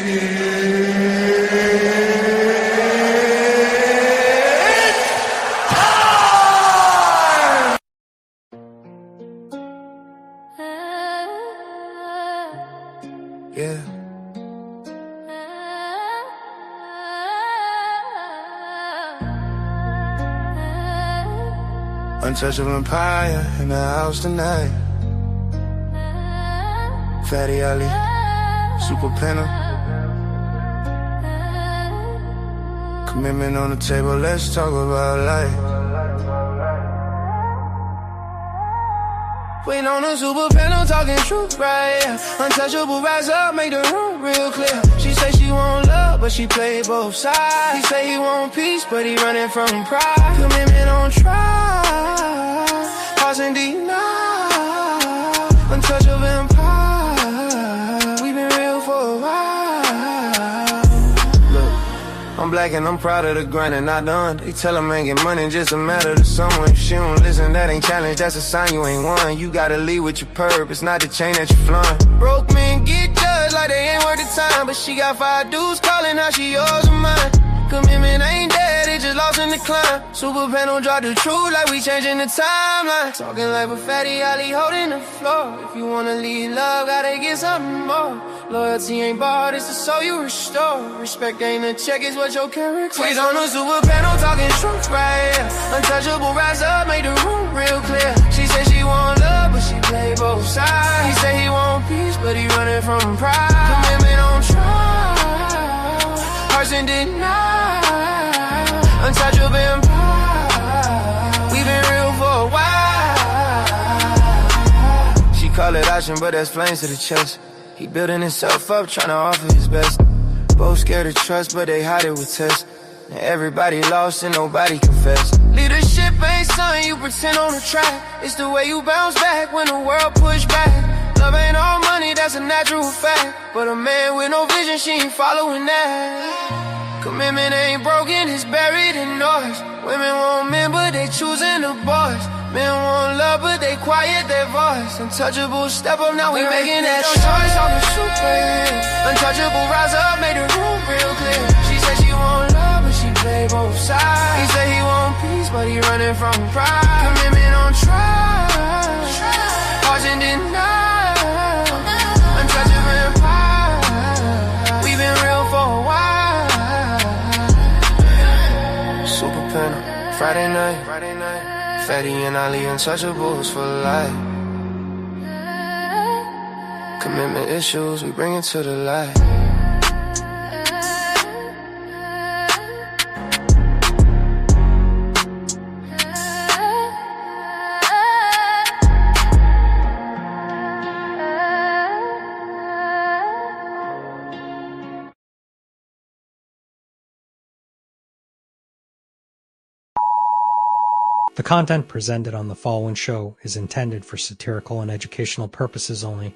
Yeah. Untouchable empire in the house tonight. Fatty Ali, super penner. Commitment on the table, let's talk about life. Waiting on a super panel, talking truth, right? Yeah. Untouchable, rise up, make the room real clear. She say she want love, but she play both sides. He say he want peace, but he running from pride. Commitment on trial, hearts in denial. Untouchable empire, we been real for a while. Look, I'm black and I'm proud of the grind and not done. They tell them ain't get money, just a matter to someone. If she don't listen, that ain't challenge, that's a sign you ain't won. You gotta lead with your purpose, not the chain that you flaunt. Broke men get judged like they ain't worth the time, but she got 5 dudes calling how she yours or mine. Commitment ain't dead, it just lost in the climb. Super panel drop the truth like we changing the timeline. Talking like a fatty Ali holding the floor. If you wanna lead love, gotta get something more. Loyalty ain't bought, it's the soul you restore. Respect ain't a check, it's what your character. Squeeze on the super panel, talking truth, right? Yeah. Untouchable, rise up, make the room real clear. She said she want love, but she play both sides. He say he want peace, but he running from pride. Commitment on trial, hearts in denial. Untouchable empire, we been real for a while. She call it action, but that's flames to the chest. He building himself up, trying to offer his best. Both scared to trust, but they hide it with tests. And everybody lost and nobody confessed. Leadership ain't something you pretend on the track. It's the way you bounce back when the world push back. Love ain't all money, that's a natural fact. But a man with no vision, she ain't following that. Commitment ain't broken, it's buried in noise. Women want men, but they choosing the boys. Men want love, but they quiet their voice. Untouchable, step up, now we making that choice. On the super, untouchable, rise up, make the room real clear. She said she want love, but she play both sides. He said he want peace, but he running from pride. Commitment on trial, hearts in denial. Untouchable empire, we been real for a while. Super panel, Friday night. Fatty and Ali, untouchables for life. Commitment issues, we bring it to the light. The content presented on the following show is intended for satirical and educational purposes only.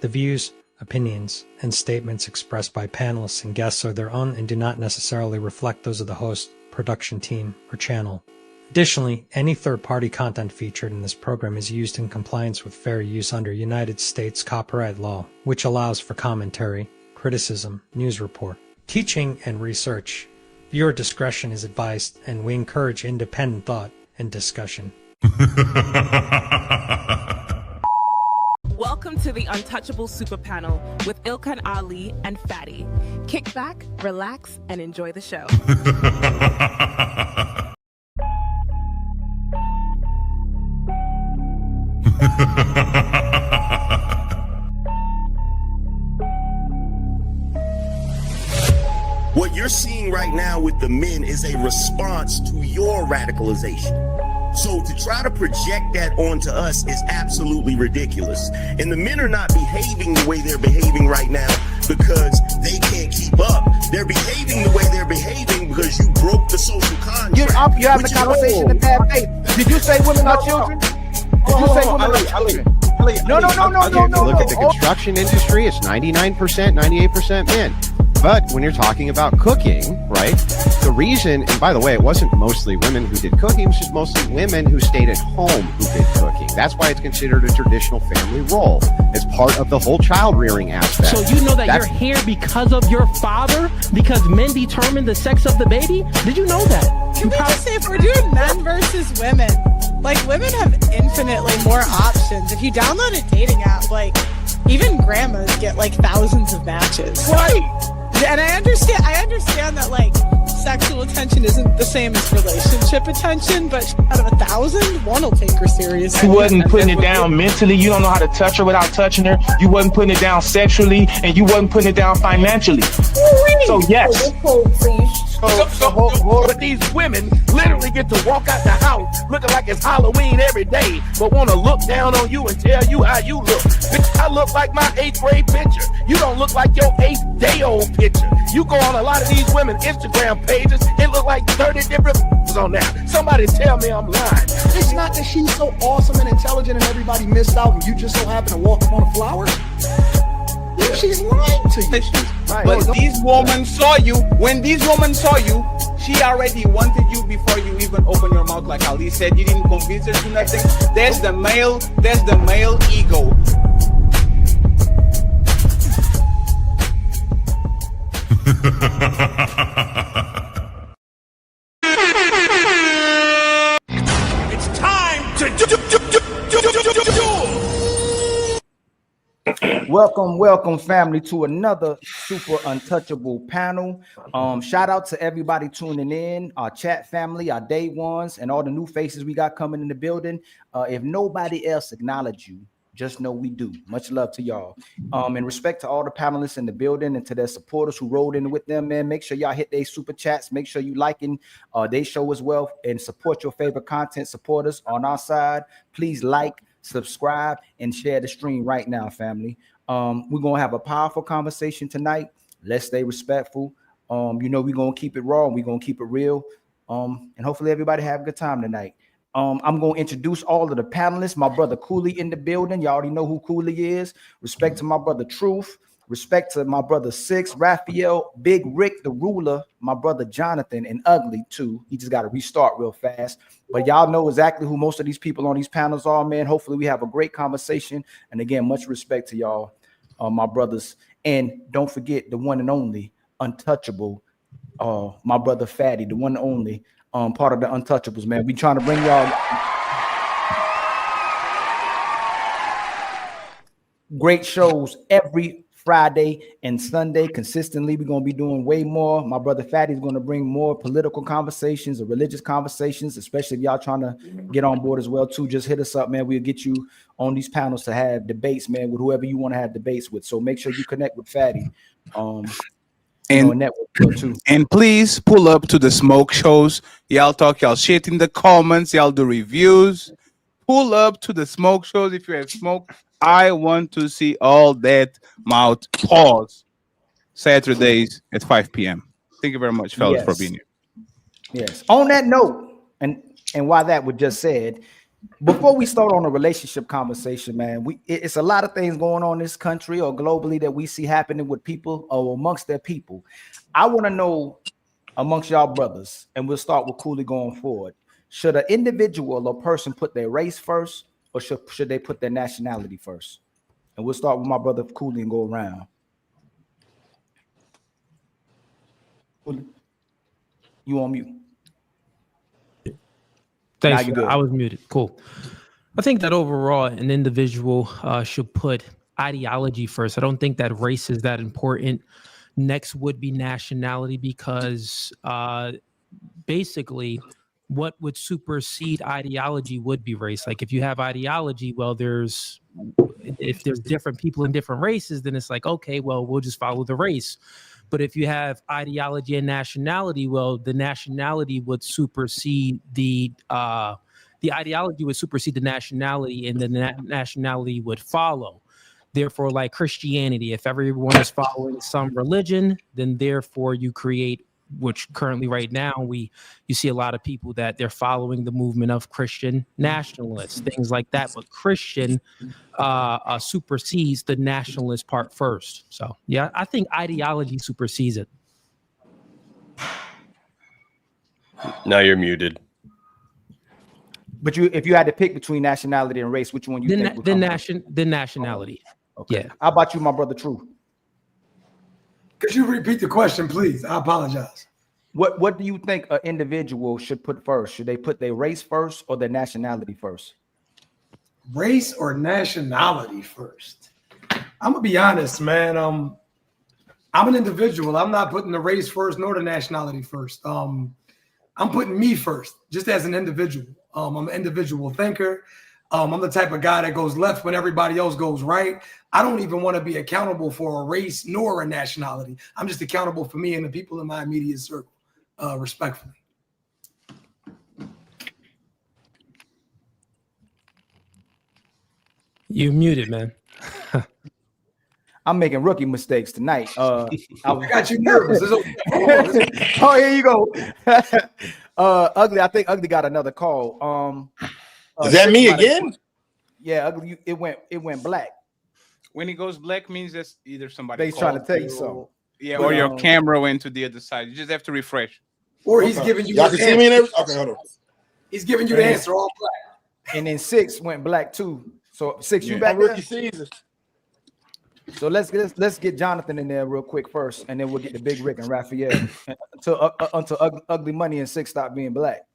The views, opinions, and statements expressed by panelists and guests are their own and do not necessarily reflect those of the host, production team, or channel. Additionally, any third-party content featured in this program is used in compliance with fair use under United States copyright law, which allows for commentary, criticism, news report, teaching, and research. Viewer discretion is advised, and we encourage independent thought and discussion. Welcome to the Untouchable Super Panel with Ilkan Ali and Fatty. Kick back, relax, and enjoy the show. What you're seeing right now with the men is a response to your radicalization. So to try to project that onto us is absolutely ridiculous. And the men are not behaving the way they're behaving right now because they can't keep up. They're behaving the way they're behaving because you broke the social contract. You're having a conversation in bad faith. Did you say women are children? Did you say women are children? No. Look at the construction industry. It's 99%, 98% men. But when you're talking about cooking, right, the reason, and by the way, it wasn't mostly women who did cooking, it was just mostly women who stayed at home who did cooking. That's why it's considered a traditional family role. It's part of the whole child rearing aspect. So you know that you're here because of your father? Because men determine the sex of the baby? Did you know that? Can we just say, if we're doing men versus women, like, women have infinitely more options. If you download a dating app, like, even grandmas get like thousands of matches. Right. And I understand that, like, sexual attention isn't the same as relationship attention, but out of 1,000, one will take her seriously. You wasn't putting it down mentally. You don't know how to touch her without touching her. You wasn't putting it down sexually, and you wasn't putting it down financially. So yes. But these women literally get to walk out the house looking like it's Halloween every day, but want to look down on you and tell you how you look. Bitch, I look like my 8th grade picture. You don't look like your 8th day old picture. You go on a lot of these women's Instagram pages, it look like 30 different on there. Somebody tell me I'm lying. It's not that she's so awesome and intelligent and everybody missed out and you just so happen to walk up on a flower. She's lying to you. Right. But these women saw you. When these women saw you, she already wanted you before you even open your mouth. Like Ali said, you didn't convince her to nothing. There's the male ego. It's time to do. Welcome, family, to another super untouchable panel. Shout out to everybody tuning in, our chat family, our day ones, and all the new faces we got coming in the building. If nobody else acknowledge you, just know we do. Much love to y'all. In respect to all the panelists in the building and to their supporters who rolled in with them, man, make sure y'all hit their super chats. Make sure you liking they show as well and support your favorite content supporters on our side. Please like, subscribe, and share the stream right now, family. We're gonna have a powerful conversation tonight. Let's stay respectful. We're gonna keep it raw and we're gonna keep it real. And hopefully everybody have a good time tonight. I'm gonna introduce all of the panelists. My brother Cooley in the building. You already know who Cooley is. Respect to my brother Truth. Respect to my brother Six, Raphael, Big Rick, the ruler, my brother Jonathan, and Ugly too. He just got to restart real fast. But y'all know exactly who most of these people on these panels are, man. Hopefully we have a great conversation. And again, much respect to y'all, my brothers. And don't forget the one and only Untouchable, my brother Fatty, the one and only part of the Untouchables, man. We trying to bring y'all great shows every Friday and Sunday consistently. We're going to be doing way more. My brother Fatty is going to bring more political conversations or religious conversations, especially if y'all trying to get on board as well too. Just hit us up, man. We'll get you on these panels to have debates, man, with whoever you want to have debates with. So make sure you connect with Fatty. And please pull up to the smoke shows. Y'all talk y'all shit in the comments. Y'all do reviews. Pull up to the smoke shows if you have smoke. I want to see all that mouth pause. Saturdays at 5 p.m. Thank you very much, fellas, for being here. Yes. On that note, and why that was just said, before we start on a relationship conversation, man, it's a lot of things going on in this country or globally that we see happening with people or amongst their people. I want to know amongst y'all brothers, and we'll start with Cooley going forward. Should an individual or person put their race first, or should they put their nationality first? And we'll start with my brother Cooley and go around. Cooley, you on mute. Thanks. I was muted. Cool. I think that overall, an individual should put ideology first. I don't think that race is that important. Next would be nationality, because basically what would supersede ideology would be race. Like if you have ideology, well, if there's different people in different races, then it's like, okay, well, we'll just follow the race. But if you have ideology and nationality, well, the nationality would supersede the ideology would supersede the nationality, and the nationality would follow. Therefore, like Christianity, if everyone is following some religion, then therefore you create, which currently right now you see a lot of people that they're following the movement of Christian nationalists, things like that. But Christian supersedes the nationalist part first. So yeah, I think ideology supersedes it. Now you're muted. But if you had to pick between nationality and race, which one you think would come first? The nationality. Okay. Yeah. How about you, my brother True? Could you repeat the question, please? I apologize. What do you think an individual should put first? Should they put their race first or their nationality first? Race or nationality first? I'm gonna be honest, man. I'm an individual. I'm not putting the race first nor the nationality first. I'm putting me first, just as an individual. I'm an individual thinker. I'm the type of guy that goes left when everybody else goes right. I don't even want to be accountable for a race nor a nationality. I'm just accountable for me and the people in my immediate circle, respectfully. You muted, man. I'm making rookie mistakes tonight. I got you nervous. Oh, here you go. Ugly. I think Ugly got another call. Is that me again? Yeah, Ugly. It went black. When it goes black means that's either somebody They's trying to tell you something. Yeah, or your camera went to the other side. You just have to refresh. Or he's giving you. Y'all can see me and everything. Okay, hold on. He's giving you the answer all black. And then 6 went black too. So 6, you back there? Rookie season. So let's get Jonathan in there real quick first, and then we'll get the Big Rick and Raphael until Ugly Money and 6 stop being black.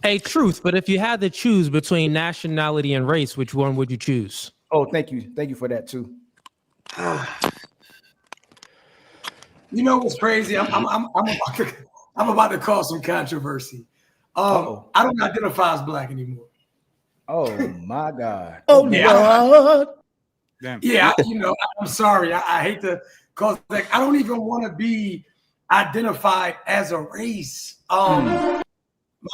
Hey, Truth, but if you had to choose between nationality and race, which one would you choose? Oh, thank you for that too. You know what's crazy? I'm about to cause some controversy. I don't identify as black anymore. Oh my God. Oh yeah. Damn. Yeah, I'm sorry. I hate to cause like I don't even want to be identified as a race. My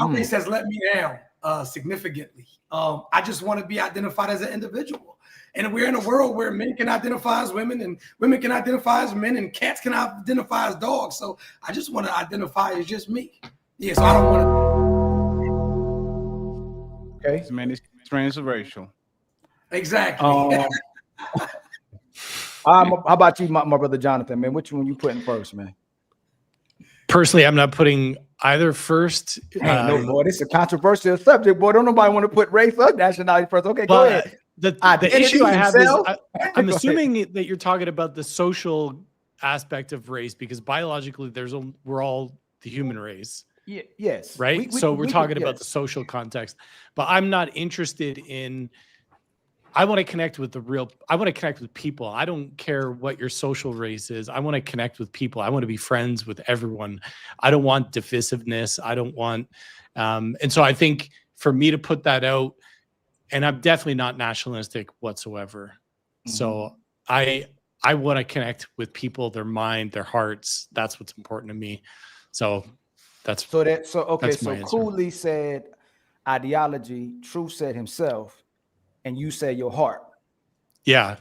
race has let me down significantly. I just want to be identified as an individual. And we're in a world where men can identify as women and women can identify as men and cats can identify as dogs. So I just want to identify as just me. Yeah, so I don't want to. Okay. This man is transracial. Exactly. How about you, my brother Jonathan, man? Which one you putting first, man? Personally, I'm not putting either first. No, boy, this is a controversial subject, boy. Don't nobody want to put race or nationality first. Okay, go ahead. The issue I have is I'm assuming that you're talking about the social aspect of race because biologically we're all the human race. Yeah, yes. Right. So we're talking about the social context, but I'm not interested in. I want to connect with I want to connect with people. I don't care what your social race is. I want to connect with people. I want to be friends with everyone. I don't want divisiveness. I don't want, and so I think for me to put that out, and I'm definitely not nationalistic whatsoever. Mm-hmm. So I want to connect with people, their mind, their hearts. That's what's important to me. So okay. So Cooley said ideology. True said himself. And you say your heart. Yeah.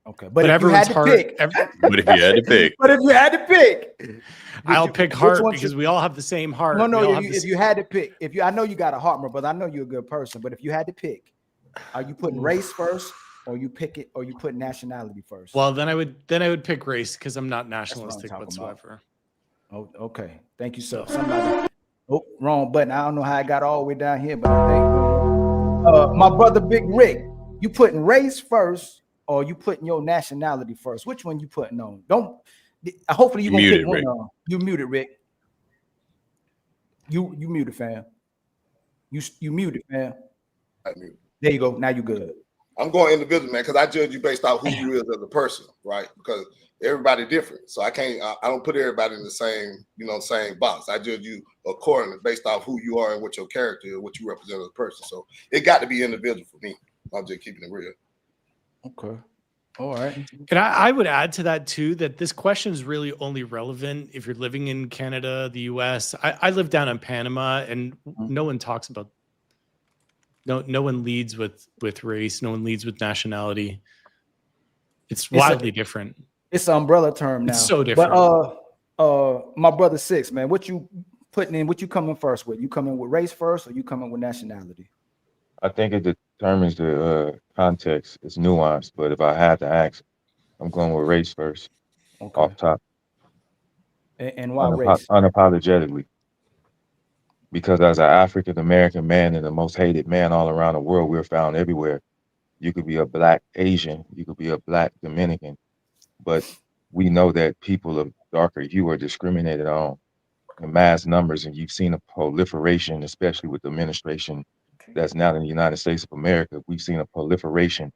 Okay. But if you had to pick. But if you had to pick. I'll pick heart because we all have the same heart. No. If you had to pick, I know you got a heart, my brother. I know you're a good person. But if you had to pick, are you putting race first, or you put nationality first? Well, then I would pick race because I'm not nationalistic whatsoever. Oh, okay. Thank you, sir. Somebody. Oh, wrong button. I don't know how I got all the way down here, but I think my brother Big Rick. You putting race first, or you putting your nationality first? Which one you putting on? Don't. Hopefully you gonna pick one on. You muted, Rick. You muted, fam. You muted, fam. There you go. Now you good. I'm going individual, man, because I judge you based off who you is as a person, right? Because everybody different, so I don't put everybody in the same, same box. I judge you accordingly based off who you are and what your character is, what you represent as a person. So it got to be individual for me. I'm just keeping it real. Okay. All right. And I would add to that too, that this question is really only relevant if you're living in Canada, the US. I live down in Panama and no one talks about, no one leads with race. No one leads with nationality. It's wildly different. It's an umbrella term now. It's so different. But my brother 6, man, what you putting in, what you coming first with? You coming with race first or you coming with nationality? I think it determines the context. It's nuanced, but if I had to ask, I'm going with race first, off top. And why race? Unapologetically. because as an African American man and the most hated man all around the world, we're found everywhere. You could be a black Asian, you could be a black Dominican, but we know that people of darker hue are discriminated on in mass numbers, and you've seen a proliferation, especially with the administration that's now in the United States of America. We've seen a proliferation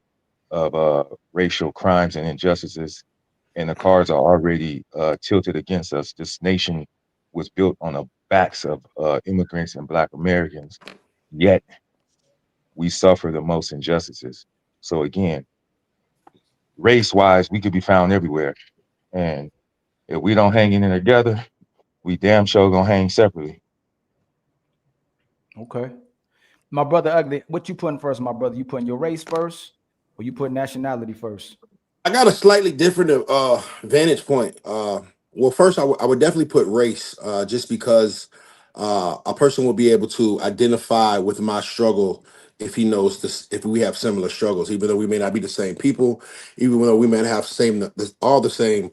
of racial crimes and injustices, and the cards are already tilted against us. This nation was built on the backs of immigrants and Black Americans, yet we suffer the most injustices. So again, race-wise, we could be found everywhere, and if we don't hang in there together, we damn sure gonna hang separately. Okay. My brother Ugly, what you putting first, my brother? You putting your race first, or you putting nationality first? I got a slightly different vantage point. Well, first, I would definitely put race, just because a person will be able to identify with my struggle if he knows this, if we have similar struggles, even though we may not be the same people, even though we may not have all the same,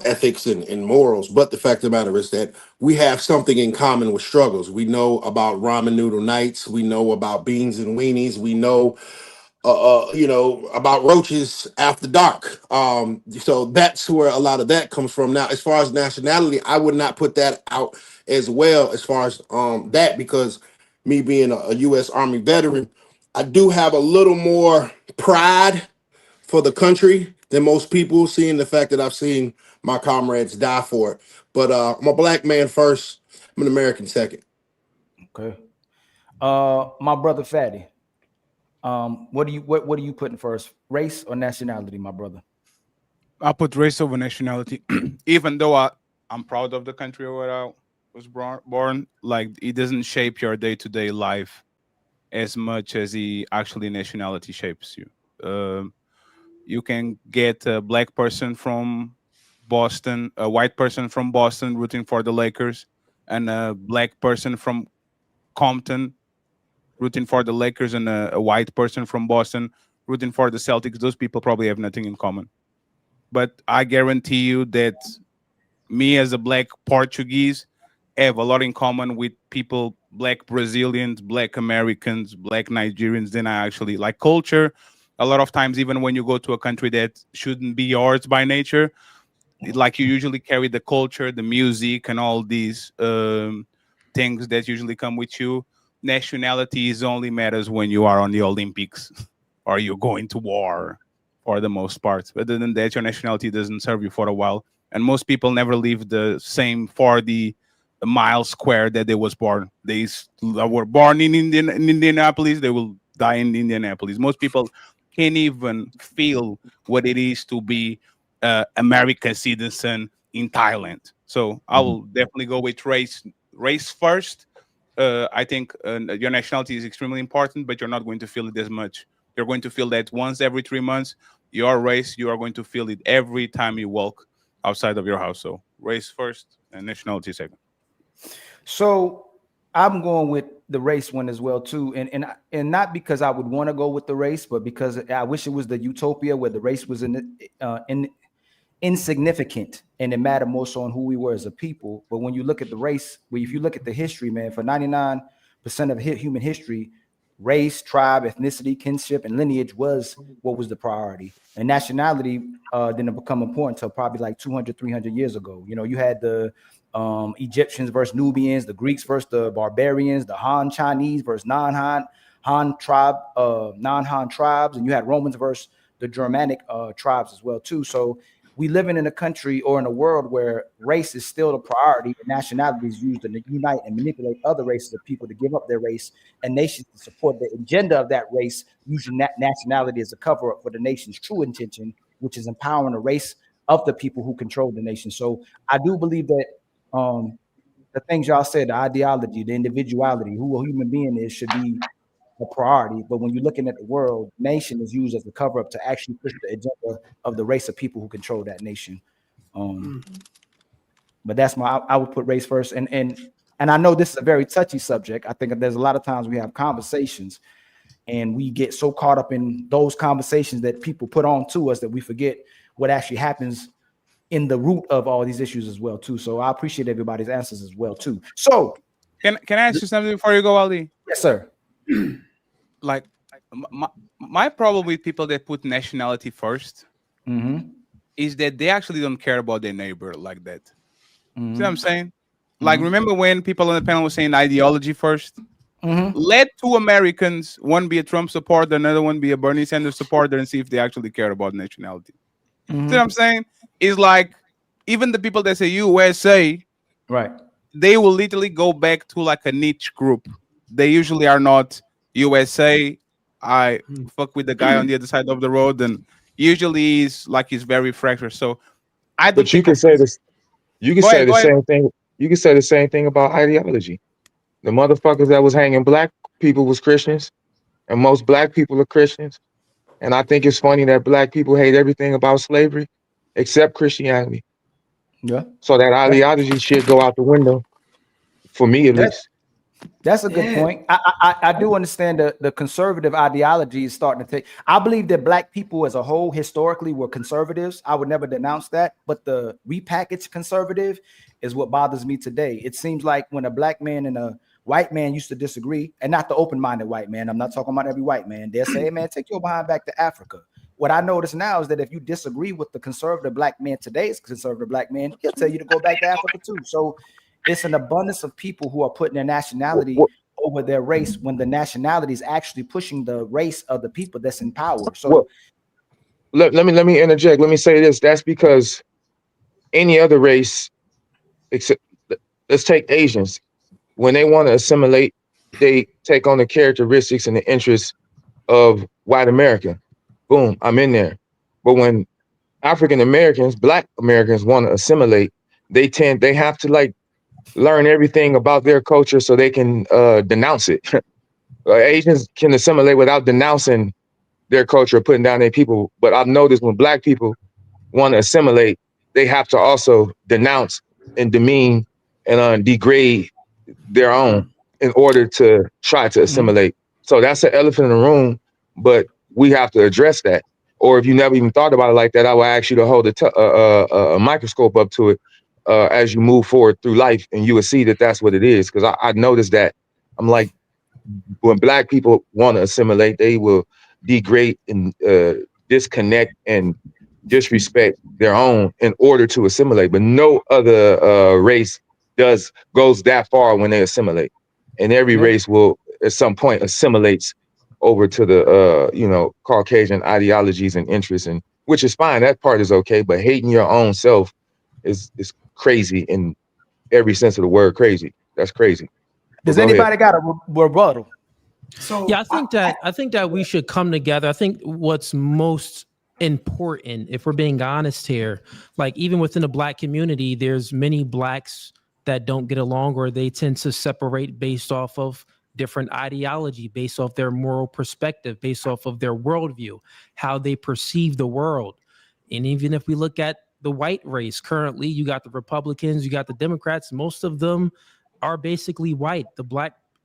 ethics and morals. But the fact of the matter is that we have something in common with struggles. We know about ramen noodle nights. We know about beans and weenies. We know about roaches after dark. So that's where a lot of that comes from. Now, as far as nationality, I would not put that out as well as far as that, because me being a U.S. Army veteran, I do have a little more pride for the country than most people, seeing the fact that I've seen my comrades die for it. But I'm a black man first. I'm an American second. Okay. My brother Fatty. What are you putting first? Race or nationality, my brother? I put race over nationality, even though I'm proud of the country where I was born. Like, it doesn't shape your day-to-day life as much as actually nationality shapes you. You can get a black person from Boston, a white person from Boston rooting for the Lakers, and a black person from Compton rooting for the Lakers, and a white person from Boston rooting for the Celtics. Those people probably have nothing in common. But I guarantee you that me as a black Portuguese have a lot in common with people, black Brazilians, black Americans, black Nigerians, than I actually like. Culture, a lot of times, even when you go to a country that shouldn't be yours by nature, like, you usually carry the culture, the music, and all these things that usually come with you. Nationality is only matters when you are on the Olympics or you're going to war, for the most part. Other than that, your nationality doesn't serve you for a while. And most people never live the same 40 mile square that they was born. They were born in Indianapolis, they will die in Indianapolis. Most people can't even feel what it is to be American citizen in Thailand. So I will definitely go with race first. I think your nationality is extremely important, but you're not going to feel it as much. You're going to feel that once every 3 months. Your race, you are going to feel it every time you walk outside of your house. So race first and nationality second. So I'm going with the race one as well too, and not because I would want to go with the race, but because I wish it was the utopia where the race was insignificant and it mattered more so on who we were as a people. But when you look at the race, if you look at the history, man, for 99% of human history, race, tribe, ethnicity, kinship, and lineage was what was the priority. And nationality didn't become important until probably like 200, 300 years ago. You had the Egyptians versus Nubians, the Greeks versus the barbarians, the Han Chinese versus non-Han tribe, non-Han tribes, and you had Romans versus the Germanic tribes as well too. So we living in a country or in a world where race is still the priority, and nationality is used to unite and manipulate other races of people to give up their race, and nations to support the agenda of that race, using that nationality as a cover-up for the nation's true intention, which is empowering the race of the people who control the nation. So I do believe that the things y'all said, the ideology, the individuality, who a human being is, should be a priority. But when you're looking at the world, nation is used as a cover up to actually push the agenda of the race of people who control that nation. But that's I would put race first. And I know this is a very touchy subject. I think that there's a lot of times we have conversations and we get so caught up in those conversations that people put on to us that we forget what actually happens in the root of all these issues as well too. So I appreciate everybody's answers as well too. So Can I ask you something before you go, Ali? Yes, sir. Like my problem with people that put nationality first is that they actually don't care about their neighbor like that. See what I'm saying? Like, remember when people on the panel were saying ideology first? Let two Americans, one be a Trump supporter, another one be a Bernie Sanders supporter, and see if they actually care about nationality. See what I'm saying? It's like, even the people that say USA, right? They will literally go back to like a niche group. They usually are not USA. I fuck with the guy on the other side of the road, and usually he's very fractured. So I don't. But you can say this. You can say the same thing. You can say the same thing about ideology. The motherfuckers that was hanging black people was Christians, and most black people are Christians. And I think it's funny that black people hate everything about slavery except Christianity. Yeah. So that ideology shit go out the window, for me at least. That's a good point. I do understand the conservative ideology is starting to take. I believe that black people as a whole historically were conservatives. I would never denounce that, but the repackaged conservative is what bothers me today. It seems like when a black man and a white man used to disagree, and not the open-minded white man, I'm not talking about every white man, they'll say, hey man, take your behind back to Africa. What I notice now is that if you disagree with the conservative black man, today's conservative black man, he'll tell you to go back to Africa too. So it's an abundance of people who are putting their nationality over their race when the nationality is actually pushing the race of the people that's in power. So let me interject. Let me say this. That's because any other race, except let's take Asians, when they want to assimilate, they take on the characteristics and the interests of white America. Boom, I'm in there. But when African Americans, black Americans want to assimilate, they have to like learn everything about their culture so they can denounce it. Asians can assimilate without denouncing their culture, putting down their people. But I've noticed when black people want to assimilate, they have to also denounce and demean and degrade their own in order to try to assimilate. So that's an elephant in the room, but we have to address that. Or if you never even thought about it like that, I will ask you to hold a microscope up to it as you move forward through life, and you will see that that's what it is. Because I noticed that I'm like, when black people want to assimilate, they will degrade and disconnect and disrespect their own in order to assimilate. But no other race goes that far when they assimilate, and every race will at some point assimilates over to the Caucasian ideologies and interests, and which is fine. That part is okay, but hating your own self is crazy in every sense of the word. Crazy. That's crazy. Does anybody got a rebuttal? So yeah, I think that we should come together. I think what's most important, if we're being honest here, like even within the black community, there's many blacks that don't get along, or they tend to separate based off of different ideology, based off their moral perspective, based off of their worldview, how they perceive the world. And even if we look at the white race currently, you got the Republicans, you got the Democrats, most of them are basically white. The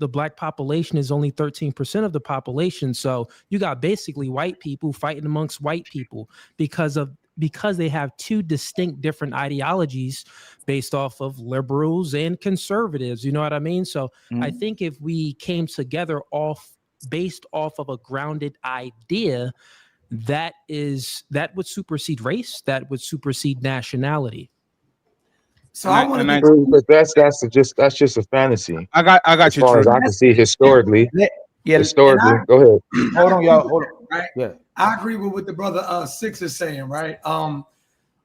black population is only 13% of the population. So you got basically white people fighting amongst white people because they have two distinct different ideologies based off of liberals and conservatives. You know what I mean? So I think if we came together based off of a grounded idea, that would supersede race, that would supersede nationality. So I want to be, but that's just a fantasy. I got you. As far as I can see historically. Historically, go ahead. Hold on, y'all. Hold on. Right. Yeah. I agree with what the brother Six is saying, right? All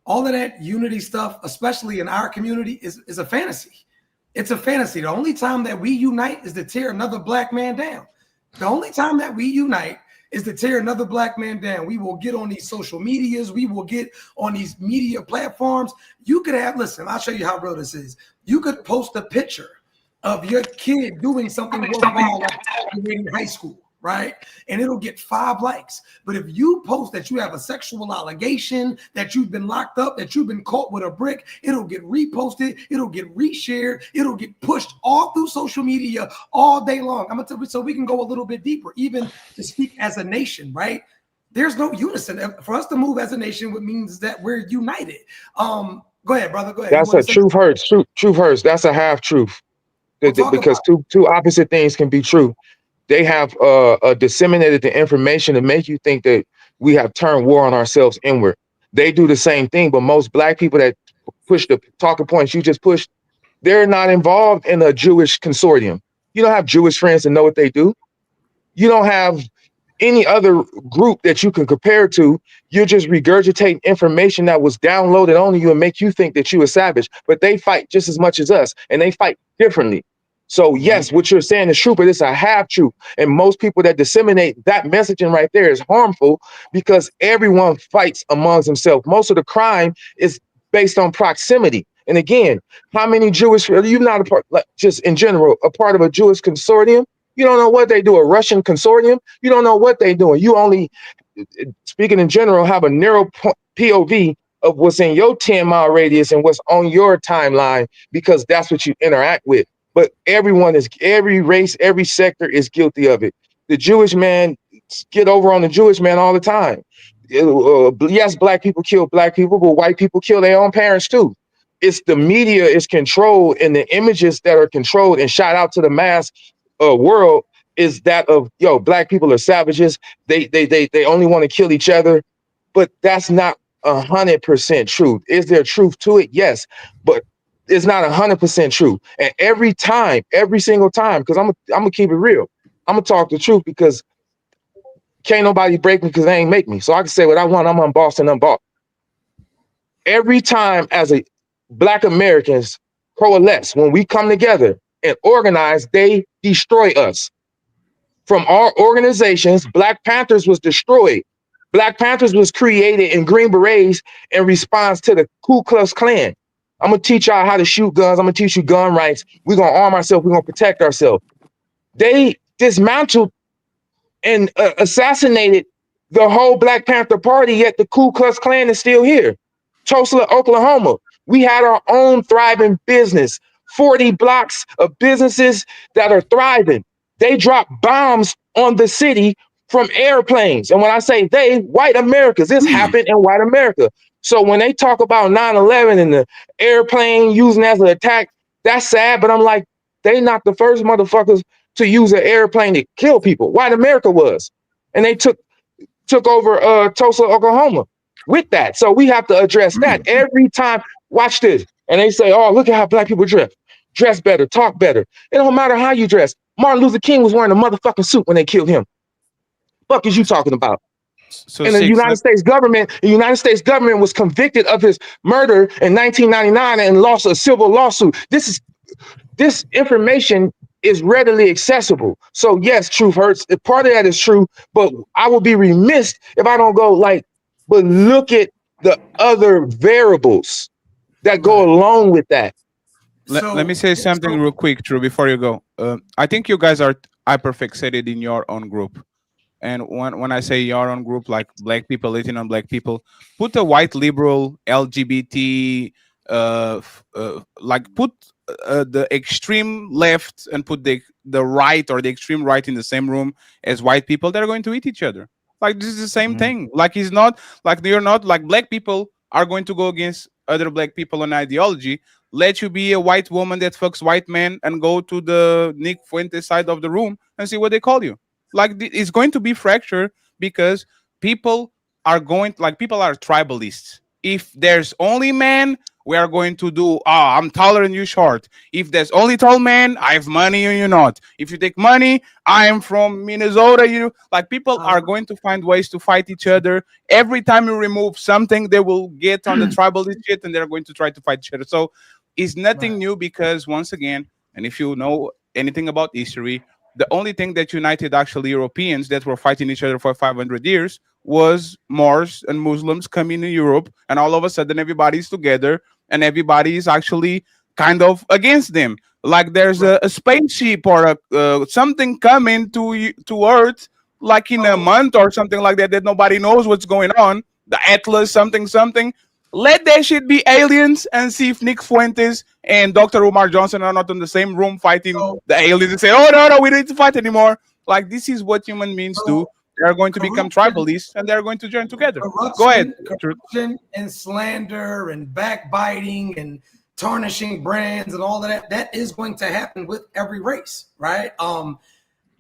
of that unity stuff, especially in our community, is a fantasy. It's a fantasy. The only time that we unite is to tear another black man down. The only time that we unite is to tear another black man down. We will get on these social medias. We will get on these media platforms. You could listen, I'll show you how real this is. You could post a picture of your kid doing something worthwhile like in high school, right? And it'll get 5 likes. But if you post that you have a sexual allegation, that you've been locked up, that you've been caught with a brick, it'll get reposted, it'll get reshared, it'll get pushed all through social media all day long. I'm gonna tell you, so we can go a little bit deeper, even to speak as a nation, right? There's no unison. For us to move as a nation, what means that we're united. Go ahead, brother. Go ahead. That's a truth hurts. Truth hurts. That's a half truth. because two opposite things can be true. They have disseminated the information to make you think that we have turned war on ourselves inward. They do the same thing, but most black people that push the talking points you just pushed, they're not involved in a Jewish consortium. You don't have Jewish friends to know what they do. You don't have any other group that you can compare to. You're just regurgitating information that was downloaded on you and make you think that you a savage, but they fight just as much as us and they fight differently. So yes, what you're saying is true, but it's a half truth. And most people that disseminate that messaging right there is harmful because everyone fights amongst themselves. Most of the crime is based on proximity. And again, how many Jewish, you're not a part, like just in general, a part of a Jewish consortium? You don't know what they do. A Russian consortium? You don't know what they're doing. You only, speaking in general, have a narrow POV of what's in your 10-mile radius and what's on your timeline because that's what you interact with. But every race, every sector is guilty of it. The Jewish man, get over on the Jewish man all the time. Yes, black people kill black people, but white people kill their own parents too. It's the media is controlled and the images that are controlled and shot out to the mass world is that of, black people are savages. They only want to kill each other. But that's not 100% truth. Is there truth to it? Yes, but it's not 100% true. And every single time, because I'm gonna keep it real. I'm gonna talk the truth because can't nobody break me because they ain't make me. So I can say what I want. I'm unbossed and unbought. Every time as a Black Americans coalesce, when we come together and organize, they destroy us. From our organizations, Black Panthers was destroyed. Black Panthers was created in Green Berets in response to the Ku Klux Klan. I'm going to teach y'all how to shoot guns. I'm going to teach you gun rights. We're going to arm ourselves. We're going to protect ourselves. They dismantled and assassinated the whole Black Panther Party, yet the Ku Klux Klan is still here. Tulsa, Oklahoma. We had our own thriving business, 40 blocks of businesses that are thriving. They dropped bombs on the city from airplanes. And when I say they, white Americans, this happened in white America. So when they talk about 9/11 and the airplane using as an attack, that's sad. But I'm like, they not the first motherfuckers to use an airplane to kill people. White America was. And they took over Tulsa, Oklahoma with that. So we have to address that every time. Watch this. And they say, oh, look at how Black people dress. Dress better, talk better. It don't matter how you dress. Martin Luther King was wearing a motherfucking suit when they killed him. Fuck is you talking about? So and the United States government was convicted of his murder in 1999 and lost a civil lawsuit. This information is readily accessible. So yes, truth hurts. Part of that is true, but I would be remiss if I don't go but look at the other variables that go along with that. Let me say something real quick, Drew, before you go. I think you guys are hyper-fixated in your own group. And when I say your own group, like Black people, Latino Black people, put a white liberal, LGBT, put the extreme left and put the right or the extreme right in the same room as white people, they're going to eat each other. Like, this is the same thing. Like, it's not like you're not like Black people are going to go against other Black people on ideology. Let you be a white woman that fucks white men and go to the Nick Fuentes side of the room and see what they call you. Like, it's going to be fractured because people are tribalists. If there's only men, we are going to do, I'm taller and you short. If there's only tall men, I have money and you're not. If you take money, I am from Minnesota. People are going to find ways to fight each other. Every time you remove something, they will get on the tribalist shit and they're going to try to fight each other. So it's nothing new because, once again, and if you know anything about history, the only thing that united actually Europeans that were fighting each other for 500 years was Moors and Muslims coming to Europe, and all of a sudden everybody's together and everybody is actually kind of against them. Like there's a spaceship or something coming to Earth, like in a month or something like that nobody knows what's going on. The Atlas something. Let that shit be aliens and see if Nick Fuentes and Dr. Umar Johnson are not in the same room fighting the aliens and say, oh, no, we don't need to fight anymore. Like, this is what human beings do. They're going to become tribalists and they're going to join together. Go ahead. Corruption and slander and backbiting and tarnishing brands and all of that. That is going to happen with every race, right?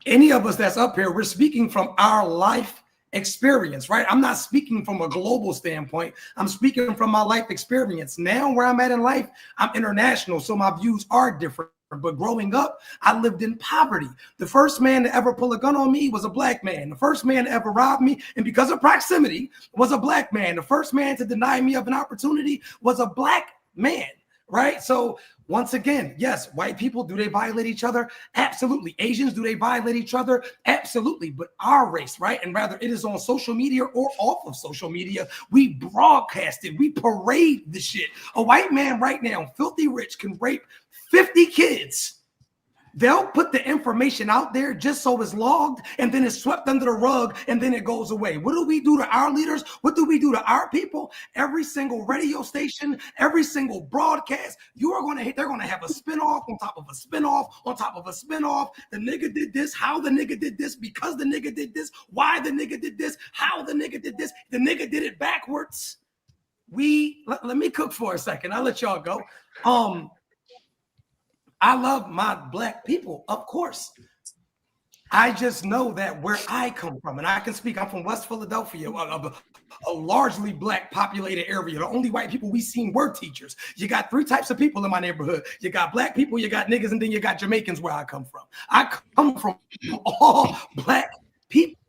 Any of us that's up here, we're speaking from our life experience, right? I'm not speaking from a global standpoint. I'm speaking from my life experience. Now where I'm at in life, I'm international, so my views are different. But growing up, I lived in poverty. The first man to ever pull a gun on me was a black man. The first man to ever rob me, and because of proximity, was a black man. The first man to deny me of an opportunity was a black man, right? So once again, yes, white people, do they violate each other? Absolutely. Asians, do they violate each other? Absolutely. But our race, right? And rather it is on social media or off of social media, we broadcast it, we parade the shit. A white man right now, filthy rich, can rape 50 kids. They'll put the information out there just so it's logged, and then it's swept under the rug, and then it goes away. What do we do to our leaders? What do we do to our people? Every single radio station, every single broadcast, they're going to have a spinoff on top of a spinoff on top of a spinoff. The nigga did this, how the nigga did this, because the nigga did this, why the nigga did this, how the nigga did this. The nigga did it backwards. Let me cook for a second. I'll let y'all go. I love my black people, of course. I just know that where I come from, and I can speak, I'm from West Philadelphia, a largely black populated area. The only white people we seen were teachers. You got three types of people in my neighborhood. You got black people, you got niggas, and then you got Jamaicans where I come from. I come from all black people.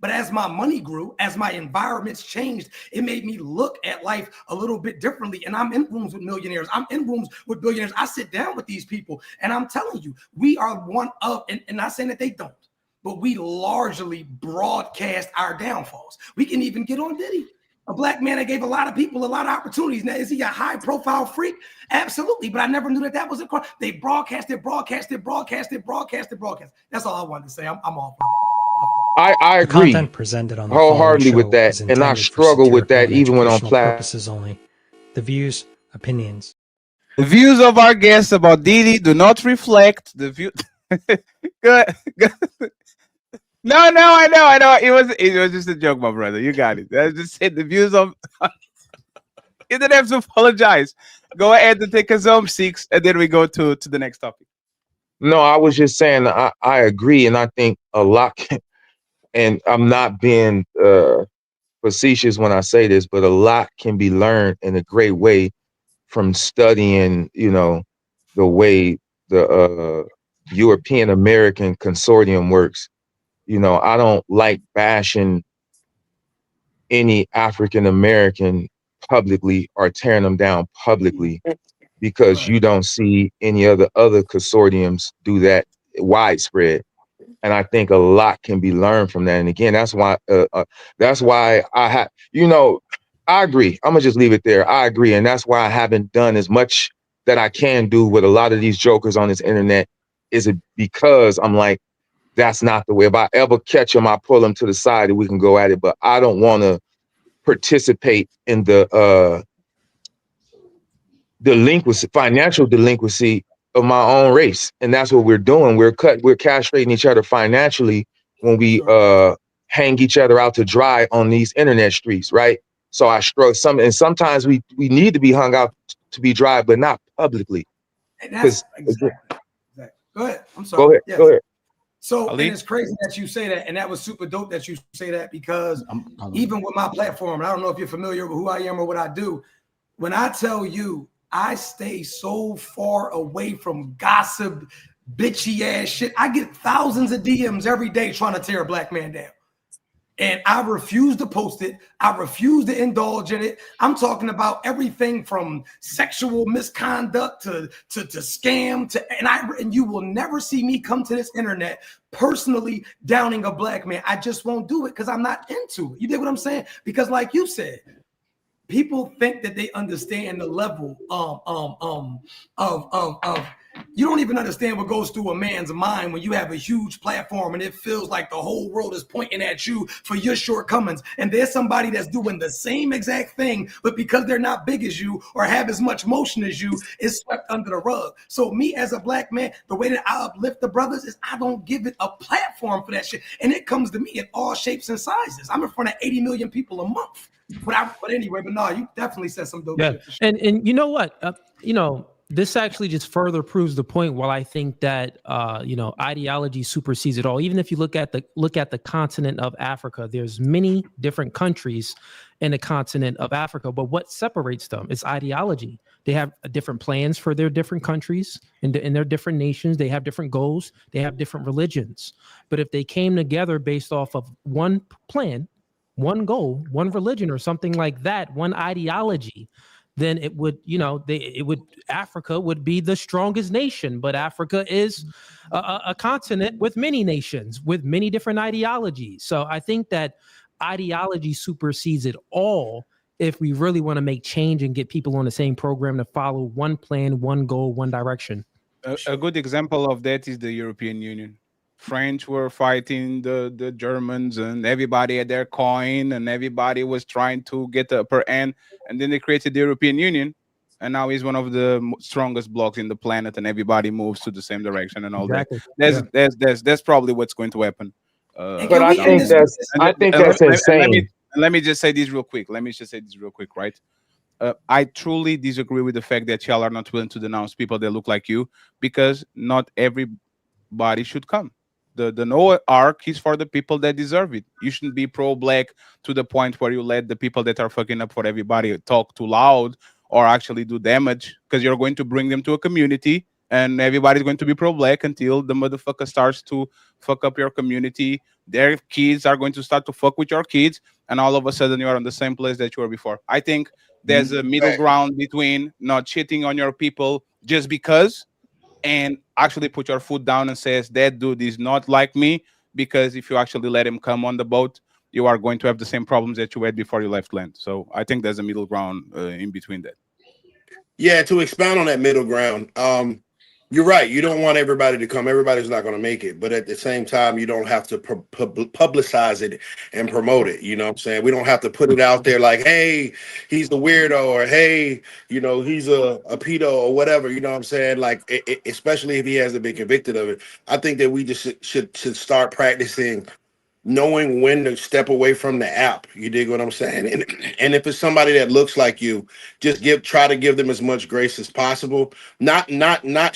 But as my money grew, as my environments changed, it made me look at life a little bit differently. And I'm in rooms with millionaires. I'm in rooms with billionaires. I sit down with these people, and I'm telling you, we are one of, and not saying that they don't, but we largely broadcast our downfalls. We can even get on Diddy, a black man that gave a lot of people a lot of opportunities. Now, is he a high profile freak? Absolutely. But I never knew that was a crime. They broadcasted. That's all I wanted to say. I'm off. I agree Content presented on the wholeheartedly following with show that, is and I intended for struggle with satirical that and even when on educational platform. purposes only. The views, opinions. The views of our guests about Diddy do not reflect the view. Good. No, I know. It was just a joke, my brother. You got it. I just said the views of. You didn't have to apologize. Go ahead and take us home, Six, and then we go to the next topic. No, I was just saying I agree, and I think a lot. And I'm not being facetious when I say this, but a lot can be learned in a great way from studying, the way the European American consortium works. I don't like bashing any African American publicly or tearing them down publicly because you don't see any other consortiums do that widespread. And I think a lot can be learned from that. And again, that's why I have, I agree. I'm gonna just leave it there. I agree. And that's why I haven't done as much that I can do with a lot of these jokers on this internet, is it because I'm like, that's not the way. If I ever catch them, I pull them to the side and we can go at it. But I don't want to participate in the financial delinquency of my own race. And that's what we're doing. We're castrating each other financially when we hang each other out to dry on these internet streets, right? So I struggle sometimes we need to be hung out to be dry, but not publicly. Exactly. Go ahead. I'm sorry. Go ahead. Yes. Go ahead. So and it's crazy that you say that, and that was super dope that you say that, because even with my platform, I don't know if you're familiar with who I am or what I do. When I tell you, I stay so far away from gossip, bitchy ass shit. I get thousands of DMs every day trying to tear a black man down. And I refuse to post it. I refuse to indulge in it. I'm talking about everything from sexual misconduct to scam and you will never see me come to this internet personally downing a black man. I just won't do it because I'm not into it. You dig what I'm saying? Because like you said, people think that they understand the level of You don't even understand what goes through a man's mind when you have a huge platform and it feels like the whole world is pointing at you for your shortcomings. And there's somebody that's doing the same exact thing, but because they're not big as you or have as much motion as you, is swept under the rug. So me as a black man, the way that I uplift the brothers is I don't give it a platform for that shit. And it comes to me in all shapes and sizes. I'm in front of 80 million people a month. But anyway, but no, you definitely said some dope shit. For sure. And you know what? This actually just further proves the point. While I think that ideology supersedes it all. Even if you look at the continent of Africa, there's many different countries in the continent of Africa. But what separates them is ideology. They have different plans for their different countries and in their different nations. They have different goals. They have different religions. But if they came together based off of one plan, one goal, one religion, or something like that, one ideology, then it would, Africa would be the strongest nation. But Africa is a continent with many nations, with many different ideologies. So I think that ideology supersedes it all if we really want to make change and get people on the same program to follow one plan, one goal, one direction. A good example of that is the European Union. French were fighting the Germans, and everybody had their coin, and everybody was trying to get the upper end. And then they created the European Union, and now he's one of the strongest blocks in the planet, and everybody moves to the same direction and all Exactly. that. That's probably what's going to happen. But I think that's insane. Let me just say this real quick. Right? I truly disagree with the fact that y'all are not willing to denounce people that look like you, because not everybody should come. The Noah Ark is for the people that deserve it. You shouldn't be pro-black to the point where you let the people that are fucking up for everybody talk too loud or actually do damage, because you're going to bring them to a community and everybody's going to be pro-black until the motherfucker starts to fuck up your community. Their kids are going to start to fuck with your kids, and all of a sudden you are in the same place that you were before. I think there's a middle ground between not cheating on your people just because, and actually put your foot down and says that dude is not like me, because if you actually let him come on the boat, you are going to have the same problems that you had before you left land. So I think there's a middle ground in between that. Yeah, to expound on that middle ground, you're right. You don't want everybody to come. Everybody's not going to make it. But at the same time, you don't have to publicize it and promote it. You know what I'm saying? We don't have to put it out there like, hey, he's the weirdo, or hey, he's a pedo or whatever. You know what I'm saying? Like, especially if he hasn't been convicted of it. I think that we just should start practicing knowing when to step away from the app. You dig what I'm saying? And if it's somebody that looks like you, just try to give them as much grace as possible. Not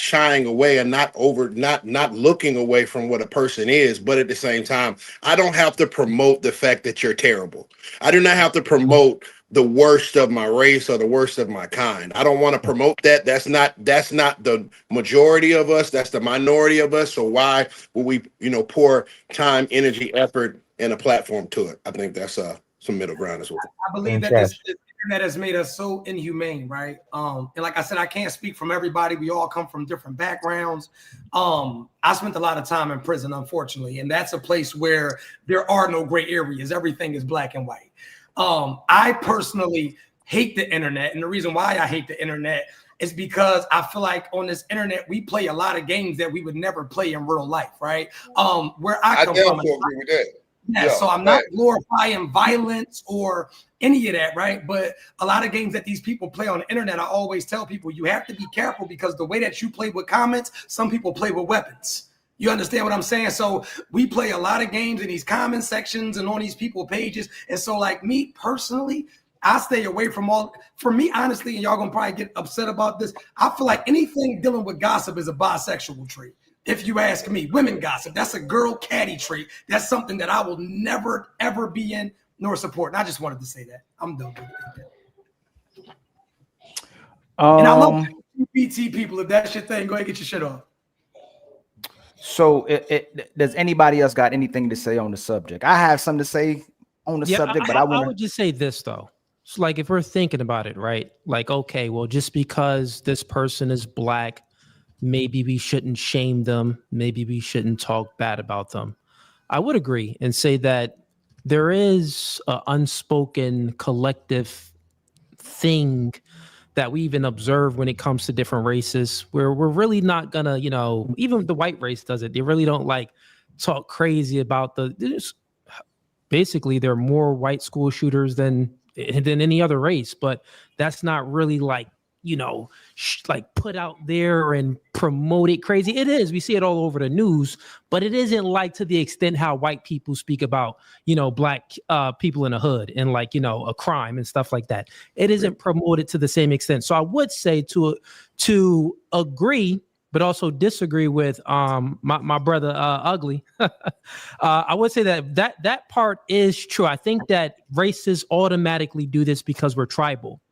shying away and not looking away from what a person is, but at the same time, I don't have to promote the fact that you're terrible. I do not have to promote the worst of my race or the worst of my kind. I don't want to promote that. That's not the majority of us. That's the minority of us. So why would we, pour time, energy, effort, and a platform to it? I think that's some middle ground as well. I believe that this internet has made us so inhumane, right? And like I said, I can't speak from everybody. We all come from different backgrounds. I spent a lot of time in prison, unfortunately, and that's a place where there are no gray areas. Everything is black and white. I personally hate the internet, and the reason why I hate the internet is because I feel like on this internet we play a lot of games that we would never play in real life, right? Where I come from, agree with that. Yeah, so I'm not glorifying violence or any of that, right? But a lot of games that these people play on the internet, I always tell people you have to be careful, because the way that you play with comments, some people play with weapons. You understand what I'm saying? So we play a lot of games in these comment sections and on these people pages. And so like me personally, I stay away from for me, honestly, and y'all gonna probably get upset about this, I feel like anything dealing with gossip is a bisexual trait. If you ask me, women gossip, that's a girl catty trait. That's something that I will never, ever be in nor support. And I just wanted to say that. I'm done with it. And I love LGBT people. If that's your thing, go ahead and get your shit off. So does anybody else got anything to say on the subject? I have something to say on the subject, but I would just say this though. So like if we're thinking about it, right? Like, okay, well, just because this person is black, maybe we shouldn't shame them. Maybe we shouldn't talk bad about them. I would agree and say that there is an unspoken collective thing that we even observe when it comes to different races, where we're really not gonna, even the white race does it. They really don't like talk crazy about basically there are more white school shooters than any other race, but that's not really like, like put out there and promote it crazy. It is. We see it all over the news, but it isn't like to the extent how white people speak about, black people in the hood and like, a crime and stuff like that. It isn't promoted to the same extent. So I would say to agree, but also disagree with my brother Ugly. I would say that part is true. I think that races automatically do this because we're tribal.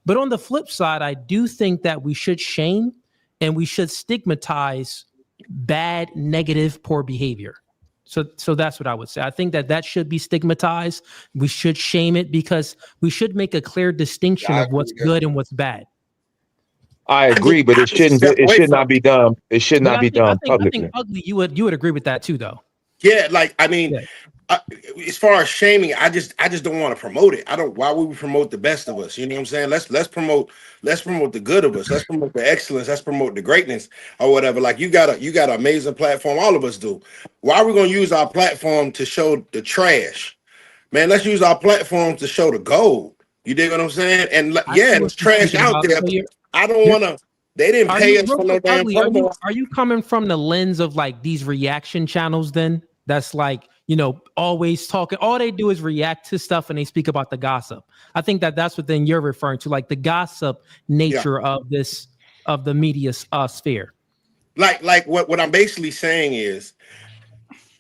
But on the flip side, I do think that we should shame and we should stigmatize bad, negative, poor behavior. So that's what I would say. I think that should be stigmatized. We should shame it because we should make a clear distinction of what's good and what's bad. I agree, but it should not be done. It should not be done publicly. I think Ugly, you would agree with that too, though. Yeah, like as far as shaming, I just don't want to promote it. Why would we promote the best of us? You know what I'm saying? Let's promote the good of us. Let's promote the excellence. Let's promote the greatness or whatever. Like you got an amazing platform. All of us do. Why are we gonna use our platform to show the trash? Man, let's use our platform to show the gold. You dig what I'm saying? And it's trash out there. I don't want to. They didn't pay us for no damn promo. Are you coming from the lens of like these reaction channels then? That's like, always talking. All they do is react to stuff and they speak about the gossip. I think that's what then you're referring to, like the gossip nature of the media sphere. Like what I'm basically saying is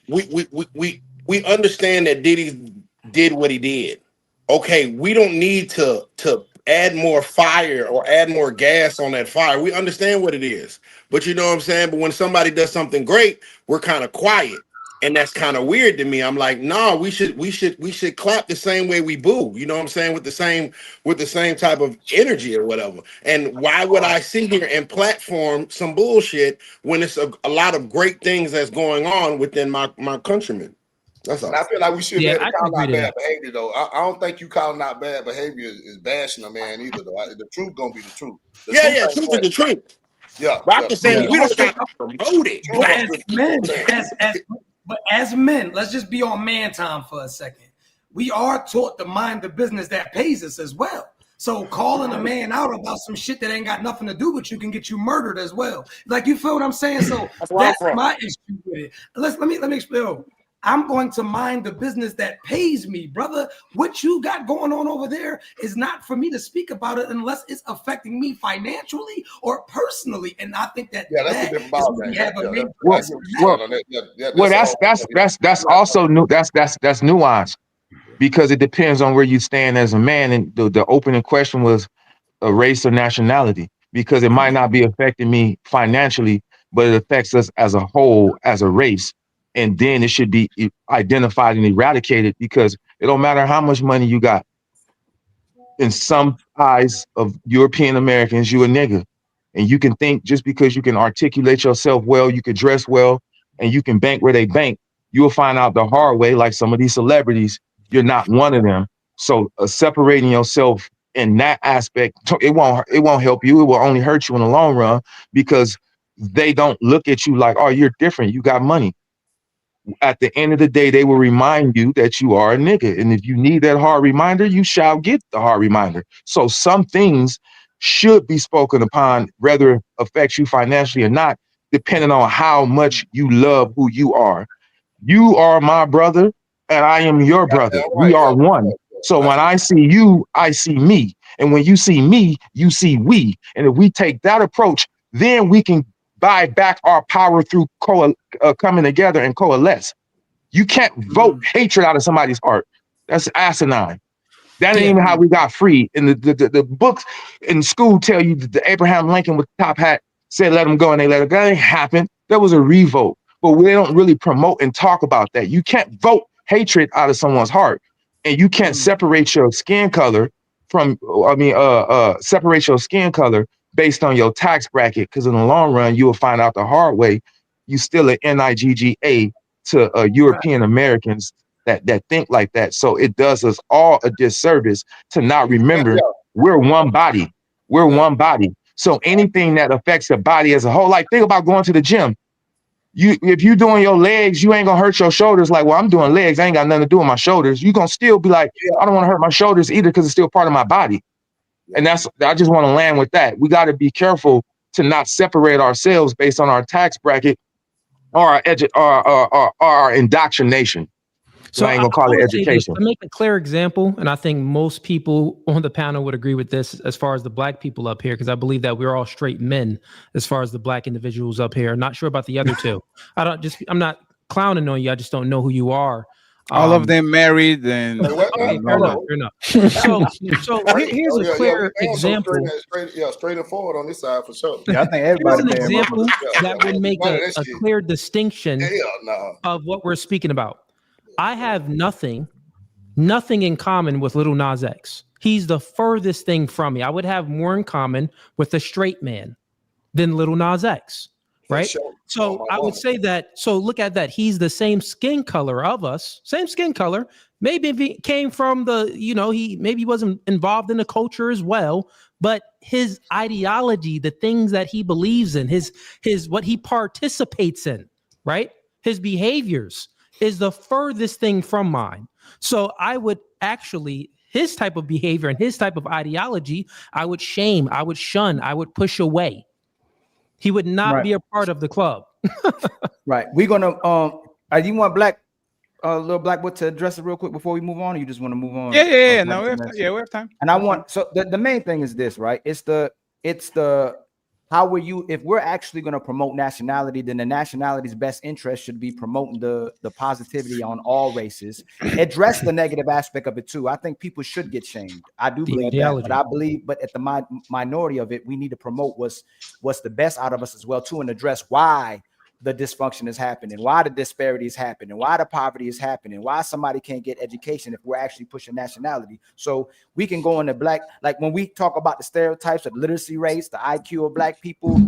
we understand that Diddy did what he did. Okay, we don't need to add more fire or add more gas on that fire. We understand what it is. But you know what I'm saying? But when somebody does something great, we're kind of quiet. And that's kind of weird to me. I'm like, no, we should clap the same way we boo. You know what I'm saying? With the same type of energy or whatever. And why would I sit here and platform some bullshit when it's a lot of great things that's going on within my countrymen? That's all. And I feel like we should be able to call out bad behavior, though. I don't think you calling out bad behavior is bashing a man either, though. The truth gonna be the truth. Truth is the truth. Yeah. But I'm just saying we don't have to promote it. But as men, let's just be on man time for a second. We are taught to mind the business that pays us as well. So calling a man out about some shit that ain't got nothing to do with you can get you murdered as well. Like, you feel what I'm saying? So that's my issue with it. Let me explain. I'm going to mind the business that pays me, brother. What you got going on over there is not for me to speak about it unless it's affecting me financially or personally. And I think that's a different ballgame. That's also new. That's nuance because it depends on where you stand as a man. And the opening question was a race or nationality, because it might not be affecting me financially, but it affects us as a whole, as a race. And then it should be identified and eradicated, because it don't matter how much money you got. In some eyes of European Americans, you a nigga. And you can think just because you can articulate yourself well, you can dress well, and you can bank where they bank, you'll find out the hard way, like some of these celebrities, you're not one of them. So separating yourself in that aspect, it won't help you. It will only hurt you in the long run, because they don't look at you like, oh, you're different, you got money. At the end of the day, they will remind you that you are a nigga. And if you need that hard reminder, you shall get the hard reminder. So some things should be spoken upon, whether it affects you financially or not, depending on how much you love who you are. You are my brother, and I am your brother. We are one. So when I see you, I see me. And when you see me, you see we. And if we take that approach, then we can buy back our power through coming together and coalesce. You can't vote hatred out of somebody's heart. That's asinine. That ain't even how we got free. And the books in school tell you that the Abraham Lincoln with the top hat said let them go, and they let it go. That ain't happened. That was a revolt. But we don't really promote and talk about that. You can't vote hatred out of someone's heart, and you can't separate your skin color from. Separate your skin color based on your tax bracket, because in the long run, you will find out the hard way. You still an NIGGA to European Americans that think like that. So it does us all a disservice to not remember we're one body. We're one body. So anything that affects the body as a whole, like think about going to the gym. If you doing your legs, you ain't gonna hurt your shoulders. Like, well, I'm doing legs, I ain't got nothing to do with my shoulders. You gonna still be like, I don't want to hurt my shoulders either because it's still part of my body. And I just want to land with that. We got to be careful to not separate ourselves based on our tax bracket or our indoctrination. So I ain't gonna call it education. To make a clear example, and I think most people on the panel would agree with this as far as the black people up here, because I believe that we're all straight men as far as the black individuals up here. Not sure about the other two. I'm not clowning on you. I just don't know who you are. All of them married and okay, fair enough. So here's a clear example. Straight and forward on this side for sure. Yeah, I think everybody. Here's an example that would make a clear distinction of what we're speaking about. I have nothing in common with Lil Nas X. He's the furthest thing from me. I would have more in common with a straight man than Lil Nas X, right? Sure. So I would say that, so look at that. He's the same skin color of us, same skin color. Maybe if he came from he wasn't involved in the culture as well, but his ideology, the things that he believes in, his what he participates in, right? His behaviors is the furthest thing from mine. So I would actually, his type of behavior and his type of ideology, I would shame, I would shun, I would push away. He would not be a part of the club. Right. We're gonna you want little Blackwood to address it real quick before we move on, or you just want to move on? Yeah. No, we have time. And I want, so the main thing is this, right? It's the how will you, if we're actually going to promote nationality, then the nationality's best interest should be promoting the positivity on all races. Address the negative aspect of it too. I think people should get shamed. I do believe that, but at the minority of it, we need to promote what's the best out of us as well too, and address why the dysfunction is happening, why the disparity is happening, why the poverty is happening, why somebody can't get education if we're actually pushing nationality. So we can go into black, like when we talk about the stereotypes of literacy rates, the IQ of black people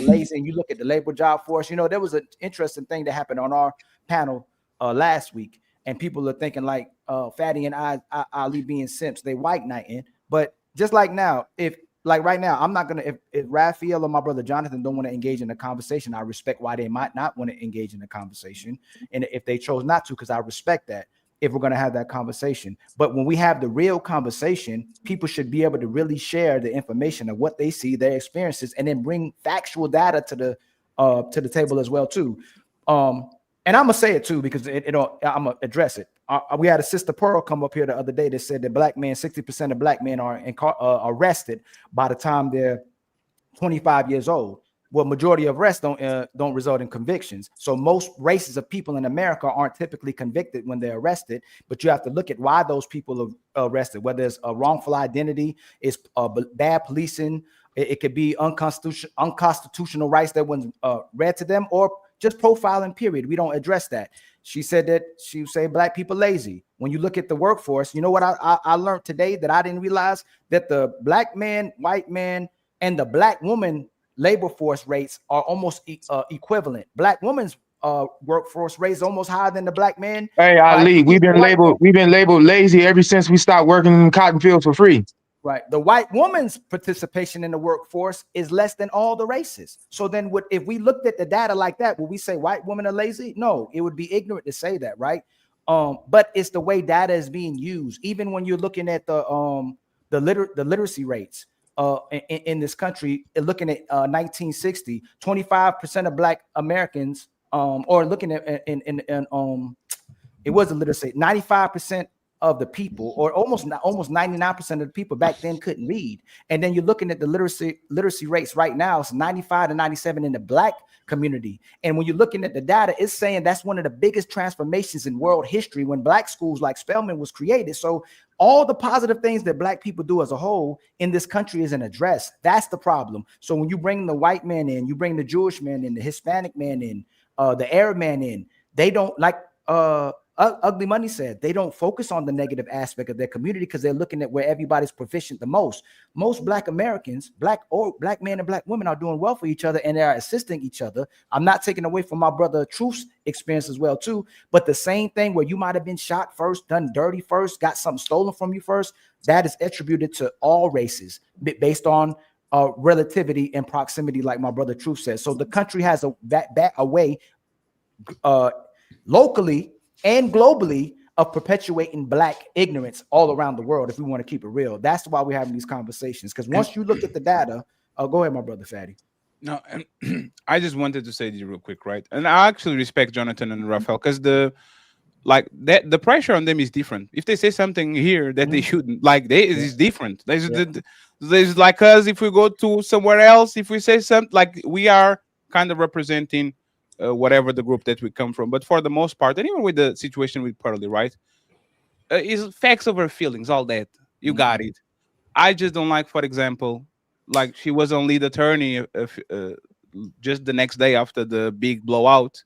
lazy, and you look at the labor job force, there was an interesting thing that happened on our panel last week, and people are thinking like Fatty and Ali being simps, they white knighting, but just like now, like right now, I'm not gonna, if Raphael or my brother Jonathan don't want to engage in the conversation, I respect why they might not want to engage in the conversation. And if they chose not to, because I respect that, if we're gonna have that conversation. But when we have the real conversation, people should be able to really share the information of what they see, their experiences, and then bring factual data to the table as well too. And I'm gonna say it too, because I'm gonna address it. We had a Sister Pearl come up here the other day that said that 60% of black men are arrested by the time they're 25 years old. Well, majority of arrests don't result in convictions. So most races of people in America aren't typically convicted when they're arrested. But you have to look at why those people are arrested, whether it's a wrongful identity, it's bad policing, it could be unconstitutional rights that wasn't read to them, or just profiling, period. We don't address that. She said that she would say black people lazy. When you look at the workforce, you know what I learned today that I didn't realize? That the black man, white man, and the black woman labor force rates are almost equivalent. Black women's workforce rate is almost higher than the black man. Hey, Ali, we've been labeled lazy ever since we stopped working in cotton fields for free. Right. The white woman's participation in the workforce is less than all the races. So then if we looked at the data like that, would we say white women are lazy? No, it would be ignorant to say that, right? But it's the way data is being used. Even when you're looking at the literacy rates in this country, looking at 1960, 25% of black Americans, or looking at it was a literacy, 95% of the people, or almost 99% of the people back then couldn't read. And then you're looking at the literacy rates right now, it's 95 to 97 in the black community. And when you're looking at the data, it's saying that's one of the biggest transformations in world history when black schools like Spelman was created. So all the positive things that black people do as a whole in this country isn't addressed. That's the problem. So when you bring the white man in, you bring the Jewish man in, the Hispanic man in, the Arab man in, they don't like Ugly Money said, they don't focus on the negative aspect of their community because they're looking at where everybody's proficient the most. Most Black Americans, Black men and Black women, are doing well for each other and they are assisting each other. I'm not taking away from my brother Truth's experience as well too, but the same thing where you might have been shot first, done dirty first, got something stolen from you first, that is attributed to all races based on relativity and proximity, like my brother Truth says. So the country has a way locally and globally of perpetuating Black ignorance all around the world. If we want to keep it real, that's why we're having these conversations. Because once you look at the data, go ahead, my brother Fatty. No, and I just wanted to say this real quick, right? And I actually respect Jonathan and Raphael because the pressure on them is different. If they say something here that they shouldn't, it's different. There's like us, if we go to somewhere else, if we say something, like we are kind of representing whatever the group that we come from. But for the most part, and even with the situation with Pearly, right, is facts over feelings, all that. You got it. I just don't like, for example, like she was on lead attorney just the next day after the big blowout,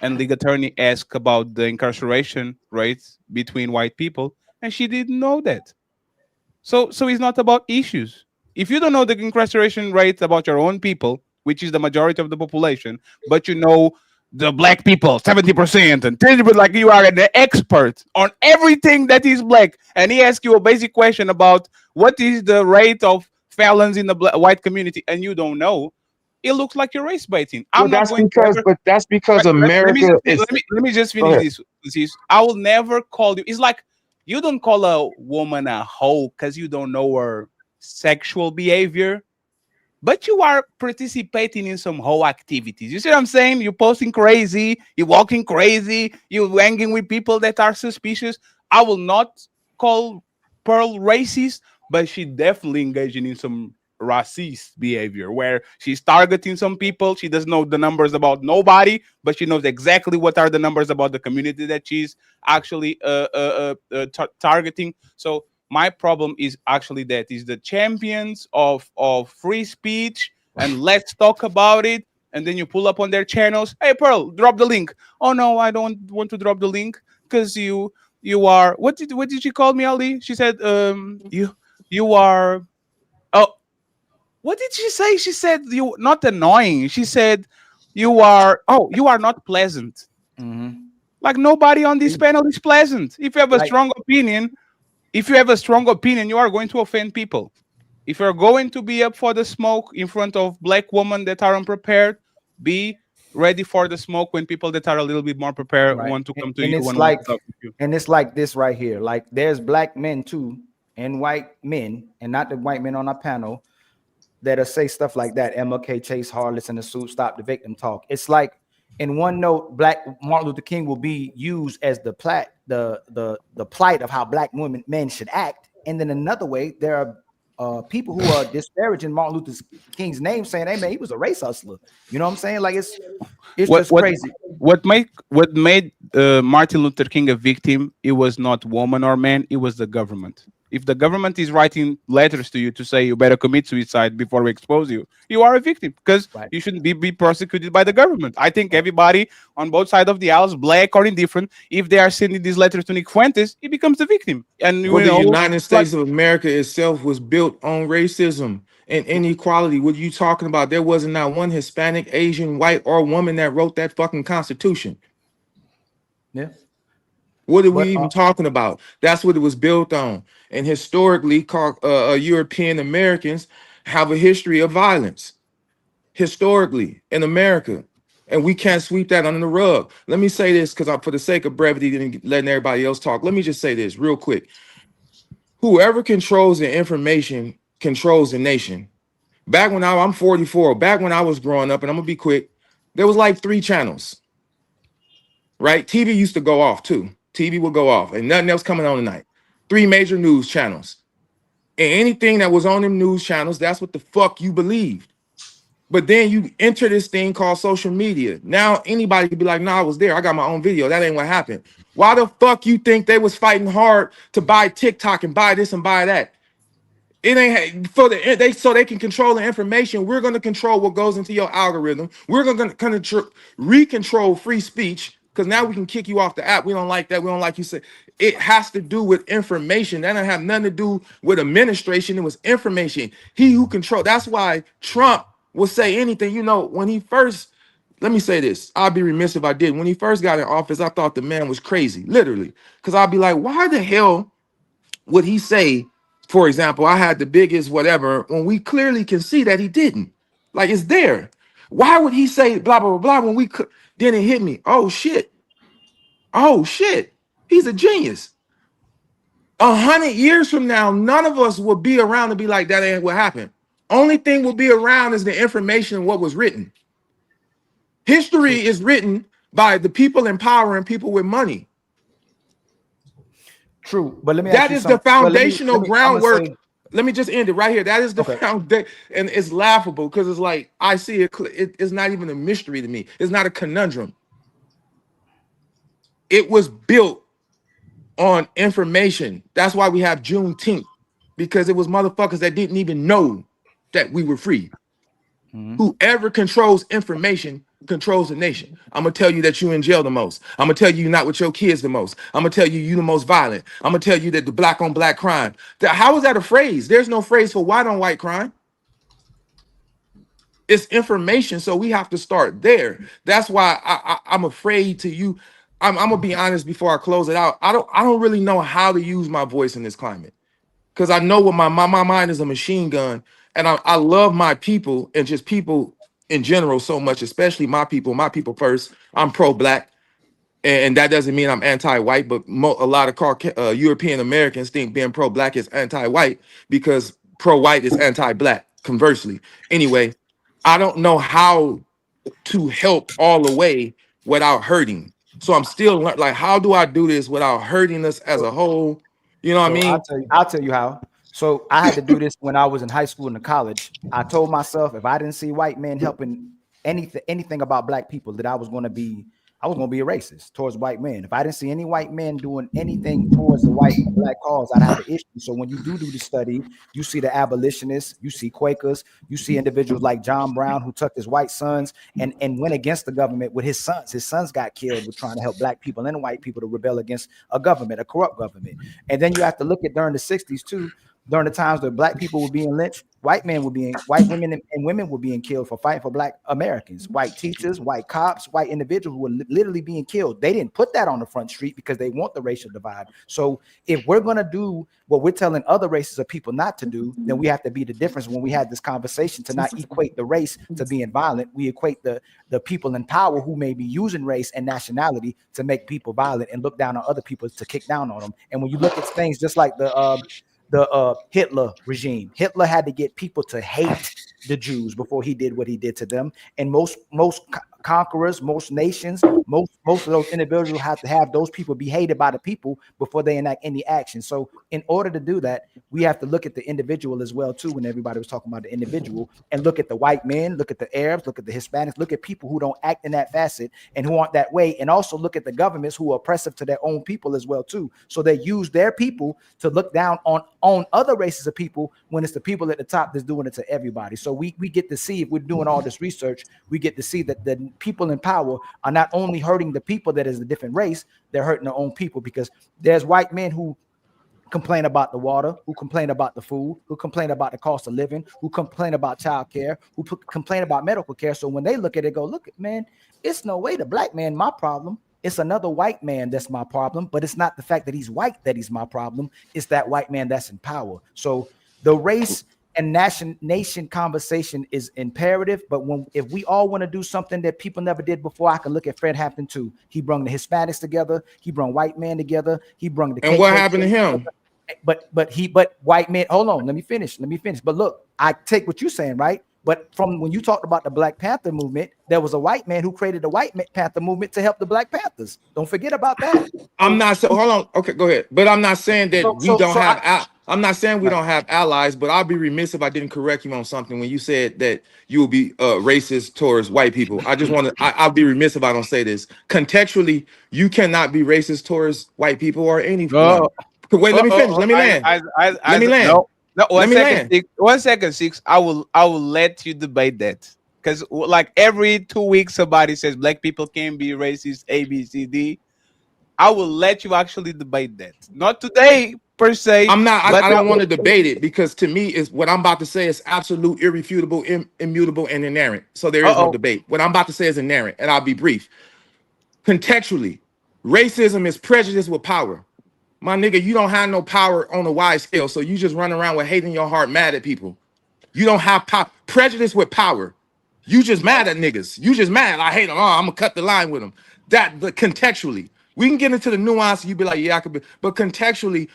and league attorney asked about the incarceration rates between white people, and she didn't know that. So it's not about issues. If you don't know the incarceration rates about your own people, which is the majority of the population, but you know the Black people 70% and 30%, like you are an expert on everything that is Black, and he asks you a basic question about what is the rate of felons in the white community, and you don't know, it looks like you're race baiting. That's because America is. Let me just finish this. I will never call you. It's like you don't call a woman a hoe because you don't know her sexual behavior, but you are participating in some hoe activities. You see what I'm saying? You're posting crazy, you're walking crazy, you're hanging with people that are suspicious. I will not call Pearl racist, but she definitely engaging in some racist behavior where she's targeting some people. She doesn't know the numbers about nobody, but she knows exactly what are the numbers about the community that she's actually targeting. So my problem is actually that is the champions of free speech and let's talk about it, and then you pull up on their channels, hey Pearl, drop the link. Oh no, I don't want to drop the link because you are what did she call me, Ali? She said you are, oh, what did she say? She said you not annoying. She said you are not pleasant. Like nobody on this panel is pleasant. If you have a strong opinion, you are going to offend people. If you're going to be up for the smoke in front of Black women that are unprepared, be ready for the smoke when people that are a little bit more prepared want to come to you. And it's like this right here. Like there's Black men too and white men, and not the white men on our panel, that'll say stuff like that. MLK chase harlots in the suit, stop the victim talk. It's like in one note, Black Martin Luther King will be used as the plight of how Black men should act, and then another way, there are people who are disparaging Martin Luther King's name, saying, "Hey man, he was a race hustler." You know what I'm saying? Like it's just crazy. What made Martin Luther King a victim? It was not woman or man; it was the government. If the government is writing letters to you to say you better commit suicide before we expose you, you are a victim because you shouldn't be prosecuted by the government. I think everybody on both sides of the aisle, Black or indifferent, if they are sending these letters to Nick Fuentes, he becomes the victim. And the United States of America itself was built on racism and inequality. What are you talking about? There wasn't not one Hispanic, Asian, white, or woman that wrote that fucking Constitution. Yeah. What are we even talking about? That's what it was built on. And historically, European Americans have a history of violence, historically, in America. And we can't sweep that under the rug. Let me say this, because for the sake of brevity and letting everybody else talk, let me just say this real quick. Whoever controls the information controls the nation. Back when I'm 44, back when I was growing up, and I'm going to be quick, there was like 3 channels, right? TV used to go off too. TV would go off and nothing else coming on tonight. 3 major news channels. And anything that was on them news channels, that's what the fuck you believed. But then you enter this thing called social media. Now anybody could be like, nah, I was there. I got my own video. That ain't what happened. Why the fuck you think they was fighting hard to buy TikTok and buy this and buy that? It ain't so they can control the information. We're going to control what goes into your algorithm. We're going to recontrol free speech. because now we can kick you off the app. We don't like that. We don't like you say. It has to do with information. That don't have nothing to do with administration. It was information. He who control. That's why Trump will say anything. You know, when he first, let me say this. I'd be remiss if I did. When he first got in office, I thought the man was crazy, literally. Because I'd be like, why the hell would he say, for example, I had the biggest whatever, when we clearly can see that he didn't? Like, it's there. Why would he say blah, blah, blah, blah when we could? Then it hit me. Oh, shit. Oh, shit. He's a genius. 100 years from now, none of us will be around to be like, that ain't what happened. Only thing will be around is the information of what was written. History is written by the people in power and people with money. True, but let me. That is the foundational groundwork. Say, let me just end it right here. That is the foundation, and it's laughable because it's like I see it. It's not even a mystery to me. It's not a conundrum. It was built on information. That's why we have Juneteenth, because it was motherfuckers that didn't even know that we were free. Whoever controls information controls the nation. I'm gonna tell you that you in jail the most. I'm gonna tell you you're not with your kids the most. I'm gonna tell you you the most violent. I'm gonna tell you that the black on black crime. How is that a phrase? There's no phrase for white on white crime. It's information, so we have to start there. That's why I'm afraid to you. I'm gonna be honest before I close it out. I don't really know how to use my voice in this climate, because I know what my mind is a machine gun, and I love my people and just people in general so much, especially my people first. I'm pro-black, and that doesn't mean I'm anti-white, but a lot of European Americans think being pro-black is anti-white because pro-white is anti-black, conversely. Anyway, I don't know how to help all the way without hurting. So I'm still like, how do I do this without hurting us as a whole? You know what I mean? I'll tell you how. So I had to do this when I was in high school and college. I told myself if I didn't see white men helping anything about black people, that I was going to be a racist towards white men. If I didn't see any white men doing anything towards the white and black cause, I'd have an issue. So when you do the study, you see the abolitionists, you see Quakers, you see individuals like John Brown, who took his white sons and went against the government with his sons. His sons got killed with trying to help black people and white people to rebel against a government, a corrupt government. And then you have to look at during the 60s too. During the times that black people were being lynched, white women and women were being killed for fighting for black Americans. White teachers, white cops, white individuals were literally being killed. They didn't put that on the front street because they want the racial divide. So if we're going to do what we're telling other races of people not to do, then we have to be the difference when we had this conversation, to not equate the race to being violent. We equate the people in power who may be using race and nationality to make people violent and look down on other people to kick down on them. And when you look at things just like the Hitler regime, Hitler had to get people to hate the Jews before he did what he did to them. And most conquerors, most nations, most of those individuals have to have those people be hated by the people before they enact any action. So in order to do that, we have to look at the individual as well too. When everybody was talking about the individual, and look at the white men, look at the Arabs, look at the Hispanics, look at people who don't act in that facet and who aren't that way, and also look at the governments who are oppressive to their own people as well too. So they use their people to look down on other races of people when it's the people at the top that's doing it to everybody. So we get to see, if we're doing all this research, we get to see that the people in power are not only hurting the people that is a different race, they're hurting their own people, because there's white men who complain about the water, who complain about the food, who complain about the cost of living, who complain about child care, who complain about medical care. So when they look at it, go, look, man, it's no way the black man my problem. It's another white man that's my problem, but it's not the fact that he's white that he's my problem. It's that white man that's in power. So the race and nation conversation is imperative, but if we all want to do something that people never did before, I can look at Fred Hampton too. He brought the Hispanics together, he brought white men together, he brought the. And what happened to him? But white men. Hold on, let me finish. But look, I take what you're saying, right? But from when you talked about the Black Panther movement, there was a white man who created the White Panther movement to help the Black Panthers. Don't forget about that. I'm not so. Hold on. Okay, go ahead. But I'm not saying that I'm not saying we don't have allies. But I'll be remiss if I didn't correct you on something when you said that you will be racist towards white people. I just want to. I'll be remiss if I don't say this. Contextually, you cannot be racist towards white people or anyone. Wait, let me finish. Let me land. Let me land. No, 1 second, 6. I will let you debate that. because like every 2 weeks somebody says black people can be racist, A, B, C, D. I will let you actually debate that. Not today per se. I'm not. I don't want to debate it because to me, is what I'm about to say is absolute, irrefutable, immutable, and inerrant. So there is no debate. What I'm about to say is inerrant, and I'll be brief. Contextually, racism is prejudice with power. My nigga, you don't have no power on a wide scale, so you just run around with hate in your heart, mad at people. You don't have power. Prejudice with power. You just mad at niggas. You just mad. I hate them. Oh, I'm gonna cut the line with them. But contextually, we can get into the nuance. You be like, yeah, I could be. But contextually,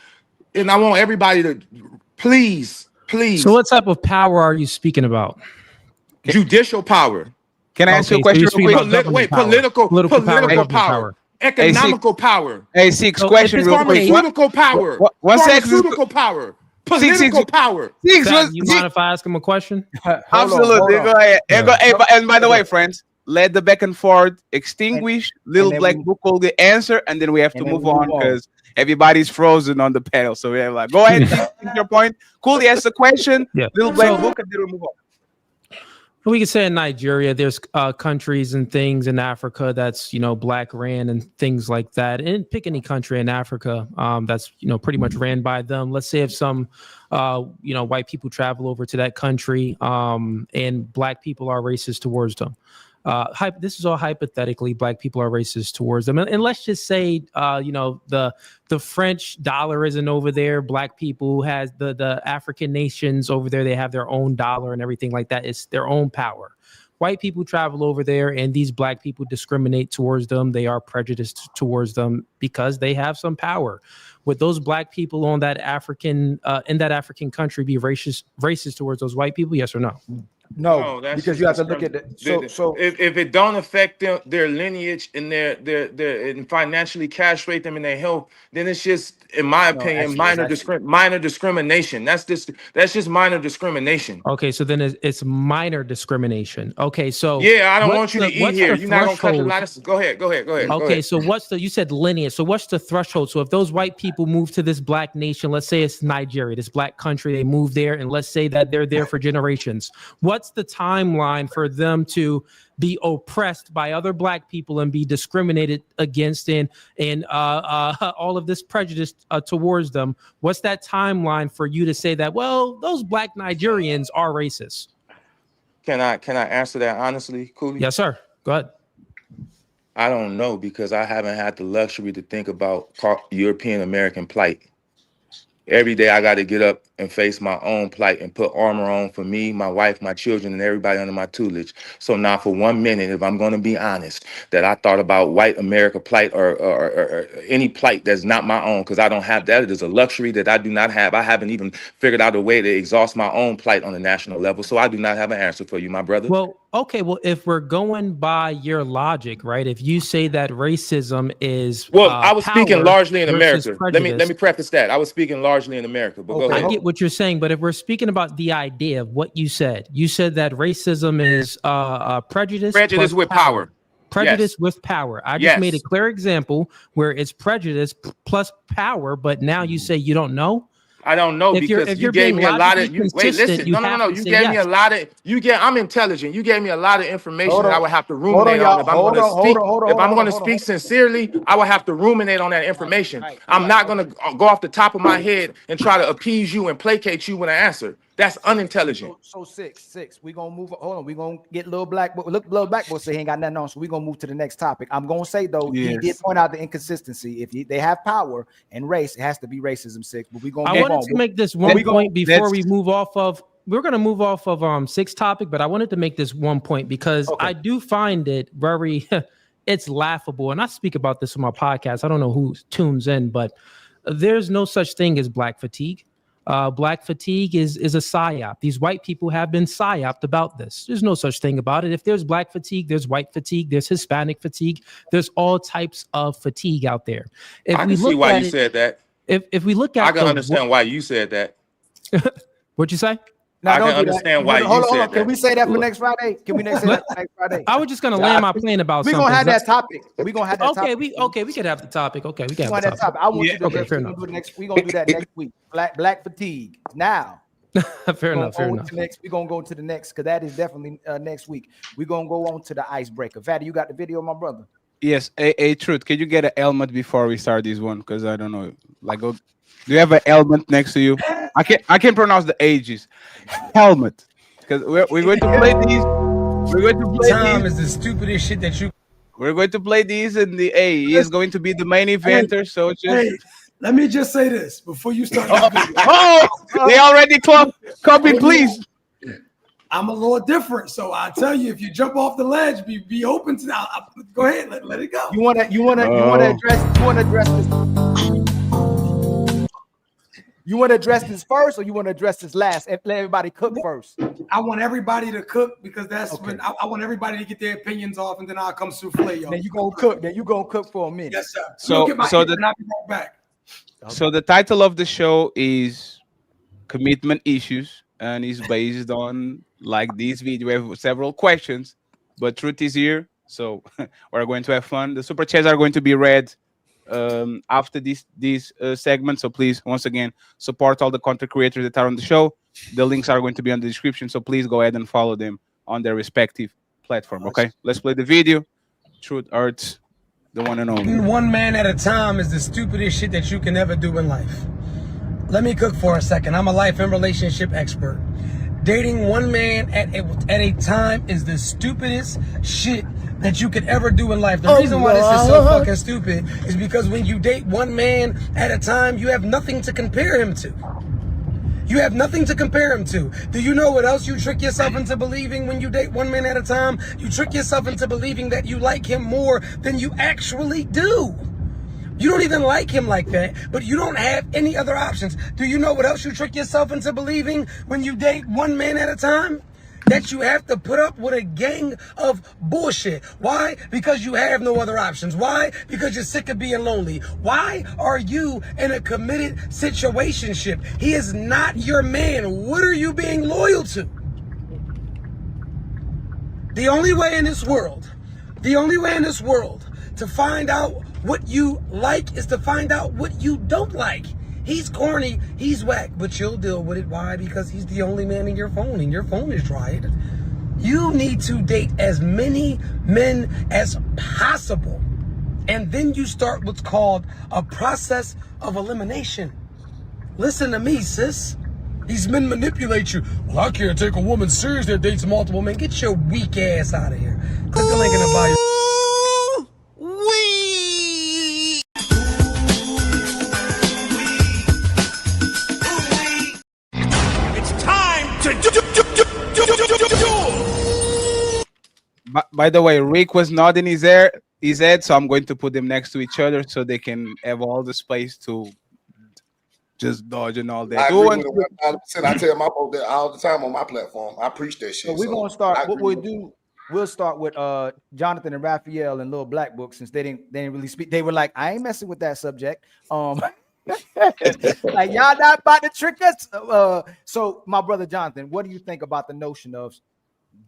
and I want everybody to please. So what type of power are you speaking about? Judicial power. Can I answer a question real quick? Political power. Economical power. Hey, Six, question real quick. Pharmaceutical power. Pharmaceutical power. Political power. You mind if I ask him a question? Absolutely. Go ahead. And by the way, friends, let the back and forth extinguish. Little Black Book will the answer, and then we have to move on because everybody's frozen on the panel. So we're like, go ahead, think your point. Cool, ask the question. Little Black Book, and then we move on. We can say in Nigeria, there's countries and things in Africa that's, black ran and things like that. And pick any country in Africa that's, pretty much ran by them. Let's say if some, white people travel over to that country and black people are racist towards them. This is all hypothetically, black people are racist towards them. And let's just say, the French dollar isn't over there. Black people has the African nations over there. They have their own dollar and everything like that. It's their own power. White people travel over there and these black people discriminate towards them. They are prejudiced towards them because they have some power. Would those black people on that African, in that African country be racist towards those white people? Yes or no? No, because you have to look at it. So if it don't affect their lineage and their and financially castrate them in their health, then it's just, in my opinion, minor discrimination. That's just minor discrimination. Okay, so then it's minor discrimination. Okay, so yeah, I don't want you to eat here. You're not gonna cut the line. Go ahead. Okay, so you said lineage. So what's the threshold? So if those white people move to this black nation, let's say it's Nigeria, this black country, they move there, and let's say that they're there for generations. What's the timeline for them to be oppressed by other black people and be discriminated against and all of this prejudice towards them? What's that timeline for you to say that, well, those black Nigerians are racist? Can I answer that honestly, Cooley? Yes, sir. Go ahead. I don't know, because I haven't had the luxury to think about European American plight. Every day I got to get up and face my own plight and put armor on for me, my wife, my children, and everybody under my tutelage. So now for 1 minute, if I'm going to be honest, that I thought about white America plight or any plight that's not my own, because I don't have that. It is a luxury that I do not have. I haven't even figured out a way to exhaust my own plight on a national level. So I do not have an answer for you, my brother. Well, okay. Well, if we're going by your logic, right? If you say that racism is I was speaking largely in America. Let me preface that. I was speaking largely in America, but go ahead. I get what you're saying, but if we're speaking about the idea of what you said that racism is prejudice with power. Prejudice with power. I just made a clear example where it's prejudice plus power, but now you say you don't know. I don't know, because you gave me a lot of. Wait, listen. No. You gave me a lot of. I'm intelligent. You gave me a lot of information that I would have to ruminate on. If I'm going to speak sincerely, I would have to ruminate on that information. I'm not going to go off the top of my head and try to appease you and placate you with an answer. That's unintelligent. So six. We're gonna move. Hold on. We're gonna get little black. Look, little black boy say he ain't got nothing on. So we're gonna move to the next topic. I'm gonna say though, he did point out the inconsistency. If they have power and race, it has to be racism. Six. But we're gonna. I wanted to make this one point before we move off of. We're gonna move off of Six topic, but I wanted to make this one point because I do find it very. It's laughable, and I speak about this on my podcast. I don't know who tunes in, but there's no such thing as black fatigue. Black fatigue is a psyop. These white people have been psyoped about this. There's no such thing about it. If there's black fatigue, there's white fatigue, there's Hispanic fatigue, there's all types of fatigue out there. I can see why you said that. If we look at, I can understand why you said that. What'd you say? No, I can understand why you said that. Can we say that for next Friday? Can we say that for next Friday? I was just gonna land my plane about something. We're gonna have that topic. We're gonna have that topic. We could have the topic. Okay, we can have that topic. I want you to fair enough. We're gonna do that next week. Black fatigue. Now, Fair enough. Fair enough. We're gonna go to the next because that is definitely next week. We're gonna go on to the icebreaker. Fatty, you got the video, my brother? Yes. A truth. Can you get an helmet before we start this one? Because I don't know. Like, do you have an helmet next to you? I can't pronounce the ages. Helmet. Because we're going to play these. We're going to play Time these. is the stupidest shit that you. We're going to play these in the A. He is going to be the main eventer. So just. Hey, let me just say this before you start. They already copy, please. I'm a little different, so I tell you, if you jump off the ledge, be open to that. Go ahead, let it go. You wanna address this? You want to address this first, or you want to address this last? And let everybody cook first. I want everybody to cook because that's when I want everybody to get their opinions off, and then I'll come souffle. Yo. Then you gonna cook. Then you gonna cook for a minute. Yes, sir. So and I'll be right back. So the title of the show is Commitment Issues, and it's based on like this video. We have several questions, but truth is here. So we're going to have fun. The super chats are going to be read after this segment. So please, once again, support all the content creators that are on the show. The links are going to be on the description. So please go ahead and follow them on their respective platform. Okay, let's play the video. Truth Arts, the one and only. One man at a time is the stupidest shit that you can ever do in life. Let me cook for a second. I'm a life and relationship expert. Dating one man at a time is the stupidest shit that you could ever do in life. The reason why this is so fucking stupid is because when you date one man at a time, you have nothing to compare him to. You have nothing to compare him to. Do you know what else you trick yourself into believing when you date one man at a time? You trick yourself into believing that you like him more than you actually do. You don't even like him like that, but you don't have any other options. Do you know what else you trick yourself into believing when you date one man at a time? That you have to put up with a gang of bullshit. Why? Because you have no other options. Why? Because you're sick of being lonely. Why are you in a committed situationship? He is not your man. What are you being loyal to? The only way in this world to find out what you like is to find out what you don't like. He's corny, he's whack, but you'll deal with it. Why? Because he's the only man in your phone, and your phone is dried. You need to date as many men as possible. And then you start what's called a process of elimination. Listen to me, sis. These men manipulate you. Well, I can't take a woman serious that dates multiple men. Get your weak ass out of here. Click the link in the bio. By the way, Rick was nodding his head, so I'm going to put them next to each other so they can have all the space to just dodge and all that. I agree with him 100%. I tell my folks that all the time on my platform. I preach that shit. So we're gonna start. What we'll do, we'll start with Jonathan and Raphael and Little Black Book, since they didn't really speak. They were like, I ain't messing with that subject. Like, y'all not about to trick us. So my brother Jonathan, what do you think about the notion of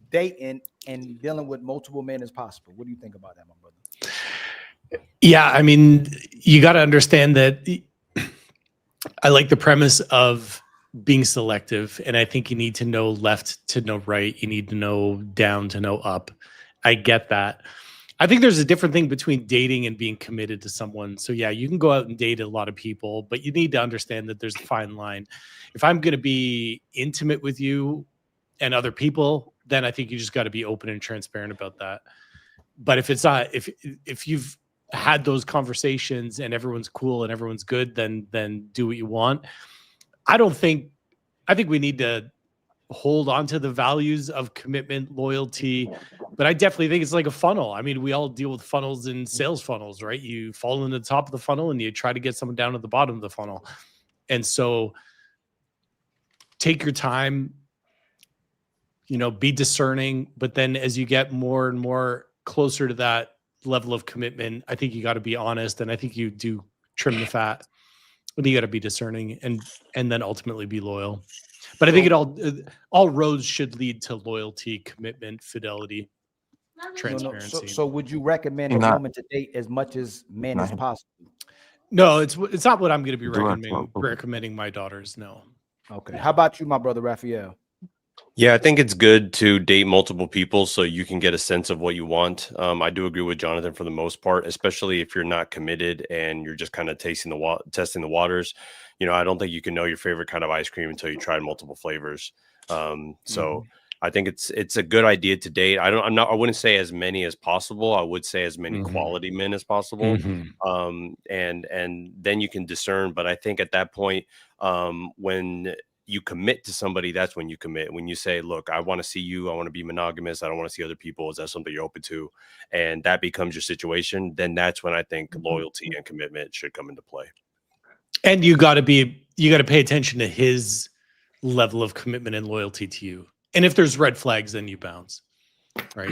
dating and dealing with multiple men as possible? What do you think about that, my brother? Yeah, I mean, you got to understand that I like the premise of being selective, and I think you need to know left to know right. You need to know down to know up. I get that. I think there's a different thing between dating and being committed to someone. So yeah, you can go out and date a lot of people, but you need to understand that there's a fine line. If I'm going to be intimate with you and other people, then I think you just got to be open and transparent about that. But if it's not, if you've had those conversations and everyone's cool and everyone's good, then do what you want. I think we need to hold on to the values of commitment, loyalty, but I definitely think it's like a funnel. I mean, we all deal with funnels and sales funnels, right? You fall in the top of the funnel and you try to get someone down at the bottom of the funnel. And so take your time, be discerning, but then as you get more and more closer to that level of commitment, I think you got to be honest, and I think you do trim the fat, but you got to be discerning and then ultimately be loyal. But I think all roads should lead to loyalty, commitment, fidelity, transparency. So would you recommend a woman to date as much as men as possible? No, it's not what I'm going to be recommending my daughters. No. Okay. How about you, my brother Raphael? Yeah, I think it's good to date multiple people so you can get a sense of what you want. I do agree with Jonathan for the most part, especially if you're not committed and you're just kind of testing the waters. I don't think you can know your favorite kind of ice cream until you try multiple flavors. So I think it's a good idea to date. I wouldn't say as many as possible. I would say as many quality men as possible. And then you can discern. But I think at that point, when you commit to somebody, that's when you commit. When you say, look, I want to see you, I want to be monogamous, I don't want to see other people. Is that something you're open to? And that becomes your situation. Then that's when I think loyalty and commitment should come into play. And you got to pay attention to his level of commitment and loyalty to you. And if there's red flags, then you bounce. Right.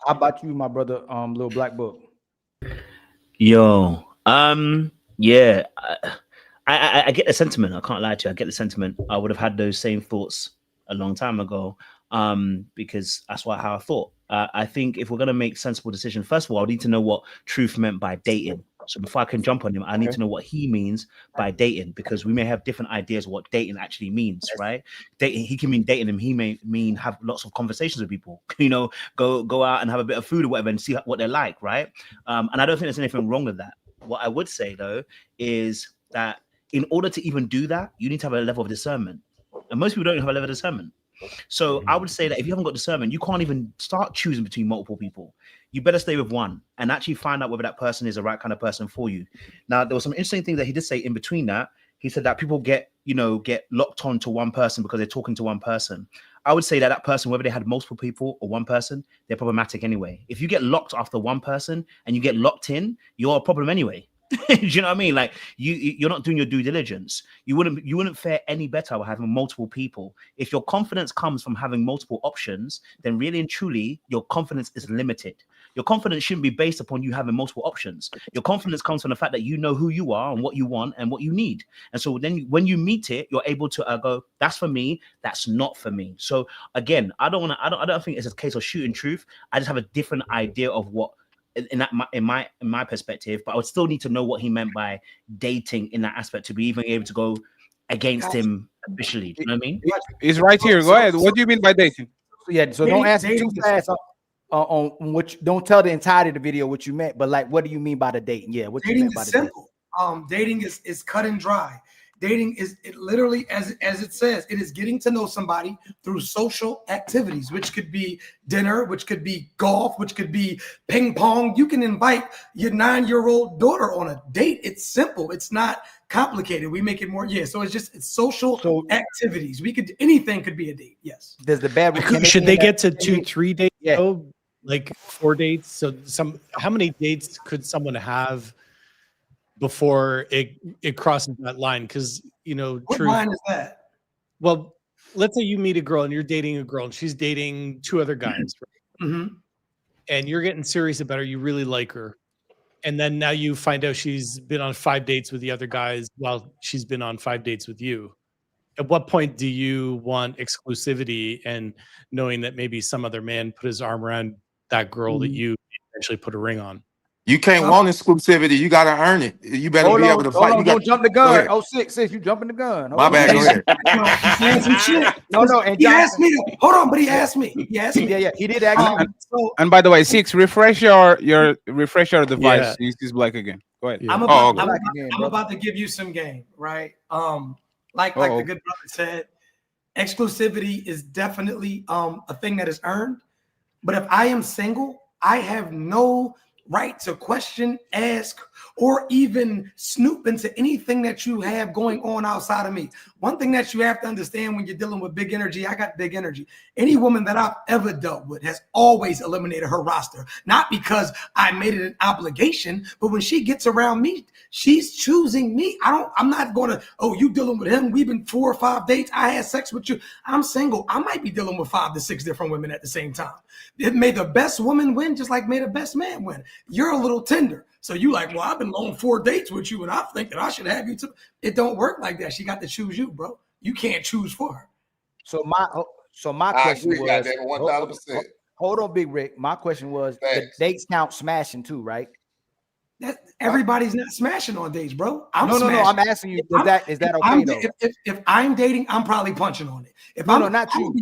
How about you, my brother, Little Black Book? Yo, yeah. I get the sentiment. I can't lie to you. I get the sentiment. I would have had those same thoughts a long time ago, because that's how I thought. I think if we're going to make sensible decisions, first of all, I need to know what truth meant by dating. So before I can jump on him, I need to know what he means by dating, because we may have different ideas of what dating actually means, right? Dating, he can mean dating him. He may mean have lots of conversations with people, go out and have a bit of food or whatever and see what they're like, right? And I don't think there's anything wrong with that. What I would say, though, is that in order to even do that, you need to have a level of discernment. And most people don't have a level of discernment. So I would say that if you haven't got discernment, you can't even start choosing between multiple people. You better stay with one and actually find out whether that person is the right kind of person for you. Now, there was some interesting things that he did say in between that. He said that people get locked on to one person because they're talking to one person. I would say that person, whether they had multiple people or one person, they're problematic anyway. If you get locked after one person and you get locked in, you're a problem anyway. Do you know what I mean? Like you're not doing your due diligence. You wouldn't fare any better with having multiple people. If your confidence comes from having multiple options, then really and truly your confidence is limited. Your confidence shouldn't be based upon you having multiple options. Your confidence comes from the fact that you know who you are and what you want and what you need. And so then when you meet it, you're able to go, that's for me, that's not for me. So again, I don't think it's a case of shooting truth. I just have a different idea of what in my perspective, but I would still need to know what he meant by dating in that aspect to be even able to go against him officially. Do you know what I mean? He's right here. Go ahead. What do you mean by dating? Yeah, so don't answer too fast on which. Don't tell the entirety of the video what you meant, but like, what do you mean by the dating? Yeah, what dating you meant by is the simple. Dating is cut and dry. Dating is literally, as it says, it is getting to know somebody through social activities, which could be dinner, which could be golf, which could be ping pong. You can invite your 9-year-old daughter on a date. It's simple. It's not complicated. We make it more, so it's social activities. Anything could be a date. Yes. Does the bad should they get to 2-3 dates? Yeah. Like 4 dates? So how many dates could someone have before it crosses that line? Because what line is that? Well, let's say you meet a girl and you're dating a girl and she's dating 2 other guys, right? Mm-hmm. And you're getting serious about her, you really like her, and then now you find out she's been on 5 dates with the other guys while she's been on 5 dates with you. At what point do you want exclusivity and knowing that maybe some other man put his arm around that girl that you eventually put a ring on? You can't want exclusivity. You got to earn it. You better be able to fight. You don't jump the gun. Oh, 6, you jumping the gun. My bad. Go ahead. No. And he asked me. Hold on, but he asked me. Yeah, he did ask me. And by the way, 6, refresh your device. Yeah. He's black again. Go ahead. I'm about to give you some game, right? Like the good brother said, exclusivity is definitely a thing that is earned. But if I am single, I have no right to question, ask, or even snoop into anything that you have going on outside of me. One thing that you have to understand when you're dealing with big energy, I got big energy. Any woman that I've ever dealt with has always eliminated her roster. Not because I made it an obligation, but when she gets around me, she's choosing me. I'm not going to, you dealing with him. We've been 4 or 5 dates. I had sex with you. I'm single. I might be dealing with 5 to 6 different women at the same time. It made the best woman win, just like made the best man win. You're a little tender. So you like, well, I've been on 4 dates with you and I think that I should have you too. It don't work like that. She got to choose you, bro. You can't choose for her. So my question was, hold on, Big Rick. My question was, the dates count smashing too, right? That everybody's not smashing on dates, bro. No. I'm asking you, is that okay though? If I'm dating, I'm probably punching on it. If no, I'm not you.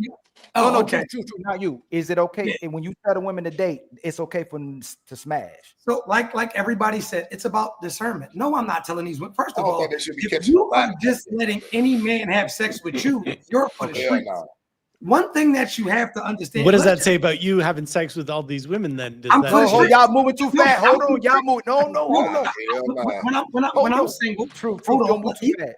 okay. True, not you. Is it okay when you tell a women to date? It's okay for them to smash. So, like everybody said, it's about discernment. No, I'm not telling these women. First of all, if you are just letting any man have sex with you, you're for the streets. One thing that you have to understand. What does that say about you having sex with all these women? Then y'all moving too fast. Hold on, y'all moving. No, hold on. When I'm single, true. Don't move too fast.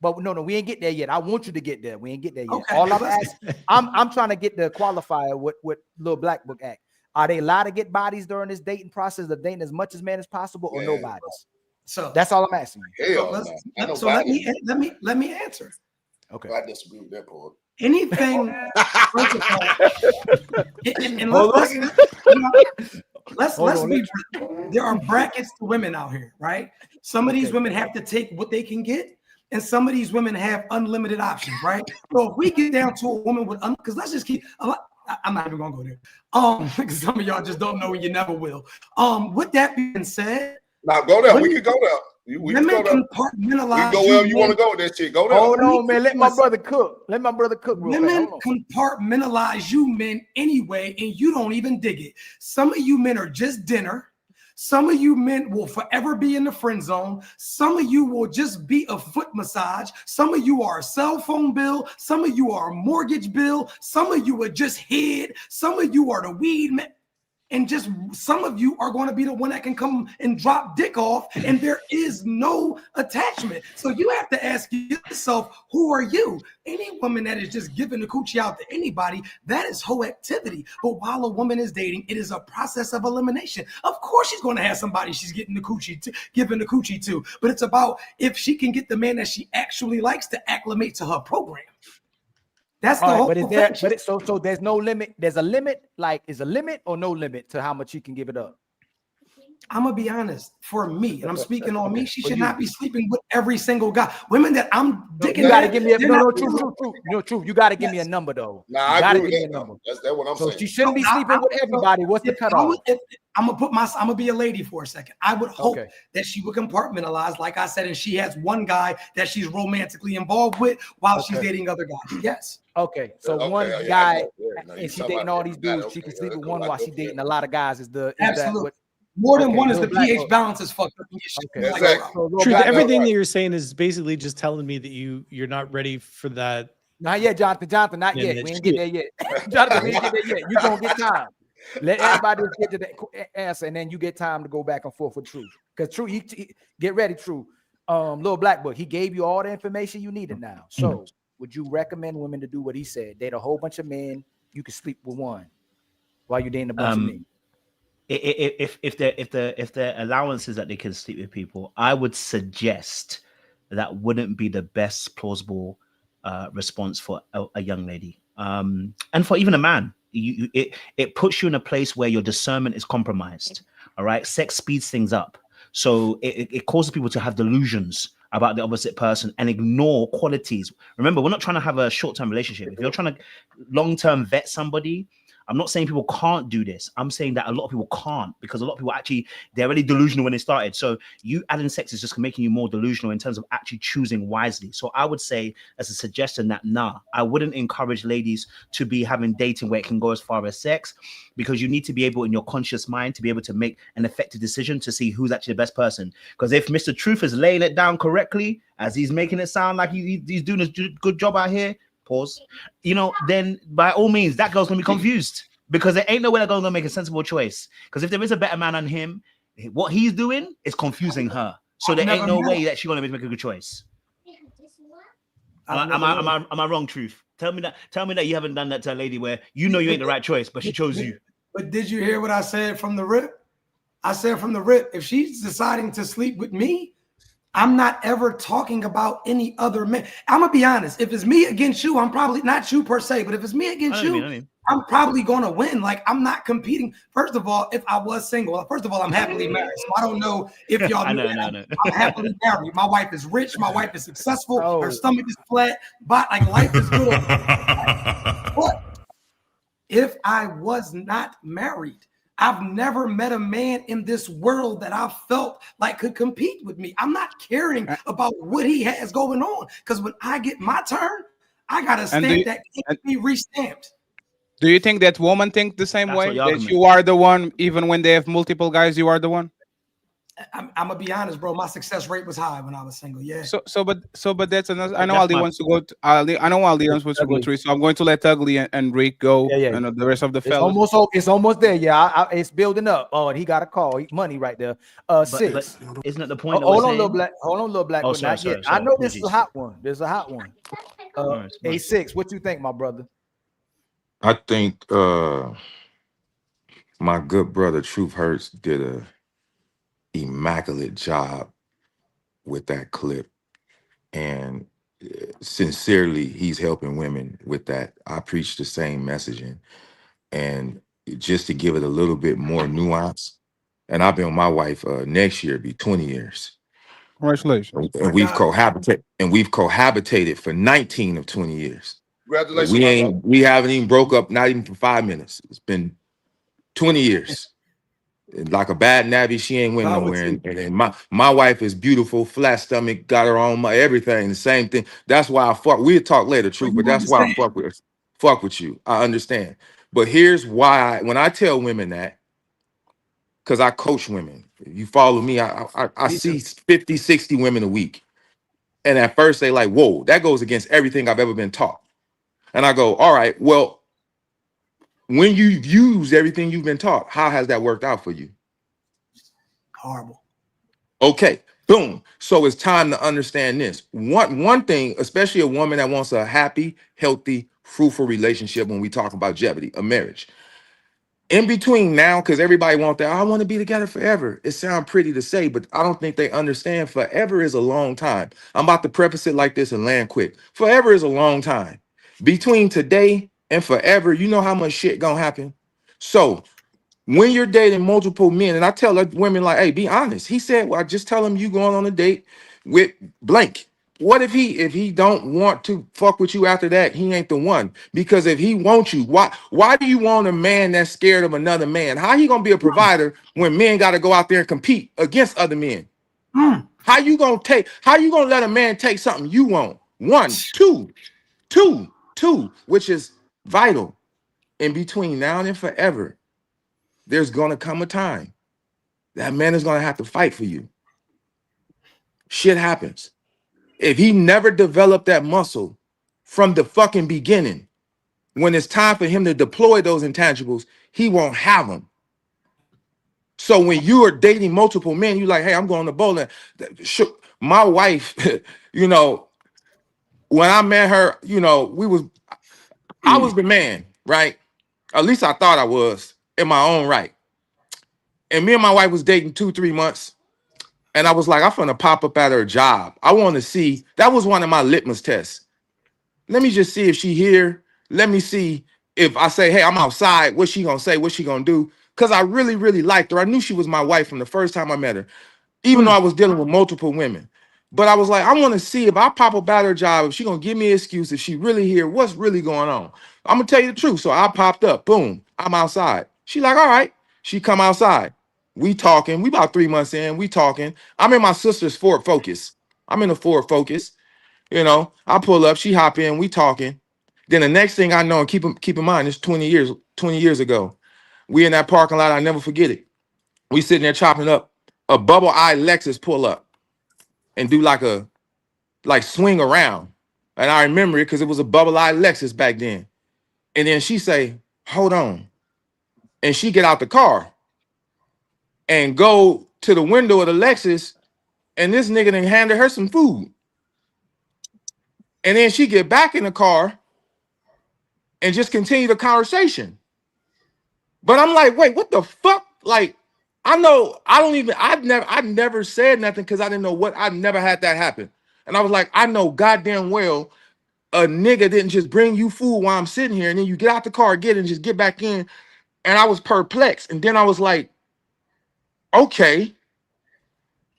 But no, we ain't get there yet. I want you to get there. We ain't get there yet. Okay, all I'm asking, I'm trying to get the qualifier with Little Black Book Act. Are they allowed to get bodies during this dating process of dating as much as man as possible, or no bodies? So that's all I'm asking. So let me answer. Okay. I disagree with that part. Anything. Let's be true. There are brackets to women out here, right? Some of these women have to take what they can get, and some of these women have unlimited options, right? So if we get down to a woman with, because let's just keep. I'm not even gonna go there. Because some of y'all just don't know and you never will. With that being said, now go there. We can go there. Women compartmentalize. You go wherever you want to go with that shit. Go there. Hold on, man. Let my brother cook. Women compartmentalize you men anyway, and you don't even dig it. Some of you men are just dinner. Some of you men will forever be in the friend zone. Some of you will just be a foot massage. Some of you are a cell phone bill. Some of you are a mortgage bill. Some of you are just head. Some of you are the weed man. And just some of you are going to be the one that can come and drop dick off, and there is no attachment. So you have to ask yourself, who are you? Any woman that is just giving the coochie out to anybody, that is whole activity. But while a woman is dating, it is a process of elimination. Of course, she's going to have somebody she's getting the coochie to, giving the coochie to. But it's about if she can get the man that she actually likes to acclimate to her program. That's the whole. So there's no limit. There's a limit. Like, is a limit or no limit to how much you can give it up? I'm gonna be honest. For me, and I'm speaking on me, she should not be sleeping with every single guy. Women that I'm dicking. You gotta give me true. You gotta give me a number though. Nah, I agree with that number. That's what I'm saying. So she shouldn't be sleeping with everybody. What's the cutoff? I'm gonna be a lady for a second. I would hope that she would compartmentalize, like I said, and she has one guy that she's romantically involved with while she's dating other guys. Yes. Okay, so one guy, and she's dating all these dudes. She can sleep with one while she's dating a lot of guys. Absolutely. More than one is the pH balance is fucked up. Truth, everything that you're saying is basically just telling me that you're not ready for that. Not yet, Jonathan. Not yet. We ain't get there yet. Jonathan, we ain't get there yet. You gonna get time. Let everybody get to the answer, and then you get time to go back and forth with True. Because True, get ready, True. Little Black Book, he gave you all the information you needed now. So would you recommend women to do what he said? Date a whole bunch of men. You can sleep with one while you're dating a bunch of men. If their allowance is that they can sleep with people, I would suggest that wouldn't be the best plausible response for a young lady, and for even a man. It puts you in a place where your discernment is compromised. All right, sex speeds things up, so it causes people to have delusions about the opposite person and ignore qualities. Remember, we're not trying to have a short-term relationship. If you're trying to long-term vet somebody, I'm not saying people can't do this. I'm saying that a lot of people can't, because a lot of people they're already delusional when they started. So you adding sex is just making you more delusional in terms of actually choosing wisely. So I would say, as a suggestion, that I wouldn't encourage ladies to be having dating where it can go as far as sex, because you need to be able, in your conscious mind, to be able to make an effective decision to see who's actually the best person. Because if Mr. Truth is laying it down correctly, as he's making it sound like he's doing a good job out here, then by all means, that girl's gonna be confused, because there ain't no way that girl's gonna make a sensible choice. Because if there is a better man than him, what he's doing is confusing her. So there ain't no way that she's gonna make a good choice. Am I wrong, Truth? Tell me that you haven't done that to a lady where you ain't the right choice, but she chose you. But did you hear what I said from the rip? I said from the rip, if she's deciding to sleep with me, I'm not ever talking about any other man. I'm gonna be honest. If it's me against you, I'm probably not you per se, but if it's me against you, I'm probably gonna win. Like, I'm not competing. First of all, if I was single, I'm happily married. So I don't know if y'all know. I'm happily married. My wife is rich. My wife is successful. Her stomach is flat. But like, life is good. But if I was not married, I've never met a man in this world that I felt like could compete with me. I'm not caring about what he has going on, because when I get my turn, I got a stamp that can't be restamped. Do you think that women think the same way? That you are the one, even when they have multiple guys, you are the one? I'm gonna be honest, bro. My success rate was high when I was single. Yeah. But that's another. I know Aldi wants to go. I know Aldi wants to go through. So I'm going to let Ugly and Rick go, and the rest of the fellas. It's almost there. Yeah, it's building up. Oh, and he got a call. Money right there. Six. But isn't it the point? Hold on, little black. Hold on, little black. Oh, but sorry, not yet. sorry, I know apologies. this is a hot one. There's a hot one. A6. What you think, my brother? I think my good brother Truth Hurts did a immaculate job with that clip, and sincerely he's helping women with that. I preach the same messaging, and just to give it a little bit more nuance, and I've been with my wife next year be 20 years. Congratulations. And we've cohabitated for 19 of 20 years. Congratulations. We haven't even broke up, not even for 5 minutes. It's been 20 years. Like a bad nabby, she ain't went nowhere. And my wife is beautiful, flat stomach, got her own everything, the same thing. That's why I fuck. We'll talk later, Truth, but that's why I fuck with you. I understand. But here's why when I tell women that, because I coach women. If you follow me, I see 50, 60 women a week. And at first they like, whoa, that goes against everything I've ever been taught. And I go, all right, well, when you've used everything you've been taught, how has that worked out for you? Horrible. Okay, boom. So it's time to understand this. One thing, especially a woman that wants a happy, healthy, fruitful relationship when we talk about longevity, a marriage. In between now, because everybody wants that, I want to be together forever. It sounds pretty to say, but I don't think they understand forever is a long time. I'm about to preface it like this and land quick. Forever is a long time. Between today and forever, you know how much shit gonna happen? So when you're dating multiple men, and I tell women like, hey, be honest. He said, well, I just tell him you going on a date with blank. What if he don't want to fuck with you after that? He ain't the one. Because if he wants you, why do you want a man that's scared of another man? How he gonna be a provider when men got to go out there and compete against other men? How you gonna let a man take something you want? One, two, which is vital. In between now and forever, there's gonna come a time that man is gonna have to fight for you. Shit happens. If he never developed that muscle from the fucking beginning, when it's time for him to deploy those intangibles, he won't have them. So when you are dating multiple men, you're like, hey, I'm going to bowling. My wife, you know, when I met her, you know, I was the man, right? At least I thought I was in my own right. And me and my wife was dating 2-3 months. And I was like, I'm gonna pop up at her job. I want to see. That was one of my litmus tests. Let me just see if she here. Let me see if I say, hey, I'm outside. What's she gonna say? What's she gonna do? Because I really, really liked her. I knew she was my wife from the first time I met her, even though I was dealing with multiple women. But I was like, I want to see if I pop up at her job, if she gonna give me an excuse, if she really here, what's really going on. I'm gonna tell you the truth. So I popped up. Boom, I'm outside. She like, all right. She come outside. We talking. We about 3 months in. We talking. I'm in my sister's Ford Focus. I'm in a Ford Focus. You know, I pull up. She hop in. We talking. Then the next thing I know, and keep in mind, it's 20 years ago. We in that parking lot. I never forget it. We sitting there chopping up. A bubble eye Lexus pull up and do like swing around. And I remember it because it was a bubble eye Lexus back then. And then she say, hold on. And she get out the car and go to the window of the Lexus, and this nigga then handed her some food. And then she get back in the car and just continue the conversation. But I'm like, wait, what the fuck? Like, I've never said nothing because I didn't know what, I've never had that happen. And I was like, I know goddamn well a nigga didn't just bring you food while I'm sitting here, and then you get out the car, get it, and just get back in. And I was perplexed. And then I was like, okay.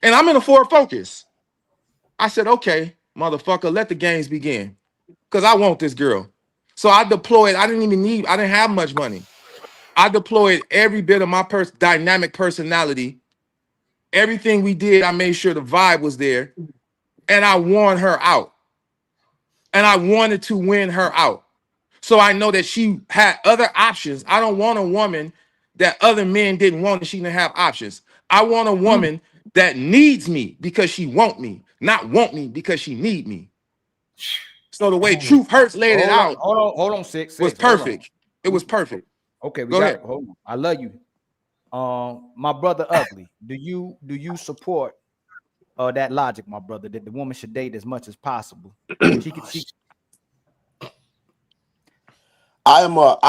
And I'm in a Ford Focus. I said, okay, motherfucker, let the games begin. Because I want this girl. So I deployed. I didn't have much money. I deployed every bit of my dynamic personality. Everything we did, I made sure the vibe was there, and I won her out. And I wanted to win her out. So I know that she had other options. I don't want a woman that other men didn't want and she didn't have options. I want a woman that needs me because she want me, not want me because she need me. So the way Truth Hurts laid it out hold on, six was perfect. It was perfect. Okay, Go ahead. hold on. I love you. My brother Ugly, do you support that logic, my brother, that the woman should date as much as possible? I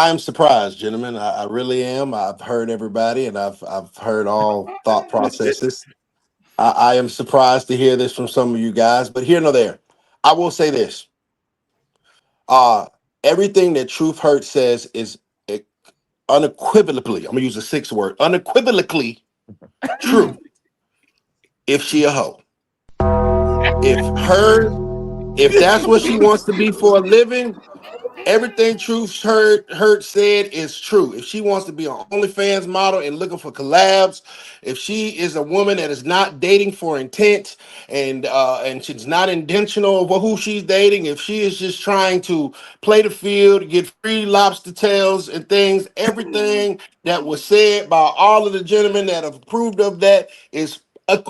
am surprised, gentlemen. I really am. I've heard everybody, and I've heard all thought processes. I am surprised to hear this from some of you guys, but here nor there. I will say this: everything that Truth Hurt says is unequivocally. I'm gonna use a 6 word: unequivocally true. If she a hoe, if that's what she wants to be for a living. Everything Truth Hurt said is true. If she wants to be an OnlyFans model and looking for collabs, if she is a woman that is not dating for intent and she's not intentional over who she's dating, if she is just trying to play the field, get free lobster tails and things, everything that was said by all of the gentlemen that have approved of that is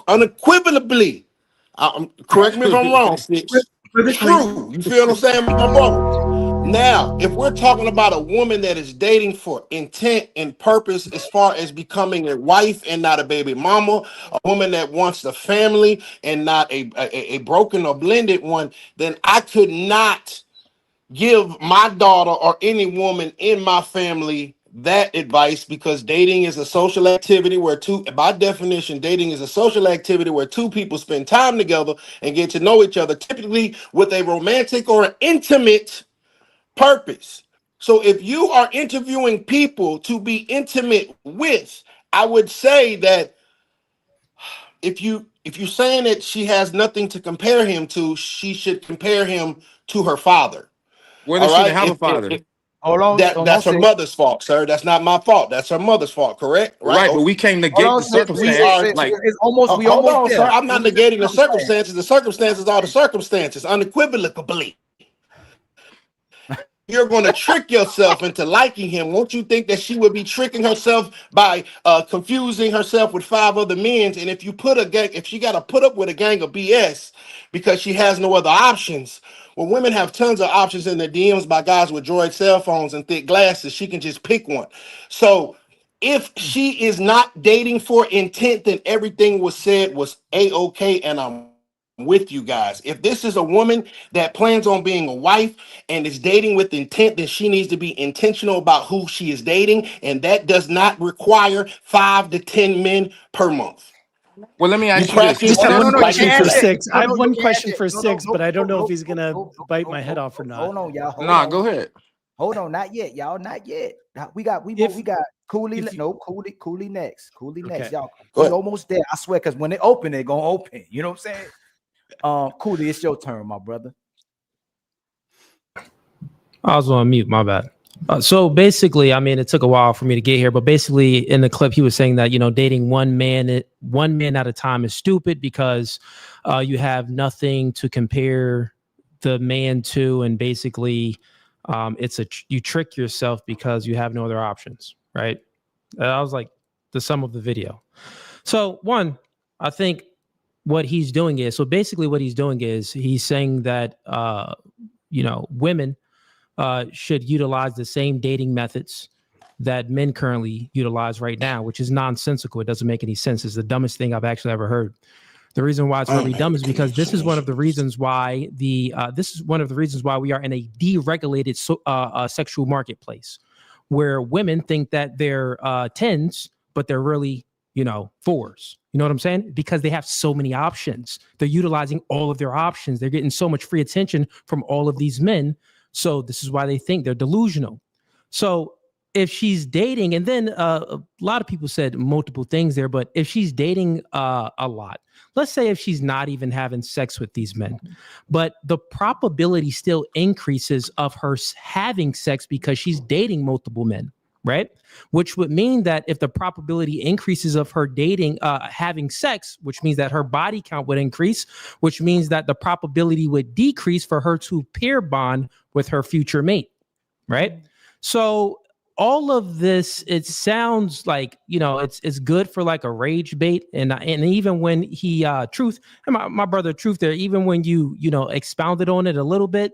unequivocally, correct me if I'm wrong, true. You feel what I'm saying, my brother? Now, if we're talking about a woman that is dating for intent and purpose as far as becoming a wife and not a baby mama, a woman that wants a family and not a broken or blended one, then I could not give my daughter or any woman in my family that advice, because dating is a social activity where by definition, dating is a social activity where two people spend time together and get to know each other, typically with a romantic or an intimate purpose. So if you are interviewing people to be intimate with, I would say that if you're saying that she has nothing to compare him to, she should compare him to her father. Whether she have a father. That's her mother's fault, sir. That's not my fault. That's her mother's fault, correct? Right, but we can't negate the circumstance. Hold on, sir. I'm not negating the circumstances. The circumstances are the circumstances, unequivocally. You're going to trick yourself into liking him. Won't you think that she would be tricking herself by confusing herself with 5 other men? And if she got to put up with a gang of BS because she has no other options, well, women have tons of options in their DMs by guys with Droid cell phones and thick glasses. She can just pick one. So if she is not dating for intent, then everything was said was A-okay, and I'm with you guys. If this is a woman that plans on being a wife and is dating with intent, then she needs to be intentional about who she is dating, and that does not require 5 to 10 men per month. Well, let me ask you this. Just have one question for Six. I have one question for Six, but I don't know if he's gonna bite my head off or not. Hold on, y'all. Go ahead. Hold on, not yet, y'all. Not yet. We got Cooley. Cooley next. Cooley next, y'all. We almost there. I swear, because when they open, they're gonna open. You know what I'm saying? Cooley, it's your turn, my brother. I was on mute, my bad. So basically, I mean, it took a while for me to get here, but basically in the clip, he was saying that, dating one man at a time is stupid because you have nothing to compare the man to. And basically you trick yourself because you have no other options. Right. I was like the sum of the video. So one, I think what he's doing is he's saying that, women should utilize the same dating methods that men currently utilize right now, which is nonsensical. It doesn't make any sense. It's the dumbest thing I've actually ever heard. The reason why it's really dumb is because this is one of the reasons why we are in a deregulated sexual marketplace, where women think that they're 10s, but they're really 4s. You know what I'm saying? Because they have so many options. They're utilizing all of their options. They're getting so much free attention from all of these men. So this is why they think they're delusional. So if she's dating, and then a lot of people said multiple things there, but if she's dating a lot, let's say if she's not even having sex with these men, but the probability still increases of her having sex because she's dating multiple men, right? Which would mean that if the probability increases of her dating, having sex, which means that her body count would increase, which means that the probability would decrease for her to pair bond with her future mate, right? So all of this, it sounds like, you know, it's good for like a rage bait. And even when he, Truth, and my brother Truth there, even when you expounded on it a little bit,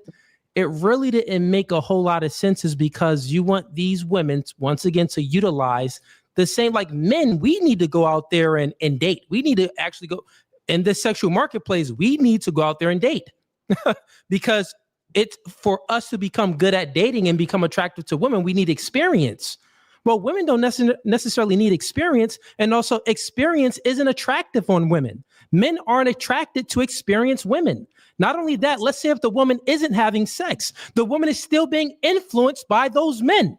it really didn't make a whole lot of sense, is because you want these women, once again, to utilize the same, like men, we need to go out there and date. We need to actually go in this sexual marketplace. We need to go out there and date because it's for us to become good at dating and become attractive to women. We need experience. Well, women don't necessarily need experience. And also experience isn't attractive on women. Men aren't attracted to experienced women. Not only that, let's say if the woman isn't having sex, the woman is still being influenced by those men.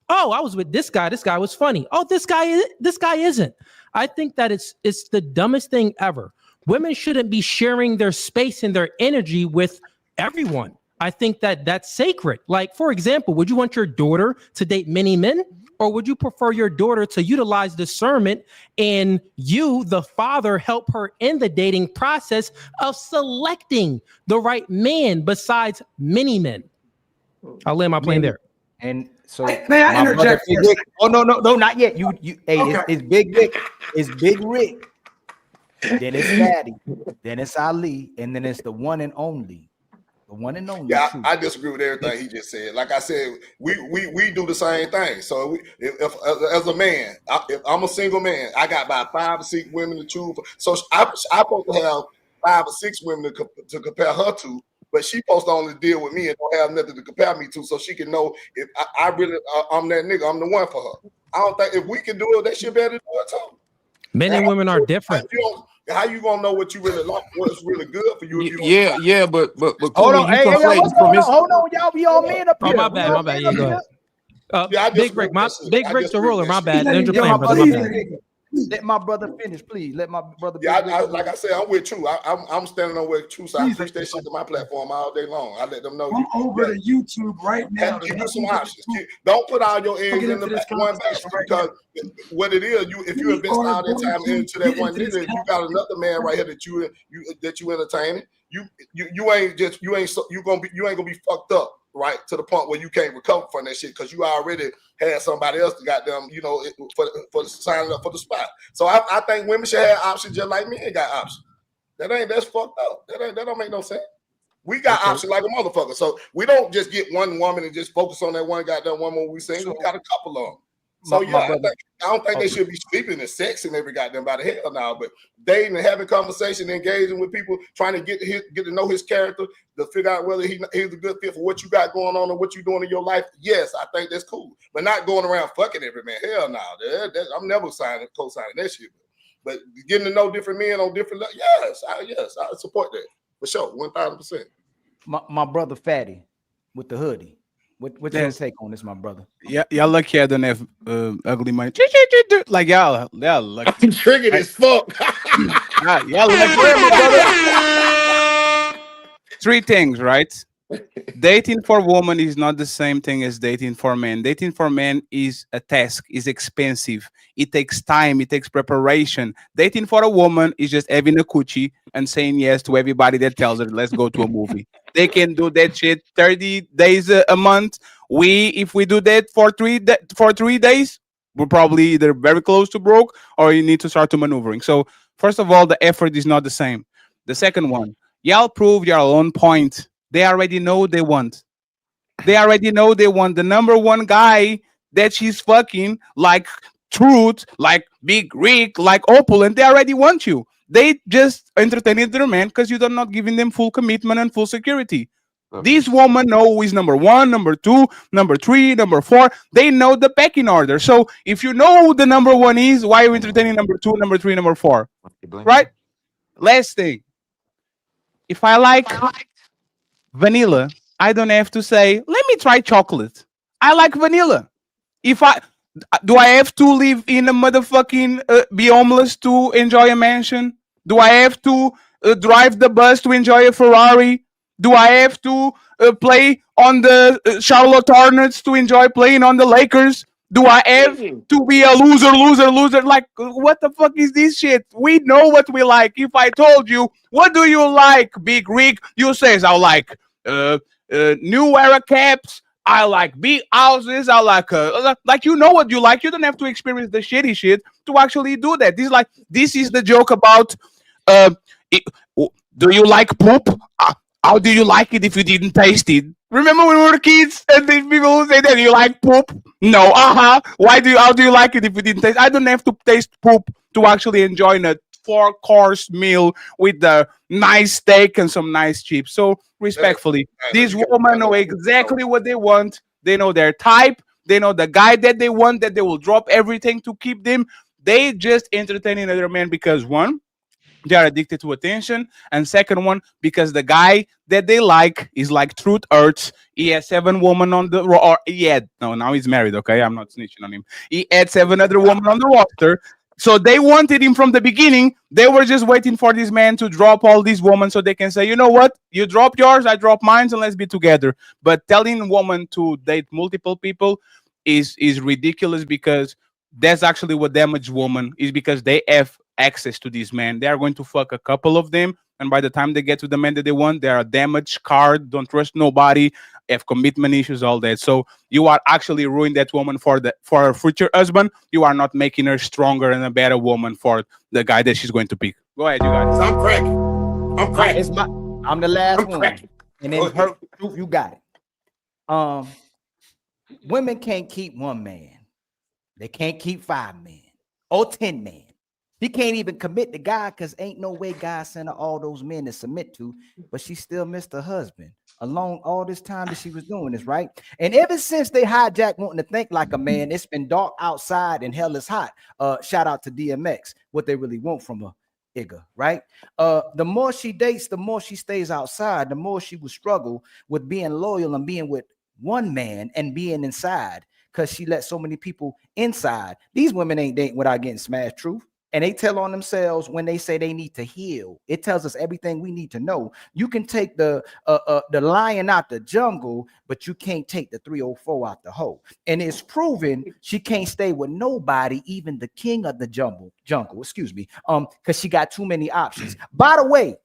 Oh, I was with this guy. This guy was funny. Oh, this guy isn't. I think that it's the dumbest thing ever. Women shouldn't be sharing their space and their energy with everyone. I think that that's sacred. Like, for example, would you want your daughter to date many men? Or would you prefer your daughter to utilize discernment and you, the father, help her in the dating process of selecting the right man besides many men? I'll land my plane there. And so, may I interject? Oh, no, not yet. You hey, Okay. it's Big Rick. It's Big Rick. Then it's Fatty. Then it's Ali. And then it's the one and only. The one and only. Yeah, Truth. I disagree with everything he just said. Like I said, we do the same thing. So if as a man, if I'm a single man, I got about 5 or 6 women to choose for. So I'm supposed to have 5 or 6 women to compare her to, but she supposed to only deal with me and don't have nothing to compare me to, so she can know if I really I'm that nigga. I'm the one for her. I don't think if we can do it, they should be able to do it too. Men and women are different. How you gonna know what you really like, what's really good for you? If you but Hold on, you conflate hold on, y'all. We all men up here. Oh, my bad. Yeah, go ahead. Big Brick, Big Brick's the ruler. My bad. Ninja plan, brother. My bad. Let my brother finish, please. Let my brother. Yeah, like I said, I'm with True. I'm standing on with True, so I push that shit to my platform all day long. I let them know. I'm over to YouTube right now. Give you some options. Don't put all your eggs in the one basket, because what it is, if you invest all that time into that one nigga, you got another man right here that you entertaining. You ain't gonna be fucked up, right, to the point where you can't recover from that shit because you already had somebody else to goddamn, for signing up for the spot. So I think women should have options just like men got options. That's fucked up. That don't make no sense. We got options like a motherfucker. So we don't just get one woman and just focus on that one goddamn woman when we single. We got a couple of them. So I don't think they should be sleeping and sexing every goddamn body. Hell now, but dating and having conversation, engaging with people, trying to get to know his character, to figure out whether he's a good fit for what you got going on and what you're doing in your life. Yes, I think that's cool, but not going around fucking every man. Hell no, I'm never co-signing that shit. But getting to know different men on different levels, yes, I support that for sure, 1,000%. My brother Fatty with the hoodie. What's your take on this, my brother? Yeah, y'all lucky I don't have ugly money. Like y'all lucky. I'm triggered as fuck. y'all lucky, my brother. 3 things, right? Dating for women is not the same thing as dating for men. Dating for men is a task, is expensive. It takes time, it takes preparation. Dating for a woman is just having a coochie and saying yes to everybody that tells her, let's go to a movie. They can do that shit 30 days a month. If we do that for 3 days, we're probably either very close to broke or you need to start to maneuvering. So first of all, the effort is not the same. The second one, y'all prove your own point. They already know they want. They already know they want the number one guy that she's fucking, like Truth, like Big Rick, like Opulent. They already want you. They just entertaining their man because you're not giving them full commitment and full security. These women know who is number 1, number 2, number 3, number 4. They know the pecking order. So if you know who the number 1 is, why are you entertaining number 2, number 3, number 4? Right? Last thing. If I like vanilla, I don't have to say, let me try chocolate. I like vanilla. Do I have to live in a motherfucking be homeless to enjoy a mansion? Do I have to drive the bus to enjoy a Ferrari? Do I have to play on the Charlotte Hornets to enjoy playing on the Lakers? Do I have to be a loser? Like, what the fuck is this shit? We know what we like. If I told you, what do you like, Big Rick? You says I like new era caps. I like big houses. I like you know what you like. You don't have to experience the shitty shit to actually do that. This is the joke about it, do you like poop? How do you like it if you didn't taste it? Remember when we were kids and these people who say that you like poop? No, how do you like it if you didn't taste? I don't have to taste poop to actually enjoy a 4-course meal with the nice steak and some nice chips. So respectfully, these women know exactly what they want. They know their type. They know the guy that they want, that they will drop everything to keep them. They just entertaining other men because one, they are addicted to attention, and second one, because the guy that they like is like Truth Hurts. He has 7 women on the now he's married. Okay, I'm not snitching on him. He had 7 other women on the roster. So they wanted him from the beginning. They were just waiting for this man to drop all these women so they can say, you know what? You drop yours, I drop mine, and let's be together. But telling a woman to date multiple people is ridiculous, because that's actually what damaged women is, because they have access to these men. They are going to fuck a couple of them, and by the time they get to the men that they want, they are damaged, scarred, don't trust nobody, have commitment issues, all that. So you are actually ruining that woman for her future husband. You are not making her stronger and a better woman for the guy that she's going to pick. Go ahead, you guys. I'm cracking. I'm the last one, and then you got it. Women can't keep 1 man. They can't keep 5 men or 10 men. She can't even commit to God, because ain't no way God sent her all those men to submit to, but she still missed her husband along all this time that she was doing this, right? And ever since they hijacked wanting to think like a man, it's been dark outside and hell is hot. Shout out to DMX, what they really want from a Igga, right? The more she dates, the more she stays outside, the more she will struggle with being loyal and being with 1 man and being inside, because she let so many people inside. These women ain't dating without getting smashed, truth. And they tell on themselves when they say they need to heal. It tells us everything we need to know. You can take the lion out the jungle, but you can't take the 304 out the hole. And it's proven she can't stay with nobody, even the king of the jungle, because she got too many options. By the way,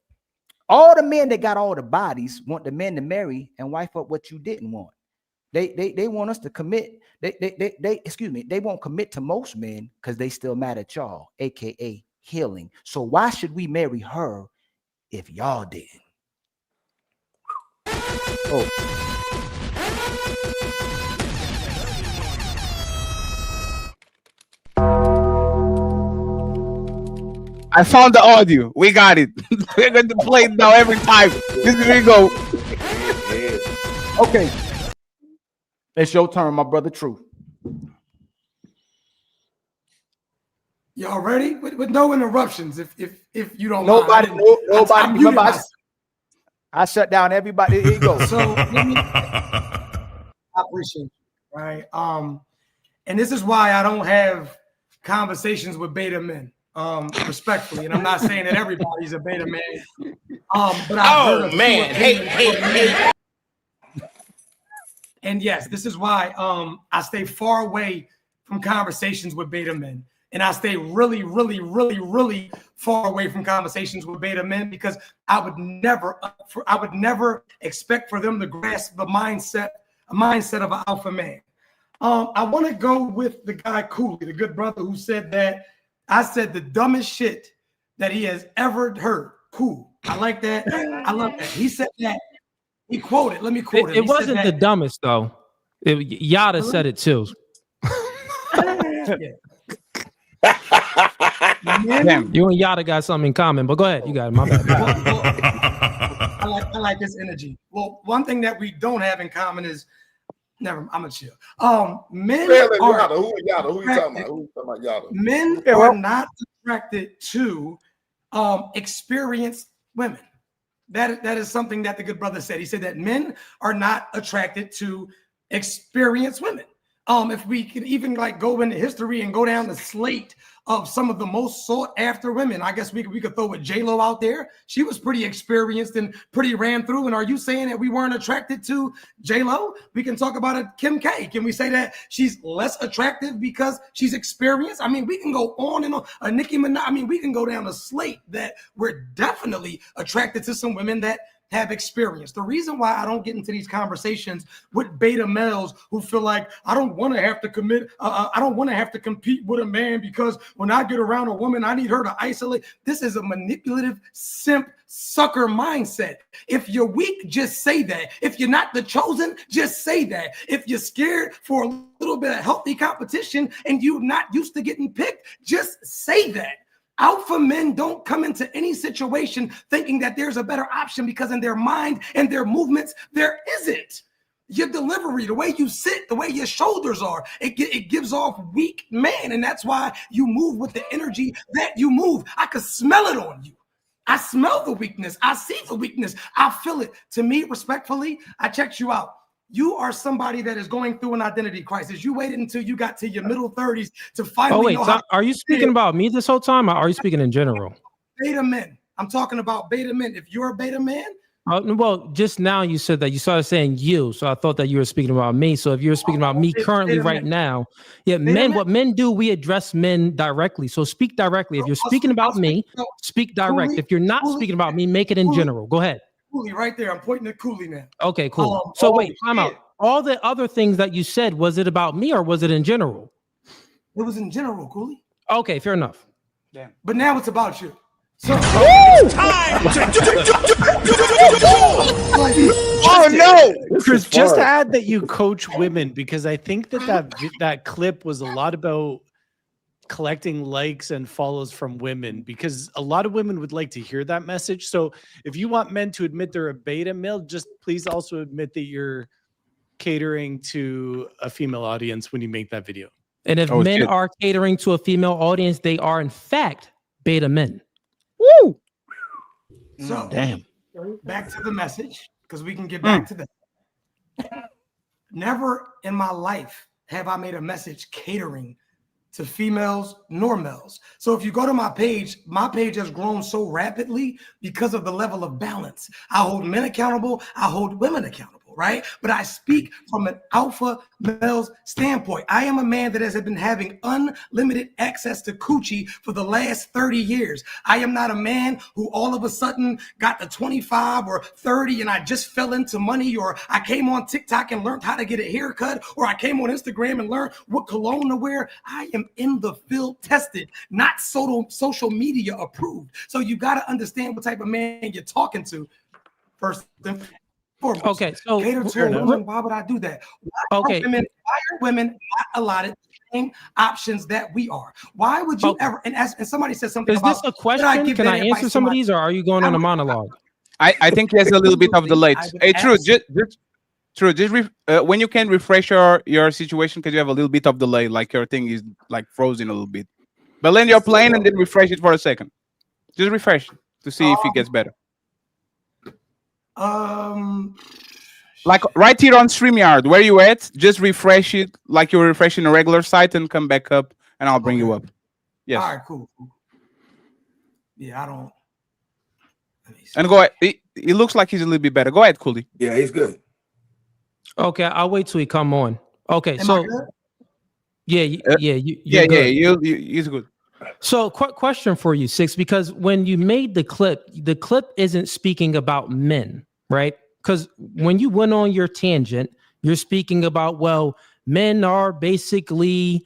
all the men that got all the bodies want the men to marry and wife up what you didn't want. They want us to commit. They won't commit to most men because they still mad at y'all, aka healing. So why should we marry her if y'all didn't? Oh. I found the audio. We got it. We're going to play it now every time. Here we go. Okay. It's your turn, my brother. True. Y'all ready? With no interruptions, if you don't nobody, mind. Nobody. I shut down everybody. Here you go. So I appreciate you, right? And this is why I don't have conversations with beta men, respectfully. And I'm not saying that everybody's a beta man. But I've heard man, hey. And yes, this is why I stay far away from conversations with beta men. And I stay really, really, really, really far away from conversations with beta men, because I would never expect for them to grasp a mindset of an alpha man. I want to go with the guy Cooley, the good brother, who said that I said the dumbest shit that he has ever heard. Cool. I like that. I love that. He said that. He quoted. Let me quote it. It wasn't the dumbest though. Yada said it too. Damn. You and Yada got something in common, but go ahead. You got it. My bad. I like his energy. Well, one thing that we don't have in common is I'm gonna chill. Men Yada. Who you talking about? Who you talking about Yada? Men are not attracted to experienced women. That is something that the good brother said. He said that men are not attracted to experienced women. If we could even like go into history and go down the slate of some of the most sought after women, I guess we could throw with J-Lo out there. She was pretty experienced and pretty ran through. And are you saying that we weren't attracted to J-Lo? We can talk about a Kim K. Can we say that she's less attractive because she's experienced? I mean, we can go on and on. Nicki Minaj. I mean, we can go down the slate that we're definitely attracted to some women that have experience. The reason why I don't get into these conversations with beta males who feel like I don't want to have to commit, I don't want to have to compete with a man because when I get around a woman, I need her to isolate. This is a manipulative, simp, sucker mindset. If you're weak, just say that. If you're not the chosen, just say that. If you're scared for a little bit of healthy competition and you're not used to getting picked, just say that. Alpha men don't come into any situation thinking that there's a better option because in their mind and their movements, there isn't. Your delivery, the way you sit, the way your shoulders are, it gives off weak man. And that's why you move with the energy that you move. I could smell it on you. I smell the weakness. I see the weakness. I feel it. To me, respectfully, I checked you out. You are somebody that is going through an identity crisis. You waited until you got to your middle 30s to finally know how. Are you speaking about me this whole time, or are you speaking in general? Beta men. I'm talking about beta men. If you're a beta man. Well, just now you said that you started saying you, so I thought that you were speaking about me. So if you're speaking about me currently right now, yeah, men, what men do, we address men directly. So speak directly. If you're speaking about me, speak direct. If you're not speaking about me, make it in general. Go ahead. Cooley right there. I'm pointing at Cooley now. Okay, cool. So wait, time out. All the other things that you said, was it about me or was it in general? It was in general, Cooley. Okay, fair enough. Yeah. But now it's about you. So Oh no, Chris, just to add that you coach women, because I think that clip was a lot about collecting likes and follows from women, because a lot of women would like to hear that message. So if you want men to admit they're a beta male, just please also admit that you're catering to a female audience when you make that video. And if men are catering to a female audience, they are in fact beta men. Woo! So damn. Back to the message, because we can get back to that. Never in my life have I made a message catering to females nor males. So if you go to my page has grown so rapidly because of the level of balance. I hold men accountable, I hold women accountable, right? But I speak from an alpha male's standpoint. I am a man that has been having unlimited access to coochie for the last 30 years. I am not a man who all of a sudden got to 25 or 30 and I just fell into money, or I came on TikTok and learned how to get a haircut, or I came on Instagram and learned what cologne to wear. I am in the field tested, not social media approved. So you got to understand what type of man you're talking to first and foremost. Okay, so cater to women. Why would I do that? Why are women not allotted the same options that we are? Why would you ever? And somebody said something. Is this a question? Can I answer some of these, or are you going on a monologue? I think he has a little bit of the late. Hey, when you can refresh your situation, because you have a little bit of delay, like your thing is like frozen a little bit. But land your plane and then refresh it for a second. Just refresh it to see if it gets better. Like right here on StreamYard, where you at? Just refresh it like you're refreshing a regular site and come back up, and I'll bring you up. Yes. All right, cool. Yeah, I don't. And go ahead. It looks like he's a little bit better. Go ahead, Cooley. Yeah, he's good. Okay, I'll wait till he come on. Okay, so he's good. So, question for you, Six, because when you made the clip isn't speaking about men, right? Because when you went on your tangent, you're speaking about, well, men are basically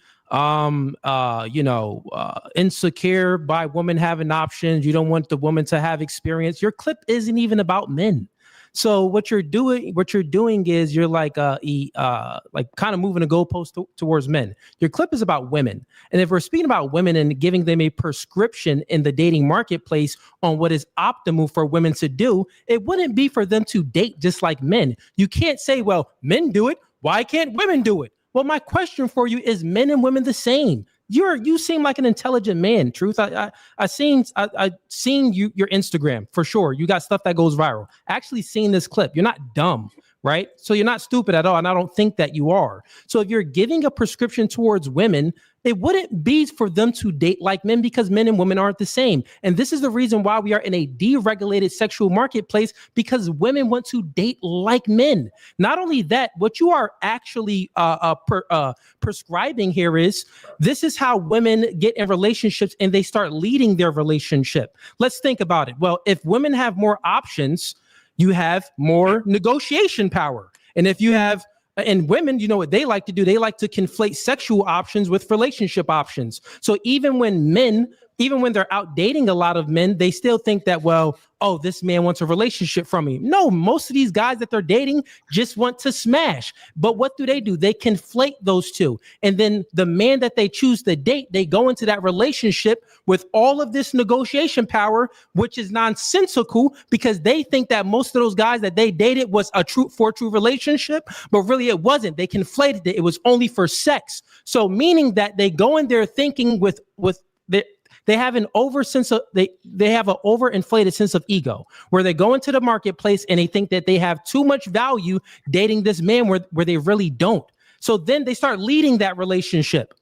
insecure by women having options. You don't want the woman to have experience. Your clip isn't even about men. So what you're doing is you're like kind of moving the goalpost towards men. Your clip is about women. And if we're speaking about women and giving them a prescription in the dating marketplace on what is optimal for women to do, it wouldn't be for them to date just like men. You can't say, well, men do it. Why can't women do it? Well, my question for you is men and women the same? You seem like an intelligent man. Truth. I seen your Instagram for sure. You got stuff that goes viral. Actually seen this clip. You're not dumb, right? So you're not stupid at all, and I don't think that you are. So if you're giving a prescription towards women, it wouldn't be for them to date like men, because men and women aren't the same. And this is the reason why we are in a deregulated sexual marketplace, because women want to date like men. Not only that, what you are actually prescribing here is this is how women get in relationships and they start leading their relationship. Let's think about it. Well, if women have more options, you have more negotiation power. And if you have and women, you know what they like to do? They like to conflate sexual options with relationship options. So even when they're out dating a lot of men, they still think that, well, oh, this man wants a relationship from me. No, most of these guys that they're dating just want to smash. But what do? They conflate those two. And then the man that they choose to date, they go into that relationship with all of this negotiation power, which is nonsensical, because they think that most of those guys that they dated was a true relationship, but really it wasn't. They conflated it. It was only for sex. So meaning that they go in there thinking they have an overinflated sense of ego, where they go into the marketplace and they think that they have too much value dating this man where they really don't. So then they start leading that relationship.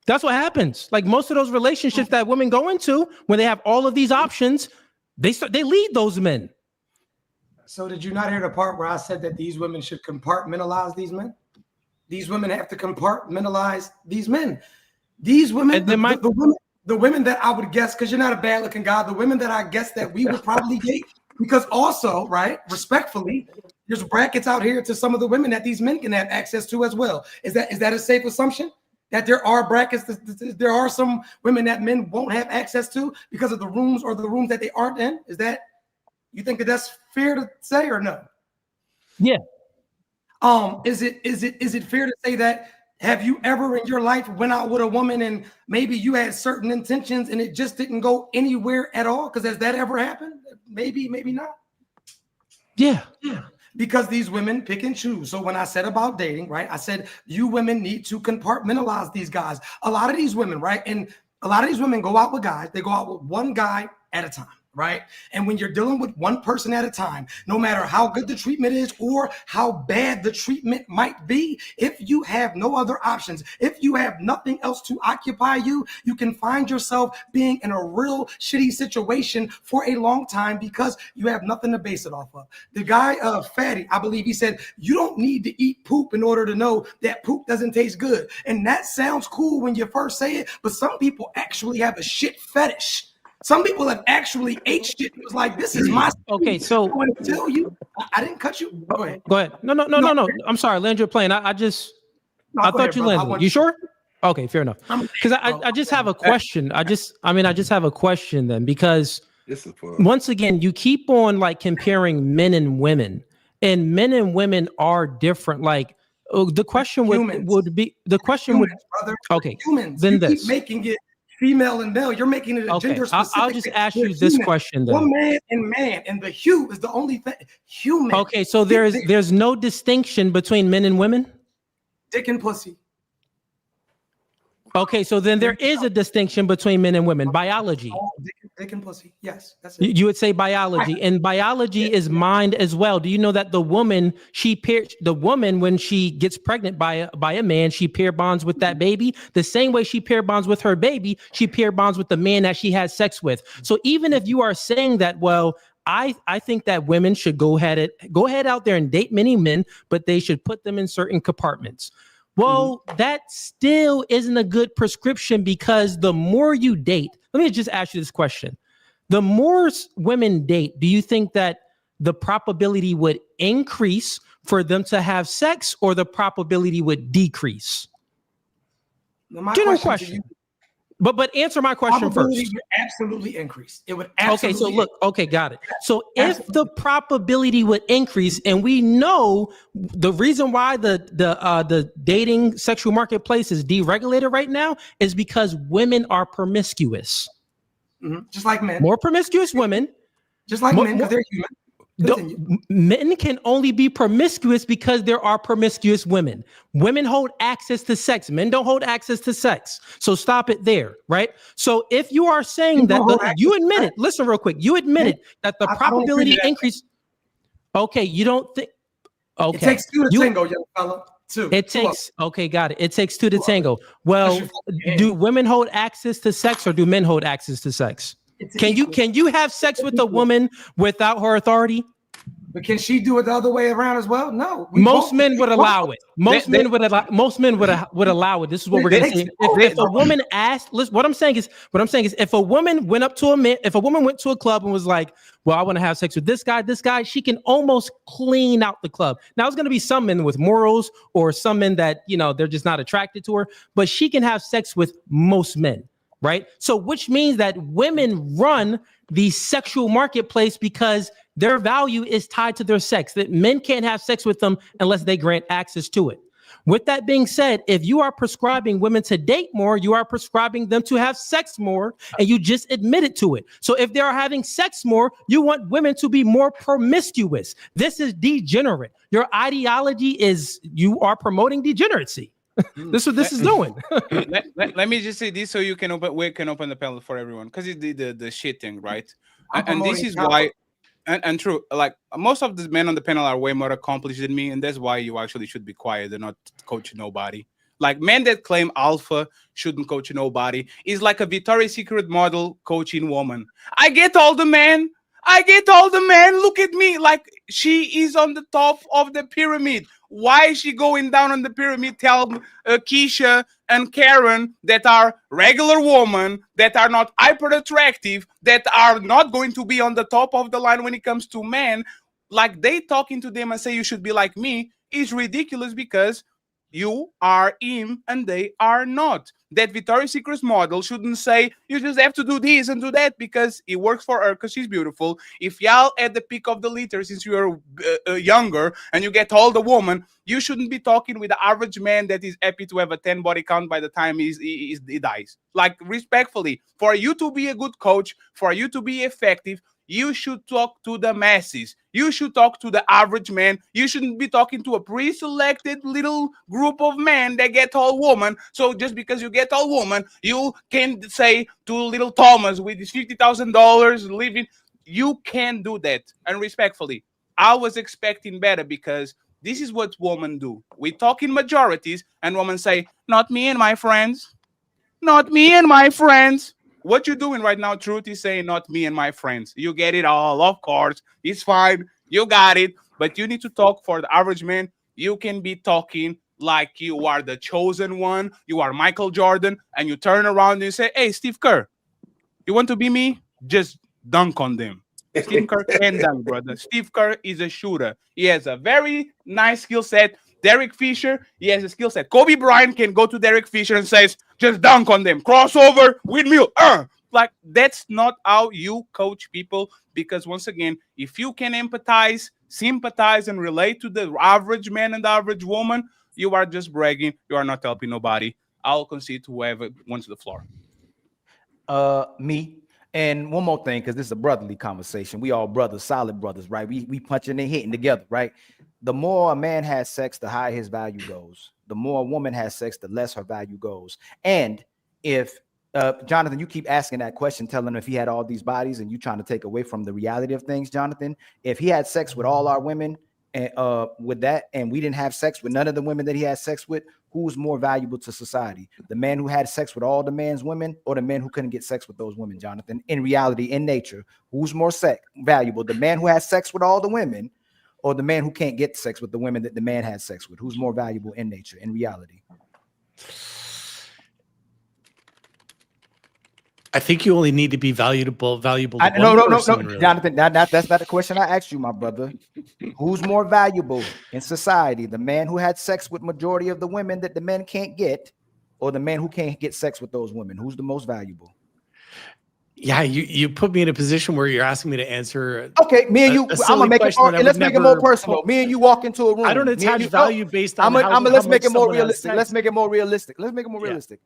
That's what happens. Like most of those relationships that women go into, when they have all of these options, they lead those men. So did you not hear the part where I said that these women should compartmentalize these men? These women have to compartmentalize these men. These women, the women that I would guess, because you're not a bad looking guy, the women that I guess that we would probably date, because also, right, respectfully, there's brackets out here to some of the women that these men can have access to as well. Is that a safe assumption? That there are brackets, there are some women that men won't have access to because of the rooms that they aren't in? Is that, you think that that's fair to say or no? Yeah. Is it fair to say that? Have you ever in your life went out with a woman and maybe you had certain intentions and it just didn't go anywhere at all? Because has that ever happened? Maybe not. Yeah. Because these women pick and choose. So when I said about dating, right, I said you women need to compartmentalize these guys. A lot of these women, right, and a lot of these women go out with guys. They go out with one guy at a time. Right. And when you're dealing with one person at a time, no matter how good the treatment is or how bad the treatment might be, if you have no other options, if you have nothing else to occupy you, you can find yourself being in a real shitty situation for a long time because you have nothing to base it off of. The guy, Fatty, I believe he said, you don't need to eat poop in order to know that poop doesn't taste good. And that sounds cool when you first say it, but some people actually have a shit fetish. Some people have actually ate shit. It was like, this is my. Okay, so I want to tell you, I didn't cut you. Go ahead. Go ahead. No. I'm sorry, land your plane. I thought you landed. You sure? Okay, fair enough. Because I just have a question. I just have a question then, because once again, you keep on like comparing men and women, and men and women are different. Like the question would be okay. Humans. Then you this keep making it female and male. You're making it a gender specific. I'll just ask you this question then. One man, and the hue is the only thing. Human. Okay, so there's no distinction between men and women? Dick and pussy. Okay, so then there is a distinction between men and women. Biology. Dick and pussy. Yes, that's it. You would say biology, and biology is mind as well. Do you know that the woman when she gets pregnant by a man, she pair bonds with that baby the same way she pair bonds with her baby. She pair bonds with the man that she has sex with. So even if you are saying that, well, I think that women should go ahead out there and date many men, but they should put them in certain compartments. Well, that still isn't a good prescription, because the more you date, let me just ask you this question. The more women date, do you think that the probability would increase for them to have sex, or the probability would decrease? General question. But answer my question first. Would absolutely increase. It would absolutely. Got it. So if the probability would increase, and we know the reason why the dating sexual marketplace is deregulated right now is because women are promiscuous. Mm-hmm. Just like men. More promiscuous women. Just like men, because they're human. Men can only be promiscuous because there are promiscuous women. Women hold access to sex. Men don't hold access to sex. So stop it there, right? So if you are saying that, you admitted, listen real quick, you admitted that the probability increase. Okay, you don't think, okay. It takes two to tango, young fella. It takes, okay, got it. It takes two to tango. Well, do women hold access to sex or do men hold access to sex? Can you have sex with a woman without her authority? But can she do it the other way around as well? No. Most men would allow it. Most men would allow it. This is what we're gonna say. If a woman asked, listen, what I'm saying is, if a woman went up to a man, if a woman went to a club and was like, well, I want to have sex with this guy, she can almost clean out the club. Now, it's gonna be some men with morals or some men that, they're just not attracted to her, but she can have sex with most men. Right. So which means that women run the sexual marketplace because their value is tied to their sex, that men can't have sex with them unless they grant access to it. With that being said, if you are prescribing women to date more, you are prescribing them to have sex more, and you just admitted to it. So if they are having sex more, you want women to be more promiscuous. This is degenerate. Your ideology is you are promoting degeneracy. This is what this is doing. let me just say this so we can open the panel for everyone, because it's the shit thing, right? And this is why, and true, like most of the men on the panel are way more accomplished than me, and that's why you actually should be quiet and not coach nobody. Like men that claim alpha shouldn't coach nobody. Is like a Victoria's Secret model coaching woman. I get all the men. Look at me. Like she is on the top of the pyramid. Why is she going down on the pyramid? Tell Keisha and Karen that are regular women, that are not hyper attractive, that are not going to be on the top of the line when it comes to men. Like they talking to them and say you should be like me is ridiculous because you are him and they are not. That Victoria's Secret model shouldn't say you just have to do this and do that because it works for her because she's beautiful. If y'all at the peak of the litter since you are younger and you get older woman, you shouldn't be talking with the average man that is happy to have a 10 body count by the time he dies. Like respectfully, for you to be a good coach, for you to be effective, you should talk to the masses. You should talk to the average man. You shouldn't be talking to a pre-selected little group of men that get all woman. So just because you get all woman, you can say to little Thomas with his $50,000 living, you can't do that. And respectfully, I was expecting better because this is what women do. We talk in majorities and women say, not me and my friends. Not me and my friends. What you're doing right now, Truth, is saying not me and my friends. You get it all, of course. It's fine. You got it. But you need to talk for the average man. You can be talking like you are the chosen one. You are Michael Jordan. And you turn around and you say, hey, Steve Kerr, you want to be me? Just dunk on them. Steve Kerr can dunk, brother. Steve Kerr is a shooter. He has a very nice skill set. Derek Fisher, he has a skill set. Kobe Bryant can go to Derek Fisher and says, just dunk on them. Crossover, windmill. Like, that's not how you coach people. Because once again, if you can empathize, sympathize, and relate to the average man and the average woman, you are just bragging. You are not helping nobody. I'll concede to whoever wants the floor. Me. And one more thing, because this is a brotherly conversation. We all brothers, solid brothers, right? We punching and hitting together, right? The more a man has sex, the higher his value goes. The more a woman has sex, the less her value goes. And if Jonathan, you keep asking that question, telling him if he had all these bodies, and you trying to take away from the reality of things, Jonathan. If he had sex with all our women, and with that, and we didn't have sex with none of the women that he had sex with, who's more valuable to society? The man who had sex with all the man's women, or the man who couldn't get sex with those women, Jonathan? In reality, in nature, who's more valuable? The man who has sex with all the women, or the man who can't get sex with the women that the man has sex with? Who's more valuable in nature, in reality? I think you only need to be valuable. No, Jonathan. That's not the question I asked you, my brother. Who's more valuable in society? The man who had sex with majority of the women that the men can't get, or the man who can't get sex with those women? Who's the most valuable? Yeah, you put me in a position where you're asking me to answer. Okay, me and you. I'm gonna make it more. Let's make it more personal. Me and you walk into a room. I don't attach value based on. Let's make it more realistic. Let's make it more realistic.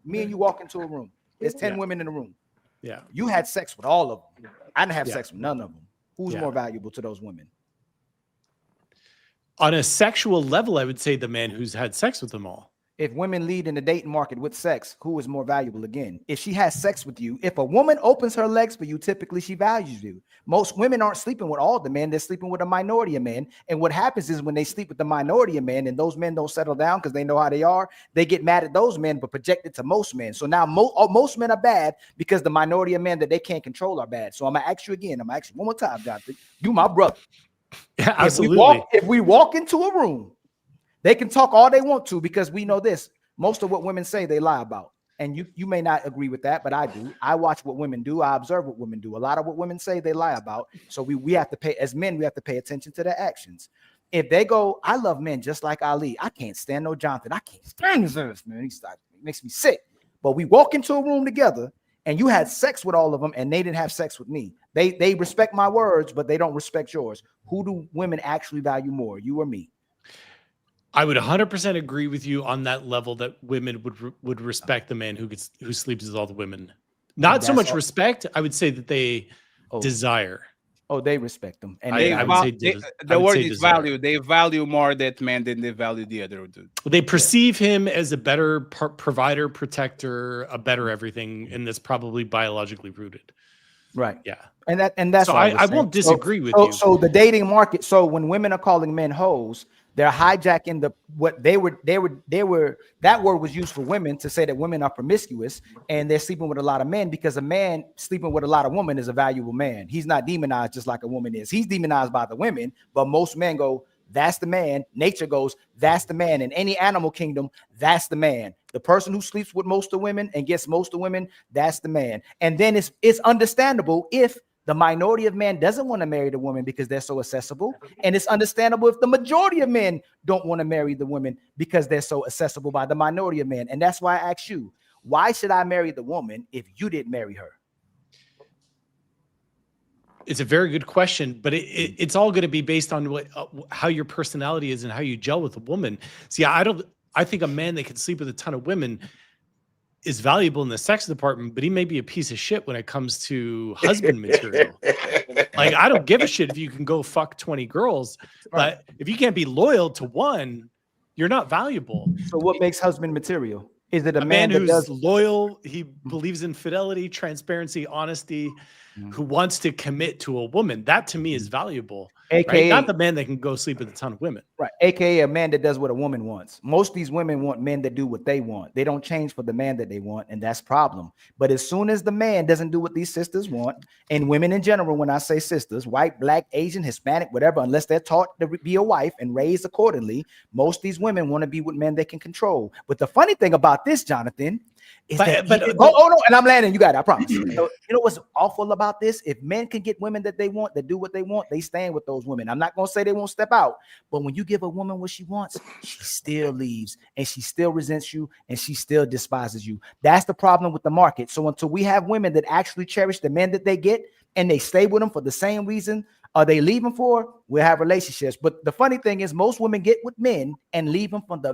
Me and you walk into a room. There's 10 women in the room. Yeah. You had sex with all of them. I didn't have sex with none of them. Who's more valuable to those women? On a sexual level, I would say the man who's had sex with them all. If women lead in the dating market with sex, who is more valuable again? If she has sex with you, if a woman opens her legs for you, typically she values you. Most women aren't sleeping with all the men, they're sleeping with a minority of men. And what happens is when they sleep with the minority of men and those men don't settle down because they know how they are, they get mad at those men, but project it to most men. So now most men are bad because the minority of men that they can't control are bad. So I'm gonna ask you again, I'm gonna ask you one more time, Jonathan. You my brother. Yeah, absolutely. If we walk into a room, they can talk all they want to because we know this. Most of what women say, they lie about. And you may not agree with that, but I do. I watch what women do. I observe what women do. A lot of what women say, they lie about. So we have to pay, as men, we have to pay attention to their actions. If they go, I love men just like Ali. I can't stand no Jonathan. I can't stand his ass, man. He makes me sick. But we walk into a room together and you had sex with all of them and they didn't have sex with me. They respect my words, but they don't respect yours. Who do women actually value more, you or me? I would 100% agree with you on that level that women would respect the man who sleeps with all the women. Not so much respect. I would say that they desire. Oh, they respect them. And the word is value. They value more that man than they value the other dude. They perceive him as a better provider, protector, a better everything, and that's probably biologically rooted. Right. Yeah. And that's so I won't disagree with you. So the dating market. So when women are calling men hoes, they're hijacking that word was used for women to say that women are promiscuous and they're sleeping with a lot of men because a man sleeping with a lot of women is a valuable man. He's not demonized just like a woman is. He's demonized by the women, but most men go, that's the man. Nature goes, that's the man. In any animal kingdom, that's the man. The person who sleeps with most of women and gets most of women, that's the man. And then it's understandable if the minority of men doesn't want to marry the woman because they're so accessible. And it's understandable if the majority of men don't want to marry the women because they're so accessible by the minority of men. And that's why I asked you, why should I marry the woman if you didn't marry her? It's a very good question, but it's all going to be based on how your personality is and how you gel with a woman. See, I think a man that can sleep with a ton of women is valuable in the sex department, but he may be a piece of shit when it comes to husband material. Like, I don't give a shit if you can go fuck 20 girls, but if you can't be loyal to one, you're not valuable. So what makes husband material? Is it a man who's loyal? He believes in fidelity, transparency, honesty, who wants to commit to a woman. That to me is valuable. AKA, right? Not the man that can go sleep with a ton of women. Right. AKA a man that does what a woman wants. Most of these women want men that do what they want. They don't change for the man that they want, and that's problem. But as soon as the man doesn't do what these sisters want, and women in general, when I say sisters, white, black, Asian, Hispanic, whatever, unless they're taught to be a wife and raised accordingly, most of these women want to be with men they can control. But the funny thing about this, Jonathan, is no, and I'm landing. You got it. I promise. You know what's awful about this? If men can get women that they want, that do what they want, they stand with those women. I'm not gonna say they won't step out, but when you give a woman what she wants, she still leaves, and she still resents you, and she still despises you. That's the problem with the market. So until we have women that actually cherish the men that they get, and they stay with them for the same reason they leave them for, we'll have relationships. But the funny thing is, most women get with men and leave them for the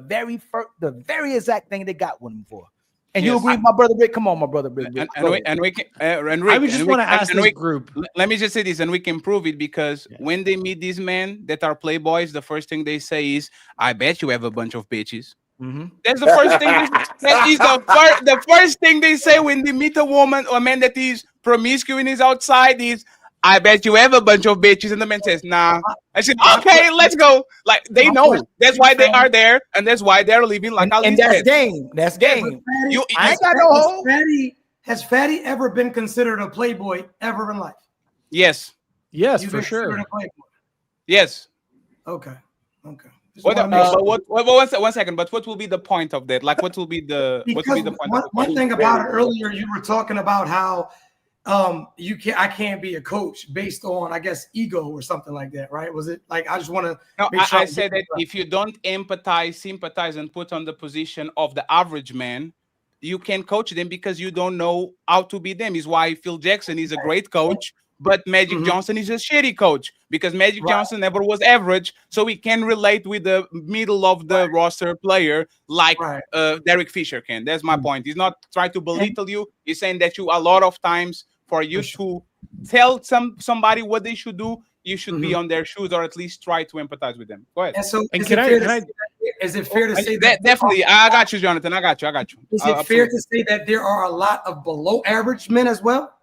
very exact thing they got with them for. And you agree with my brother Rick? Come on, my brother Rick. And we can, I would just want to ask this group. Let me just say this, and we can prove it because when they meet these men that are playboys, the first thing they say is, "I bet you have a bunch of bitches." That's the first thing. That is the first thing they say when they meet a woman or a man that is promiscuous and is outside is, "I bet you have a bunch of bitches," and the man says, "Nah." I said, "Okay, let's go." Like they know that's why they are there, and that's why they're living like Ali and that's said. game. That's game. Fatty, I ain't got no hole. Has Fatty ever been considered a playboy ever in life? Yes. Yes, You've for been sure. considered a playboy? Yes. Okay. Okay. One second. But what will be the point of that? Like, what will be the point? One thing about it earlier, you were talking about how I can't be a coach based on, I guess, ego or something like that, right? Was it like, I just want to I said that if you don't empathize, sympathize, and put on the position of the average man, you can coach them because you don't know how to be them. Is why Phil Jackson is a great coach, but Magic Johnson is a shitty coach because Magic Johnson never was average, so we can relate with the middle of the roster player like Derek Fisher can. That's my point. He's not trying to belittle you. He's saying that you a lot of times for you to tell somebody what they should do, you should be on their shoes or at least try to empathize with them. Go ahead. And so, And is it fair to say that definitely? I got you, Jonathan. I got you. Is it fair to say that there are a lot of below average men as well?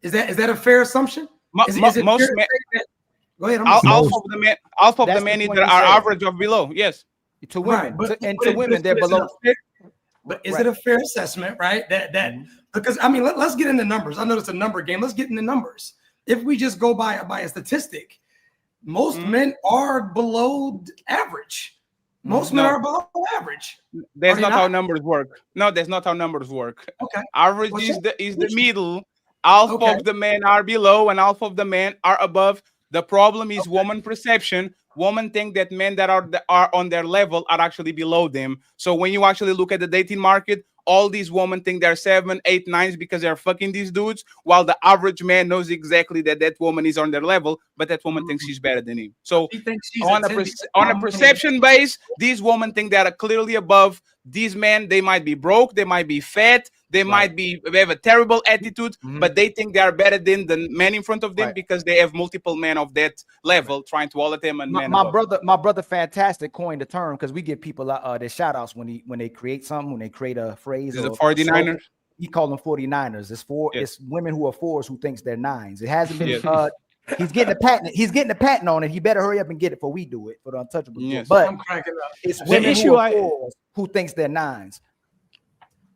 Is that a fair assumption? Is it most fair to men. say that- Go ahead. Alpha of the men the that point are he said. average or below. Yes. To women, Right, but- and but to it- women, they're but is it below. a fair- But is it a fair assessment, right? That because I mean, let's get into numbers. I know it's a number game. Let's get into numbers. If we just go by a statistic, most men are below average. Most men are below average. That's Are they not how not? numbers work. No, that's not how numbers work. Okay. Average What's is that? the middle. Half Okay. of the men are below and half of the men are above. The problem is woman perception. Women think that men that are on their level are actually below them. So when you actually look at the dating market, all these women think they're 7, 8, 9s because they're fucking these dudes, while the average man knows exactly that that woman is on their level, but that woman thinks she's better than him. So He thinks she's on a a perception base, these women think they are clearly above. These men, they might be broke, they might be fat, they have a terrible attitude, but they think they are better than the men in front of them because they have multiple men of that level trying to holler at them and men My above. brother, Fantastic coined the term because we give people their shout outs when they create something, when they create a phrase. Is it or 49ers? He called them 49ers. It's women who are 4s who thinks they're 9s. It hasn't been. He's getting a patent. He's getting a patent on it. He better hurry up and get it before we do it for the Untouchable. Yes. But I'm cracking up. it's The women issue who are I- 4s who thinks they're 9s.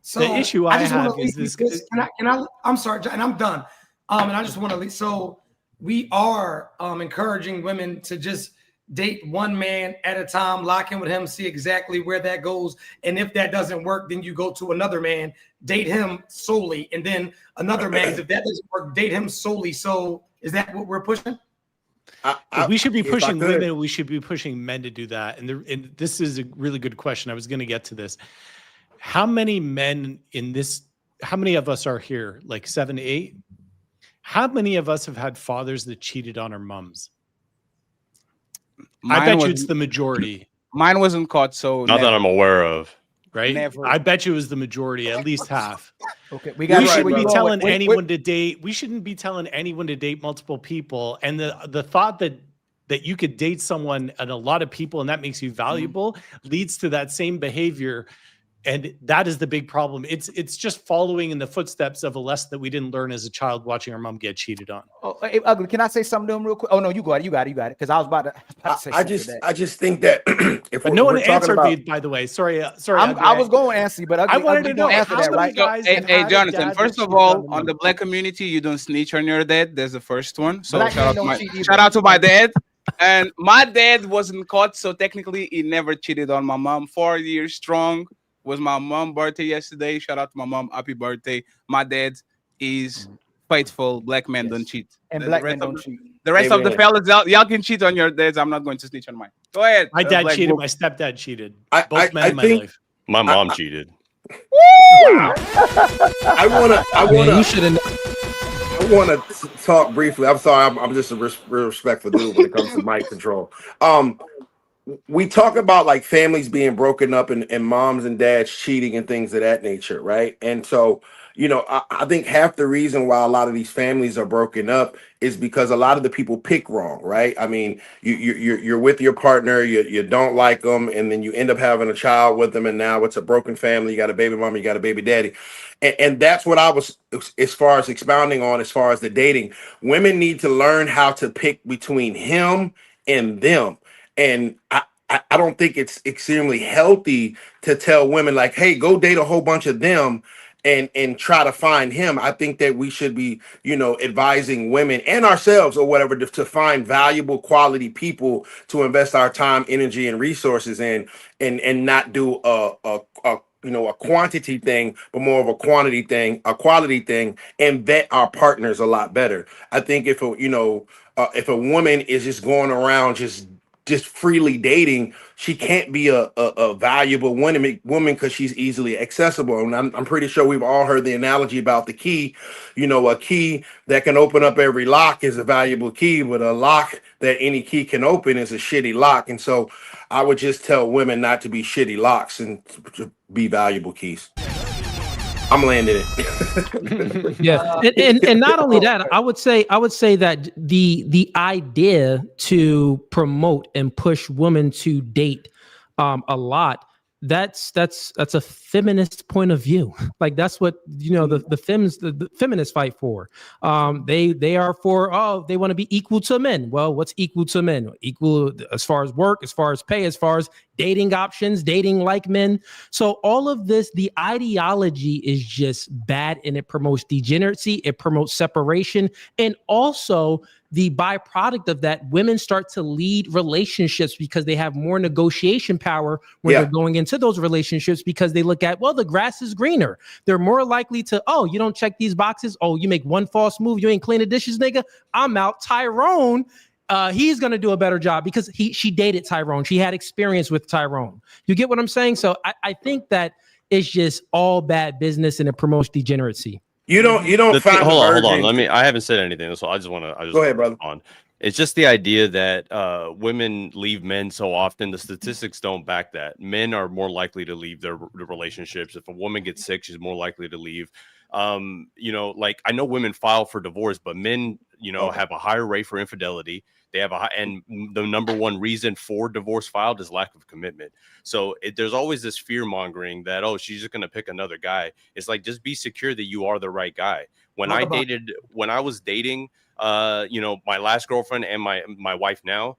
So The issue I just wanna have is leave this- with Can I? I'm sorry, and I'm done. And I just want to leave. So we are encouraging women to just date one man at a time, lock in with him, see exactly where that goes, and if that doesn't work, then you go to another man, date him solely, and then another man. If that doesn't work, date him solely. So is that what we're pushing? If we should be if I pushing could- women, we should be pushing men to do that. And this is a really good question. I was going to get to this. How many men how many of us are here? Like 7, 8? How many of us have had fathers that cheated on our moms? I bet you it's the majority. Mine wasn't caught, so Not that I'm aware of. Right? Never. I bet you it was the majority, at least half. Okay, We got shouldn't be telling wait, anyone to date. We shouldn't be telling anyone to date multiple people. And the thought that you could date someone and a lot of people and that makes you valuable leads to that same behavior. And that is the big problem. It's just following in the footsteps of a lesson that we didn't learn as a child, watching our mom get cheated on. Oh, hey, Ugly, can I say something to him real quick? Oh no, you got it. Because I was about to say I something to that. just think that if But we're, no one we're talking answered about, me, by the way. Sorry. I Ugly. was going to answer you, but I wanted to know answer how that, many right? guys Hey, have hey, had a Jonathan, dad first that of cheated all, them. on the black community, you don't snitch on your dad. There's the first one. So Black men shout don't cheat either. shout out to my dad. And my dad wasn't caught, so technically he never cheated on my mom. 4 years strong. Was my mom's birthday yesterday. Shout out to my mom. Happy birthday. My dad is faithful. Black men don't cheat. And The black rest men of don't the- cheat. The rest of the Amen. fellas, y'all can cheat on your dads. I'm not going to snitch on mine. Go ahead. My dad Black cheated. book. My stepdad cheated. I Both men in my think life. My mom cheated. I want to talk briefly. I'm sorry. I'm just a real respectful dude when it comes to mic control. We talk about like families being broken up and moms and dads cheating and things of that nature, right? And so, you know, I think half the reason why a lot of these families are broken up is because a lot of the people pick wrong, right? I mean, you're with your partner, you don't like them, and then you end up having a child with them, and now it's a broken family. You got a baby mama, you got a baby daddy, and that's what I was, as far as expounding on, as far as the dating. Women need to learn how to pick between him and them. And I don't think it's extremely healthy to tell women like, hey, go date a whole bunch of them and try to find him. I think that we should be, you know, advising women and ourselves or whatever to find valuable quality people to invest our time, energy, and resources in, and not do a quantity thing, but more of a quality thing, and vet our partners a lot better. I think if a woman is just going around just freely dating, she can't be a valuable woman because she's easily accessible. And I'm pretty sure we've all heard the analogy about the key. You know, a key that can open up every lock is a valuable key, but a lock that any key can open is a shitty lock. And so I would just tell women not to be shitty locks and to be valuable keys. I'm landing it. Yeah, and not only that, I would say that the idea to promote and push women to date a lot, that's a feminist point of view. Like that's what the feminists fight for. They are for, they want to be equal to men. Well, what's equal to men? Equal as far as work, as far as pay, as far as dating options, dating like men. So all of this, the ideology is just bad, and it promotes degeneracy, it promotes separation, and also the byproduct of that, women start to lead relationships because they have more negotiation power when they're going into those relationships, because they look at, well, the grass is greener. They're more likely to, oh, you don't check these boxes. Oh, you make one false move. You ain't clean the dishes, nigga. I'm out. Tyrone, he's going to do a better job because she dated Tyrone. She had experience with Tyrone. You get what I'm saying? So I think that it's just all bad business, and it promotes degeneracy. You don't find hold on. I haven't said anything, so I just want to go ahead, brother. It's just the idea that women leave men so often. The statistics don't back that. Men are more likely to leave their relationships. If a woman gets sick, she's more likely to leave. Like I know women file for divorce, but men, have a higher rate for infidelity. They have and the number one reason for divorce filed is lack of commitment. So there's always this fear mongering that, oh, she's just going to pick another guy. It's like, just be secure that you are the right guy. When I was dating, my last girlfriend and my wife now,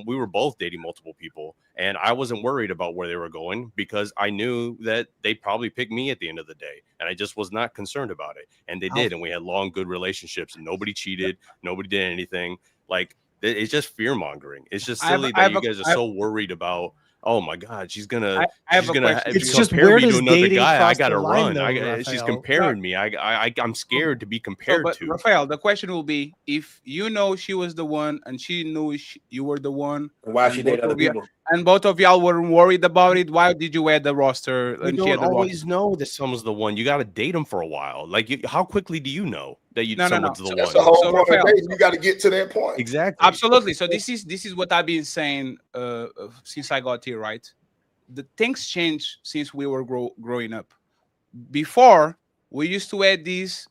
we were both dating multiple people, and I wasn't worried about where they were going because I knew that they'd probably pick me at the end of the day, and I just was not concerned about it. And they did, and we had long, good relationships, and nobody cheated, nobody did anything. Like, it's just fear mongering. It's just silly that you guys are so worried about, oh my God, she's gonna It's just, compare where me to does another dating guy. I cross gotta the line, run. though, She's Raphael? comparing me. I'm scared to be compared but to. Raphael, the question will be, if you know she was the one and she knew you were the one, why and she dated other people? And both of y'all weren't worried about it, why did you add the roster? You don't always know that someone's the one. You got to date them for a while. Like, how quickly do you know that someone's the one? That's the whole point of dating. You got to get to that point. Exactly. Absolutely. So this is what I've been saying since I got here, right? The things changed since we were growing up. Before, we used to add this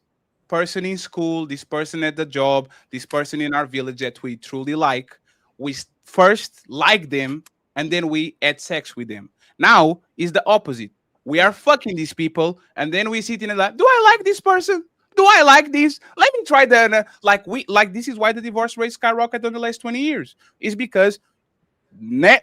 person in school, this person at the job, this person in our village that we truly like. We first like them, and then we had sex with them. Now is the opposite. We are fucking these people, and then we sit in and like, do I like this person? Do I like this? Let me try that. This is why the divorce rate skyrocketed in the last 20 years. It's because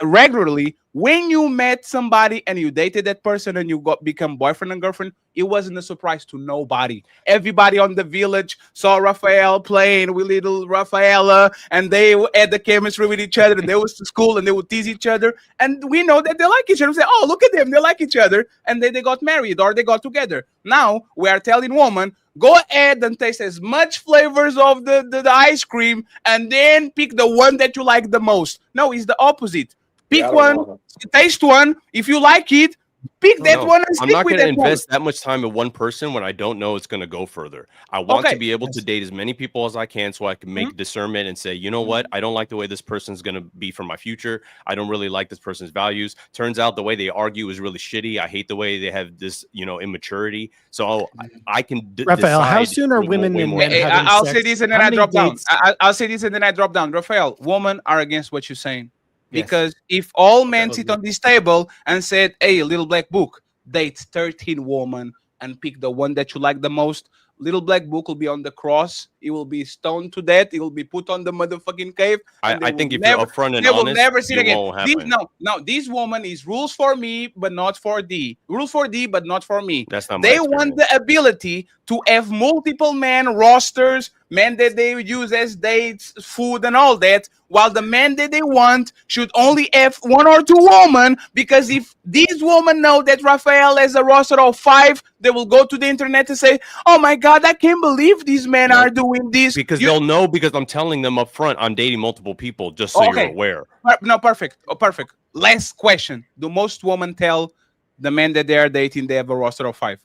regularly, when you met somebody and you dated that person and you become boyfriend and girlfriend, it wasn't a surprise to nobody. Everybody on the village saw Raphael playing with little Rafaela, and they had the chemistry with each other, and they was to school and they would tease each other, and we know that they like each other. We say, oh, look at them, they like each other, and then they got married or they got together. Now we are telling women, go ahead and taste as much flavors of the ice cream, and then pick the one that you like the most. No, it's the opposite. Pick one, taste one. If you like it, pick that one and stick with that one. I'm not going to invest that much time in one person when I don't know it's going to go further. I want to be able to date as many people as I can so I can make discernment and say, you know what? I don't like the way this person's going to be for my future. I don't really like this person's values. Turns out the way they argue is really shitty. I hate the way they have this, immaturity. So I can Raphael, how soon are women and men having I'll sex? say this and then I drop down. I'll say this and then I drop down. Raphael, women are against what you're saying. Because if all men sit on this table and said, hey, Little Black Book, date 13 women and pick the one that you like the most, Little Black Book will be on the cross. It will be stoned to death. It will be put on the motherfucking cave. I think if you're upfront and they will honest, never see it again. won't happen. This woman is rules for me, but not for thee. Rules for thee, but not for me. That's not my They want the ability to have multiple men rosters, men that they use as dates, food, and all that, while the men that they want should only have one or two women, because if these women know that Raphael has a roster of 5, they will go to the internet and say, oh my God, I can't believe these men are doing this. Because they'll know, because I'm telling them up front, I'm dating multiple people, just so you're aware. No, perfect. Perfect. Last question. Do most women tell the men that they are dating they have a roster of 5?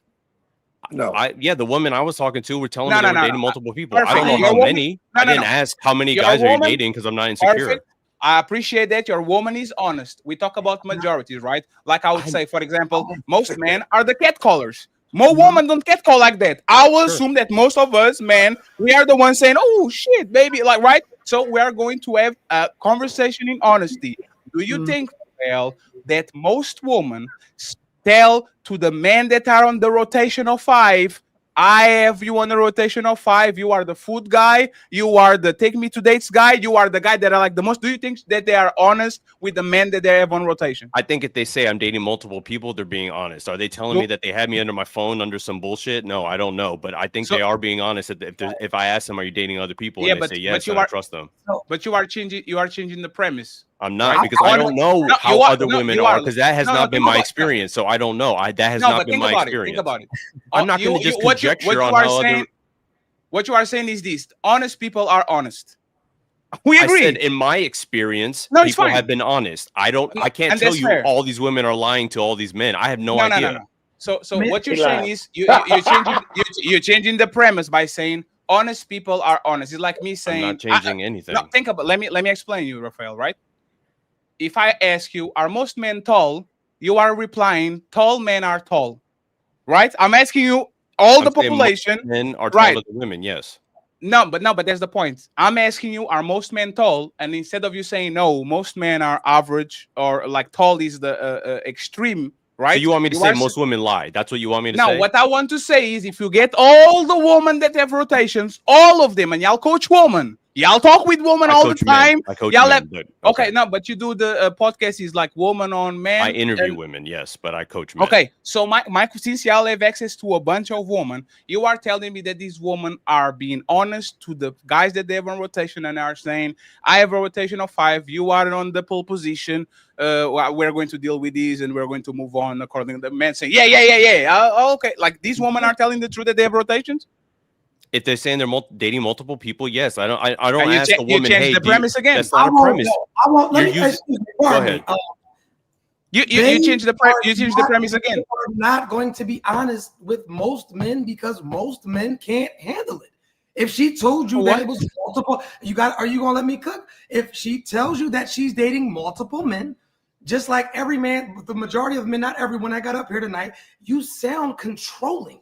No. The women I was talking to were telling me they were dating multiple people. Perfect. I don't know how many. I didn't ask how many guys are you dating because I'm not insecure. Perfect. I appreciate that your woman is honest. We talk about majorities, right? Like I would say, for example, most men are the catcallers. More women don't get called like that. I will assume that most of us, man, we are the ones saying, "Oh shit, baby," like right. So we are going to have a conversation in honesty. Do you think, well, that most women tell to the men that are on the rotation of 5, I have you on the rotation of 5. You are the food guy. You are the take me to dates guy. You are the guy that I like the most. Do you think that they are honest with the men that they have on rotation? I think if they say I'm dating multiple people, they're being honest. Are they telling me that they had me under my phone under some bullshit? No, I don't know. But I think they are being honest. If I ask them, are you dating other people? Yeah, And they say yes, I trust them. But you are changing the premise. I'm not, right? because I don't know how other women are, because that has not been my experience. So I don't know. That has not been my experience. Think about it. I'm not going to just conjecture on how other. What you are saying is this: honest people are honest. We agree. I said, in my experience, no, people have been honest. I can't tell you all these women are lying to all these men. I have no idea. No. So what you're saying is you're changing the premise by saying honest people are honest. It's like me saying, I'm not changing anything. No, think about. Let me explain you, Raphael. Right? If I ask you, are most men tall? You are replying, tall men are tall. Right? I'm asking you, the population. Men are taller than women. Yes. No, but there's the point. I'm asking you, are most men tall? And instead of you saying no, most men are average, or like tall is the extreme, right? So you want me to say most women lie? That's what you want me to say? No, what I want to say is if you get all the women that have rotations, all of them, and y'all coach women, y'all talk with women all the time. I coach y'all men, okay, no, but you do the podcast is like woman on man. I interview women, yes, but I coach men. Okay, so my since y'all have access to a bunch of women, you are telling me that these women are being honest to the guys that they have on rotation and are saying, I have a rotation of 5, you are on the pole position, we're going to deal with these and we're going to move on according to the men saying, yeah. Okay, like these women are telling the truth that they have rotations? If they're saying they're dating multiple people, yes. I don't ask the woman, hey, the premise again. That's not a premise. Go ahead. You change the premise. You change the premise again. You are not going to be honest with most men because most men can't handle it. If she told you that it was multiple, are you gonna let me cook? If she tells you that she's dating multiple men, just like every man, the majority of men, not everyone I got up here tonight, you sound controlling.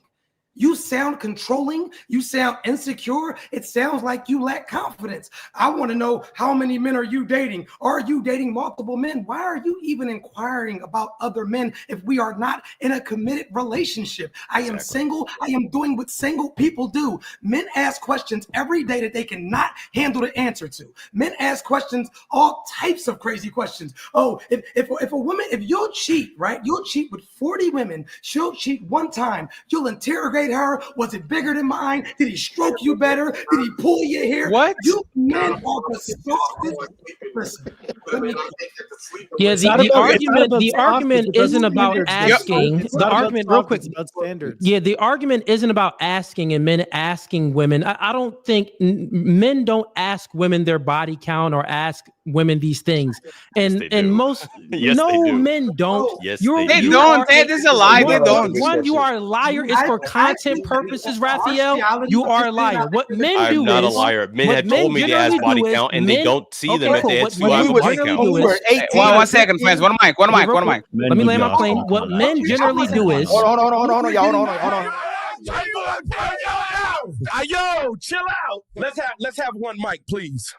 You sound controlling. You sound insecure. It sounds like you lack confidence. I want to know, how many men are you dating? Are you dating multiple men? Why are you even inquiring about other men if we are not in a committed relationship? I am single. I am doing what single people do. Men ask questions every day that they cannot handle the answer to. Men ask questions, all types of crazy questions. Oh, if a woman, if you'll cheat, right? You'll cheat with 40 women. She'll cheat one time. You'll interrogate her. Was it bigger than mine? Did he stroke you better? Did he pull your hair? What? You men are the softest. Listen, yeah, the argument isn't about asking. The argument, real quick, about standards. Yeah, the argument isn't about asking and men asking women. I don't think men don't ask women their body count or ask women these things. And most men don't. Yes, they don't. That is a lie. They don't. One, you are a liar. It's for content purposes, Raphael. You are a liar. What men do is... I'm not a liar. Men have told me to ask body count, and they don't see them at the end. I have a body count. One second, friends. One mic. Let me land my plane. What men generally do is... Hold on, y'all. Hold on. Yo, chill out. Let's have one mic, please.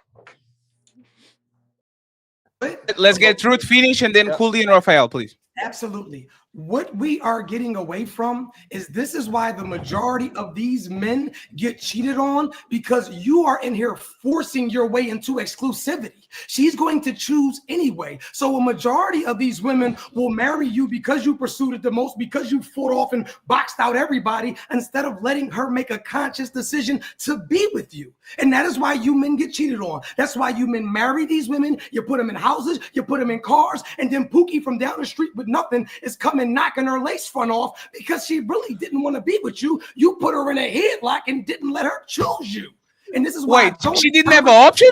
Let's get Truth finish and then Cooley and Raphael, please. Absolutely. What we are getting away from is this is why the majority of these men get cheated on, because you are in here forcing your way into exclusivity. She's going to choose anyway. So a majority of these women will marry you because you pursued it the most, because you fought off and boxed out everybody, instead of letting her make a conscious decision to be with you. And that is why you men get cheated on. That's why you men marry these women. You put them in houses, you put them in cars, and then Pookie from down the street with nothing is coming knocking her lace front off because she really didn't want to be with you. You put her in a headlock and didn't let her choose you. And this is why she didn't have an option?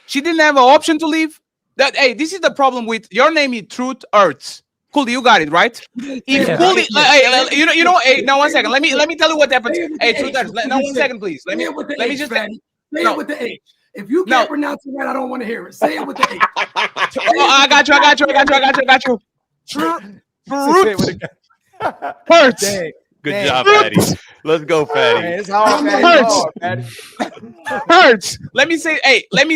She didn't have an option to leave? Hey, this is the problem with your name is Truth Hurts. Cool, you got it, right? If Cooley, you know, hey, now 1 second. Let me tell you what happens. Hey, Truth Hurts. No, 1 second, please. Let me just say it with the H. If you can't pronounce it right, I don't want to hear it. Say it with the H. I got you. Truth Hurts. Good job, Fatty. Let's go, Fatty. Man, it's hard, Fatty. It's hard, Fatty. Hurts. Let me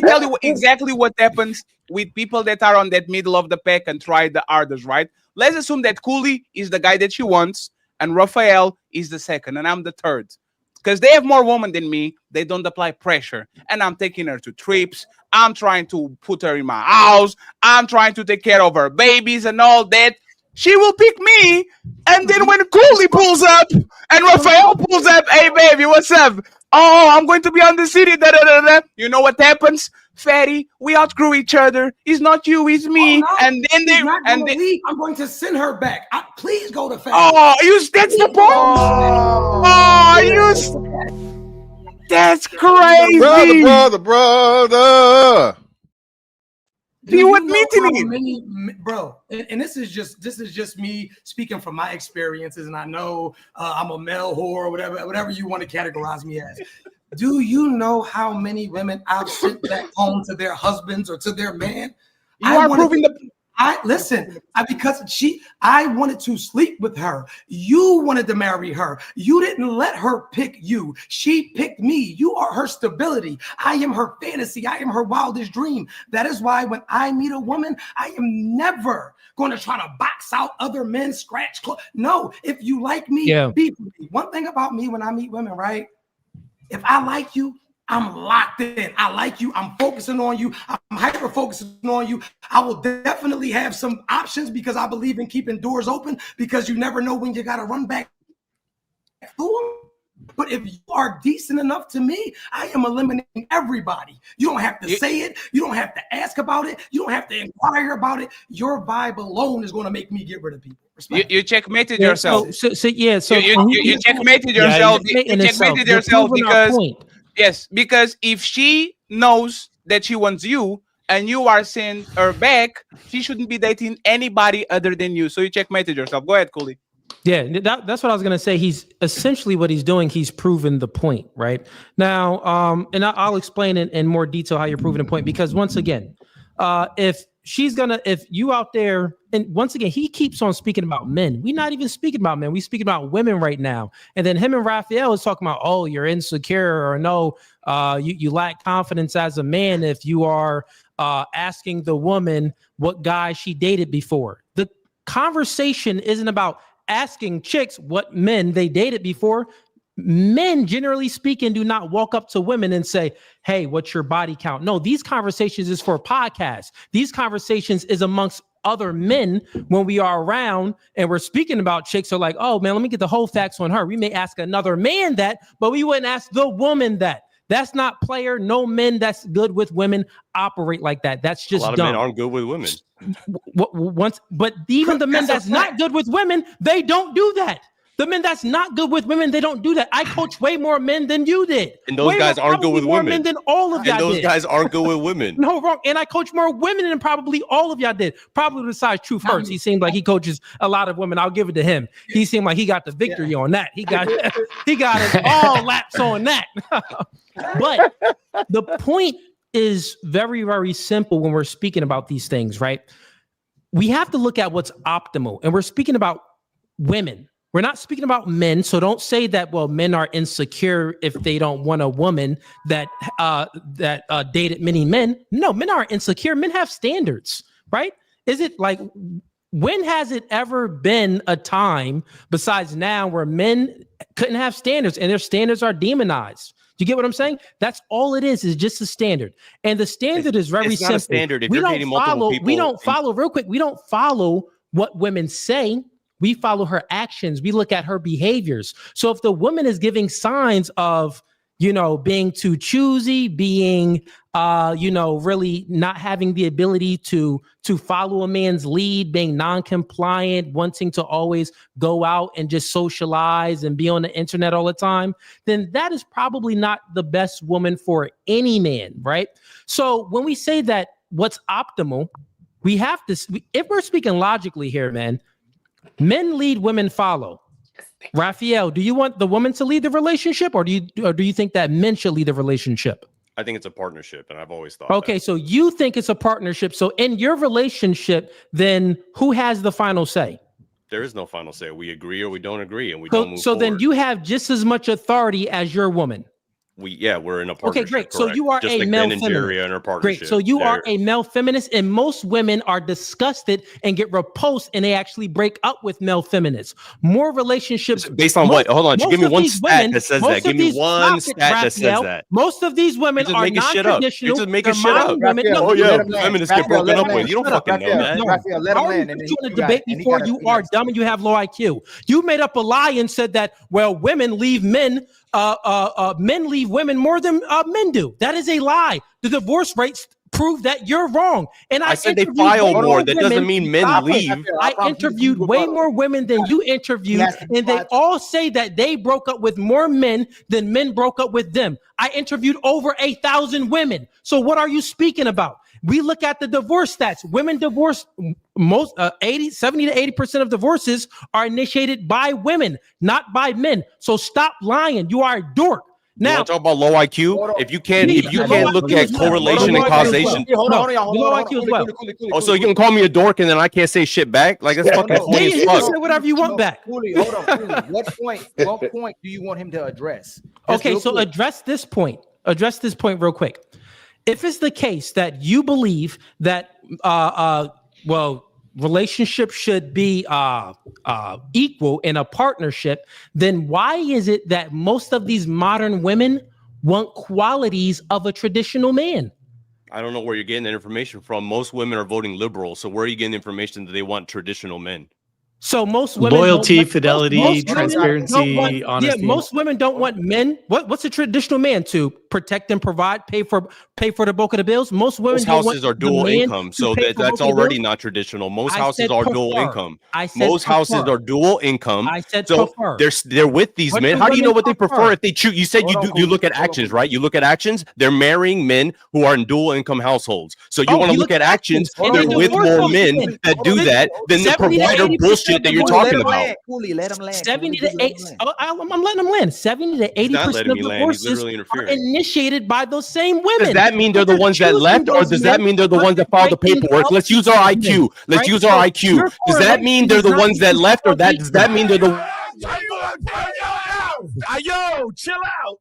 tell you exactly what happens with people that are on that middle of the pack and try the hardest, right? Let's assume that Cooley is the guy that she wants, and Raphael is the second, and I'm the third. Because they have more women than me, they don't apply pressure. And I'm taking her to trips. I'm trying to put her in my house. I'm trying to take care of her babies and all that. She will pick me. And then when Cooley pulls up and Raphael pulls up, hey, baby, what's up? Oh, I'm going to be on the city. Da, da, da, da. You know what happens? Fatty, we outgrew each other. It's not you, it's me. No, and then they leave. I'm going to send her back. Please go to Fatty. Oh, that's the point. That's crazy. Brother. You want me to bro? And this is just me speaking from my experiences, and I know I'm a male whore, whatever you want to categorize me as. Do you know how many women I've sent back home to their husbands or to their man? I wanted to sleep with her. You wanted to marry her. You didn't let her pick you. She picked me. You are her stability. I am her fantasy. I am her wildest dream. That is why when I meet a woman, I am never going to try to box out other men, scratch. No, if you like me, be with me. One thing about me when I meet women, right? If I like you, I'm locked in. I like you. I'm focusing on you. I'm hyper focusing on you. I will definitely have some options because I believe in keeping doors open because you never know when you got to run back. But if you are decent enough to me, I am eliminating everybody. You don't have to say it. You don't have to ask about it. You don't have to inquire about it. Your vibe alone is going to make me get rid of people. You checkmated yourself. So you checkmated yourself. You checkmated yourself because if she knows that she wants you and you are sending her back, she shouldn't be dating anybody other than you. So you checkmated yourself. Go ahead, Cooley. Yeah, that's what I was going to say. He's essentially what he's doing. He's proven the point right now. And I'll explain in more detail how you're proving the point, because once again, if you out there, and once again, he keeps on speaking about men. We're not even speaking about men. We're speaking about women right now. And then him and Raphael is talking about, oh, you're insecure, or no, you lack confidence as a man if you are asking the woman what guy she dated before. The conversation isn't about asking chicks what men they dated before. Men, generally speaking, do not walk up to women and say, hey, what's your body count? No, these conversations is for podcasts. These conversations is amongst other men when we are around and we're speaking about chicks are like, oh man, let me get the whole facts on her. We may ask another man that, but we wouldn't ask the woman that. That's not player. No men that's good with women operate like that. That's just a lot dumb. of men aren't good with women. But even the men that's not good with women, they don't do that. The men that's not good with women, they don't do that. I coach way more men than you did. And those guys aren't good with more women. Men than all of y'all did. And those did. guys aren't good with women. No, wrong. And I coach more women than probably all of y'all did. Probably besides Truth Hurts. He seemed like he coaches a lot of women. I'll give it to him. He seemed like he got the victory on that. He got it all laps on that. But the point is very, very simple when we're speaking about these things, right? We have to look at what's optimal. And we're speaking about women. We're not speaking about men. So don't say that, well, men are insecure if they don't want a woman that dated many men. No, men aren't insecure. Men have standards, right? Is it like, when has it ever been a time besides now where men couldn't have standards and their standards are demonized? Do you get what I'm saying? That's all it is just a standard. And the standard is very simple. It's not a standard. If you're dating multiple people. We don't follow, real quick, we don't follow what women say. We follow her actions. We look at her behaviors. So if the woman is giving signs of, being too choosy, being, really not having the ability to follow a man's lead, being non-compliant, wanting to always go out and just socialize and be on the internet all the time, then that is probably not the best woman for any man, right? So when we say that what's optimal, we have to, if we're speaking logically here, man, men lead, women follow. Raphael, do you want the woman to lead the relationship, or do you think that men should lead the relationship? I think it's a partnership, and I've always thought. Okay, so you think it's a partnership. So in your relationship, then who has the final say? There is no final say. We agree or we don't agree, and we don't move So forward. then you have just as much authority as your woman. We're in a partnership. Okay, great. Correct. So you are just a like male Ben and Jerry feminist. are in a partnership. Great. So you are a male feminist, and most women are disgusted and get repulsed, and they actually break up with male feminists. More relationships based on what? Hold on, just give me one stat that says that. Give me one stat that says that. Most of these women are non-traditional. You're just making shit up. Women. Oh yeah, feminists get broken up with. You don't fucking know that. Raphael, let him land. And you in a debate before you are dumb and you have low IQ. You made up a lie and said that women leave men. Men leave women more than men do. That is a lie. The divorce rates prove that you're wrong. And I said they file more. That doesn't mean men leave. I interviewed way more women than you interviewed, and they all say that they broke up with more men than men broke up with them. I interviewed over 1,000 women. So what are you speaking about? We look at the divorce stats. Women divorce most 70 to 80% of divorces are initiated by women, not by men. So stop lying. You are a dork. Now, you want to talk about low IQ? If you can't look at correlation and causation. Hold on. Oh, so you can call me a dork and then I can't say shit back? Like that's fucking funny as you fuck. can say whatever you want back. Cooley, hold on. What point do you want him to address? Okay, so address this point. Address this point real quick. If it's the case that you believe that relationships should be equal in a partnership, then why is it that most of these modern women want qualities of a traditional man? I don't know where you're getting that information from. Most women are voting liberal. So where are you getting the information that they want traditional men? So most women loyalty, fidelity, transparency, honesty. Yeah, most women don't want men. What's a traditional man? To protect and provide, pay for the bulk of the bills. Most women Most houses are dual income, so that's already not traditional. Most houses are dual income. Most houses are dual income. I said so prefer. They're with these men. How do you know what they prefer if they choose? You said you look at actions, right? You look at actions. They're marrying men who are in dual income households. So you want to look at actions. They're with more men that do that than the provider bullshit that you're talking about. Cooley, let him land. 70 to 80. I'm letting him land. 70 to 80% of divorces are initiated by those same women. Does that mean they're the ones that left, or does that mean they're the ones that filed the paperwork? Let's use our IQ. Let's use our IQ. Does that mean they're the ones that left, or does that mean they're the? Yo, chill out.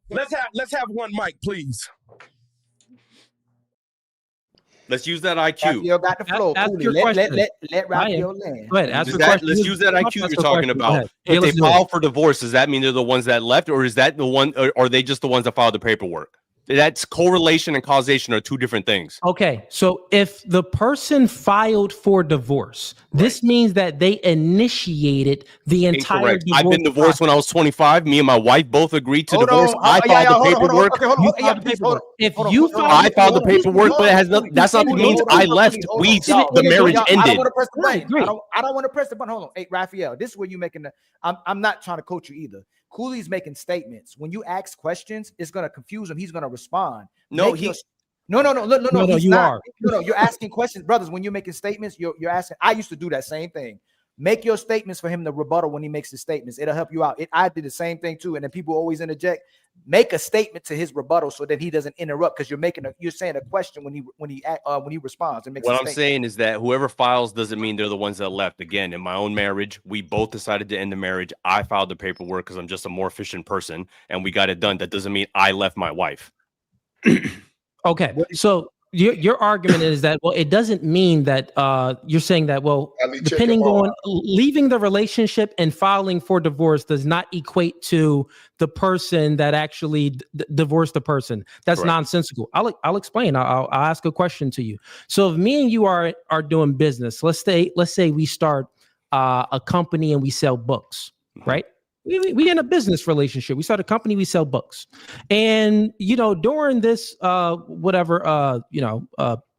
Let's have one mic, please. Let's use that IQ. Raphael got the floor. Let Raphael land. Go ahead. Let's use that IQ you're talking about. If they file for divorce, does that mean they're the ones that left, or is that the one, or are they just the ones that filed the paperwork? That's correlation and causation are two different things. Okay, so if the person filed for divorce, this means that they initiated the entire divorce. I've been divorced when I was 25. Me and my wife both agreed to divorce. I filed the paperwork. If you I filed the paperwork, but it has nothing. That's not what means I left. The marriage ended. I don't want to press the button. Hold on. Hey, Raphael, this is where you making the. I'm not trying to coach you either. Cooley's making statements. When you ask questions, it's gonna confuse him. He's gonna respond. No, you not. are. No, you're asking questions, brothers. When you're making statements, you're asking. I used to do that same thing. Make your statements for him to rebuttal when he makes his statements. It'll help you out. I did the same thing too. And then people always interject. Make a statement to his rebuttal so that he doesn't interrupt, because you're saying a question when he responds. And makes what I'm saying is that whoever files doesn't mean they're the ones that left. Again, in my own marriage, we both decided to end the marriage. I filed the paperwork because I'm just a more efficient person, and we got it done. That doesn't mean I left my wife. Okay, so your argument is that, well, it doesn't mean that you're saying that, well, depending on leaving the relationship and filing for divorce does not equate to the person that actually divorced the person. That's correct. Nonsensical. I'll explain. I'll ask a question to you. So if me and you are doing business, let's say we start a company and we sell books, right? We in a business relationship. We start a company, we sell books. And, during this,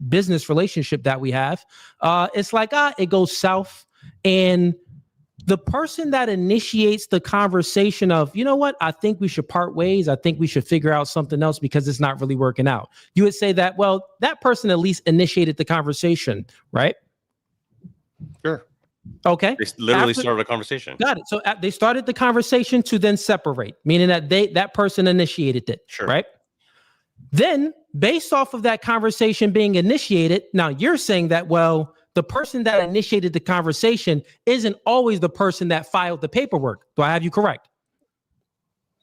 business relationship that we have, it's like, it goes south. And the person that initiates the conversation of, you know what, I think we should part ways. I think we should figure out something else because it's not really working out. You would say that, well, that person at least initiated the conversation, right? Sure. Okay. They literally started a conversation. Got it. So they started the conversation to then separate, meaning that that person initiated it. Sure. Right. Then based off of that conversation being initiated, now you're saying that, well, the person that initiated the conversation isn't always the person that filed the paperwork. Do I have you correct?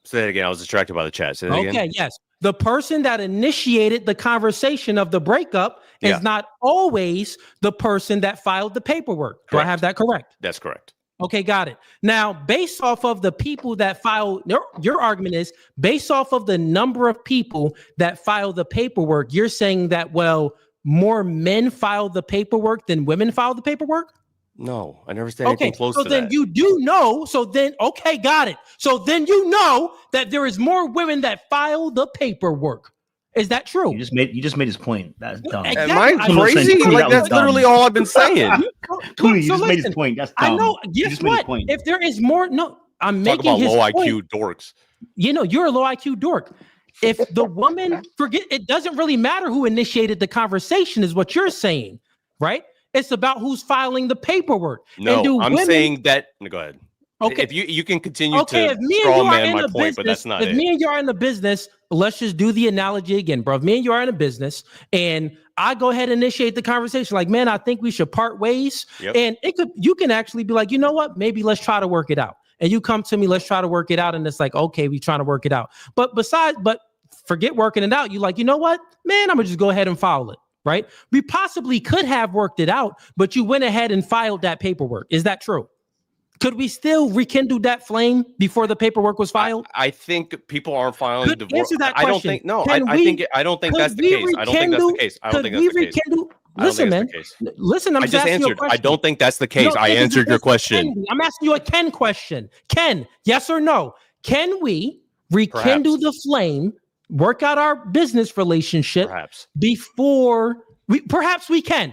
Say that again. I was distracted by the chat. Say that again. Okay, yes. The person that initiated the conversation of the breakup is not always the person that filed the paperwork. Do I have that correct? That's correct. Okay, got it. Now, based off of the people that filed, your argument is based off of the number of people that filed the paperwork, you're saying that, well, more men filed the paperwork than women filed the paperwork? No, I never said anything close to that. So then you do know. So then, okay, got it. So then you know that there is more women that file the paperwork. Is that true? You just made his point. That's dumb. Exactly. Am I crazy? Like that's literally all I've been saying. Cooley, you just made his point. That's dumb. I know. Guess what? If there is more, I'm Talk making about his low point. IQ dorks. You know, you're a low IQ dork. If the woman it doesn't really matter who initiated the conversation, is what you're saying, right? It's about who's filing the paperwork. No, I'm saying that. Go ahead. Okay. If you can continue if to me and straw you are man in my the point, but that's not if it. me and you are in the business, let's just do the analogy again, bro. If me and you are in a business and I go ahead and initiate the conversation, like, man, I think we should part ways. Yep. And you can actually be like, you know what? Maybe let's try to work it out. And you come to me, let's try to work it out. And it's like, okay, we trying to work it out. But forget working it out. You like, you know what, man, I'm gonna just go ahead and file it. Right? We possibly could have worked it out, but you went ahead and filed that paperwork. Is that true? Could we still rekindle that flame before the paperwork was filed? I think people aren't filing divorce. Answer that I don't question. think. No, I don't think that's the case. I don't think that's the case. I don't think that's the case. Listen, man. Listen, I just answered. I don't think that's the case. I answered your question. I'm asking you a Ken question. Ken, yes or no? Can we rekindle the flame? Work out our business relationship before perhaps we can,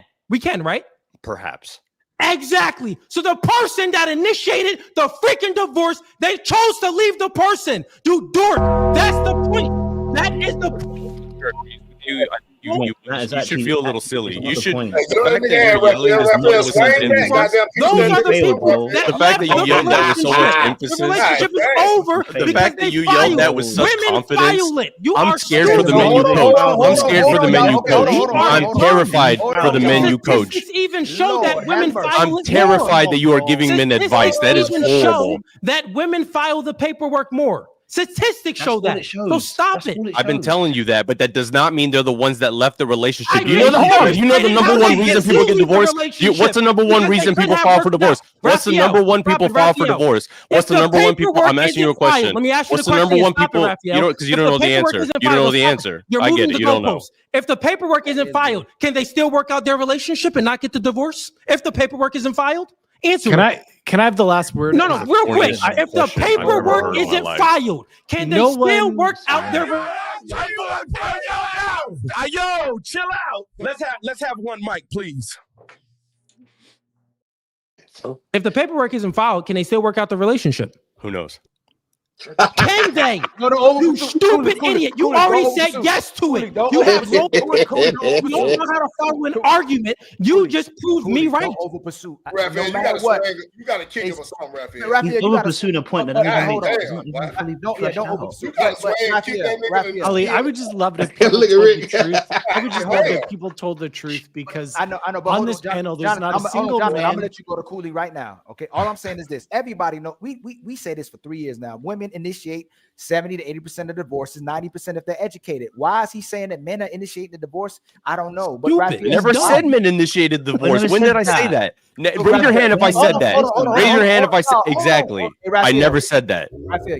right? Perhaps. Exactly. So the person that initiated the freaking divorce, they chose to leave the person. You dork. That's the point. That is the point. You should feel a little silly. You should. Those are the people. The fact that you yelled that with so much emphasis. The relationship is over. The fact that you yelled that with such confidence. I'm scared for the men you coach. I'm scared for the men you coach. I'm terrified for the men you coach. Even show that women file I'm terrified that you are giving men advice. That is horrible. That women file the paperwork more. Statistics show that. So stop it. I've been telling you that, but that does not mean they're the ones that left the relationship. You know the number one reason people get divorced? What's the number one reason people file for divorce? What's the number one people file for divorce? What's the number one people? I'm asking you a question. Let me ask you What's the number one people? You don't, because you don't know the answer. You don't know the answer. I get it. You don't know. If the paperwork isn't filed, can they still work out their relationship and not get the divorce? If the paperwork isn't filed? Answer. Can I have the last word? No, real quick. If the paperwork isn't filed, can they still work out their? Yo, chill out. Let's have one mic, please. If the paperwork isn't filed, can they still work out the relationship? Who knows? Can they? You stupid idiot! You already said yes to it. You have no. You don't know how to follow an argument. You just proved me right. Over pursue. Raphael, you got to kick him or something, Raphael. He's over pursuing a point that don't over pursue. Ali, I would just love it if people told the truth. I would just love if people told the truth because I know. But on this panel, there's not a single man. I'm gonna let you go to Cooley right now. Okay. All I'm saying is this: everybody know. We say this for 3 years now. Women initiate 70 to 80% of divorces, 90% if they're educated. Why is he saying that men are initiating the divorce? I don't know. But never said men initiated divorce. When did I say that? Raise your hand if I said that. Raise your hand if I said exactly. I never said that. Raphael,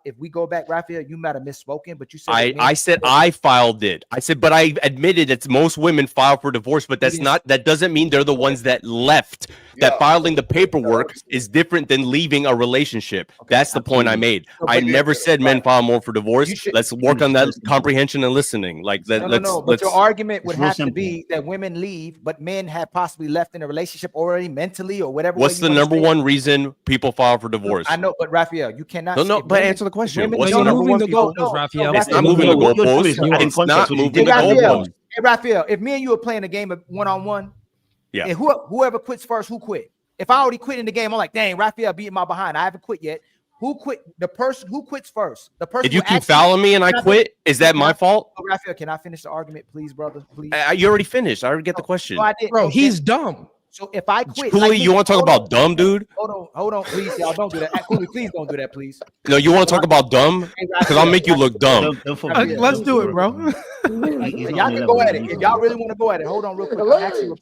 if we go back, Raphael, you might have misspoken, but you said I said I filed it. I said, but I admitted it's most women file for divorce, but that's not. That doesn't mean they're the ones that left. That filing the paperwork is different than leaving a relationship. That's the point I made. I never said men file more for divorce. Let's work on that comprehension and listening. Like that. No. But your argument would have to be that women leave, but men have possibly left in a relationship already mentally or whatever. What's the number one reason people file for divorce? I know, but Raphael, you cannot. No. But answer the question. What's the number one goalpost, Raphael? It's not moving the goalpost. It's not moving the goalpost. Hey, Raphael, if me and you are playing a game of one-on-one, yeah, and whoever quits first, who quit? If I already quit in the game, I'm like, dang, Raphael beating my behind. I haven't quit yet. Who quit? The person who quits first. The person. If you keep fouling me and I quit, is that my fault? Raphael, can I finish the argument, please, brother? Please. You already finished. I already get the question. No, I did. Bro, he's dumb. So if I quit, Cooley, you want to talk about dumb, dude? Hold on, please, y'all don't do that. Cooley, please don't do that, please. No, you want to talk about dumb? Because I'll make you look dumb. Let's do it, bro. Y'all can go at it. If y'all really want to go at it, hold on real quick. I'm actually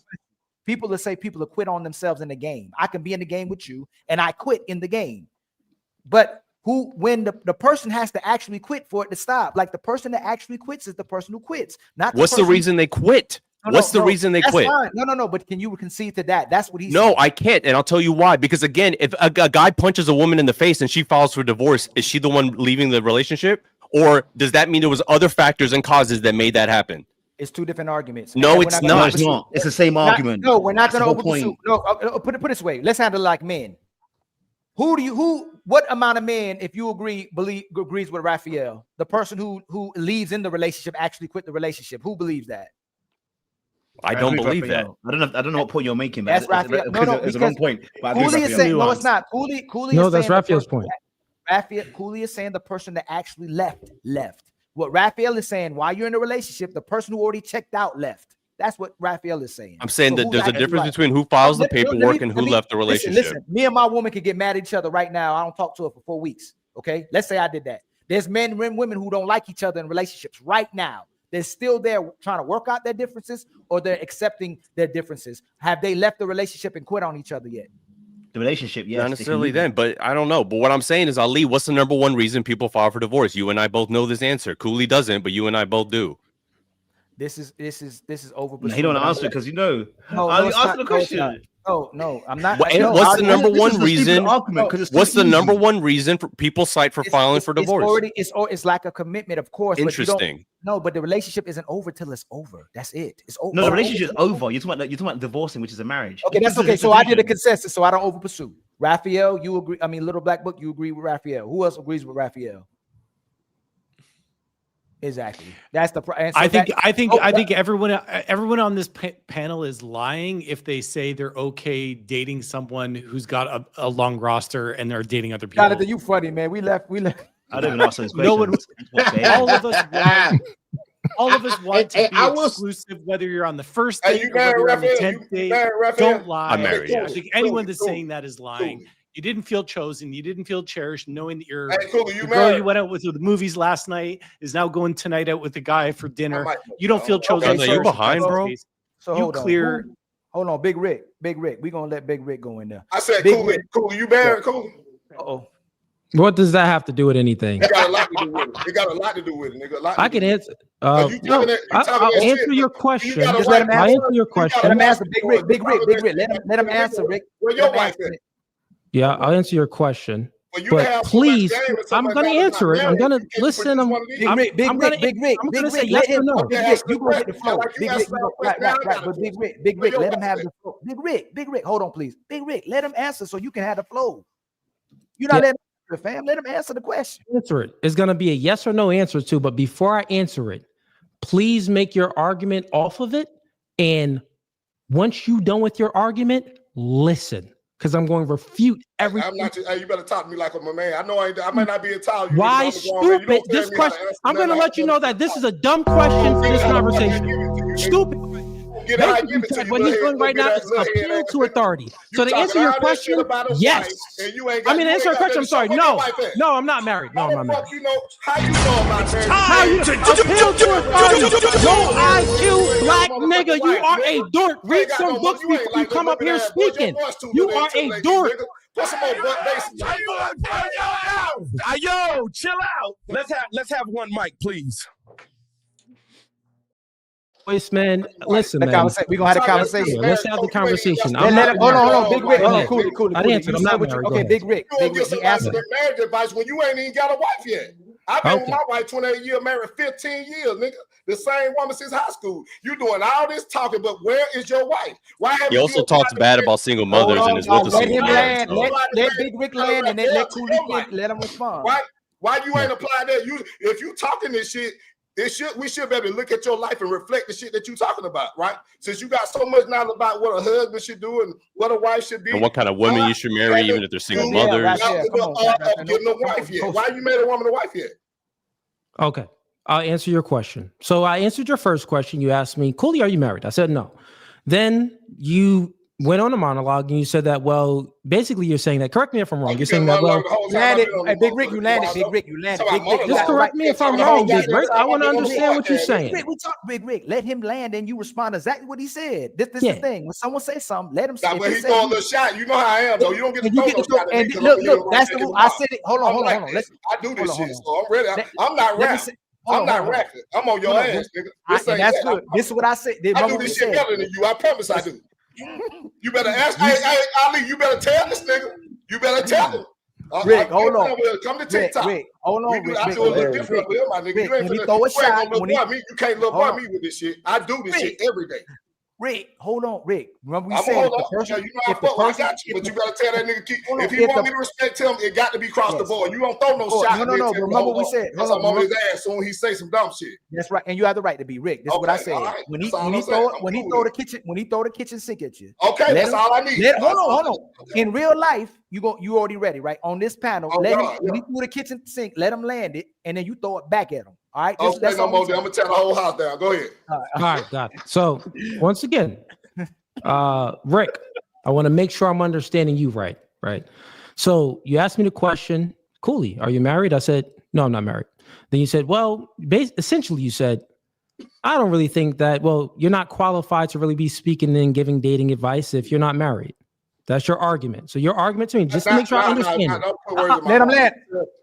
people that say people will quit on themselves in the game. I can be in the game with you, and I quit in the game. But when the person has to actually quit for it to stop, like the person that actually quits is the person who quits. Not What's the reason they quit? What's the reason they quit? Fine. No. But can you concede to that? That's what he's. No, I can't, and I'll tell you why. Because again, if a guy punches a woman in the face and she files for divorce, is she the one leaving the relationship, or does that mean there was other factors and causes that made that happen? It's two different arguments. No, it's not. No, it's not. It's the same argument. No, we're not going to That's the over pursue. No, put it this way. Let's handle it like men. What amount of men, if you agrees with Raphael, the person who leaves in the relationship actually quit the relationship? Who believes that? I don't believe that. I don't know what point you're making. That's Raphael. No, it's a wrong point. Cooley is saying no, it's not. Cooley. No, that's Raphael's point. Cooley is saying the person that actually left. What Raphael is saying, while you're in a relationship, the person who already checked out left. That's what Raphael is saying. I'm saying that there's a difference between who files the paperwork and who left the relationship. Listen, me and my woman could get mad at each other right now. I don't talk to her for 4 weeks. Okay, let's say I did that. There's men and women who don't like each other in relationships right now. They're still there trying to work out their differences, or they're accepting their differences. Have they left the relationship and quit on each other yet? The relationship, yes. Not necessarily then, but I don't know. But what I'm saying is, Ali, what's the number one reason people file for divorce? You and I both know this answer. Cooley doesn't, but you and I both do. This is over. No, he don't answer because you know. No, answer the question. No, I'm not. What's the number one reason? What's the number one reason for people cite for filing for divorce? It's like a commitment, of course. Interesting. But the relationship isn't over till it's over. That's it. It's over. No, the relationship is over. You're talking about divorcing, which is a marriage. Okay, that's okay. So I did a consensus, so I don't over pursue. Raphael, you agree? I mean, Little Black Book, you agree with Raphael? Who else agrees with Raphael? Exactly. That's the. I think everyone on this panel is lying if they say they're okay dating someone who's got a long roster and they're dating other people. Jonathan, you funny, man. We left. I don't even answer this question. All of us want to be exclusive, whether you're on the first date or whether you're on the 10th date. Don't lie. I'm married. I think anyone that's saying that is lying. You didn't feel chosen. You didn't feel cherished, knowing that the girl you went out with the movies last night is now going tonight out with the guy for dinner. You don't feel chosen. Are you behind, bro? So you clear. Hold on, Big Rick. We're gonna let Big Rick go in there. I said, Cooley, you married, Cooley? Uh-oh. What does that have to do with anything? It got a lot to do with it. It got a lot to do with it, nigga. I can answer. I'll answer your question. Just let him answer. I'll answer your question. Let him answer. Big Rick. Let him answer, Rick. Where your wife at? Yeah, I'll answer your question. But please, I'm going to answer it. I'm going to listen. Big Rick. I'm going to say yes or no. You go hit the floor. Big Rick, let him have the floor. Big Rick, hold on, please. Big Rick, let him answer so you can have the flow. You're not letting him, fam. Let him answer the question. Answer it. It's going to be a yes or no answer too. But before I answer it, please make your argument off of it. And once you're done with your argument, listen. Because I'm going to refute everything. I'm not. You better talk to me like I'm a man. I know I might not be Italian. Why stupid? This question. I'm going to let you know that this is a dumb question for this conversation. Stupid. What he's doing right now is appeal to authority. So to answer your question, yes. I mean, to answer your question, I'm sorry. No, I'm not married. No, I'm not married. How you know about marriage? How you appeal to authority? Low IQ black nigga, you are a dork. Read some books before you come up here speaking. You are a dork. Put some more butt bass. Yo, chill out. Let's have one mic, please. Voice, man. Listen, man. We're gonna have a conversation. Let's have the conversation. Hold on. Big Rick. Cool. I answered. I'm not married. Okay, Big Rick. You don't get somebody their marriage advice when you ain't even got a wife yet. I've been with my wife 28 years, married 15 years, nigga. The same woman since high school. You doing all this talking, but where is your wife? Why have he also talks bad about single mothers and is with a single mother. Let Big Rick land and then let Cooley let him respond. Why you ain't applying that? If you talking this shit, We should be able to look at your life and reflect the shit that you're talking about, right? Since you got so much knowledge about what a husband should do and what a wife should be, and what kind of women you should marry, even if they're single mothers. Getting a wife yet? Why you made a woman a wife yet? Okay, I'll answer your question. So I answered your first question. You asked me, Cooley, are you married? I said no. Then you went on a monologue and you said that, well, basically you're saying that, correct me if I'm wrong. You're saying that, well, landed. Hey, Big Rick, you landed. Big Rick, you landed. Big Rick, just correct me if I'm wrong, Big Rick. I want to understand what you're saying. We talk, Big Rick. Let him land and you respond exactly what he said. This is the thing. When someone says something, let him say. But he throw a little shot. You know how I am, though. You don't get to throw no shot. And look, that's the rule. I said it. Hold on. I do this shit, so I'm ready. I'm not rapping. I'm not rapping. I'm on your ass, nigga. That's good. This is what I said. I do this shit better than you. I promise I do. You better ask. Hey, Ali, you better tell this nigga. You better tell him. Rick, hold on. Come to TikTok. Rick, hold on. Rick, I do a little different with him, my nigga. You ain't finna. You can't look by me with this shit. I do this shit every day. Rick, hold on, Rick. Remember we said the person, you know I got you, but you better tell that nigga if he want me to respect him, it got to be across the board. You don't throw no shot. No. Remember what we said. I'm on his ass soon he say some dumb shit. That's right, and you have the right to be Rick. That's what I said. When he throw the kitchen sink at you. Okay, that's all I need. Hold on. In real life, you already ready, right? On this panel, when he threw the kitchen sink, let him land it, and then you throw it back at him. All right. That's no more. I'm gonna tear the whole house down. Go ahead. All right, got it. So once again, Rick, I want to make sure I'm understanding you right. So you asked me the question, Cooley, are you married? I said, no, I'm not married. Then you said, well, essentially you said, I don't really think that, well, you're not qualified to really be speaking and giving dating advice if you're not married. That's your argument. So your argument to me, just to make sure I understand. Let him land.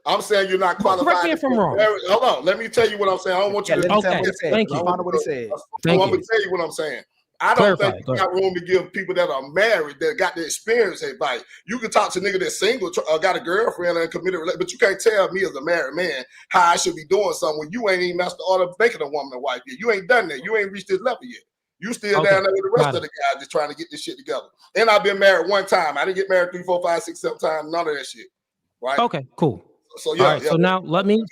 I'm saying you're not qualified. Correct me if I'm wrong. Hold on. Let me tell you what I'm saying. I don't want you to. Okay. Thank you. I'm gonna tell you what I'm saying. I don't think you got room to give people that are married that got the experience advice. You can talk to nigga that's single, got a girlfriend and committed, but you can't tell me as a married man how I should be doing something when you ain't even mastered the art of making a woman a wife yet. You ain't done that. You ain't reached this level yet. You still down there with the rest of the guys just trying to get this shit together. And I've been married one time. I didn't get married 3, 4, 5, 6, 7 times. None of that shit. Right? Okay, cool. So yeah. All right. So now let me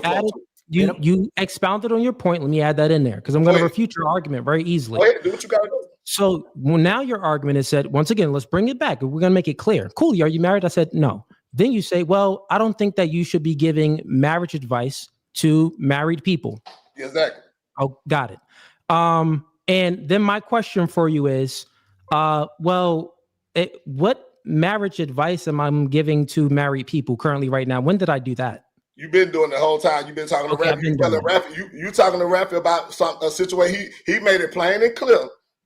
add it. You expounded on your point. Let me add that in there because I'm going to refute your argument very easily. Go ahead, do what you got to do. So now your argument is said, once again, let's bring it back. We're going to make it clear. Cooley, are you married? I said, no. Then you say, well, I don't think that you should be giving marriage advice to married people. Exactly. Oh, got it. And then my question for you is, what marriage advice am I giving to married people currently right now? When did I do that? You've been doing the whole time. You've been talking to Rafi. You talking to Rafi about a situation. He made it plain and clear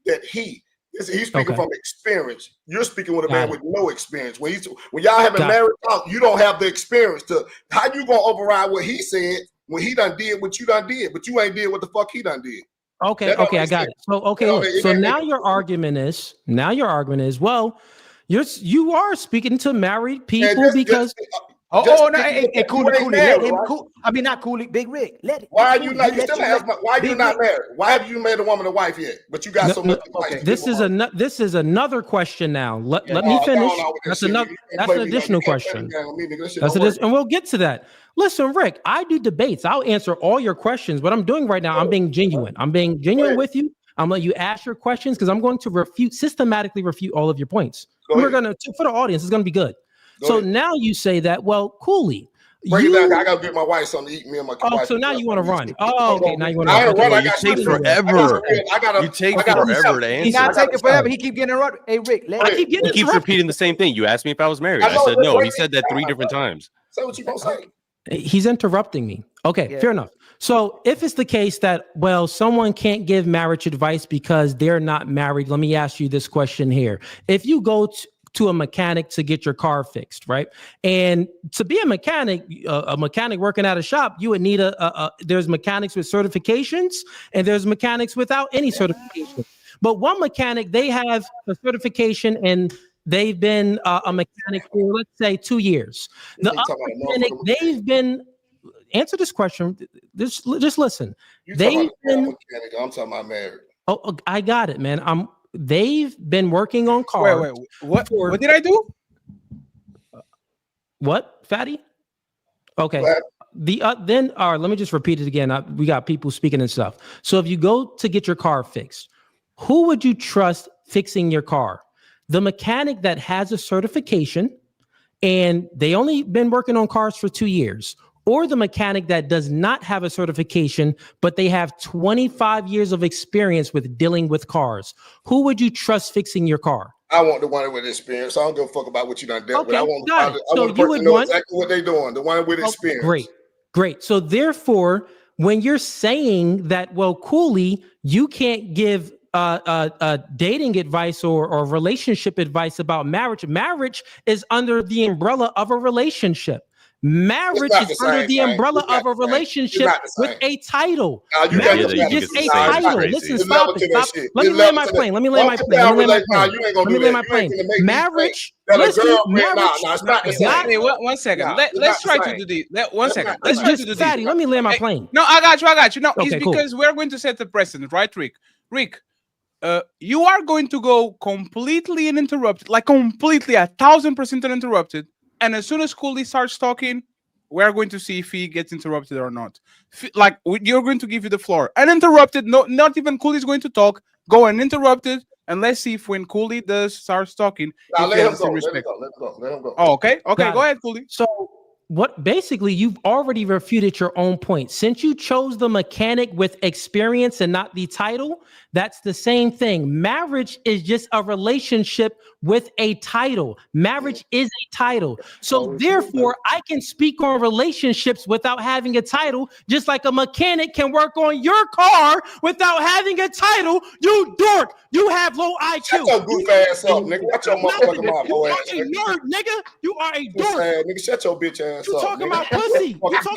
that he's speaking from experience. You're speaking with a man with no experience. When y'all having marriage talk, you don't have the experience to. How you gonna override what he said when he done did what you done did, but you ain't did what the fuck he done did? Okay, I got it. So now your argument is, well, you are speaking to married people because. Cooley, let him cool. I mean, not Cooley, Big Rick. Let it. Why are you not? Why are you not married? Why have you made a woman a wife yet? But you got so much. This is another question now. Let me finish. That's an additional question. And we'll get to that. Listen, Rick, I do debates. I'll answer all your questions. What I'm doing right now, I'm being genuine. I'm being genuine with you. I'm letting you ask your questions because I'm going to systematically refute all of your points. We're gonna, for the audience, it's gonna be good. So now you say that, well, Cooley. Bring it back. I gotta get my wife something to eat. Me and my wife. So now you want to run? Oh, okay. Now you want to run. You take forever. You take forever to answer. He's not taking forever. He keep getting interrupted. Hey, Rick. He keeps repeating the same thing. You asked me if I was married. I said no. He said that 3 different times. Say what you gonna say. He's interrupting me. Okay, fair enough. So if it's the case that, well, someone can't give marriage advice because they're not married, let me ask you this question here. If you go to a mechanic to get your car fixed, right? And to be a mechanic working at a shop, you would need there's mechanics with certifications and there's mechanics without any certification. But one mechanic, they have a certification and they've been a mechanic for, let's say, 2 years. The other mechanic, they've been, answer this question, just listen. I'm talking about married. Oh, I got it, man. They've been working on cars. Wait. What did I do? What, Fatty? Okay. then let me just repeat it again. We got people speaking and stuff. So if you go to get your car fixed, who would you trust fixing your car? The mechanic that has a certification and they only been working on cars for 2 years, or the mechanic that does not have a certification, but they have 25 years of experience with dealing with cars? Who would you trust fixing your car? I want the one with experience. I don't give a fuck about what you done dealt with. I want So the person to know exactly what they're doing. The one with experience. Great. So therefore, when you're saying that, well, Cooley, you can't give dating advice or relationship advice about marriage. Marriage is under the umbrella of a relationship. Marriage is under the umbrella of a relationship with a title. Marriage is just a title. Listen, stop it. Stop. Let me land my plane. Marriage. Listen, Hey, one second. Let's try to do this. One second. Let's try to do this. Fatty, let me land my plane. No, I got you. No, Okay, it's because we're going to set the precedent, right, Rick? Rick, you are going to go completely uninterrupted, like completely 1,000% uninterrupted. And as soon as Cooley starts talking, we're going to see if he gets interrupted or not. Like, you're going to give you the floor. Uninterrupted, not even Cooley's going to talk. Go uninterrupted, and let's see if when Cooley starts talking, let him go. Let him go. Oh, okay. Go ahead, Cooley. So what basically you've already refuted your own point. Since you chose the mechanic with experience and not the title, that's the same thing. Marriage is just a relationship with a title. Marriage is a title. So therefore, I can speak on relationships without having a title, just like a mechanic can work on your car without having a title. You dork. You have low IQ. Shut your goof ass up, nigga. Shut your motherfucking mouth, You are ass, a nerd, nigga. You are a dork. Nigga, shut your bitch ass You up. talking nigga. about pussy. You Listen,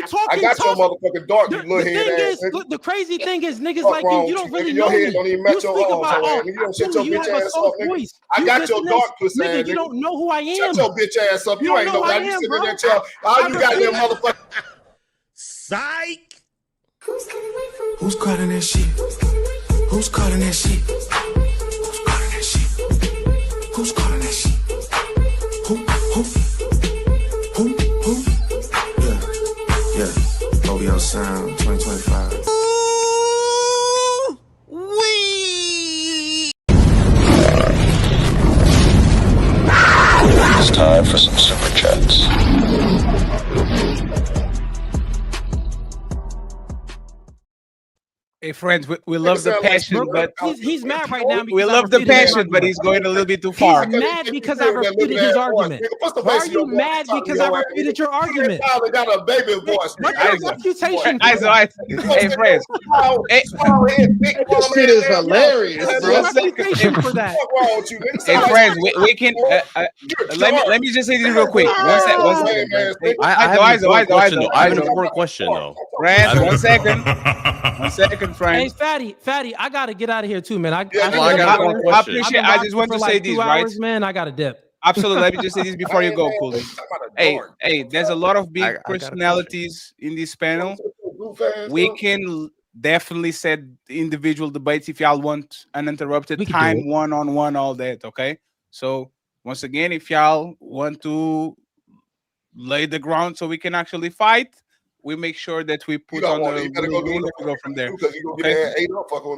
talking I got your motherfucking dark, you little head ass. The crazy thing is, niggas Fuck like wrong you with don't really Your know head me. don't even You match your speak arms, about, nigga. You don't shut your you bitch have a ass soft up, nigga. voice. I You got listen your to dark this, pussy ass, nigga. You nigga. don't know who I am. Shut your bitch ass up. You You ain't don't know nobody. who I You am, sitting in bro. there tell all you got there, motherfucker. Psych. Who's calling that shit? Who's calling that shit? Who's calling that shit? Who's calling that shit? Who? Yeah. OBO Sound 2025. It's time for some super chats. Hey, friends, we love the passion, but he's mad right now. We love the passion, but he's going a little bit too far. He's mad because I refuted his argument. Why are you mad because I refuted your argument? You got a baby voice. What's your refutation? Hey, friends. Hey, This shit is hilarious, bro. Hey, friends, we can. Let me just say this real quick. One second. I have an important question though. Friends, 1 second. 1 second, friends. Hey, Fatty, I gotta get out of here too, man. I appreciate. I just want to say this, right? Man, I gotta dip. Absolutely. Let me just say this before you go, Cooley. Hey, there's a lot of big personalities in this panel. We can definitely set individual debates if y'all want uninterrupted time, one-on-one, all that. Okay. So once again, if y'all want to lay the ground so we can actually fight, we make sure that we put on the room to go from there. Okay?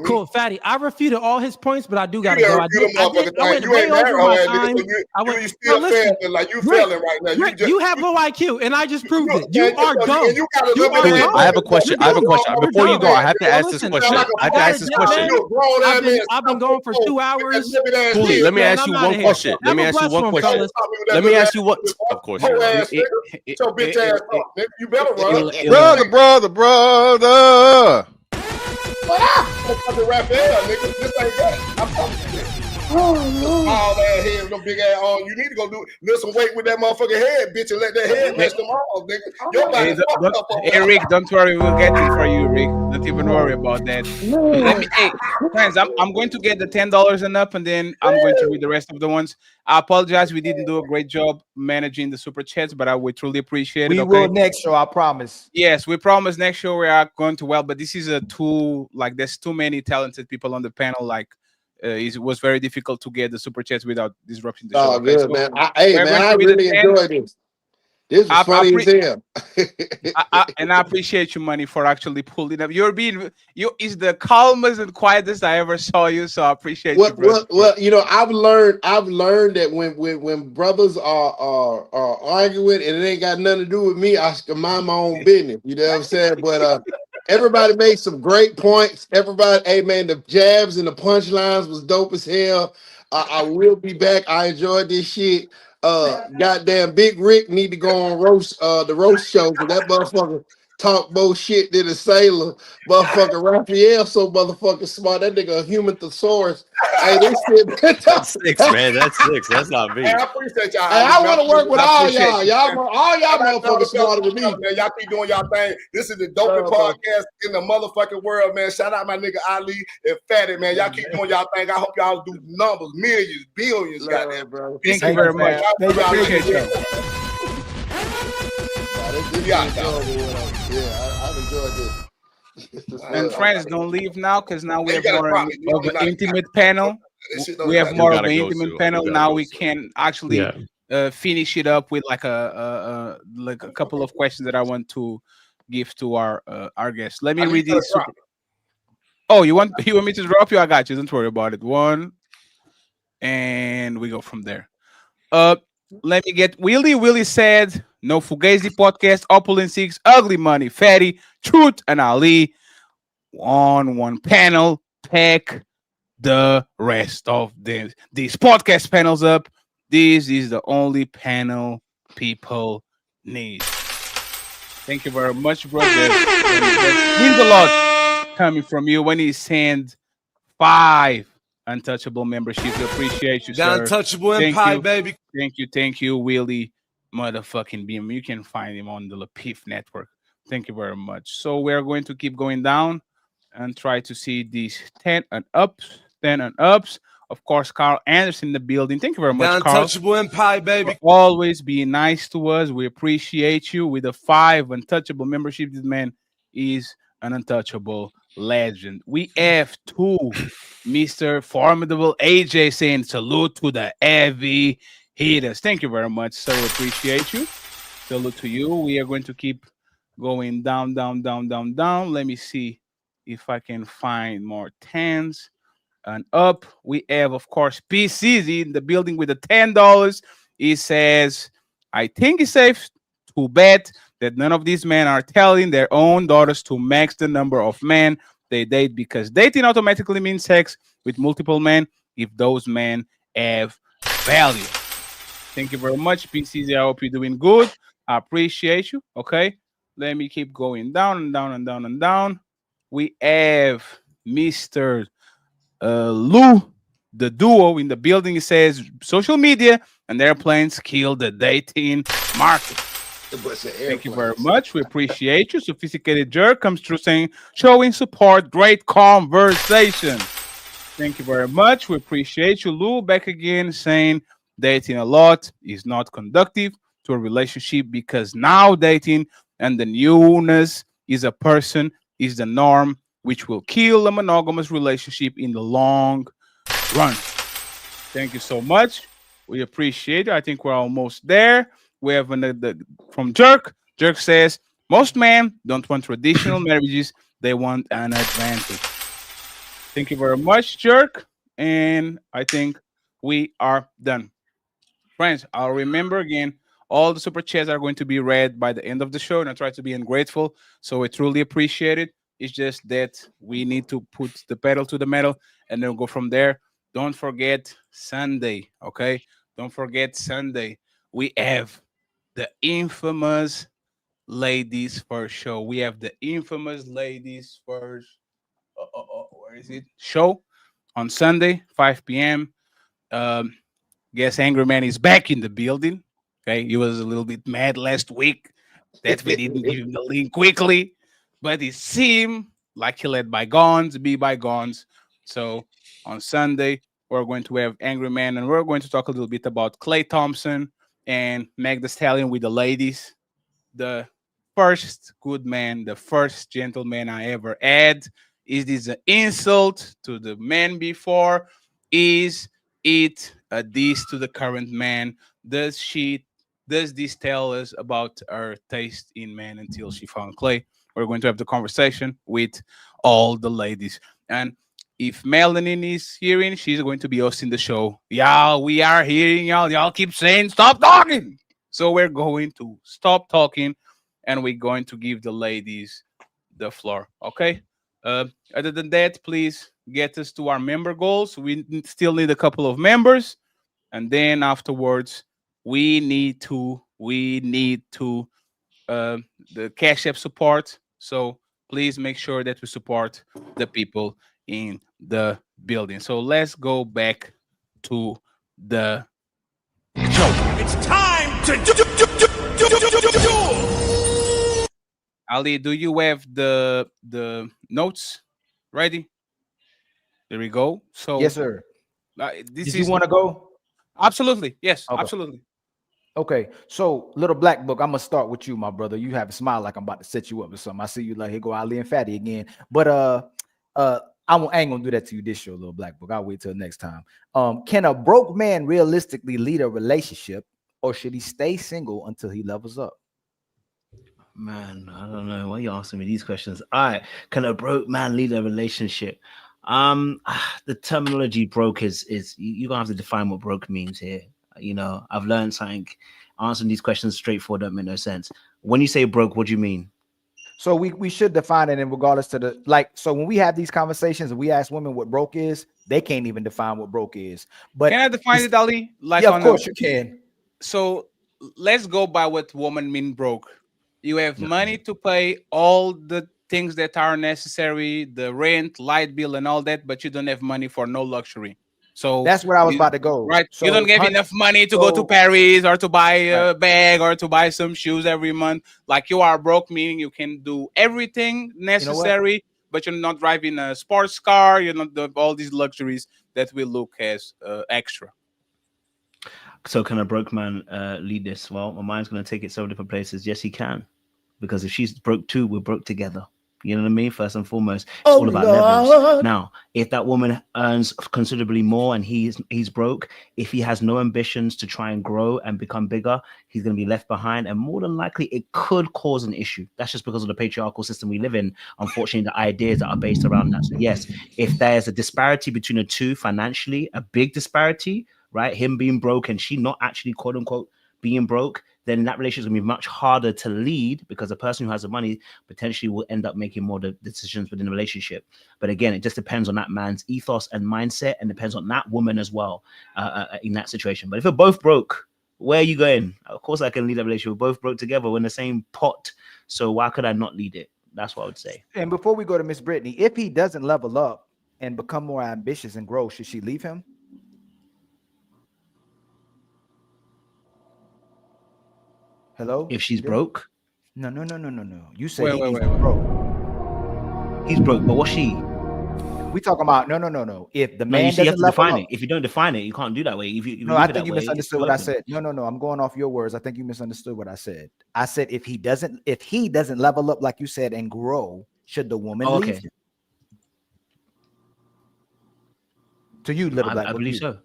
Cool, Fatty. I refuted all his points, but I do gotta go. I went way over my time. You still failing like you failing right now. You have low IQ, and I just proved it. You are dumb. I have a question. Before you go, I have to ask this question. I've been going for 2 hours. Cooley, let me ask you one question. Let me ask you what. Of course. Your bitch ass up. You better run. Brother. What up? Motherfucking Raphael, nigga. This ain't that. I'm talking to you. All that head with them big ass on. You need to go lift some weight with that motherfucking head, bitch, and let that head match them all, nigga. Your body fucked up. Hey, Rick, don't worry. We'll get it for you, Rick. Don't even worry about that. Hey, friends, I'm going to get the $10 and up, and then I'm going to read the rest of the ones. I apologize. We didn't do a great job managing the super chats, but we truly appreciate it. We will next show, I promise. Yes, we promise next show we are going to but this is there's too many talented people on the panel. It was very difficult to get the super chats without disrupting the show. Oh, good, man. I really enjoyed this. This was funny as hell. And I appreciate you, Money, for actually pulling up. You is the calmest and quietest I ever saw you, so I appreciate you, brother. Well, you know, I've learned that when brothers are arguing and it ain't got nothing to do with me, I can mind my own business. You know what I'm saying? But everybody made some great points. Everybody, hey man, the jabs and the punchlines was dope as hell. I will be back. I enjoyed this shit. Goddamn, Big Rick need to go on the roast show because that motherfucker talk more shit than a sailor. Motherfucker Raphael so motherfucking smart. That nigga a human thesaurus. Hey, this shit. That's 6, man. That's 6. That's not me. Hey, I appreciate y'all. Hey, I want to work with all y'all. All y'all Man, motherfuckers smarter than me. man. Y'all keep doing y'all thing. This is the dopest podcast in the motherfucking world, man. Shout out my nigga Ali and Fatty, man. Y'all keep doing y'all thing. I hope y'all do numbers, millions, billions, goddamn. Bro. Thank you very much. Thank you. Appreciate you. I've enjoyed this. And friends, don't leave now because now we have more of an intimate panel. We have more of an intimate panel now. We can actually finish it up with like a couple of questions that I want to give to our guests. Let me read these. Oh, you want me to drop you? I got you. Don't worry about it. One, and we go from there. Let me get Willie said no Fugazi podcast, Opulent 6, Ugly Money, Fatty, Truth, and Ali on one panel. Pack the rest of these podcast panels up. This is the only panel people need. Thank you very much, brother. That means a lot coming from you when he sent 5 Untouchable memberships. Appreciate you, sir. Untouchable Empire, baby. Thank you, Willie motherfucking Beam. You can find him on the Lapif network. Thank you very much. So we're going to keep going down and try to see these 10 and ups. Of course, Carl Anderson in the building. Thank you very much, Carl. Untouchable Empire, baby. For always being nice to us. We appreciate you. With the 5 Untouchable membership, this man is an untouchable legend. We have 2 Mr. Formidable AJ saying salute to the heavy hitters. Thank you very much. So appreciate you. Salute to you. We are going to keep going down. Let me see if I can find more 10s and up. We have, of course, PCZ in the building with the $10. He says, I think it's safe to bet that none of these men are telling their own daughters to max the number of men they date because dating automatically means sex with multiple men if those men have value. Thank you very much, PCZ. I hope you're doing good. I appreciate you. Okay. Let me keep going down. We have Mr. Lou, the duo in the building. Says social media and airplanes kill the dating market. Thank you very much. We appreciate you. Sophisticated Jerk comes through saying, showing support, great conversation. Thank you very much. We appreciate you. Lou back again saying dating a lot is not conductive to a relationship because now dating and the newness is a person is the norm, which will kill a monogamous relationship in the long run. Thank you so much. We appreciate it. I think we're almost there. We have another from Jerk. Jerk says, most men don't want traditional marriages. They want an advantage. Thank you very much, Jerk. And I think we are done. Friends, I'll remember again, all the super chats are going to be read by the end of the show. And I try to be ungrateful. So we truly appreciate it. It's just that we need to put the pedal to the metal and then go from there. Don't forget Sunday, okay? Don't forget Sunday. We have the infamous Ladies First show. We have the infamous Ladies First. Where is it? Show on Sunday, 5 p.m. Guess Angry Man is back in the building. Okay, he was a little bit mad last week that we didn't give him the link quickly, but it seemed like he let bygones be bygones. So on Sunday, we're going to have Angry Man, and we're going to talk a little bit about Klay Thompson and Meg Thee Stallion with the ladies. The first good man, the first gentleman I ever had. Is this an insult to the men before? Is it a diss to the current man? Does does this tell us about her taste in men until she found Clay? We're going to have the conversation with all the ladies. And if Melanin is hearing, she's going to be hosting the show. Y'all, we are hearing y'all. Y'all keep saying, stop talking. So we're going to stop talking and we're going to give the ladies the floor. Okay? Other than that, please get us to our member goals. We still need a couple of members. And then afterwards, we need the Cash App support. So please make sure that we support the people in the building. So let's go back to the show. It's time to do. Ali, do you have the notes ready? There we go. So yes, sir. Did you want to go? Absolutely. Yes, okay. Absolutely. Okay, so little black book, I'm gonna start with you, my brother. You have a smile like I'm about to set you up or something. I see you like, here go Ali and Fatty again. But I ain't gonna do that to you this show, little black book. I'll wait till next time. Can a broke man realistically lead a relationship, or should he stay single until he levels up? Man, I don't know. Why are you asking me these questions? All right, can a broke man lead a relationship? The terminology broke is you're gonna have to define what broke means here. You know, I've learned something. Answering these questions straightforward don't make no sense. When you say broke, what do you mean? So we should define it in regardless to the like. So when we have these conversations and we ask women what broke is, they can't even define what broke is. But can I define it, Ali? Like, yeah, of course you can. So let's go by what woman mean broke. You have money to pay all the things that are necessary, the rent, light bill, and all that, but you don't have money for no luxury. So that's where I was about to go. Right. So you don't have enough money to go to Paris or to buy a bag or to buy some shoes every month. Like, you are broke, meaning you can do everything necessary, but you're not driving a sports car. You're not doing all these luxuries that will look as extra. So can a broke man lead this? Well, my mind's going to take it so different places. Yes, he can. Because if she's broke too, we're broke together. You know what I mean? First and foremost, it's all about levels. Now, if that woman earns considerably more and he's broke, if he has no ambitions to try and grow and become bigger, he's going to be left behind. And more than likely, it could cause an issue. That's just because of the patriarchal system we live in. Unfortunately, the ideas that are based around that. So yes, if there's a disparity between the two financially, a big disparity, right? Him being broke and she not actually, quote unquote, being broke, then that relationship is going to be much harder to lead because the person who has the money potentially will end up making more decisions within the relationship. But again, it just depends on that man's ethos and mindset, and depends on that woman as well in that situation. But if we're both broke, where are you going? Of course I can lead a relationship. We're both broke together. We're in the same pot. So why could I not lead it? That's what I would say. And before we go to Miss Brittany, if he doesn't level up and become more ambitious and grow, should she leave him? Hello? If she's broke? No. You said he's broke. He's broke, but what's she? We talking about no. If the man you have doesn't to define level it. If you don't define it, you can't do that way. No, I think you misunderstood what I said. No. I'm going off your words. I think you misunderstood what I said. I said if he doesn't level up like you said and grow, should the woman leave him? To you, little black. I believe so.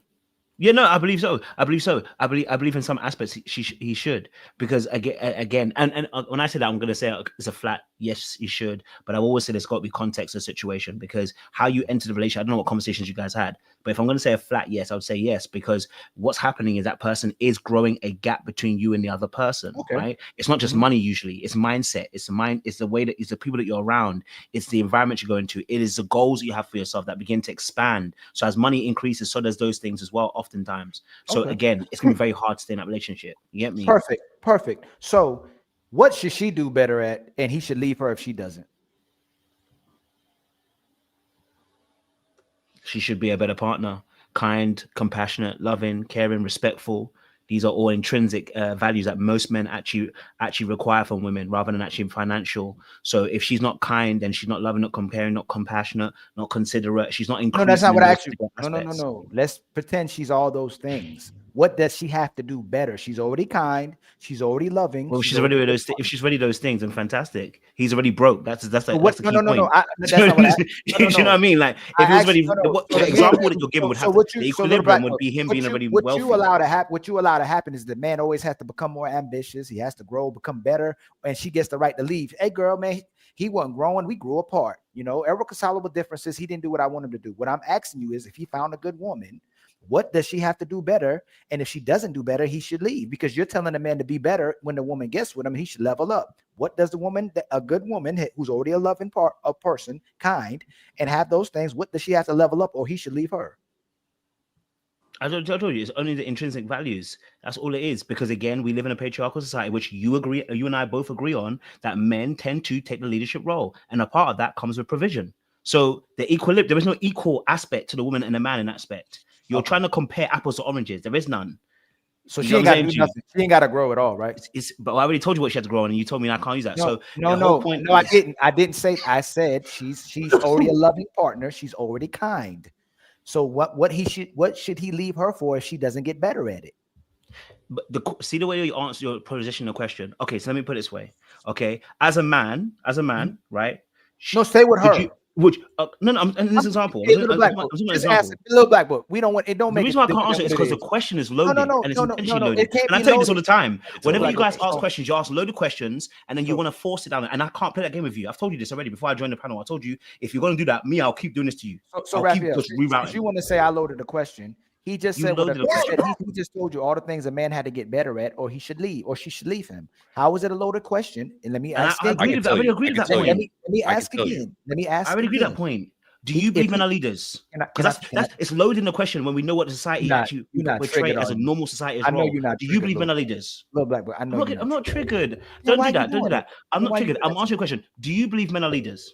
Yeah, no, I believe so. I believe in some aspects he should, because again, and when I say that, I'm going to say it's a flat yes, he should. But I've always said there's got to be context of the situation, because how you enter the relationship, I don't know what conversations you guys had, but if I'm going to say a flat yes, I would say yes, because what's happening is that person is growing a gap between you and the other person, right? It's not just money usually, it's mindset, it's the mind, it's the way that it's the people that you're around, it's the environment you go into, it is the goals that you have for yourself that begin to expand. So as money increases, so does those things as well, oftentimes. So again, it's going to be very hard to stay in that relationship. You get me? Perfect. So what should she do better at, and he should leave her if she doesn't? She should be a better partner, kind, compassionate, loving, caring, respectful. These are all intrinsic values that most men actually require from women, rather than actually financial. So if she's not kind, and she's not loving, not comparing, not compassionate, not considerate, she's not inclusive. No, that's not what I asked you. No. Let's pretend she's all those things. What does she have to do better? She's already kind. She's already loving. Well, she's already those. If she's already those things, then fantastic. He's already broke. That's the key point. No. That's not what you know what I mean? Like if he was already, the example that you're giving would have the equilibrium would be him being already wealthy. What you allow to happen is the man always has to become more ambitious. He has to grow, become better, and she gets the right to leave. Hey, girl, man, he wasn't growing. We grew apart. Irreconcilable differences. He didn't do what I want him to do. What I'm asking you is, if he found a good woman, what does she have to do better? And if she doesn't do better, he should leave, because you're telling the man to be better when the woman gets with him. He should level up. What does a good woman who's already a loving person, kind, and have those things, what does she have to level up, or he should leave her? I told you, it's only the intrinsic values. That's all it is. Because again, we live in a patriarchal society, which you and I both agree on, that men tend to take the leadership role, and a part of that comes with provision. So the equilibrium, there is no equal aspect to the woman and the man in that aspect. You're trying to compare apples to oranges. There is none. So she ain't got to do nothing. She ain't got to grow at all, right? But I already told you what she had to grow on, and you told me I can't use that. No, I didn't. I didn't say. I said she's already a loving partner. She's already kind. So what should he leave her for if she doesn't get better at it? But see the way you answer your position the question. Okay, so let me put it this way. Okay, as a man, right? No, stay with her. I'm in this example. Little black book. We don't want it. Don't make. The reason why I can't answer it is because the question is loaded and it's intentionally loaded. And I tell you this all the time. Whenever you guys ask questions, you ask loaded questions and then you want to force it down. And I can't play that game with you. I've told you this already before I joined the panel. I told you, if you're going to do that, I'll keep doing this to you. So Raphael, if you want to say I loaded the question, he just said he just told you all the things a man had to get better at, or he should leave, or she should leave him. How is it a loaded question? And let me ask again. I already agreed with that point. Let me ask again. I already agreed with that point. Do you believe men are leaders? Because that's it's loading the question when we know what the society actually portray as a normal society. I know you're not. Do you believe men are leaders? I know I'm not triggered. Don't do that. Don't do that. I'm not triggered. I'm answering a question. Do you believe men are leaders?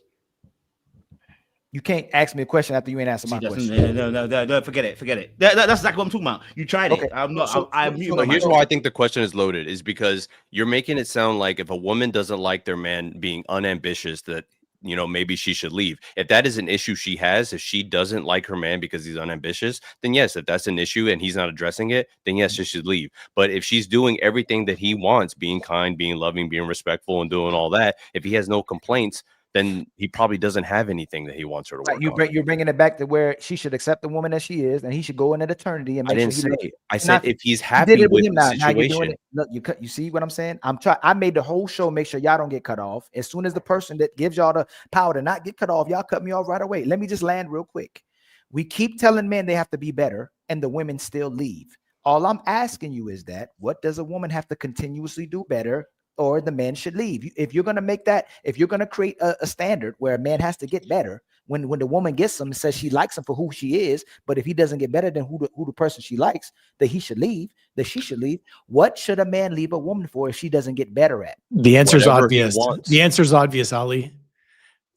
You can't ask me a question after you ain't answered my question. No, forget it. That's exactly what I'm talking about. You tried it. I'm not. Here's why I think the question is loaded, is because you're making it sound like if a woman doesn't like their man being unambitious, that maybe she should leave. If that is an issue she has, if she doesn't like her man because he's unambitious, then yes, if that's an issue and he's not addressing it, then yes, she should leave. But if she's doing everything that he wants, being kind, being loving, being respectful, and doing all that, if he has no complaints, then he probably doesn't have anything that he wants her to work on. You're bringing it back to where she should accept the woman as she is, and he should go into eternity. And I didn't say. I said if he's happy with the situation. Look, you see what I'm saying? I made the whole show make sure y'all don't get cut off. As soon as the person that gives y'all the power to not get cut off, y'all cut me off right away. Let me just land real quick. We keep telling men they have to be better, and the women still leave. All I'm asking you is that what does a woman have to continuously do better, or the man should leave? If you're going to make that, if you're going to create a standard where a man has to get better, when the woman gets him and says she likes him for who she is, but if he doesn't get better than who the person she likes, that he should leave, that she should leave. What should a man leave a woman for if she doesn't get better at? The answer is obvious. The answer is obvious, Ali.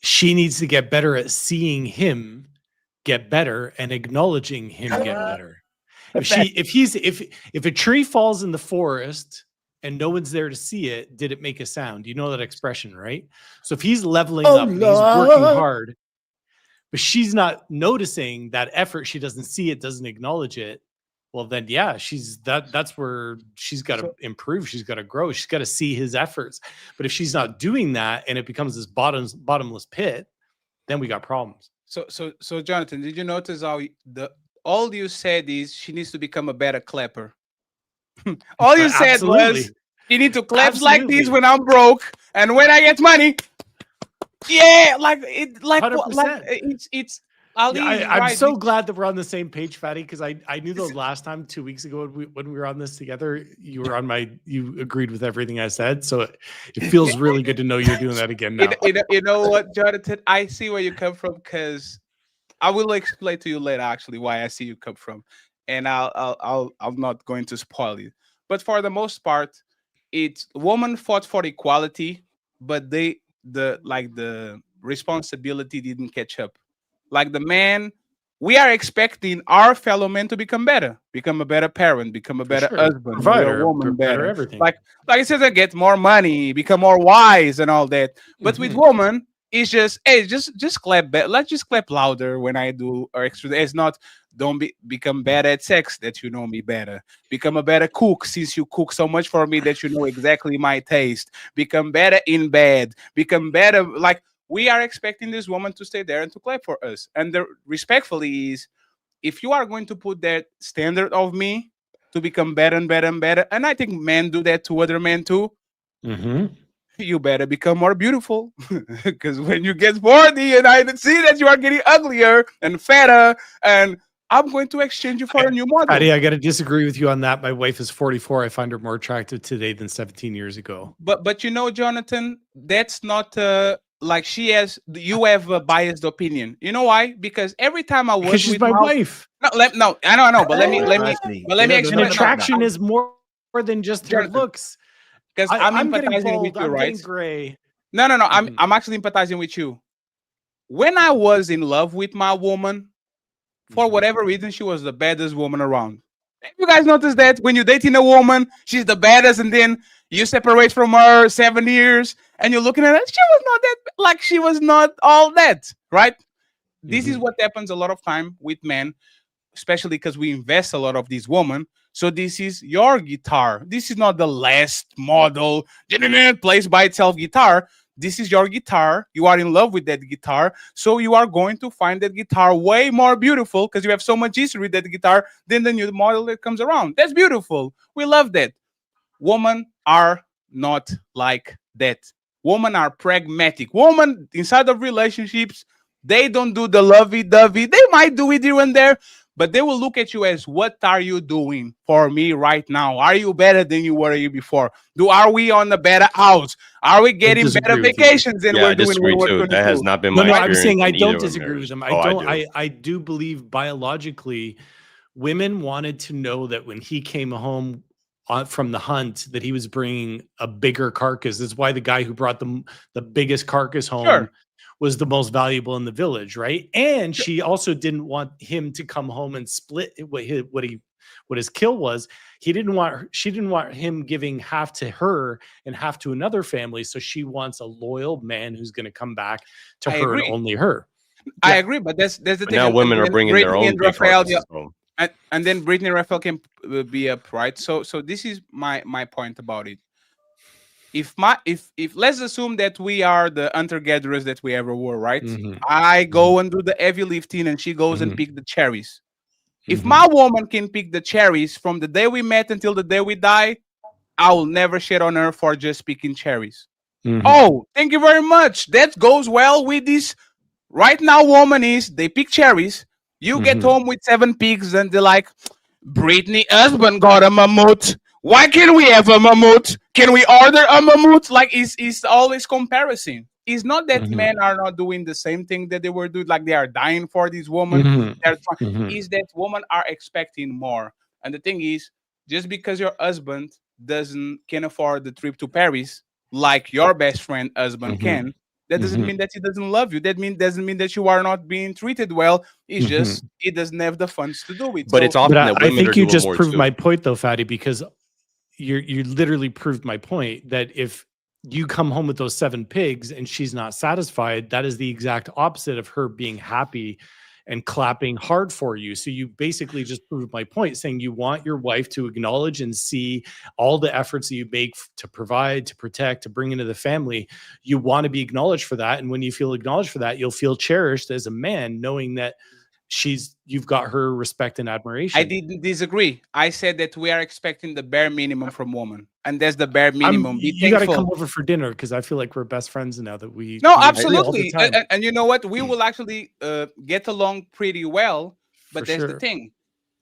She needs to get better at seeing him get better and acknowledging him get better. If a tree falls in the forest and no one's there to see it, did it make a sound? You know that expression, right? So if he's leveling up and he's working hard, but she's not noticing that effort, she doesn't see it, doesn't acknowledge it, well then yeah, that's where she's got to improve, she's got to grow, she's got to see his efforts. But if she's not doing that and it becomes this bottomless pit, then we got problems. So Jonathan, did you notice how all you said is she needs to become a better clapper? All you said was you need to clap like this when I'm broke, and when I get money, yeah, it's. I'm so glad that we're on the same page, Fatty, because I knew the last time 2 weeks ago when we were on this together, you agreed with everything I said. So it feels really good to know you're doing that again now. You know what, Jonathan? I see where you come from, because I will explain to you later actually why I see you come from. And I'm not going to spoil it. But for the most part, it's women fought for equality, but the responsibility didn't catch up. Like the man, we are expecting our fellow men to become better, become a better parent, become a better husband, provider, a woman better. Everything. Like it says, get more money, become more wise and all that. But with women, It's just, hey, just clap. Let's just clap louder when I do or extra. It's not. Don't become better at sex that you know me better. Become a better cook since you cook so much for me that you know exactly my taste. Become better in bed. Become better. Like, we are expecting this woman to stay there and to clap for us. And the respectfully is, if you are going to put that standard of me to become better and better and better, and I think men do that to other men too. You better become more beautiful, because when you get 40 and I see that you are getting uglier and fatter, and I'm going to exchange you for a new model. Patty, I got to disagree with you on that. My wife is 44. I find her more attractive today than 17 years ago. But you know, Jonathan, that's not like you have a biased opinion. You know why? Because every time I was Because she's with my wife. No, I know, but let me explain. And attraction is more than just her looks. Because I'm getting empathizing bald, with you, I'm right? getting gray. No. I'm actually empathizing with you. When I was in love with my woman, for whatever reason, she was the baddest woman around. You guys notice that when you're dating a woman, she's the baddest, and then you separate from her 7 years, and you're looking at her, she was not all that, right? This is what happens a lot of time with men, especially because we invest a lot of these women. So this is your guitar. This is not the last model plays by itself guitar. This is your guitar. You are in love with that guitar. So you are going to find that guitar way more beautiful because you have so much history with that guitar than the new model that comes around. That's beautiful. We love that. Women are not like that. Women are pragmatic. Women inside of relationships, they don't do the lovey-dovey. They might do it here and there, but they will look at you as, what are you doing for me right now? Are you better than you were here before? Are we on a better house? Are we getting better vacations than we're doing? That has not been my No, experience. I'm saying I in don't either disagree with marriage. them. I do believe biologically, women wanted to know that when he came home from the hunt, that he was bringing a bigger carcass. That's why the guy who brought the biggest carcass home was the most valuable in the village, right? And she also didn't want him to come home and split what his kill was. She didn't want him giving half to her and half to another family. So she wants a loyal man who's going to come back to her and only her. I agree, but that's the thing. Now women are bringing their own big carcasses home. And then Brittany and Raphael can be up, right? So this is my point about it. If let's assume that we are the hunter-gatherers that we ever were, right? I go and do the heavy lifting, and she goes and pick the cherries. If my woman can pick the cherries from the day we met until the day we die, I will never shit on her for just picking cherries. Oh, thank you very much. That goes well with this. Right now, woman they pick cherries. You get home with 7 pigs, and they're like, Brittany husband got a mammoth. Why can't we have a mammoth? Can we order a mammoth? Like, it's always comparison. It's not that men are not doing the same thing that they were doing, like they are dying for these women. Is that women are expecting more. And the thing is, just because your husband can afford the trip to Paris, like your best friend husband can, that doesn't mean that he doesn't love you. That doesn't mean that you are not being treated well. It's just he doesn't have the funds to do it. But it's often that women I think are you doing just more proved too. my point, though, Fatty, because you literally proved my point that if you come home with those 7 pigs and she's not satisfied, that is the exact opposite of her being happy and clapping hard for you. So you basically just proved my point, saying you want your wife to acknowledge and see all the efforts that you make to provide, to protect, to bring into the family. You want to be acknowledged for that. And when you feel acknowledged for that, you'll feel cherished as a man, knowing that you've got her respect and admiration. I didn't disagree. I said that we are expecting the bare minimum from woman, and that's the bare minimum. You got to come over for dinner, because I feel like we're best friends now that we. No, we agree all the absolutely. time. And you know what? We will actually get along pretty well. But For that's sure. the thing.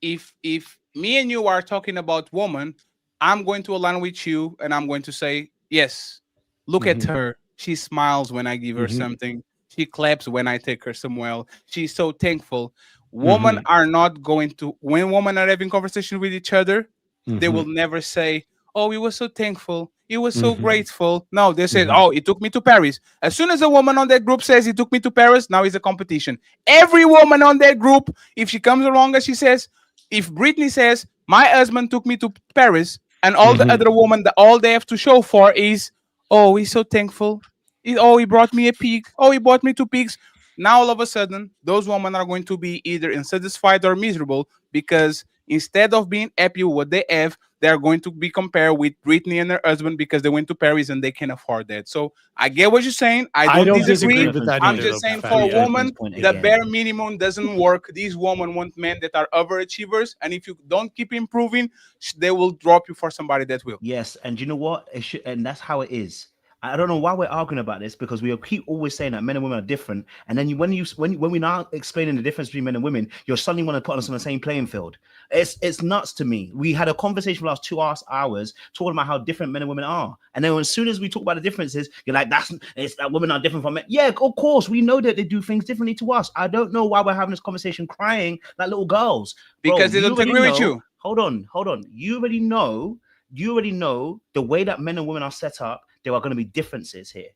If me and you are talking about woman, I'm going to align with you, and I'm going to say, yes, look at her. She smiles when I give her something. She claps when I take her somewhere. She's so thankful. Women are not going to, when women are having conversation with each other, they will never say, oh, he was so thankful. He was so grateful. No, they say, oh, he took me to Paris. As soon as a woman on that group says he took me to Paris, now it's a competition. Every woman on that group, if she comes along and she says, if Brittany says, my husband took me to Paris, and all the other women, all they have to show for is, oh, he's so thankful. He brought me a pig. Oh, he bought me 2 pigs. Now all of a sudden, those women are going to be either unsatisfied or miserable because instead of being happy with what they have, they are going to be compared with Britney and her husband because they went to Paris and they can afford that. So I get what you're saying. I don't disagree. with that I'm either, just though, saying Fatty. for a woman, the bare minimum doesn't work. These women want men that are overachievers, and if you don't keep improving, they will drop you for somebody that will. Yes, and you know what? It should, and that's how it is. I don't know why we're arguing about this because we keep always saying that men and women are different, and then when we now explaining the difference between men and women, you're suddenly want to put us on the same playing field. It's nuts to me. We had a conversation for the last 2 hours talking about how different men and women are, and then as soon as we talk about the differences, you're like, it's that women are different from men. Yeah, of course we know that they do things differently to us. I don't know why we're having this conversation crying like little girls. Because they don't agree with you. Hold on. You already know the way that men and women are set up. There are going to be differences here.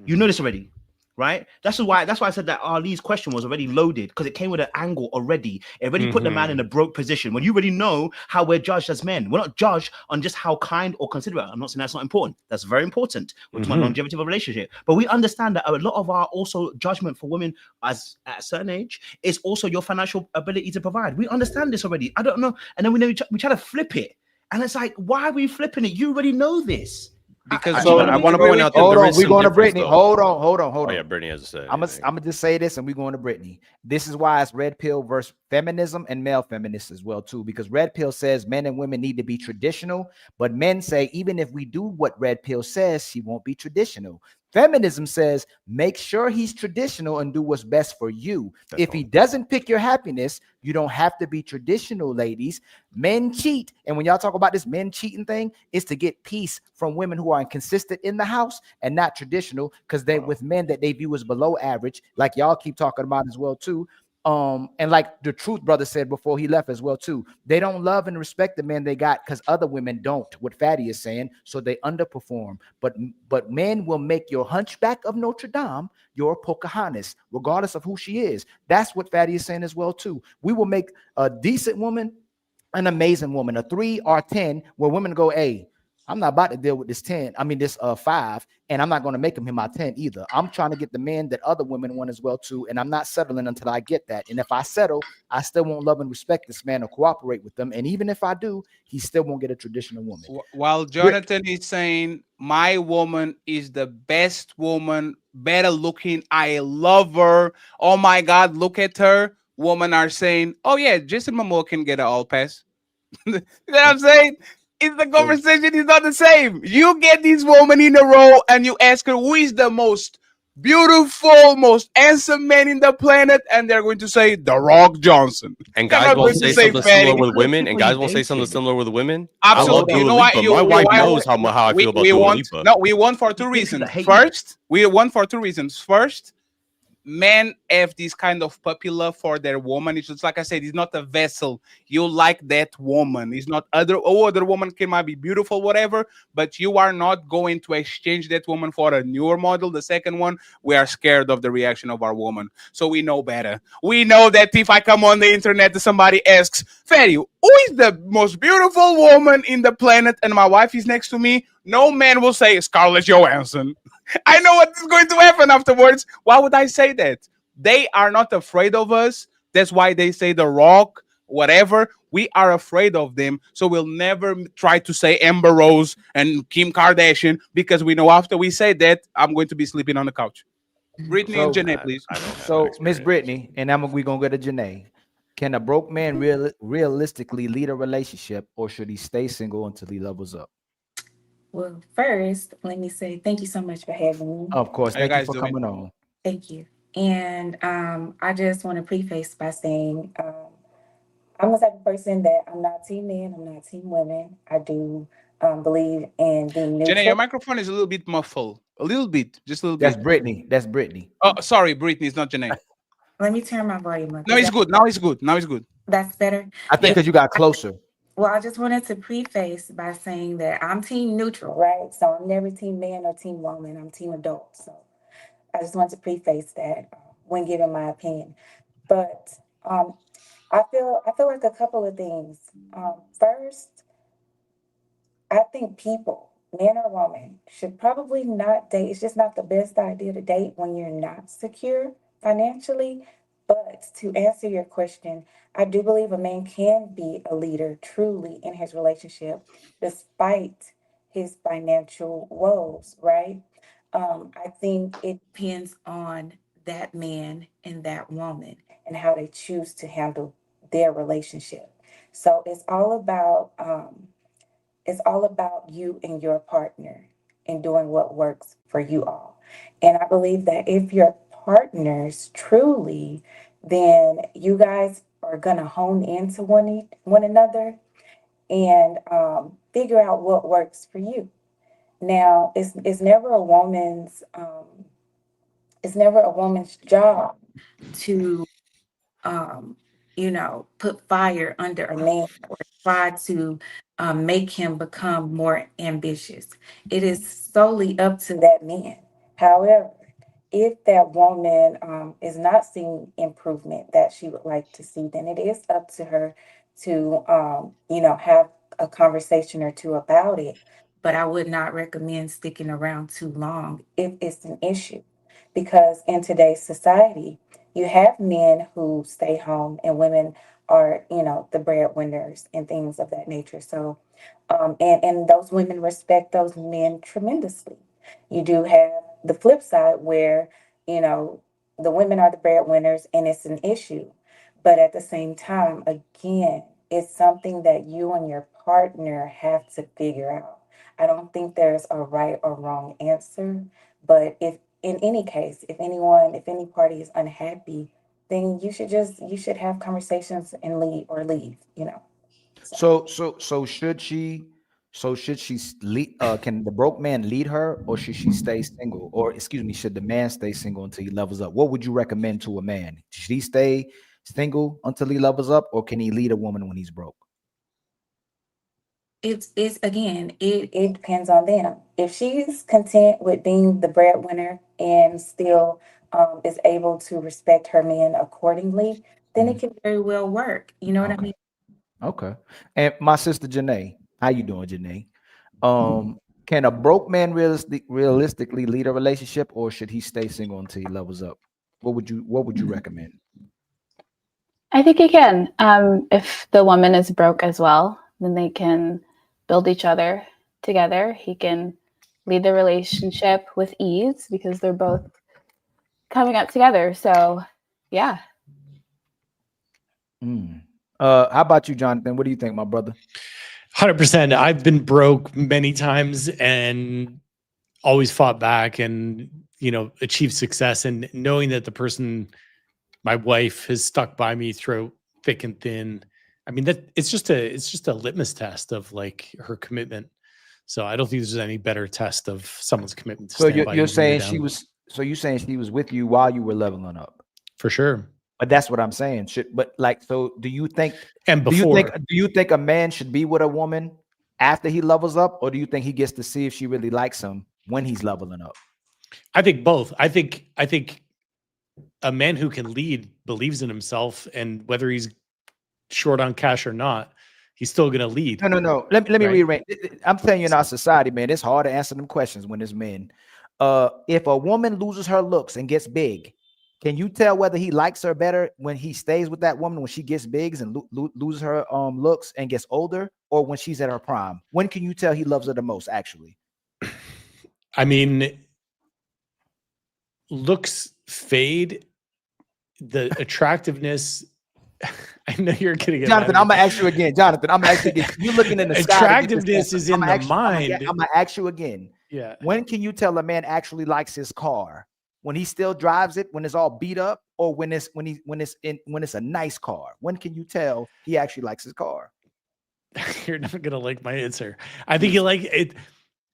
You know this already, right? That's why I said that Ali's question was already loaded because it came with an angle already. It already put the man in a broke position. When you already know how we're judged as men, we're not judged on just how kind or considerate. I'm not saying that's not important. That's very important. We're talking about longevity of a relationship, but we understand that a lot of our also judgment for women as at a certain age is also your financial ability to provide. We understand this already. I don't know, and then we try to flip it, and it's like, why are we flipping it? You already know this. Because I want to point out that hold there on, is we're some going to difference, Brittany. though. Hold on. Oh yeah, Brittany has to say. I'm gonna just say this, and we're going to Brittany. This is why it's red pill versus feminism and male feminists as well too, because red pill says men and women need to be traditional, but men say even if we do what red pill says, she won't be traditional. Feminism says make sure he's traditional and do what's best for you. If he doesn't pick your happiness, you don't have to be traditional, ladies. Men cheat. And when y'all talk about this men cheating thing, it's to get peace from women who are inconsistent in the house and not traditional, because they with men that they view as below average, like y'all keep talking about as well too. And like the Truth brother said before he left as well too, they don't love and respect the men they got because other women don't, what Fatty is saying, so they underperform. But men will make your Hunchback of Notre Dame your Pocahontas, regardless of who she is. That's what Fatty is saying as well too. We will make a decent woman an amazing woman, a 3 or 10, where women go, hey, I'm not about to deal with this 10. I mean, this 5, and I'm not going to make him my 10 either. I'm trying to get the man that other women want as well too, and I'm not settling until I get that. And if I settle, I still won't love and respect this man or cooperate with them. And even if I do, he still won't get a traditional woman. While Jonathan is saying my woman is the best woman, better looking, I love her. Oh my God, look at her. Women are saying, oh yeah, Jason Momoa can get an all pass. You know what I'm saying? It's the conversation is not the same. You get this woman in a row and you ask her who is the most beautiful, most handsome man in the planet, and they're going to say The Rock Johnson. And They're guys not won't going to say something Fatty. similar with women, and guys won't say something similar with women. Absolutely. I You love know why? Dua Lipa. My wife knows how I feel about Dua Lipa. No, we won for 2 reasons. First, we won for 2 reasons. First, men have this kind of puppy love for their woman. It's just like I said, it's not a vessel. You like that woman. It's not other woman might be beautiful, whatever, but you are not going to exchange that woman for a newer model. The second one, we are scared of the reaction of our woman. So we know better. We know that if I come on the internet and somebody asks, Fatty, who is the most beautiful woman in the planet? And my wife is next to me, no man will say Scarlett Johansson. I know what is going to happen afterwards. Why would I say that? They are not afraid of us. That's why they say The Rock, whatever. We are afraid of them. So we'll never try to say Amber Rose and Kim Kardashian, because we know after we say that, I'm going to be sleeping on the couch. Brittany and Janae, please. So Miss Brittany, and we're going to go to Janae. Can a broke man realistically lead a relationship, or should he stay single until he levels up? Well, first, let me say thank you so much for having me. Of course. Thank you for coming on. Thank you. And I just want to preface by saying I'm the type of person that I'm not team men, I'm not team women. I do believe in being neutral. Janae, your microphone is a little bit muffled. A little bit, just a little bit. That's Brittany. Oh, sorry, Brittany. It's not Janae. Let me turn my volume up. No, it's good. Now it's good. Now it's good. That's better. I think because you got closer. Well, I just wanted to preface by saying that I'm team neutral, right? So I'm never team man or team woman. I'm team adult. So I just wanted to preface that when giving my opinion. But I feel like a couple of things. First, I think people man or woman, should probably not date. It's just not the best idea to date when you're not secure financially. But to answer your question, I do believe a man can be a leader truly in his relationship despite his financial woes, right? I think it depends on that man and that woman and how they choose to handle their relationship. So it's all about you and your partner and doing what works for you all. And I believe that if you're partners truly, then you guys are gonna hone into one another and figure out what works for you. Now, it's never a woman's job to put fire under a man or try to make him become more ambitious. It is solely up to that man. However, if that woman is not seeing improvement that she would like to see, then it is up to her to, have a conversation or two about it. But I would not recommend sticking around too long if it's an issue. Because in today's society, you have men who stay home and women are, the breadwinners and things of that nature. So, and those women respect those men tremendously. You do have the flip side where, you know, the women are the breadwinners and it's an issue. But at the same time, again, it's something that you and your partner have to figure out. I don't think there's a right or wrong answer, but if in any case, if any party is unhappy, then you should have conversations and leave. So should she? So should she lead? Can the broke man lead her, or should she stay single? Or excuse me, should the man stay single until he levels up? What would you recommend to a man? Should he stay single until he levels up, or can he lead a woman when he's broke? It's again, it depends on them. If she's content with being the breadwinner and still is able to respect her man accordingly, then it can very well work. You know what I Okay. mean? Okay. And my sister Janae, how you doing, Janae? Can a broke man realistically lead a relationship, or should he stay single until he levels up? What would you recommend? I think he can. If the woman is broke as well, then they can build each other together. He can lead the relationship with ease because they're both coming up together. So, yeah. How about you, Jonathan? What do you think, my brother? 100%. I've been broke many times and always fought back and, achieved success. And knowing that the person, my wife, has stuck by me through thick and thin. I mean, that it's just a litmus test of like her commitment. So I don't think there's any better test of someone's commitment to So stand by you you're when saying down. she was. So you're saying she was with you while you were leveling up. For sure. But that's what I'm saying. So do you think? And Do before, you think a man should be with a woman after he levels up, or do you think he gets to see if she really likes him when he's leveling up? I think both. I think a man who can lead believes in himself, and whether he's short on cash or not, he's still going to lead. No. Let me right? rearrange. I'm telling you, in our society, man, it's hard to answer them questions when it's men. If a woman loses her looks and gets big, can you tell whether he likes her better when he stays with that woman when she gets big and loses her looks and gets older, or when she's at her prime? When can you tell he loves her the most? Actually, I mean, looks fade. The attractiveness. I know you're going to get Jonathan. mad at I'm gonna ask you again, Jonathan. I'm actually you're looking in the sky. Attractiveness is in the mind. I'm gonna ask you again. Yeah. When can you tell a man actually likes his car? When he still drives it, when it's all beat up, or when it's a nice car? When can you tell he actually likes his car? You're not gonna like my answer. I think you like it.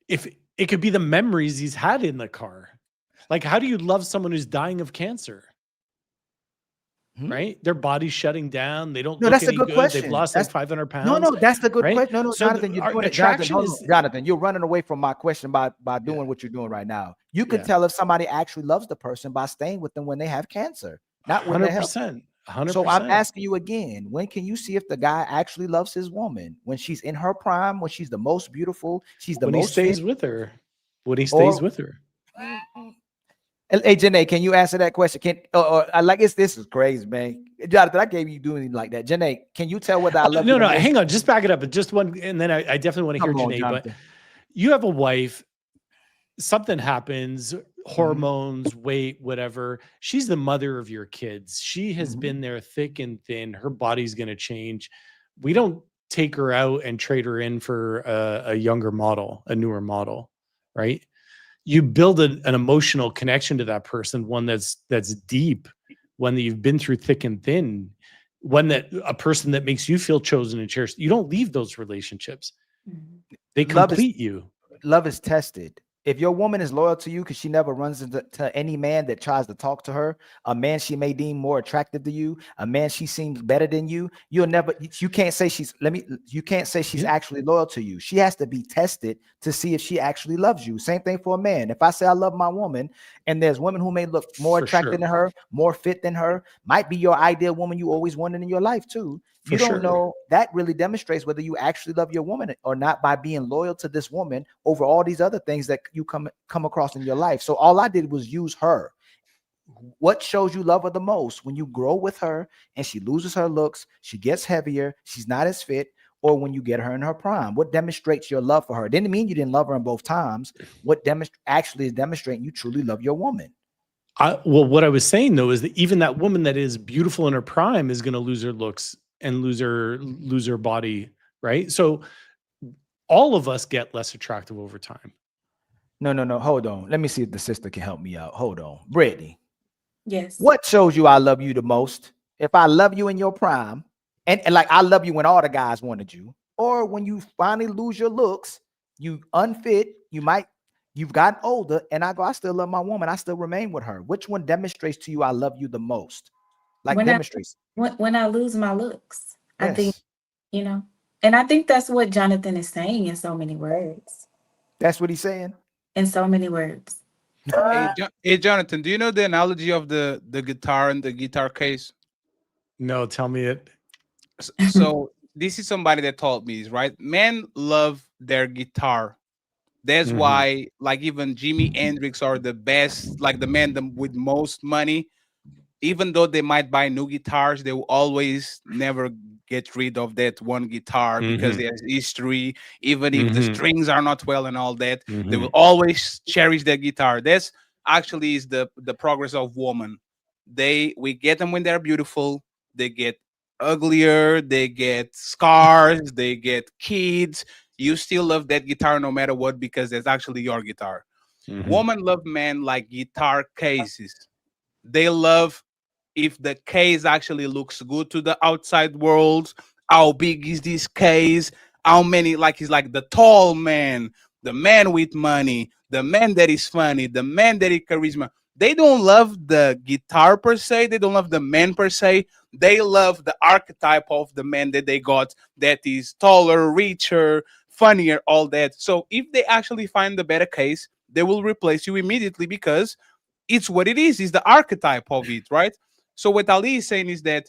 If it could be the memories he's had in the car. Like, how do you love someone who's dying of cancer? Right? Their body's shutting down. They don't look that's any a good good. question. They've lost like 500 pounds. No, that's the good right? question. No, So Jonathan, you're doing it. Jonathan, you're running away from my question by doing what you're doing right now. You can tell if somebody actually loves the person by staying with them when they have cancer, not when they're healthy. 100%. So I'm asking you again, when can you see if the guy actually loves his woman? When she's in her prime, when she's the most beautiful, she's the when he most stays fit, with her. When he stays with her. Hey, Janae, can you answer that question? I like this is crazy, man. Jonathan, I gave you doing like that. Janae, can you tell whether I love you? No, hang on, just back it up. But just one, and then I definitely want to hear Come on, Janae. But Jonathan. you have a wife, something happens, hormones, weight, whatever. She's the mother of your kids. She has been there thick and thin. Her body's going to change. We don't take her out and trade her in for a younger model, a newer model, right? You build an emotional connection to that person, one that's deep, one that you've been through thick and thin, one that a person that makes you feel chosen and cherished. You don't leave those relationships. They complete you. Love is tested. If your woman is loyal to you because she never runs into any man that tries to talk to her, a man she may deem more attractive to you, a man she seems better than you, you can't say she's actually loyal to you. She has to be tested to see if she actually loves you. Same thing for a man. If I say I love my woman and there's women who may look more attractive than her, more fit than her, might be your ideal woman you always wanted in your life too. You don't know. That really demonstrates whether you actually love your woman or not by being loyal to this woman over all these other things that you come across in your life. So all I did was use her. What shows you love her the most? When you grow with her and she loses her looks, she gets heavier, she's not as fit, or when you get her in her prime. What demonstrates your love for her? It didn't mean you didn't love her in both times. What actually is demonstrating you truly love your woman. Well, what I was saying though is that even that woman that is beautiful in her prime is going to lose her looks and lose her body, right? So all of us get less attractive over time. No. Hold on. Let me see if the sister can help me out. Hold on. Brittany. Yes. What shows you I love you the most? If I love you in your prime, and like I love you when all the guys wanted you, or when you finally lose your looks, you unfit, you've gotten older, and I still love my woman. I still remain with her. Which one demonstrates to you I love you the most? Like demonstrates. When I lose my looks, yes. I think, and I think that's what Jonathan is saying in so many words. That's what he's saying? In so many words. Hey, Jonathan, do you know the analogy of the guitar and the guitar case? No, tell me it. So this is somebody that told me, right? Men love their guitar. That's why, like, even Jimi Hendrix are the best, like the men with most money. Even though they might buy new guitars, they will always never get rid of that one guitar because there's history. Even if the strings are not well and all that, they will always cherish their guitar. That's actually is the progress of women. We get them when they're beautiful. They get uglier. They get scars. They get kids. You still love that guitar no matter what because that's actually your guitar. Women love men like guitar cases. They love if the case actually looks good to the outside world. How big is this case? How many, like, he's like the tall man, the man with money, the man that is funny, the man that is charisma. They don't love the guitar per se. They don't love the man per se. They love the archetype of the man that they got that is taller, richer, funnier, all that. So if they actually find the better case, they will replace you immediately because it's what it is. It's the archetype of it, right? So what Ali is saying is that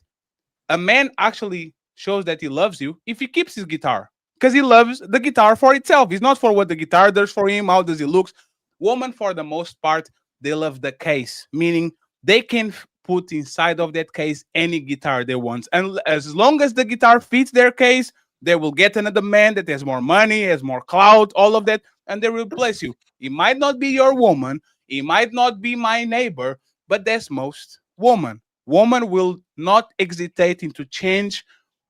a man actually shows that he loves you if he keeps his guitar because he loves the guitar for itself. It's not for what the guitar does for him, how does it look. Women, for the most part, they love the case, meaning they can put inside of that case any guitar they want. And as long as the guitar fits their case, they will get another man that has more money, has more clout, all of that, and they will replace you. It might not be your woman, it might not be my neighbor, but that's most women. Woman will not hesitate to change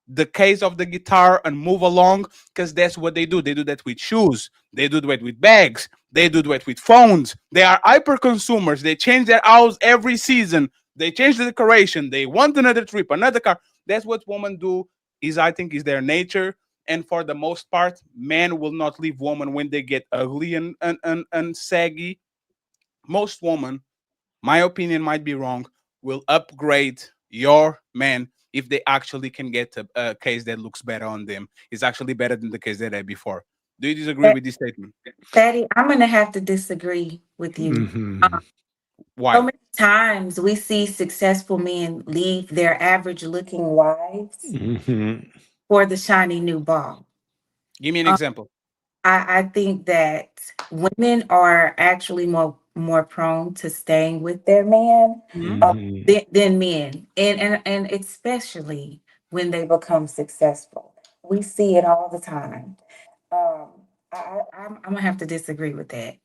the case of the guitar and move along because that's what they do. They do that with shoes. They do that with bags. They do that with phones. They are hyper consumers. They change their house every season. They change the decoration. They want another trip, another car. That's what women do. I think is their nature. And for the most part, men will not leave women when they get ugly and saggy. Most women, my opinion might be wrong, will upgrade your man if they actually can get a case that looks better on them. It's actually better than the case they had before. Do you disagree with this statement? Fatty, I'm going to have to disagree with you. Why? So many times we see successful men leave their average looking wives for the shiny new ball. Give me an example. I think that women are actually more prone to staying with their man than men, and especially when they become successful. We see it all the time. Um, I'm gonna have to disagree with that.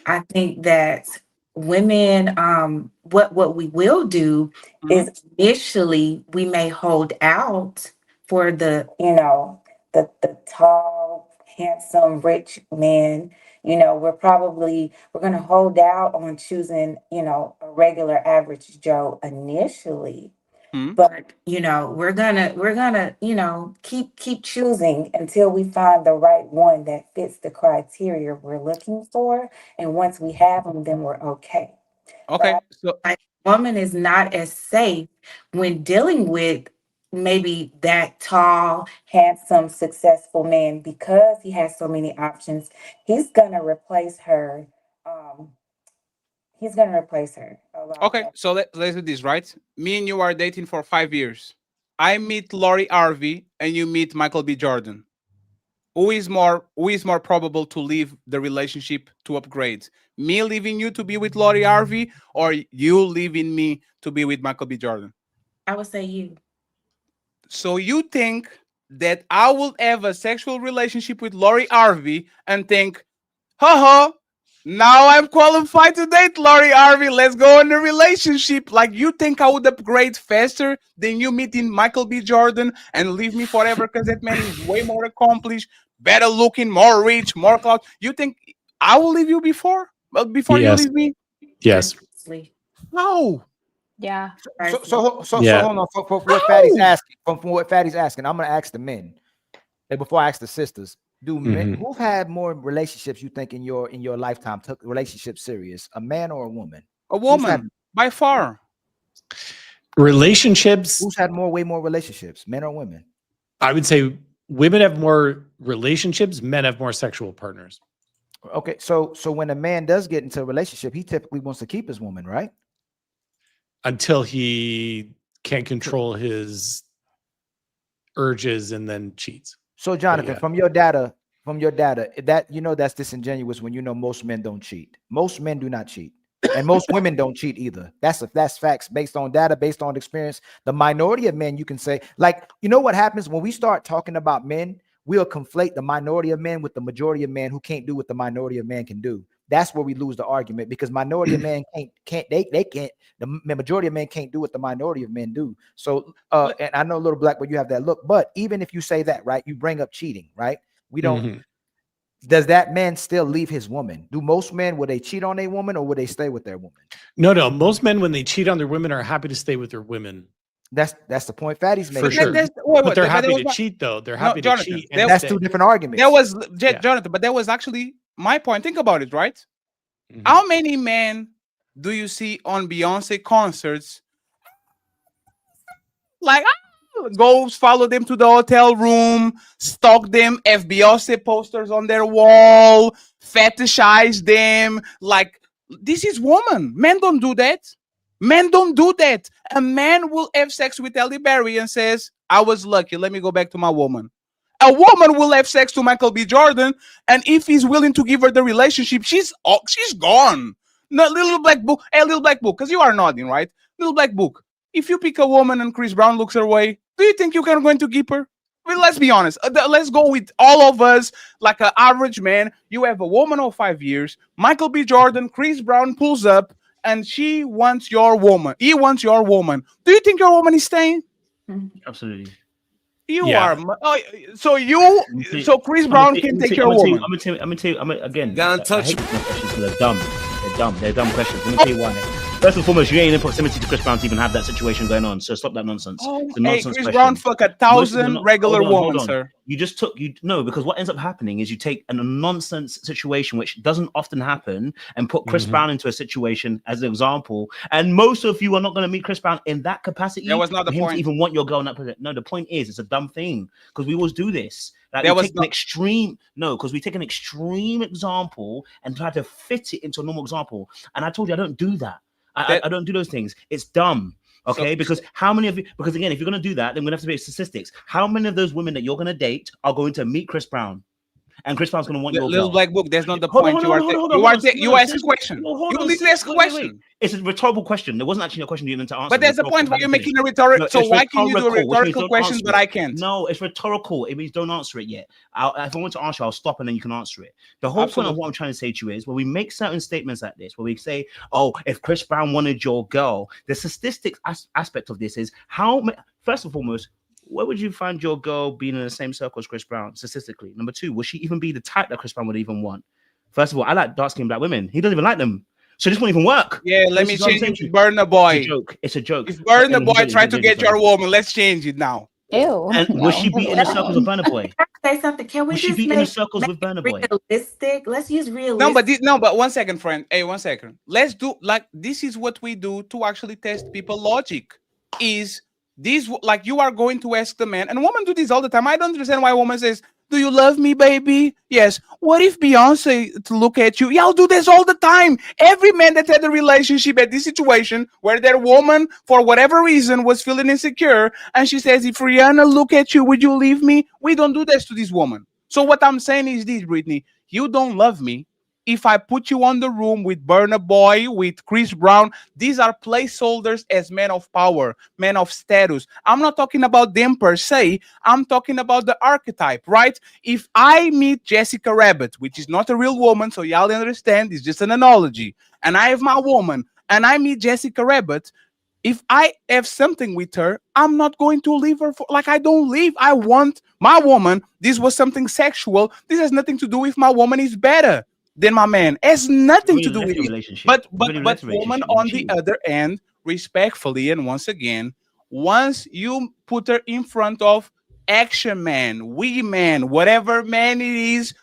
I think that women, what we will do is initially we may hold out for the tall, handsome, rich man. We're gonna hold out on choosing, a regular average Joe initially. But we're gonna keep choosing until we find the right one that fits the criteria we're looking for. And once we have them, then we're okay. Okay, so a woman is not as safe when dealing with maybe that tall, handsome, successful man because he has so many options. He's gonna replace her. Um, he's gonna replace her a lot. Okay, so let's do this, right? Me and you are dating for 5 years. I meet Lori Harvey and you meet Michael B. Jordan. Who is more probable to leave the relationship to upgrade? Me leaving you to be with Lori Harvey or you leaving me to be with Michael B. Jordan? I would say you. So you think that I will have a sexual relationship with Lori Harvey and think, haha, now I'm qualified to date Lori Harvey. Let's go in a relationship. Like, you think I would upgrade faster than you meeting Michael B. Jordan and leave me forever because that man is way more accomplished, better looking, more rich, more clout. You think I will leave you before you Yes. leave me? Yes. No. Yeah. So Yeah. hold on. For what Fatty's asking, from what Fatty's asking, I'm gonna ask the men. And before I ask the sisters, do men who've had more relationships you think in your lifetime took relationships serious? A man or a woman? A woman, by far. Relationships. Who's had way more relationships, men or women? I would say women have more relationships, men have more sexual partners. Okay, so when a man does get into a relationship, he typically wants to keep his woman, right? Until he can't control his urges and then cheats. So Jonathan, yeah. from your data, that that's disingenuous when most men don't cheat. Most men do not cheat. And most women don't cheat either. That's facts based on data, based on experience. The minority of men, you can say, like, what happens when we start talking about men, we'll conflate the minority of men with the majority of men who can't do what the minority of men can do. That's where we lose the argument, because minority of men can't the majority of men can't do what the minority of men do. So and I know, Little Black, but you have that look. But even if you say that, right, you bring up cheating, right? We don't. Does that man still leave his woman? Do most men, would they cheat on a woman or would they stay with their woman? No. Most men, when they cheat on their women, are happy to stay with their women. That's the point Fatty's making. For sure. But they're happy to cheat, though. They're happy to cheat. And that's two different arguments. That was Jonathan, but that was actually my point. Think about it, right? How many men do you see on Beyonce concerts? Like, go follow them to the hotel room, stalk them, have Beyonce posters on their wall, fetishize them. Like, this is woman. Men don't do that. Men don't do that. A man will have sex with Halle Berry and says, I was lucky. Let me go back to my woman. A woman will have sex to Michael B. Jordan, and if he's willing to give her the relationship, she's gone. No, Little Black Book, Little Black Book, because you are nodding, right? Little Black Book. If you pick a woman and Chris Brown looks her way, do you think you're going to keep her? Well, let's be honest. Let's go with all of us, like an average man. You have a woman of 5 years, Michael B. Jordan, Chris Brown pulls up, and she wants your woman. He wants your woman. Do you think your woman is staying? Absolutely. You are. So Chris Brown can take your woman. I'm gonna tell you. Again, Got I hate these questions because they're dumb. They're dumb questions. Let me tell you why. First and foremost, you ain't in proximity to Chris Brown to even have that situation going on. So stop that nonsense. Chris Brown fuck 1,000 regular women, sir. You just because what ends up happening is you take a nonsense situation, which doesn't often happen, and put Chris Brown into a situation as an example. And most of you are not going to meet Chris Brown in that capacity. That was not the point. To even want your girl in that position. No, the point is it's a dumb thing because we always do this. Like That we was take an extreme, because we take an extreme example and try to fit it into a normal example. And I told you I don't do that. I don't do those things. It's dumb. Okay, because how many of you? Because again, if you're gonna do that, then we're gonna have to make statistics. How many of those women that you're gonna date are going to meet Chris Brown? And Chris Brown's going to want your Little girl. Black Book, that's not the Hold on, point. hold on. You ask a question. No, hold You on, need to ask a question. Wait. It's a rhetorical question. There wasn't actually a question you didn't answer. But that's the point. Why you're making a rhetorical. So why can you do a rhetorical question, but I can't? No, it's rhetorical. It means don't answer it yet. If I want to answer, I'll stop and then you can answer it. The whole point of what I'm trying to say to you is when we make certain statements like this, where we say, "Oh, if Chris Brown wanted your girl," the statistics aspect of this is how. First and foremost, where would you find your girl being in the same circle as Chris Brown statistically? Number two, will she even be the type that Chris Brown would even want? First of all, I like dark-skinned black women. He doesn't even like them. So this won't even work. Yeah, let me change it to Burna Boy. It's a joke. If Burna Boy tried to get your woman, let's change it now. Ew. And will she be in the circles of Burna Boy? Say something. Can we Will she just be in the circles with Burna Boy? realistic? Let's use realistic. But 1 second, friend. Hey, 1 second. Let's do this is what we do to actually test people logic. Is these you are going to ask the man, and women do this all the time. I don't understand why a woman says, "Do you love me, baby?" Yes. What if Beyonce to look at you? Y'all do this all the time. Every man that had a relationship at this situation where their woman, for whatever reason, was feeling insecure, and she says, "If Rihanna look at you, would you leave me?" We don't do this to this woman. So what I'm saying is this, Brittany, you don't love me. If I put you on the room with Burna Boy, with Chris Brown, these are placeholders as men of power, men of status. I'm not talking about them per se. I'm talking about the archetype, right? If I meet Jessica Rabbit, which is not a real woman, so y'all understand, it's just an analogy, and I have my woman, and I meet Jessica Rabbit, if I have something with her, I'm not going to leave her for, I don't leave. I want my woman. This was something sexual. This has nothing to do with my woman is better than my man. It has nothing to do with it. But woman on the other end, respectfully, and once again, once you put her in front of Action Man, Wee Man, whatever man it is,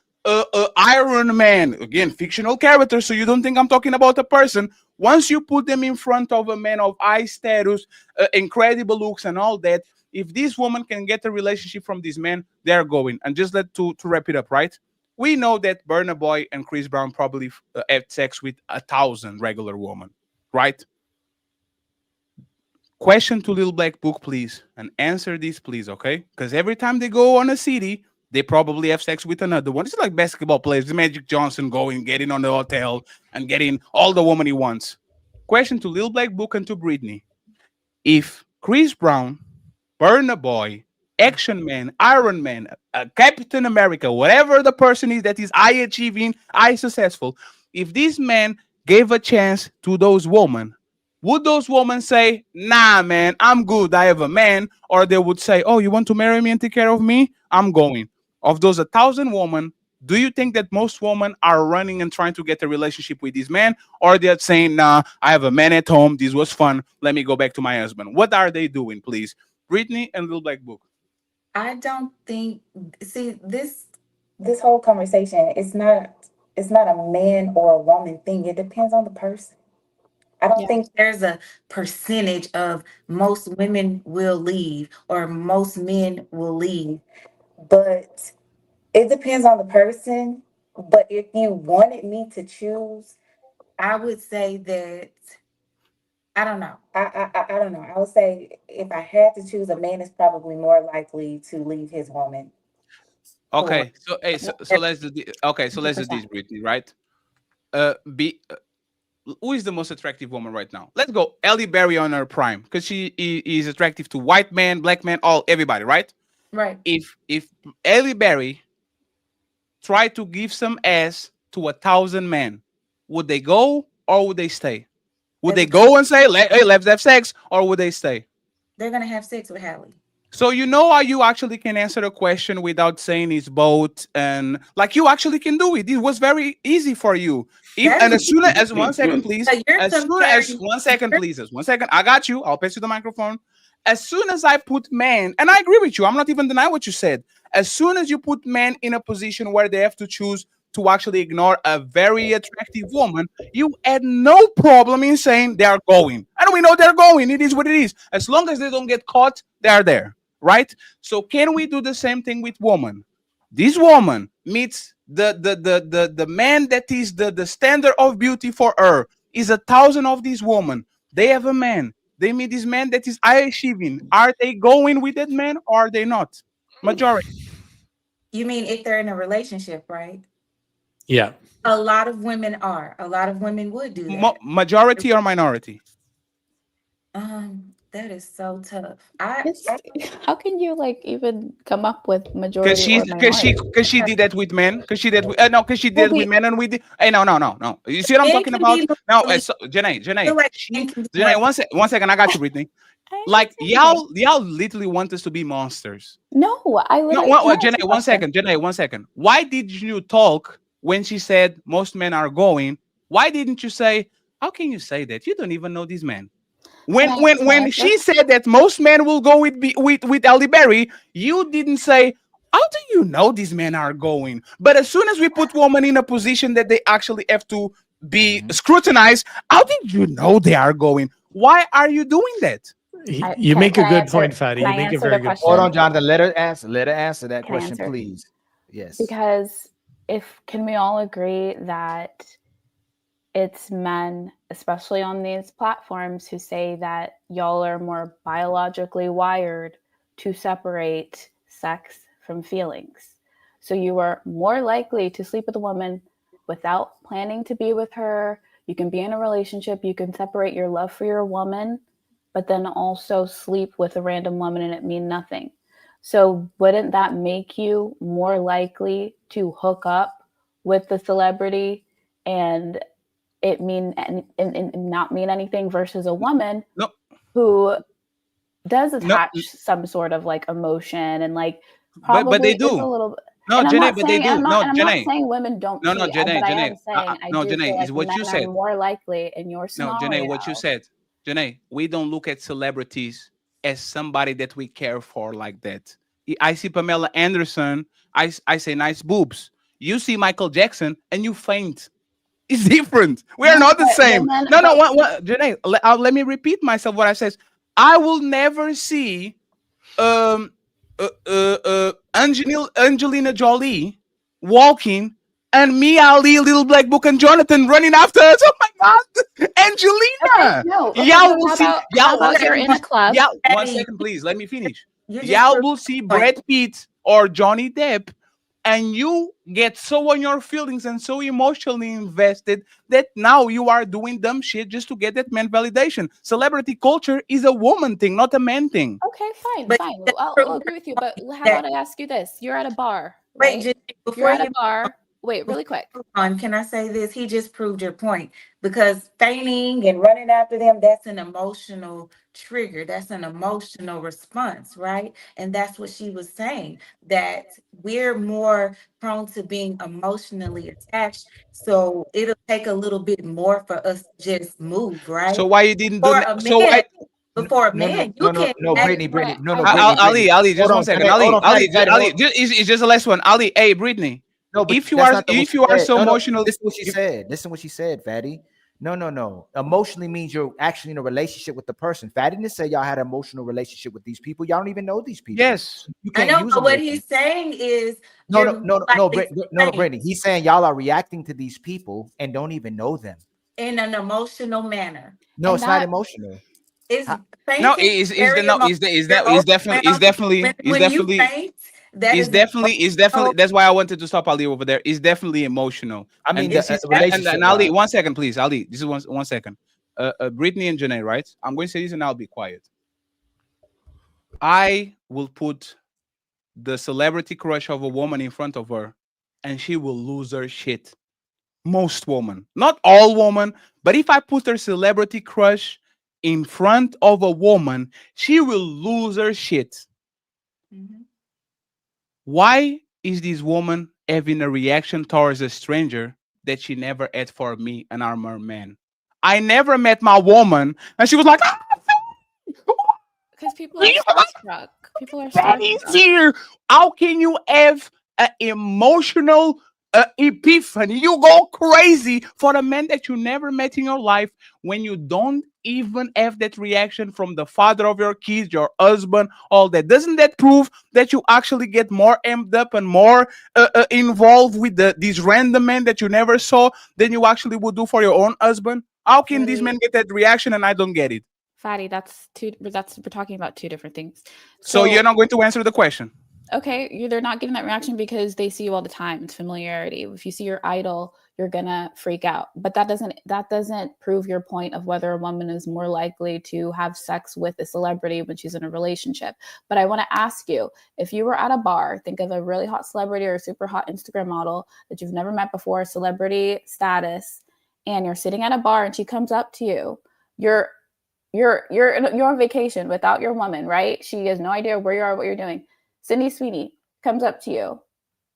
Iron Man, again, fictional character, so you don't think I'm talking about a person. Once you put them in front of a man of high status, incredible looks and all that, if this woman can get a relationship from this man, they're going. And just to wrap it up, right? We know that Burna Boy and Chris Brown probably had sex with 1,000 regular women, right? Question to Little Black Book, please, and answer this, please, okay? Because every time they go on a city, they probably have sex with another one. It's like basketball players, Magic Johnson going, getting on the hotel, and getting all the woman he wants. Question to Little Black Book and to Brittany. If Chris Brown, Burna Boy, Action Man, Iron Man, Captain America, whatever the person is that is high achieving, high successful, if this man gave a chance to those women, would those women say, "Nah, man, I'm good, I have a man," or they would say, "Oh, you want to marry me and take care of me? I'm going." Of those 1,000 women, do you think that most women are running and trying to get a relationship with this man, or they're saying, "Nah, I have a man at home, this was fun, let me go back to my husband"? What are they doing, please? Brittany and Little Black Book. I don't think. See, this whole conversation is not. It's not a man or a woman thing. It depends on the person. I don't think there's a percentage of most women will leave or most men will leave, but it depends on the person. But if you wanted me to choose, I would say that I don't know. I don't know. I would say if I had to choose, a man is probably more likely to leave his woman. Okay, so let's do this. Okay, so let's do this, Brittany, right? Who is the most attractive woman right now? Let's go Halle Berry on her prime, because she is attractive to white men, black men, everybody, right? Right. If Halle Berry tried to give some ass to 1,000 men, would they go or would they stay? Would they go and say, "Hey, let's have sex," or would they stay? They're gonna have sex with Halle. So you know how you actually can answer the question without saying it's both, and you actually can do it. It was very easy for you. As soon as 1 second, please. As 1 second, please. As 1 second, I got you. I'll pass you the microphone. As soon as I put men, and I agree with you, I'm not even denying what you said. As soon as you put men in a position where they have to choose to actually ignore a very attractive woman, you had no problem in saying they are going. And we know they're going. It is what it is. As long as they don't get caught, they are there. Right? So can we do the same thing with woman? This woman meets the man that is the standard of beauty for her. is 1,000 of these women. They have a man. They meet this man that is high achieving. Are they going with that man or are they not? Majority. You mean if they're in a relationship, right? Yeah. A lot of women are. A lot of women would do that. Majority or minority? That is so tough. How can you like even come up with majority or Because minority? she did that with men. Because she did because she did it with men and with hey no. You see what I'm Men talking can about? be No, really- Janae, I feel like men can be Janae, more- one second, I got you, Brittany. Like y'all literally want us to be monsters. No, I literally. Janae, one second. Why did you talk when she said most men are going? Why didn't you say? How can you say that? You don't even know these men. When she said that most men will go with Ali Berry, you didn't say, how do you know these men are going? But as soon as we put women in a position that they actually have to be scrutinized, how did you know they are going? Why are you doing that? You make a good point, Fatty. You make a very good point. Hold on, Jonathan. Let her answer that question, answer? please. Yes. Because can we all agree that it's men, especially on these platforms, who say that y'all are more biologically wired to separate sex from feelings. So you are more likely to sleep with a woman without planning to be with her. You can be in a relationship, you can separate your love for your woman, but then also sleep with a random woman and it mean nothing. So wouldn't that make you more likely to hook up with the celebrity and it mean and not mean anything versus a woman who does attach some sort of like emotion and like probably but they is do. a little. No, and Janae, but they do. I'm not Janae. saying women don't No, cheat, Janae, but I Janae. am saying I No, do Janae, feel like is what you men said. are more likely in your No, scenario. Janae, what you said. Janae, we don't look at celebrities as somebody that we care for like that. I see Pamela Anderson, I say nice boobs. You see Michael Jackson and you faint. It's different. We are not the same. Janae, let me repeat myself what I said. I will never see Angelina Jolie walking and me, Ali, Little Black Book, and Jonathan running after us. Oh my God, Angelina! Y'all will see. How about you're in a club? Y'all, one second, please. Let me finish. just Y'all will see Brad Pitt or Johnny Depp, and you get so on your feelings and so emotionally invested that now you are doing dumb shit just to get that man validation. Celebrity culture is a woman thing, not a man thing. Okay, fine. I'll agree with you. But how about I ask you this? You're at a bar, right? Wait, before you're at a bar. Wait, really quick. Can I say this? He just proved your point because fainting and running after them, that's an emotional trigger. That's an emotional response, right? And that's what she was saying, that we're more prone to being emotionally attached. So it'll take a little bit more for us to just move, right? So why you didn't do For that? a So man, why? Before a man, you can't. Brittany. Ali, just one second. Ali, it's just the last one. Ali, hey, Brittany. No, but if you are so emotional, listen what she said. Listen what she said, Fatty. No. Emotionally means you're actually in a relationship with the person. Fatty didn't say y'all had an emotional relationship with these people. Y'all don't even know these people. Yes, you I know, but what he's saying is no, Brittany. He's saying y'all are reacting to these people and don't even know them in an emotional manner. No, it's not emotional. It's no, it's definitely. That's why I wanted to stop Ali over there. It's definitely emotional. I mean, and Ali, 1 second, please. Ali, this is 1 second. Brittany and Janae, right? I'm going to say this and I'll be quiet. I will put the celebrity crush of a woman in front of her and she will lose her shit. Most women, not all women, but if I put her celebrity crush in front of a woman, she will lose her shit. Mm-hmm. Why is this woman having a reaction towards a stranger that she never had for me, an armored man? I never met my woman, and she was like, because people are starstruck. People are starstruck. Here. How can you have an emotional epiphany. You go crazy for a man that you never met in your life when you don't even have that reaction from the father of your kids, your husband, all that. Doesn't that prove that you actually get more amped up and more involved with these random men that you never saw than you actually would do for your own husband? How can these men get that reaction and I don't get it? Fatty, we're talking about two different things. So you're not going to answer the question. Okay, they're not getting that reaction because they see you all the time. It's familiarity. If you see your idol, you're gonna freak out. But that doesn't prove your point of whether a woman is more likely to have sex with a celebrity when she's in a relationship. But I want to ask you, if you were at a bar, think of a really hot celebrity or a super hot Instagram model that you've never met before, celebrity status, and you're sitting at a bar and she comes up to you. You're on vacation without your woman, right? She has no idea where you are, what you're doing. Sydney Sweeney comes up to you.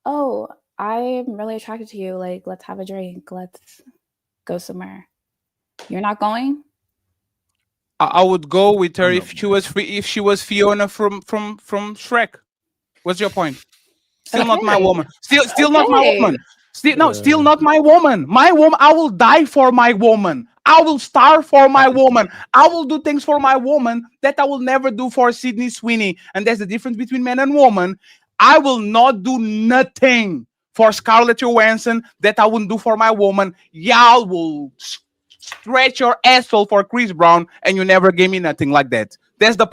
Oh, I'm really attracted to you. Like, let's have a drink. Let's go somewhere. You're not going? I would go with her if she was Fiona from Shrek. What's your point? Still not my woman. Still not my woman. Still not my woman. My woman, I will die for my woman. I will starve for my woman. I will do things for my woman that I will never do for Sydney Sweeney. And there's the difference between man and woman. I will not do nothing for Scarlett Johansson that I wouldn't do for my woman. Y'all will stretch your asshole for Chris Brown and you never gave me nothing like that. That's the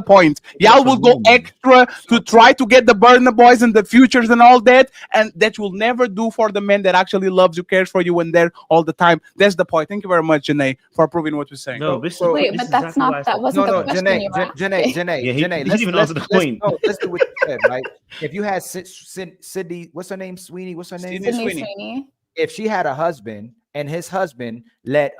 point. Y'all will go extra to try to get the Burna Boys and the Futures and all that, and that you'll never do for the man that actually loves you, cares for you, and there all the time. That's the point. Thank you very much, Janae, for proving what you're saying. No, that wasn't the question you were asking. Janae, he didn't even answer the point. Let's do what you said, right? If you had Sydney, what's her name? Sweeney, what's her name? Sydney Sweeney. If she had a husband and his husband let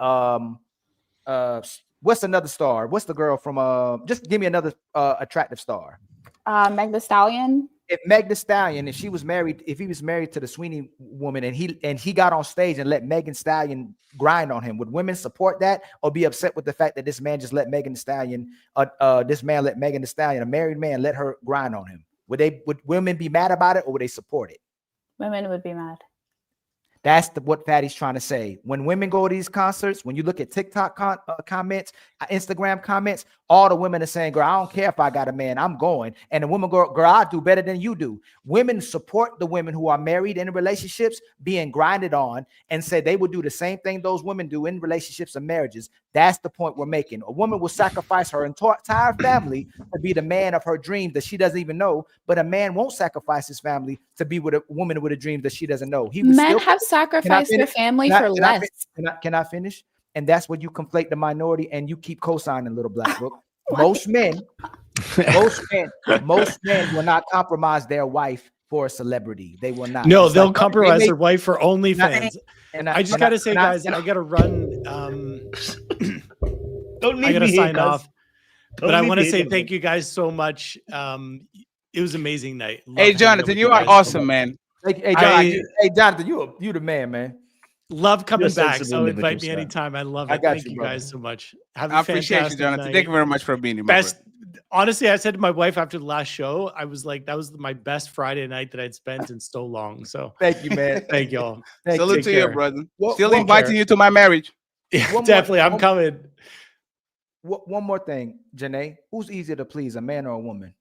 what's another star? What's the girl from just give me another attractive star. Meg Thee Stallion. If Meg Thee Stallion, if he was married to the Sweeney woman and he got on stage and let Megan Thee Stallion grind on him, would women support that or be upset with the fact that this man just let Megan Thee Stallion, Megan Thee Stallion, a married man, let her grind on him? Would women be mad about it or would they support it? Women would be mad. That's what Fatty's trying to say. When women go to these concerts, when you look at TikTok comments, Instagram comments, all the women are saying, girl, I don't care if I got a man, I'm going. And the woman, girl, I do better than you do. Women support the women who are married in relationships being grinded on and say they would do the same thing those women do in relationships and marriages. That's the point we're making. A woman will sacrifice her entire family to be the man of her dreams that she doesn't even know, but a man won't sacrifice his family to be with a woman with a dream that she doesn't know. Men have sacrificed their family for less. Can I finish? And that's where you conflate the minority and you keep co-signing, little black book. Most men will not compromise their wife for a celebrity. They will not. No, they'll compromise their wife for OnlyFans. I just gotta say, guys, I gotta run. I gotta sign off. But I want to say thank you guys so much. It was an amazing night. Hey, Jonathan, you are awesome, man. Hey, Jonathan, you the man, man. Love coming back. So invite me anytime. I love it. Thank you guys so much. Have a appreciate you, Jonathan. Night. Thank you very much for being here. Honestly, I said to my wife after the last show, I was like, that was my best Friday night that I'd spent in so long. So thank you, man. Thank y'all. Salute to you, brother. Still inviting you to my marriage. Yeah, definitely. I'm coming. One more thing, Janae. Who's easier to please, a man or a woman?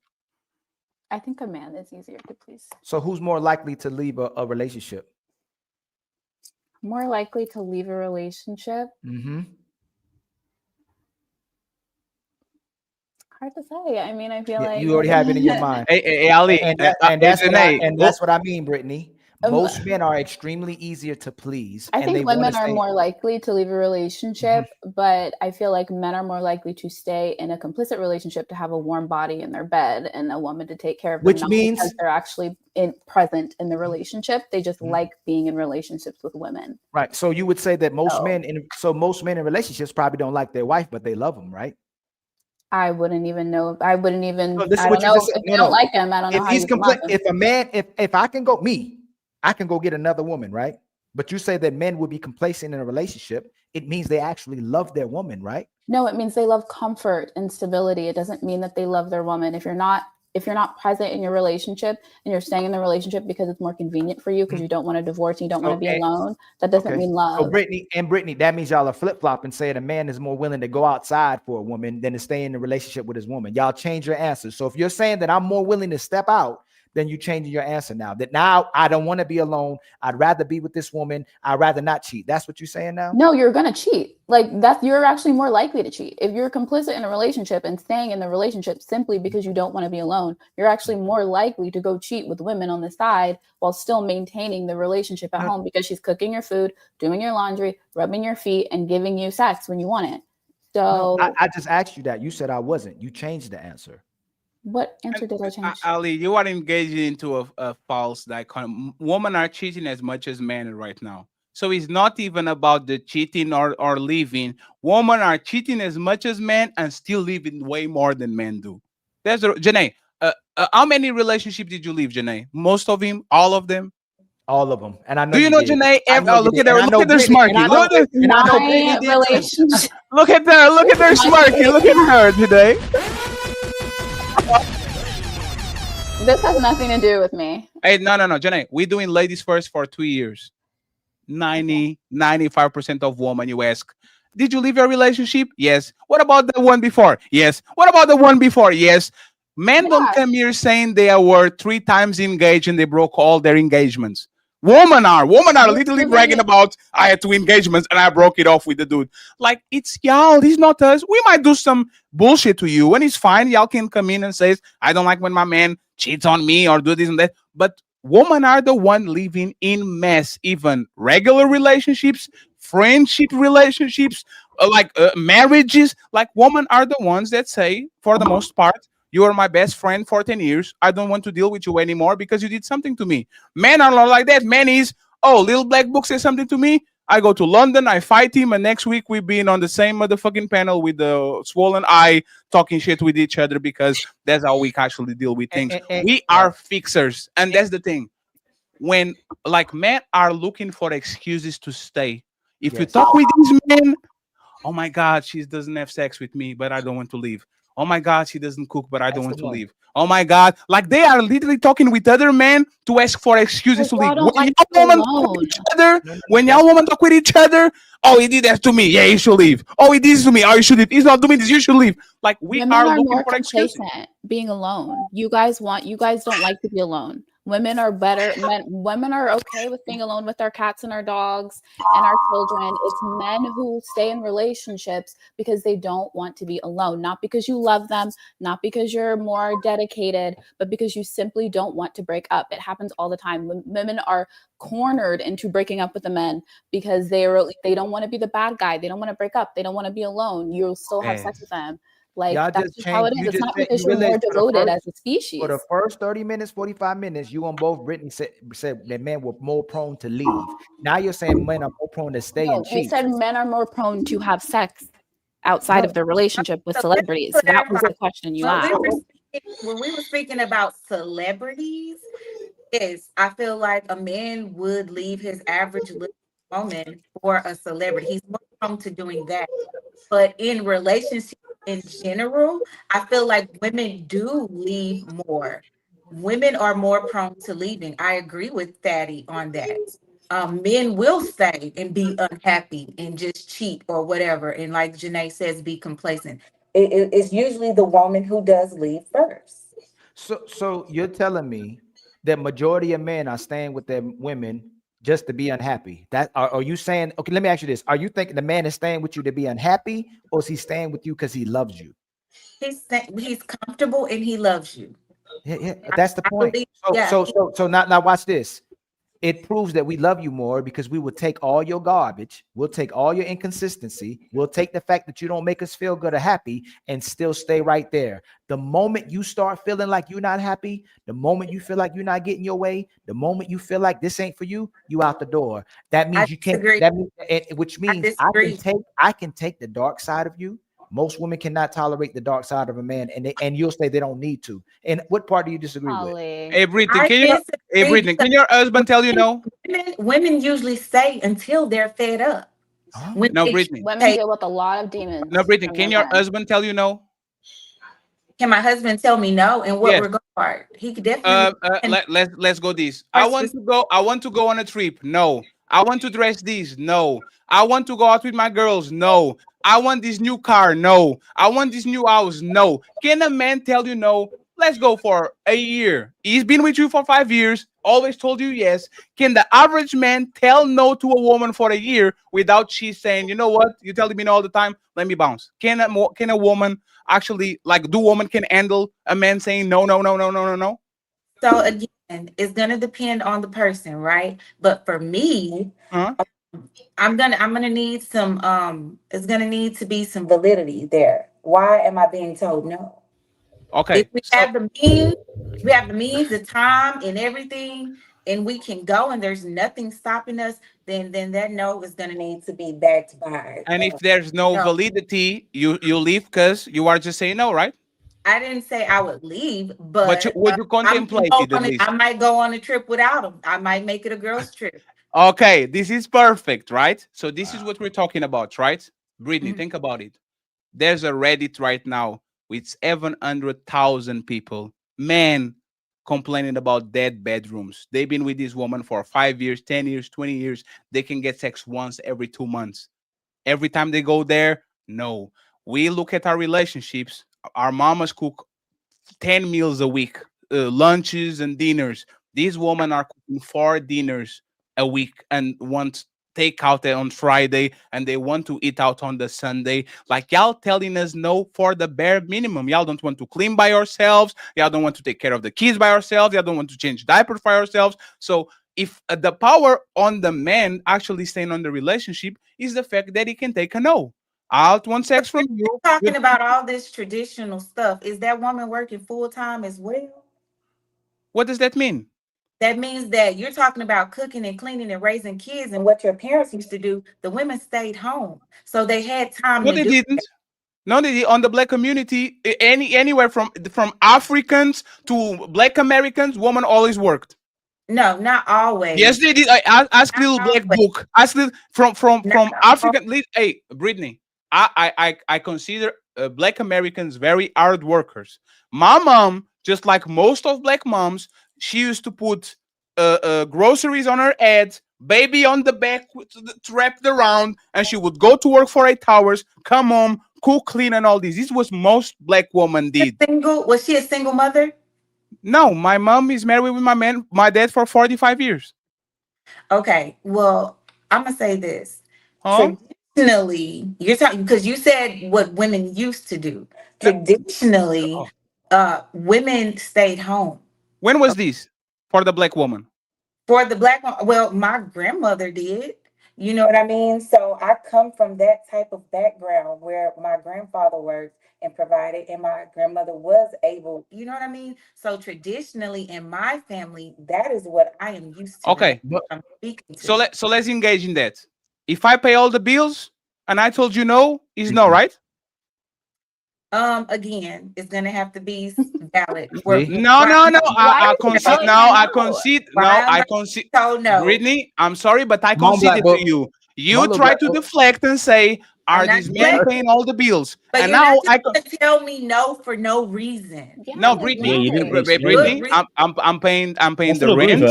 I think a man is easier to please. So who's more likely to leave a relationship? More likely to leave a relationship? Mm-hmm. Hard to say. I mean, I feel like you already have it in your mind. Hey, Ali, and that's what I mean, Brittany. Most men are extremely easier to please. I think women are more likely to leave a relationship, but I feel like men are more likely to stay in a complicit relationship to have a warm body in their bed and a woman to take care of them. Which means because they're actually present in the relationship. They just like being in relationships with women. Right. So you would say that most men in relationships probably don't like their wife, but they love them, right? I wouldn't even know. I don't know if they don't like him. I don't know how he's if a man, if I can go I can go get another woman, right? But you say that men would be complacent in a relationship. It means they actually love their woman, right? No, it means they love comfort and stability. It doesn't mean that they love their woman. If you're not if you're not present in your relationship and you're staying in the relationship because it's more convenient for you because you don't want to divorce and you don't want to be alone, that doesn't mean love. So Brittany, that means y'all are flip-flopping, saying a man is more willing to go outside for a woman than to stay in a relationship with his woman. Y'all change your answer. So if you're saying that I'm more willing to step out, then you changing your answer now. That now I don't want to be alone. I'd rather be with this woman. I'd rather not cheat. That's what you're saying now? No, you're gonna cheat. Like you're actually more likely to cheat. If you're complicit in a relationship and staying in the relationship simply because you don't want to be alone, you're actually more likely to go cheat with women on the side while still maintaining the relationship at home because she's cooking your food, doing your laundry, rubbing your feet, and giving you sex when you want it. So no, I just asked you that. You said I wasn't. You changed the answer. What answer did I change? Ali, you are engaging into a false dichotomy. Women are cheating as much as men right now. So it's not even about the cheating or leaving. Women are cheating as much as men and still leaving way more than men do. There's Janae. How many relationships did you leave, Janae? Most of them? All of them? All of them. And I know. Do you know Janae? Look at her. Look at her smirking. Look at her. Look at her. Look at her smirking. Look at her today. This has nothing to do with me. Hey, no, Janae, we're doing ladies first for 2 years. 95% of women you ask, did you leave your relationship? Yes. What about the one before? Yes. What about the one before? Yes. Men don't come here saying they were 3 times engaged and they broke all their engagements. Women are literally bragging about, I had 2 engagements and I broke it off with the dude. Like, it's y'all, it's not us. We might do some bullshit to you and it's fine. Y'all can come in and say, I don't like when my man cheats on me or do this and that. But women are the one living in mess, even regular relationships, friendship relationships, marriages. Like, women are the ones that say, for the most part, you are my best friend for 10 years. I don't want to deal with you anymore because you did something to me. Men are not like that. Men is, Little Black Book says something to me. I go to London, I fight him, and next week we've been on the same motherfucking panel with the swollen eye, talking shit with each other because that's how we actually deal with things. We are fixers, and that's the thing. When men are looking for excuses to stay. If you talk with these men, oh my God, she doesn't have sex with me, but I don't want to leave. Oh my God, she doesn't cook, but I don't want to leave. Oh my God, they are literally talking with other men to ask for excuses to leave. When y'all women talk with each other, oh, he did that to me. Yeah, you should leave. Oh, he did this to me. Oh, you should leave. He's not doing this. You should leave. Women are looking for excuses. Being alone. You guys don't like to be alone. Women are better. Women are okay with being alone with our cats and our dogs and our children. It's men who stay in relationships because they don't want to be alone. Not because you love them, not because you're more dedicated, but because you simply don't want to break up. It happens all the time. Women are cornered into breaking up with the men because they don't want to be the bad guy. They don't want to break up. They don't want to be alone. You'll still have sex with them. That's just how it is. It's not because you're more devoted as a species. For the first 30 minutes, 45 minutes, you on both Brittany said that men were more prone to leave. Now you're saying men are more prone to stay and cheat. We said men are more prone to have sex outside of their relationship with celebrities. That was the question you asked. When we were speaking about celebrities, I feel like a man would leave his average woman for a celebrity. He's more prone to doing that. But in relationships in general, I feel like women do leave more. Women are more prone to leaving. I agree with Fatty on that. Men will stay and be unhappy and just cheat or whatever. And like Janae says, be complacent. It's usually the woman who does leave first. So you're telling me that majority of men are staying with their women just to be unhappy? That are you saying? Okay, let me ask you this: are you thinking the man is staying with you to be unhappy, or is he staying with you because he loves you? He's comfortable and he loves you. Yeah, that's the point. So now watch this. It proves that we love you more because we will take all your garbage, we'll take all your inconsistency, we'll take the fact that you don't make us feel good or happy and still stay right there. The moment you start feeling like you're not happy, the moment you feel like you're not getting your way, the moment you feel like this ain't for you, you out the door. That means you can't. Which means I can take the dark side of you. Most women cannot tolerate the dark side of a man, and you'll say they don't need to. And what part do you disagree with? Hey, Brittany, can your husband tell you no? Women usually stay until they're fed up. No, Brittany. Women deal with a lot of demons. No, Brittany, can your husband tell you no? Can my husband tell me no? And what we're going part. He could definitely. Let's go this. I want to go on a trip. No. I want to dress this. No. I want to go out with my girls. No. I want this new car. No. I want this new house. No. Can a man tell you no? Let's go for a year. He's been with you for 5 years, always told you yes. Can the average man tell no to a woman for a year without she saying, you know what, you're telling me no all the time, let me bounce? Can a woman actually, like, do woman can handle a man saying no, no, no, no, no, no, no? So again, it's gonna depend on the person, right? But for me, I'm gonna need some it's gonna need to be some validity there. Why am I being told no? Okay. If we have the means, the time and everything, and we can go and there's nothing stopping us, then that no is gonna need to be backed by. And if there's no validity, you leave because you are just saying no, right? I didn't say I would leave, but would you contemplate it at least? I might go on a trip without him. I might make it a girl's trip. Okay, this is perfect, right? So this is what we're talking about, right? Brittany, think about it. There's a Reddit right now with 700,000 people, men complaining about dead bedrooms. They've been with this woman for 5 years, 10 years, 20 years. They can get sex once every 2 months. Every time they go there, no. We look at our relationships. Our mamas cook 10 meals a week, lunches and dinners. These women are cooking 4 dinners a week and want takeout on Friday, and they want to eat out on the Sunday. Like, y'all telling us no for the bare minimum. Y'all don't want to clean by yourselves. Y'all don't want to take care of the kids by yourselves. Y'all don't want to change diapers by yourselves. So if the power on the man actually staying on the relationship is the fact that he can take a no. I'll want sex from you. Talking about all this traditional stuff, is that woman working full time as well? What does that mean? That means that you're talking about cooking and cleaning and raising kids, and what your parents used to do. The women stayed home, so they had time. No, they didn't. No, they did. On the black community, anywhere from Africans to Black Americans, women always worked. No, not always. Yes, they did. Ask little black book. Ask little from African. Hey, Brittany, I consider Black Americans very hard workers. My mom, just like most of black moms, she used to put groceries on her head, baby on the back, wrapped around, and she would go to work for 8 hours, come home, cook, clean, and all this. This was most black women did. Was she a single mother? No, my mom is married with my dad for 45 years. Okay, well, I'm gonna say this. Traditionally, you're talking because you said what women used to do. Traditionally, women stayed home. When was this for the black woman? For the black woman, well, my grandmother did. You know what I mean? So I come from that type of background where my grandfather worked and provided, and my grandmother was able, you know what I mean? So traditionally in my family, that is what I am used to. Okay. So let's engage in that. If I pay all the bills and I told you no, is no, right? Again, it's gonna have to be valid. I concede. So no. Brittany, I'm sorry, but I conceded to you. You try to deflect and say, "Are these men paying all the bills?" But and you're now not gonna tell me no for no reason. No, Brittany, Brittany, I'm paying the rent.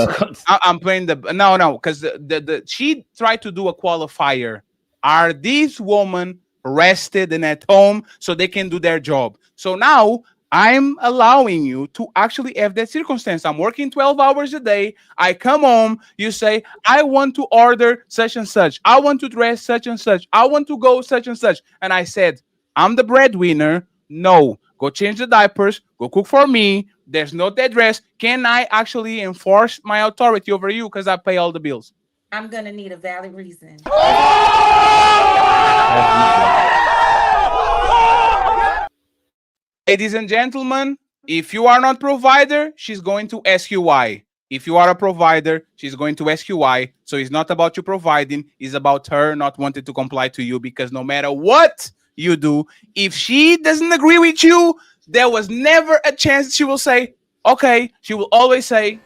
I'm paying the because the she tried to do a qualifier. Are these women rested and at home so they can do their job? So now I'm allowing you to actually have that circumstance. I'm working 12 hours a day. I come home. You say, I want to order such and such. I want to dress such and such. I want to go such and such. And I said, I'm the breadwinner. No, go change the diapers. Go cook for me. There's no that dress. Can I actually enforce my authority over you because I pay all the bills? I'm going to need a valid reason. Ladies and gentlemen, if you are not provider, she's going to ask you why. If you are a provider, she's going to ask you why. So it's not about you providing. It's about her not wanting to comply to you, because no matter what you do, if she doesn't agree with you, there was never a chance she will say, okay. She will always say,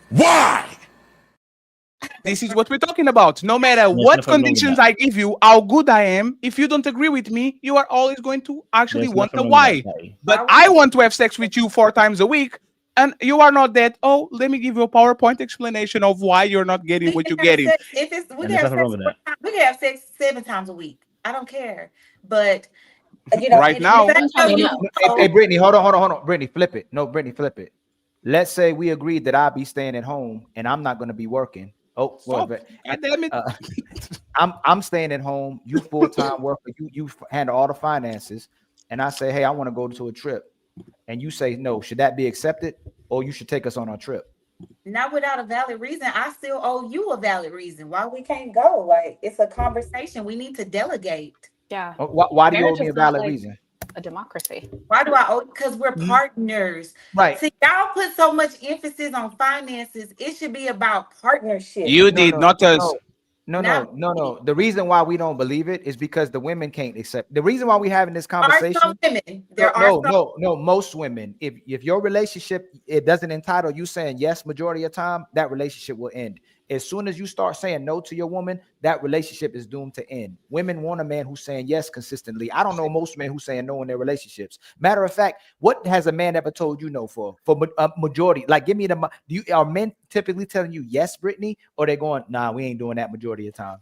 why? This is what we're talking about. No matter There's what nothing wrong with conditions that. I give you, how good I am, if you don't agree with me, you are always going to actually There's want nothing the wrong with that, why. Patty. But I want to have sex with you 4 times a week, and you are not that. Oh, let me give you a PowerPoint explanation of why you're not getting We what can you're have getting. sex if it's we And can there's have nothing wrong sex with that. we can have sex 7 times a week. I don't care. But Right and now, if I tell you Hey, Brittany, hold on. Brittany, flip it. No, Brittany, flip it. Let's say we agreed that I'll be staying at home and I'm not going to be working. Oh, well, stop. God damn it. I'm staying at home. You full time worker. You handle all the finances, and I say, hey, I want to go to a trip, and you say no. Should that be accepted, or you should take us on our trip? not without a valid reason, I still owe you a valid reason why we can't go. Like, it's a conversation. We need to delegate. Yeah. Why do you owe Marriage me is a not valid like reason? a democracy. Why do I owe? Because we're partners. Right. See, y'all put so much emphasis on finances. It should be about partnership. You did, not us. No. The reason why we don't believe it is because the women can't accept. The reason why we having this There are conversation. some women. There are some. No. Most women, if your relationship it doesn't entitle you saying yes majority of the time, that relationship will end. As soon as you start saying no to your woman, that relationship is doomed to end. Women want a man who's saying yes consistently. I don't know most men who saying no in their relationships. Matter of fact, what has a man ever told you no for a majority? Like, give me are men typically telling you yes, Brittany, or they going, nah, we ain't doing that majority of the time?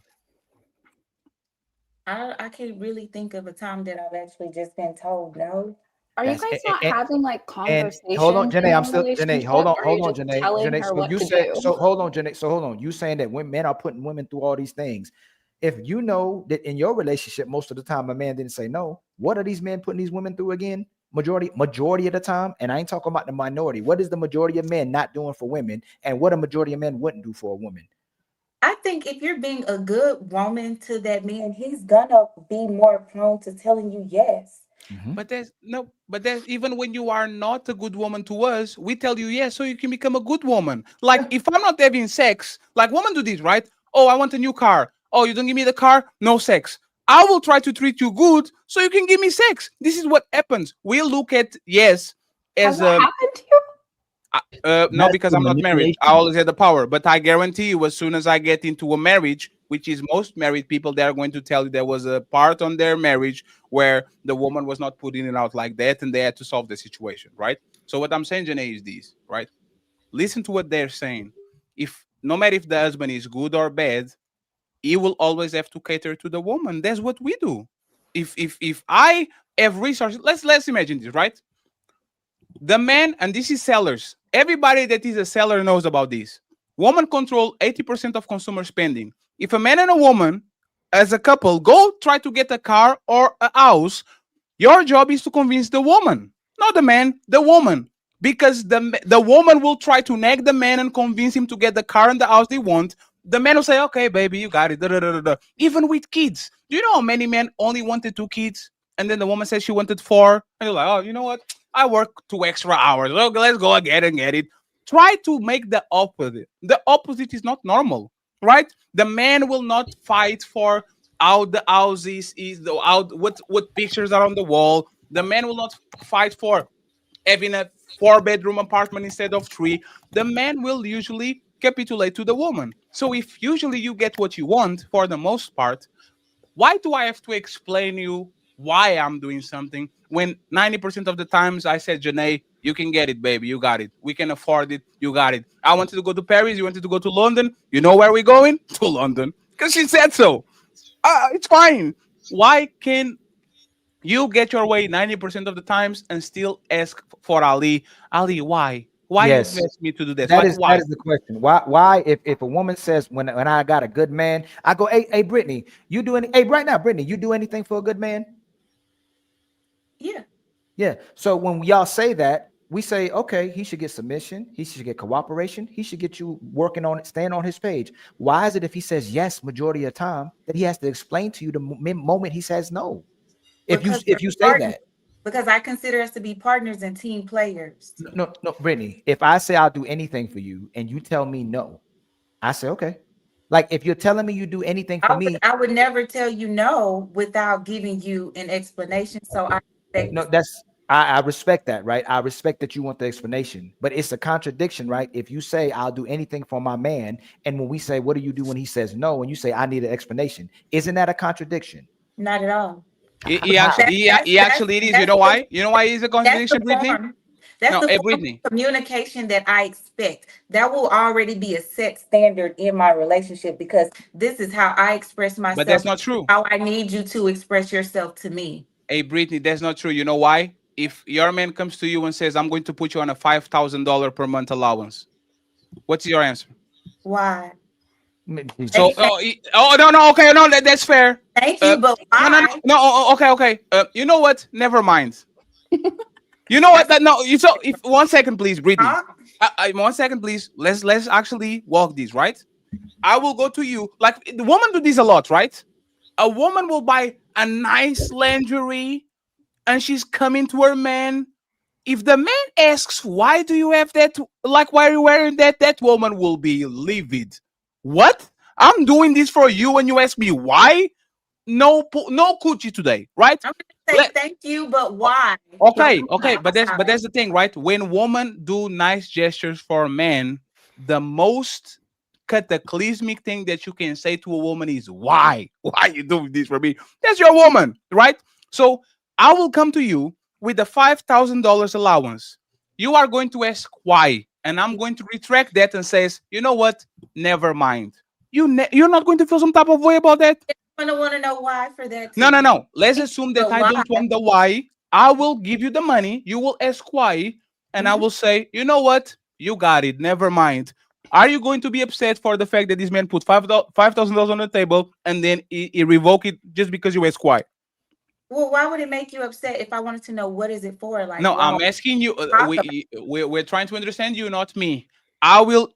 I can't really think of a time that I've actually just been told no. Are you guys not having like conversations? Hold on, Janae. I'm in still your Janae. Hold relationship, on, or are hold you on, just Janae. telling Janae. her So what you to said do? so. Hold on, Janae. So hold on. You saying that men are putting women through all these things? If you know that in your relationship, most of the time a man didn't say no, what are these men putting these women through again? Majority of the time, and I ain't talking about the minority. What is the majority of men not doing for women, and what a majority of men wouldn't do for a woman? I think if you're being a good woman to that man, he's gonna be more prone to telling you yes. But there's even when you are not a good woman to us, we tell you yes, so you can become a good woman. Like if I'm not having sex, like women do this, right? Oh, I want a new car. Oh, you don't give me the car, no sex. I will try to treat you good so you can give me sex. This is what happens. We look at yes Has as that happened to you? no, That's because the I'm not married. I manipulation. always had the power. But I guarantee you, as soon as I get into a marriage, which is most married people, they're going to tell you there was a part on their marriage where the woman was not putting it out like that, and they had to solve the situation, right? So what I'm saying, Janae, is this, right? Listen to what they're saying. If no matter if the husband is good or bad, he will always have to cater to the woman. That's what we do. If I have resources, let's imagine this, right? The man, and this is sellers. Everybody that is a seller knows about this. Women control 80% of consumer spending. If a man and a woman, as a couple, go try to get a car or a house, your job is to convince the woman, not the man, the woman. Because the woman will try to nag the man and convince him to get the car and the house they want. The man will say, okay, baby, you got it. Da, da, da, da, da. Even with kids. Do you know how many men only wanted 2 kids? And then the woman said she wanted 4. And you're like, oh, you know what? I work 2 extra hours. Okay, let's go again and get it. Try to make the opposite. The opposite is not normal, right? The man will not fight for how the house is the out what pictures are on the wall. The man will not fight for having a 4-bedroom apartment instead of 3. The man will usually capitulate to the woman. So if usually you get what you want for the most part, why do I have to explain you why I'm doing something when 90% of the times I said, Janae, you can get it, baby. You got it. We can afford it. You got it. I wanted to go to Paris. You wanted to go to London. You know where we're going? To London. Because she said so. It's fine. Why can you get your way 90% of the times and still ask for Ali? Ali, why? Why you Yes, ask me to do this? that Like, is that why? is the question. Why if a woman says when I got a good man, I go, hey Brittany, you do any? Hey, right now, Brittany, you do anything for a good man? Yeah. Yeah. So when y'all say that, we say, okay, he should get submission, he should get cooperation, he should get you working on it, staying on his page. Why is it if he says yes majority of the time that he has to explain to you the moment he says no? If you say that. Because I consider us to be partners and team players. No, Brittany, if I say I'll do anything for you and you tell me no, I say, okay. Like if you're telling me you do anything for me, I would never tell you no without giving you an explanation. So I no, that's I respect that, right? I respect that you want the explanation, but it's a contradiction, right? If you say I'll do anything for my man, and when we say what do you do when he says no, and you say I need an explanation, isn't that a contradiction? Not at all. He actually it is. You know why? You know why it's a contradiction, Brittany? That's No, the form Brittany. of communication that I expect. That will already be a set standard in my relationship because this is how I express myself. But that's not true. How I need you to express yourself to me. Hey, Brittany, that's not true. You know why? If your man comes to you and says, I'm going to put you on a $5,000 per month allowance, what's your answer? Why? So, no, okay, no, that's fair. Thank you, but why? No, okay. You know what? Never mind. You know what? If 1 second, please, Brittany. 1 second, please. Let's actually walk these, right? I will go to you. Like the woman do this a lot, right? A woman will buy a nice lingerie, and she's coming to her man. If the man asks, "Why do you have that? Like, why are you wearing that?" That woman will be livid. What? I'm doing this for you, and you ask me why? No coochie today, right? I'm gonna say thank you, but why? Okay, but that's the thing, right? When women do nice gestures for a man, the most cataclysmic thing that you can say to a woman is why? Why are you doing this for me? That's your woman, right? So I will come to you with a $5,000 allowance. You are going to ask why, and I'm going to retract that and says, you know what? Never mind. You're not going to feel some type of way about that. I don't want to know why for that. No. Let's assume that I don't want the why. I will give you the money. You will ask why, and I will say, you know what? You got it. Never mind. Are you going to be upset for the fact that this man put $5,000 on the table and then he revoke it just because you ask why? Well, why would it make you upset if I wanted to know what is it for? Like, no, I'm asking you. We're trying to understand you, not me.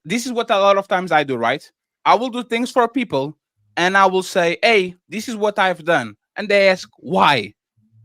This is what a lot of times I do, right? I will do things for people, and I will say, "Hey, this is what I've done," and they ask why.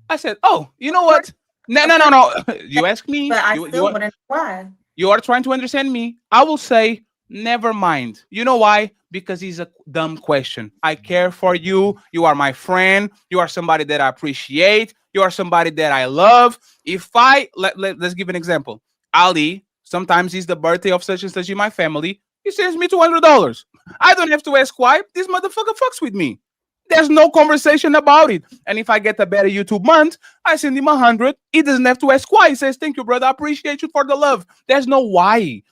I said, "Oh, you know what? No. You ask me, but I still want to know why. You are trying to understand me. I will say, never mind. You know why? Because it's a dumb question. I care for you. You are my friend. You are somebody that I appreciate. You are somebody that I love. If let's give an example. Ali, sometimes it's the birthday of such and such in my family. He sends me $200. I don't have to ask why. This motherfucker fucks with me. There's no conversation about it. And if I get a better YouTube month, I send him 100. He doesn't have to ask why. He says, thank you, brother. I appreciate you for the love. There's no why.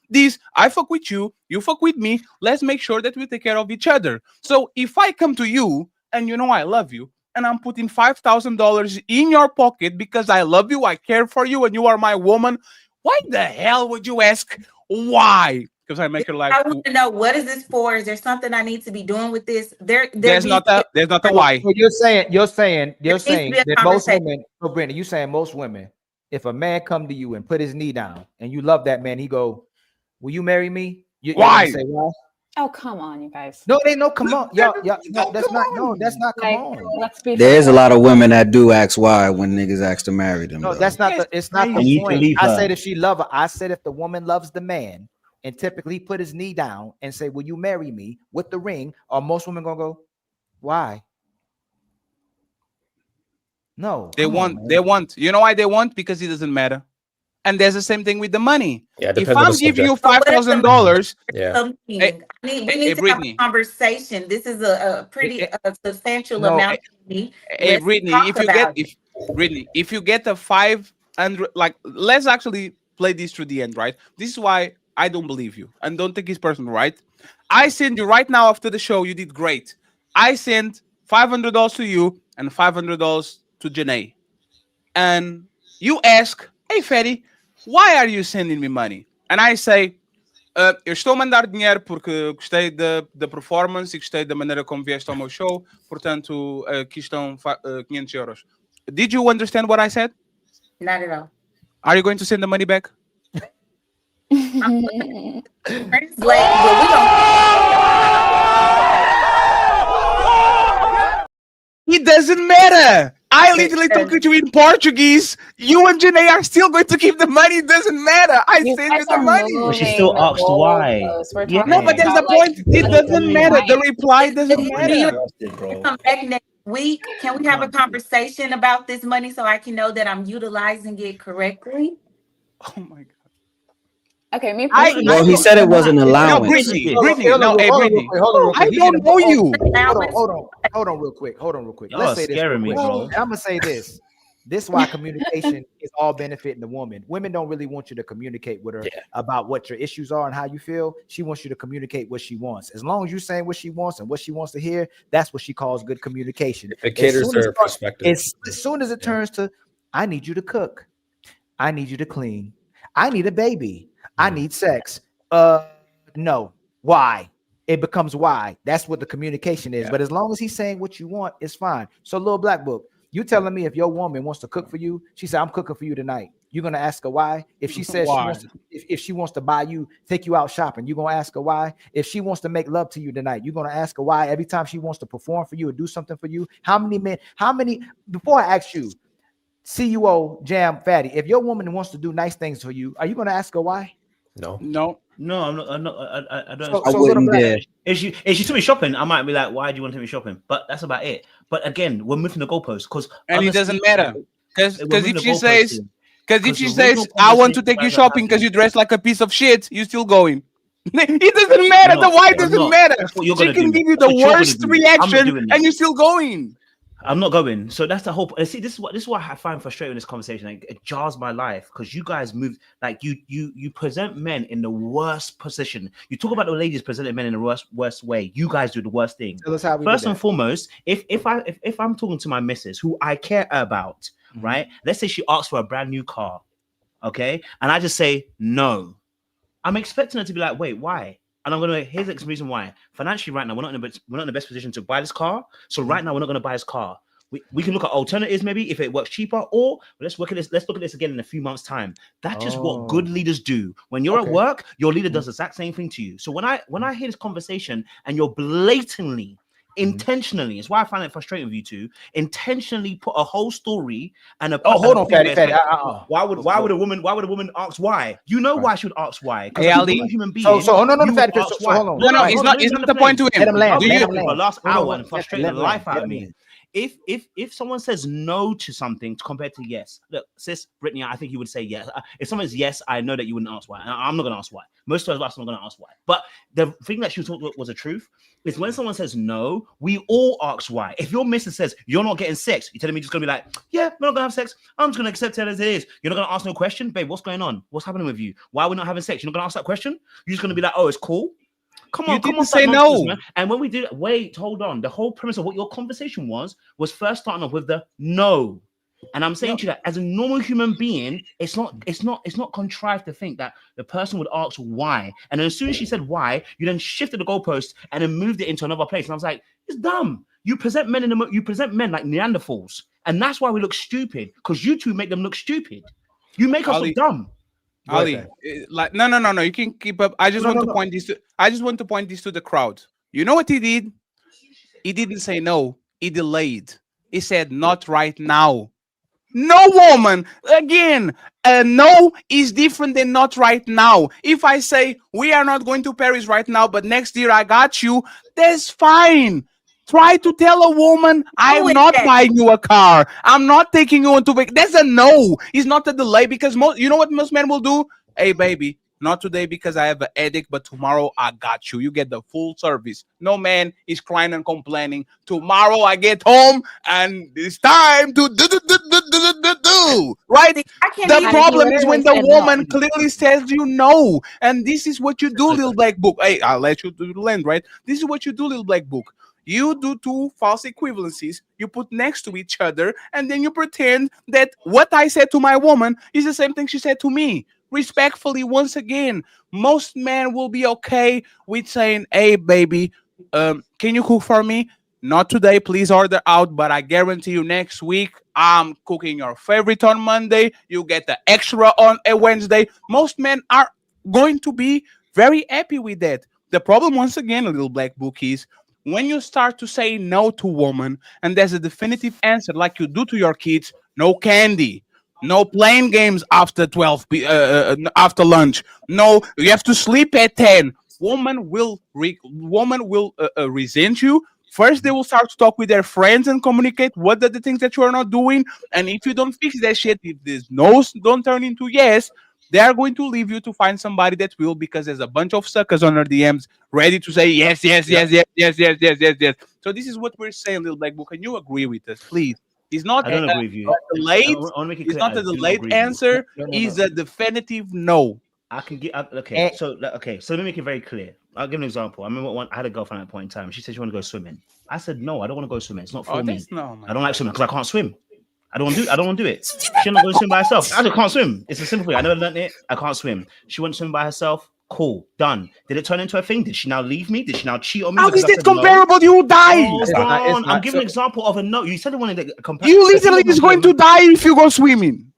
I fuck with you. You fuck with me. Let's make sure that we take care of each other. So if I come to you and you know I love you, and I'm putting $5,000 in your pocket because I love you, I care for you, and you are my woman, why the hell would you ask why? Because I make your life. I want to know, what is this for? Is there something I need to be doing with this? There's not a why. So you're saying that most women, so Brandon, you saying most women, if a man come to you and put his knee down and you love that man, he go, will you marry me? Why? Say, why? Oh, come on, you guys. No, come on. Y'all, no, that's not come on. Let's be There's a lot of women that do ask why when niggas ask to marry them. No, though. that's not it's not the point. I said if she love her, I said if the woman loves the man and typically put his knee down and say, will you marry me with the ring? Are most women gonna go, why? No, they want. You know why they want? Because it doesn't matter. And there's the same thing with the money. Yeah, if I'm giving you $5,000, we need to have a conversation. This is a pretty substantial amount of money. Hey, Brittany, if you get a 500, like, let's actually play this through the end, right? This is why I don't believe you and don't think it's personal, right? I send you right now after the show. You did great. I sent $500 to you and $500 to Janae, and you ask, "Hey, Fatty, why are you sending me money?" And I say, eu estou a mandar dinheiro porque gostei da performance e gostei da maneira como vieste ao meu show, portanto, aqui estão €500. Did you understand what I said? Not at all. Are you going to send the money back? It doesn't matter. I literally talking to you in Portuguese. You and Janae are still going to keep the money. It doesn't matter. I You send guys you the are money. But she moving still the asked why. goalposts. We're Yeah. talking No, but there's the about like point. It doesn't matter. The reply doesn't Do Really you matter. interested, bro. come back next week? Can we have a conversation about this money so I can know that I'm utilizing it correctly? Oh my god. okay, me I personally. Well, he said it was an no, allowance. Brittany. Hold on, Brittany. No, hey, hold on real Brittany. quick. Hold on real quick. I don't know you. Hold on real quick. Hold on real quick. Y'all Let's are say this real scaring me, quick. bro. And I'm gonna say this. This is why communication is all benefiting the woman. Women don't really want you to communicate with her about what your issues are and how you feel. She wants you to communicate what she wants. As long as you're saying what she wants and what she wants to hear, that's what she calls good communication. If it caters to her perspective. As soon as it turns to, I need you to cook, I need you to clean, I need a baby, I need sex. No. Why? It becomes why. That's what the communication is. But as long as he's saying what you want, it's fine. So, little black book, you telling me if your woman wants to cook for you, she said, I'm cooking for you tonight. You're gonna ask her why. If she says she wants to, if she wants to buy you, take you out shopping, you're gonna ask her why. If she wants to make love to you tonight, you're gonna ask her why. Every time she wants to perform for you or do something for you, how many, before I ask you, CUO Jam Fatty, if your woman wants to do nice things for you, are you gonna ask her why? No. I'm not. I don't. I wouldn't dare. If she took me shopping, I might be like, "Why do you want to take me shopping?" But that's about it. But again, we're moving the goalposts because And it doesn't matter because if she says I want to take you shopping because you dress like a piece of shit, you're still going. It doesn't matter. The why doesn't matter. She can give you the worst reaction and you're still going. I'm not going. So that's the whole point. See, this is what I find frustrating in this conversation. Like, it jars my life because you guys move like you present men in the worst position. You talk about the ladies presenting men in the worst way. You guys do the worst thing. Tell us how we do First that. and foremost, if I'm talking to my missus who I care about, right? Let's say she asks for a brand new car, okay, and I just say no. I'm expecting her to be like, wait, why? And I'm gonna here's the reason why. Financially, right now, we're not in the best position to buy this car. So right now, we're not gonna buy this car. We can look at alternatives, maybe if it works cheaper, or let's look at this again in a few months' time. That's just what good leaders do. When you're at work, your leader does the exact same thing to you. So when I hear this conversation and you're blatantly, intentionally, it's why I find it frustrating with you two, intentionally put a whole story and a hold on, Fatty. Why would a woman ask why? You know why she would ask why? Hey, Ali. Human being. So hold on, Fatty. hold on. No, it's not the point to him. Let him land. For the last hour and frustrating the life out of me. If someone says no to something compared to yes, look, sis Brittany, I think you would say yes. If someone's yes, I know that you wouldn't ask why. And I'm not going to ask why. Most of us are not going to ask why. But the thing that she was talking about was the truth. Is when someone says no, we all ask why. If your missus says you're not getting sex, you're telling me just going to be like, yeah, we're not going to have sex. I'm just going to accept it as it is. You're not going to ask no question, babe. What's going on? What's happening with you? Why are we not having sex? You're not going to ask that question. You're just going to be like, oh, it's cool. Come on, say no. man. And when we did, wait, hold on. The whole premise of what your conversation was first starting off with the no. And I'm saying to you that as a normal human being, it's not contrived to think that the person would ask why. And then as soon as she said why, you then shifted the goalpost and then moved it into another place. And I was like, it's dumb. You present men like Neanderthals, and that's why we look stupid because you two make them look stupid. You make us look dumb. Ali, like no, you can keep up. I just want to point this to the crowd. You know what he did? He didn't say no. He delayed. He said not right now. No, woman. Again, no is different than not right now. If I say we are not going to Paris right now, but next year I got you, that's fine. Try to tell a woman, I'm not buying you a car. I'm not taking you into vacation. That's a no. It's not a delay because you know what most men will do? Hey, baby, not today because I have a headache, but tomorrow I got you. You get the full service. No man is crying and complaining. Tomorrow I get home and it's time to do. Right? The problem is when the woman clearly says you no. And this is what you do, little black book. Hey, I'll let you do the land, right? This is what you do, little black book. You do two false equivalencies, you put next to each other, and then you pretend that what I said to my woman is the same thing she said to me. Respectfully, once again, most men will be okay with saying, hey, baby, can you cook for me? Not today, please order out, but I guarantee you next week, I'm cooking your favorite on Monday. You get the extra on a Wednesday. Most men are going to be very happy with that. The problem, once again, a little black book is, When you start to say no to woman, and there's a definitive answer, like you do to your kids, no candy, no playing games after 12 after lunch, no, you have to sleep at 10. Woman will resent you. First, they will start to talk with their friends and communicate what are the things that you are not doing. And if you don't fix that shit, if these no's don't turn into yes, they are going to leave you to find somebody that will, because there's a bunch of suckers on our DMs ready to say yes, yes, yes, yes, yes, yes, yes, yes, yes. So this is what we're saying, Little Black Book. Can you agree with us, please? It's not I don't agree with you. a delayed. I wanna make it It's clear, not I a do not delayed agree with you. answer. No. It's a definitive no. I can get okay. So let me make it very clear. I'll give an example. I remember I had a girlfriend at a point in time. She said she wanted to go swimming. I said no, I don't want to go swimming. It's not for me. I don't like swimming because I can't swim. I don't want to do. I don't want to do it. She's not going to swim by herself. I just can't swim. It's a simple thing. I never learned it. I can't swim. She went to swim by herself. Cool, done. Did it turn into a thing? Did she now leave me? Did she now cheat on me? How because is I it said no? comparable? You will die. Hold on. I'm giving an example of a no. You said it wanted to compare. You literally is going to die if you go swimming.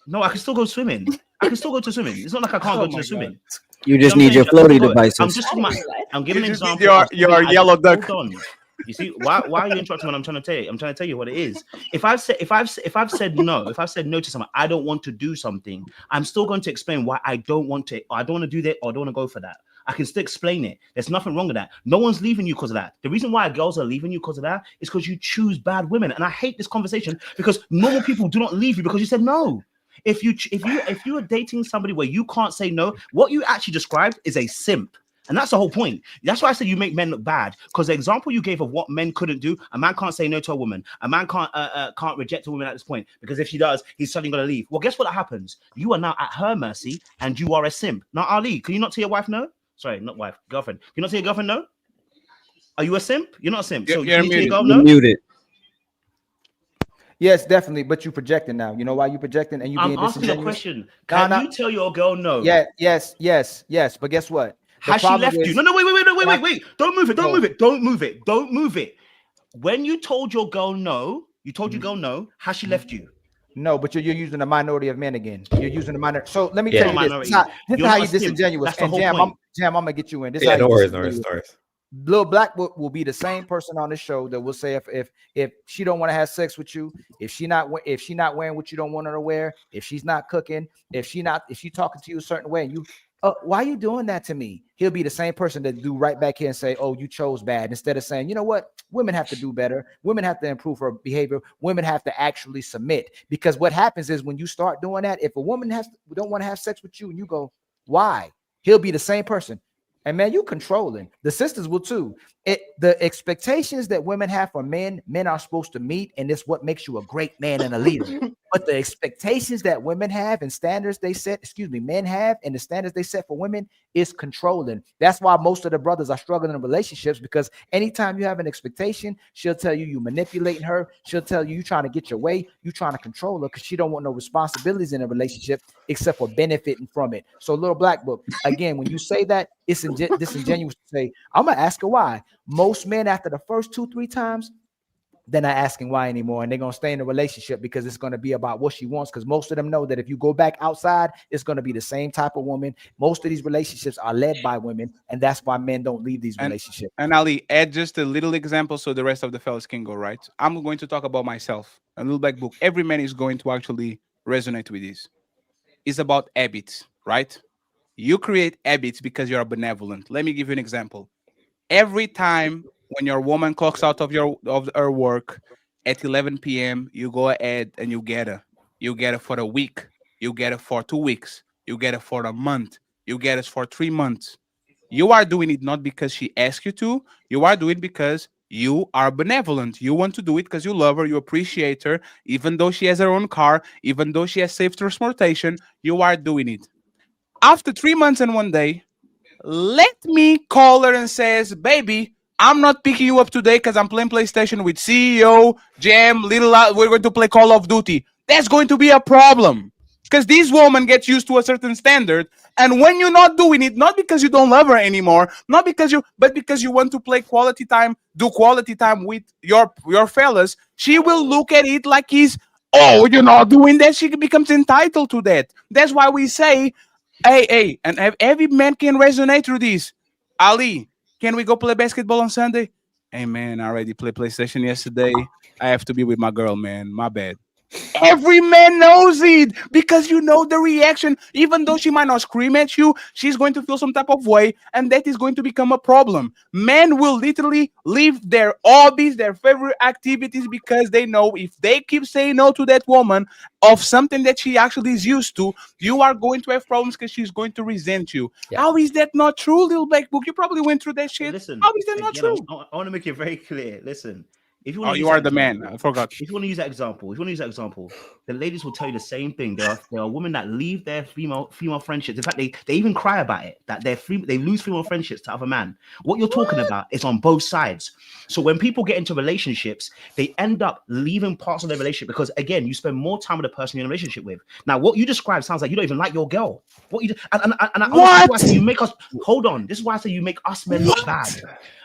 No, I can still go swimming. I can still go to swimming. It's not like I can't go to the swimming. You just need your floaty devices. I'm just talking about, I'm giving an example. Your yellow duck. Hold on. You see, why are you interrupting what I'm trying to tell you? I'm trying to tell you what it is. If I've said no to someone, I don't want to do something, I'm still going to explain why I don't want to, or I don't want to do that, or I don't want to go for that. I can still explain it. There's nothing wrong with that. No one's leaving you because of that. The reason why girls are leaving you because of that is because you choose bad women. And I hate this conversation because normal people do not leave you because you said no. If you are dating somebody where you can't say no, what you actually described is a simp. And that's the whole point. That's why I said you make men look bad. Because the example you gave of what men couldn't do, a man can't say no to a woman. A man can't reject a woman at this point. Because if she does, he's suddenly going to leave. Well, guess what happens? You are now at her mercy and you are a simp. Now, Ali, can you not tell your wife no? Sorry, not wife, girlfriend. Can you not tell your girlfriend no? Are you a simp? You're not a simp. So You're you muted. girl, You're no? muted. Yes, definitely. But you projecting now. You know why you projecting and you being I'm asking a disingenuous? question. Can you tell your girl no? Yeah, yes. But guess what? Has she left you? No, wait. Don't move it. Don't move it. When you told your girl no, has she left you? No, but you're using the minority of men again. You're using the minority. So let me tell you this. This is You're how not you a simp. disingenuous. That's the And whole Jam, point. I'm gonna get you in. This is Yeah, how no you worries, disingenuous. Lil Black will be the same person on the show that will say if she don't want to have sex with you, if she not wearing what you don't want her to wear, if she's not cooking, if she talking to you a certain way, and you why are you doing that to me? He'll be the same person that do right back here and say, oh, you chose bad, instead of saying, you know what, women have to do better, women have to improve her behavior, women have to actually submit. Because what happens is when you start doing that, if a woman don't want to have sex with you and you go, why? He'll be the same person. And man, you controlling. The sisters will too. The expectations that women have for men are supposed to meet, and it's what makes you a great man and a leader. But the expectations that women have and standards they set, men have, and the standards they set for women is controlling. That's why most of the brothers are struggling in relationships, because anytime you have an expectation, she'll tell you manipulating her. She'll tell you trying to get your way, you trying to control her, because she don't want no responsibilities in a relationship except for benefiting from it. So Little Black Book, again, when you say that, it's disingenuous to say, I'm gonna ask her why. Most men, after the first 2-3 times, they're not asking why anymore, and they're gonna stay in a relationship because it's gonna be about what she wants. Because most of them know that if you go back outside, it's gonna be the same type of woman. Most of these relationships are led by women, and that's why men don't leave these relationships. And Ali, add just a little example so the rest of the fellas can go, right? I'm going to talk about myself. A Little Black Book. Every man is going to actually resonate with this. It's about habits, right? You create habits because you're benevolent. Let me give you an example. Every time when your woman clocks out of her work at 11 p.m., you go ahead and you get her. You get her for a week. You get her for 2 weeks. You get her for a month. You get it for 3 months. You are doing it not because she asked you to. You are doing it because you are benevolent. You want to do it because you love her. You appreciate her. Even though she has her own car, even though she has safe transportation, you are doing it. After 3 months and 1 day, let me call her and says, baby, I'm not picking you up today because I'm playing PlayStation with CEO, Jam, we're going to play Call of Duty. That's going to be a problem. Because this woman gets used to a certain standard, and when you're not doing it, not because you don't love her anymore, but because you want to play quality time, do quality time with your fellas, she will look at it like you're not doing that. She becomes entitled to that. That's why we say, hey, and every man can resonate through this. Ali, Can we go play basketball on Sunday? Hey man, I already played PlayStation yesterday. I have to be with my girl, man. My bad. Every man knows it because you know the reaction. Even though she might not scream at you, she's going to feel some type of way, and that is going to become a problem. Men will literally leave their hobbies, their favorite activities, because they know if they keep saying no to that woman of something that she actually is used to, you are going to have problems because she's going to resent you. Yeah. How is that not true, Lil Black Book? You probably went through that shit. Listen, How is that not again, true? I want to make it very clear. Listen, if you Oh, want to you use are that the man. example, I forgot. if you want to use that example, the ladies will tell you the same thing. There are women that leave their female friendships. In fact, they even cry about it, that they lose female friendships to other men. What you're talking about is on both sides. So when people get into relationships, they end up leaving parts of their relationship because, again, you spend more time with the person you're in a relationship with. Now, what you describe sounds like you don't even like your girl. What you and What? I say you make us hold on. This is why I say you make us men look bad.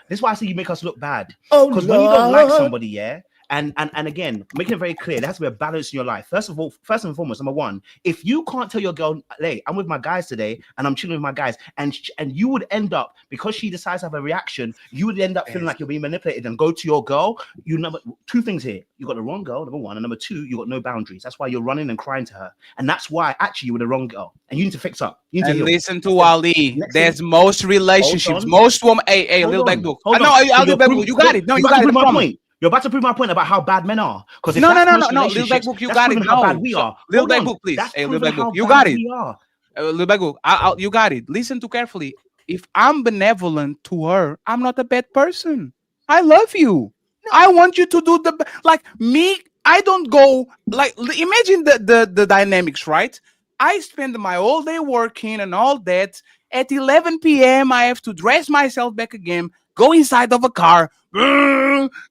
This is why I say you make us look bad. Oh, Because when you don't like Lord. somebody, yeah. And again, making it very clear, there has to be a balance in your life. First and foremost, number one, if you can't tell your girl, hey, I'm with my guys today and I'm chilling with my guys, and you would end up, because she decides to have a reaction, you would end up feeling like you're being manipulated and go to your girl. Two things here. You got the wrong girl, number one, and number two, you got no boundaries. That's why you're running and crying to her. And that's why actually you were the wrong girl. And you need to fix up. You need to And heal. listen to Ali. There's most relationships, on. most women. Hey, Hold Lil Black on. Book. Hold No, on. So I'll do you're Black prov- Book. You got it. No, you're you about got to it. prove I my promise. point. You're about to prove my point about how bad men are. Because if No, that's most Lil Black relationships, Book, you that's got it. proving how bad No, we so, are. Lil Hold Black on. Book, please. That's Hey, Lil proving Black how Book, you bad got it. we are. Lil Black Book, you got it. Listen to carefully. If I'm benevolent to her, I'm not a bad person. I love you. I want you to do like me. I don't go like imagine the dynamics, right? I spend my whole day working and all that. At 11 p.m., I have to dress myself back again, go inside of a car,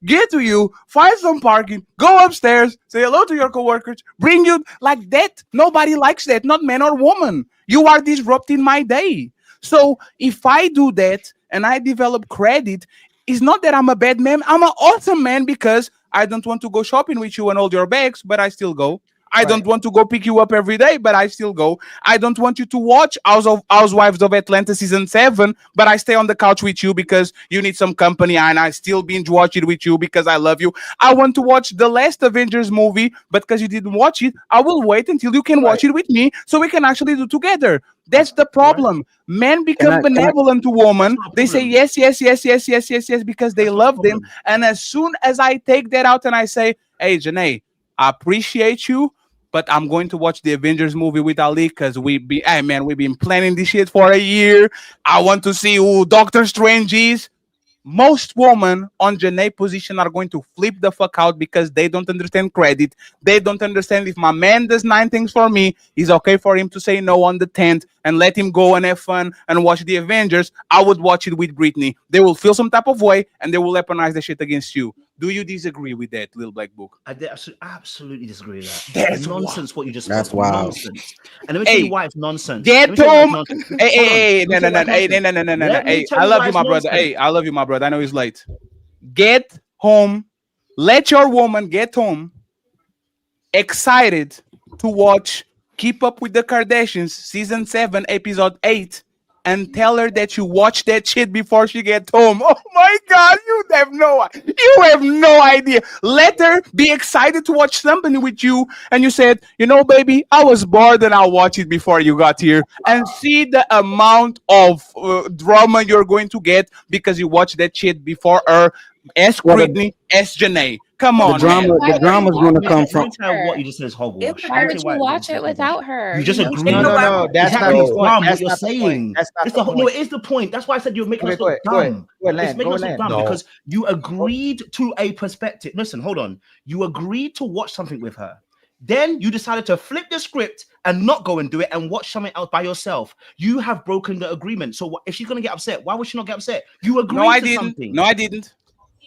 get to you, find some parking, go upstairs, say hello to your coworkers, bring you like that. Nobody likes that, not man or woman. You are disrupting my day. So if I do that and I develop credit, it's not that I'm a bad man. I'm an awesome man because I don't want to go shopping with you and hold your bags, but I still go. I don't want to go pick you up every day, but I still go. I don't want you to watch Housewives of Atlanta season 7, but I stay on the couch with you because you need some company, and I still binge watch it with you because I love you. I want to watch the last Avengers movie, but because you didn't watch it, I will wait until you can watch it with me so we can actually do together. That's the problem. Men become benevolent to women. They say yes, yes, yes, yes, yes, yes, yes, because they love them. And as soon as I take that out and I say, hey, Janae, I appreciate you, but I'm going to watch the Avengers movie with Ali because we've been planning this shit for a year. I want to see who Doctor Strange is. Most women on Janae position are going to flip the fuck out because they don't understand credit. They don't understand if my man does 9 things for me, it's okay for him to say no on the 10th and let him go and have fun and watch the Avengers. I would watch it with Britney. They will feel some type of way and they will weaponize the shit against you. Do you disagree with that, Lil Black Book? I absolutely disagree with that. That's It's nonsense what you just That's said. wild. Nonsense. And let me tell you why it's nonsense. Get Let me tell you why it's home. nonsense. Hey, Hold on. no. Let me tell you why it's nonsense. No. Let me Hey, tell I you love why you, it's my brother. nonsense. Hey, I love you, my brother. I know he's late. Get home. Let your woman get home excited to watch Keep Up with the Kardashians season 7 episode 8 and tell her that you watch that shit before she gets home. Oh my god, you have no idea. Let her be excited to watch something with you and you said, baby, I was bored and I'll watch it before you got here, and see the amount of drama you're going to get because you watched that shit before her. Ask Britney, ask Janae. Come on, man. The drama's gonna come from. Let me tell you what you just said is hogwash. Why would you watch it without her? You just know agree. she- No. That's not Exactly. the point. Dumb. That's What you're not the point. saying. That's not It's the no, point. it is the point. That's why I said you're making Okay, us look go ahead. dumb. Go ahead, It's Land. making Go us look ahead, dumb Land. because you agreed to a perspective. Listen, hold on. You agreed to watch something with her. Then you decided to flip the script and not go and do it and watch something else by yourself. You have broken the agreement. So if she's gonna get upset, why would she not get upset? You agreed No, I to didn't. something. No, I didn't.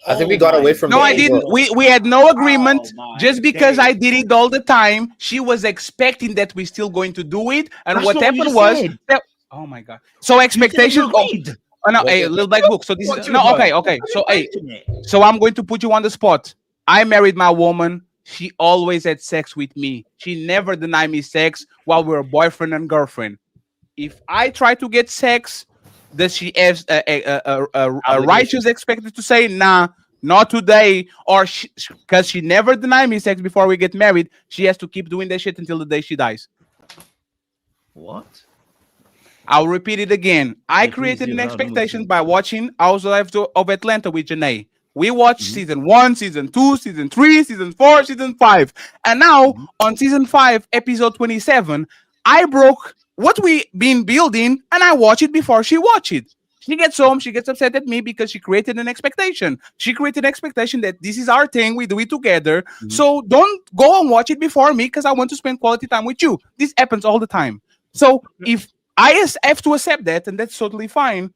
I think we got away from No, the I angle. didn't. We had no agreement. Oh, Just because I did it all the time, she was expecting that we're still going to do it. And That's what not what you happened just was said. that, oh my god. So expectations. You agreed. Oh no, What hey, the- Little Black Book. So this Watch is it no, with her. okay. So I'm going to put you on the spot. I married my woman. She always had sex with me. She never denied me sex while we were boyfriend and girlfriend. If I try to get sex, Does she have a righteous expected to say, nah, not today, or because she never denied me sex before we get married, she has to keep doing that shit until the day she dies? What? I'll repeat it again. I created an expectation by watching Housewives of Atlanta with Janae. We watched season 1, season 2, season 3, season 4, season 5. And now on season 5, episode 27, I broke what we been building and I watch it before she watched it. She gets home, she gets upset at me because she created an expectation. She created an expectation that this is our thing, we do it together. So don't go and watch it before me because I want to spend quality time with you. This happens all the time. So if I have to accept that, and that's totally fine.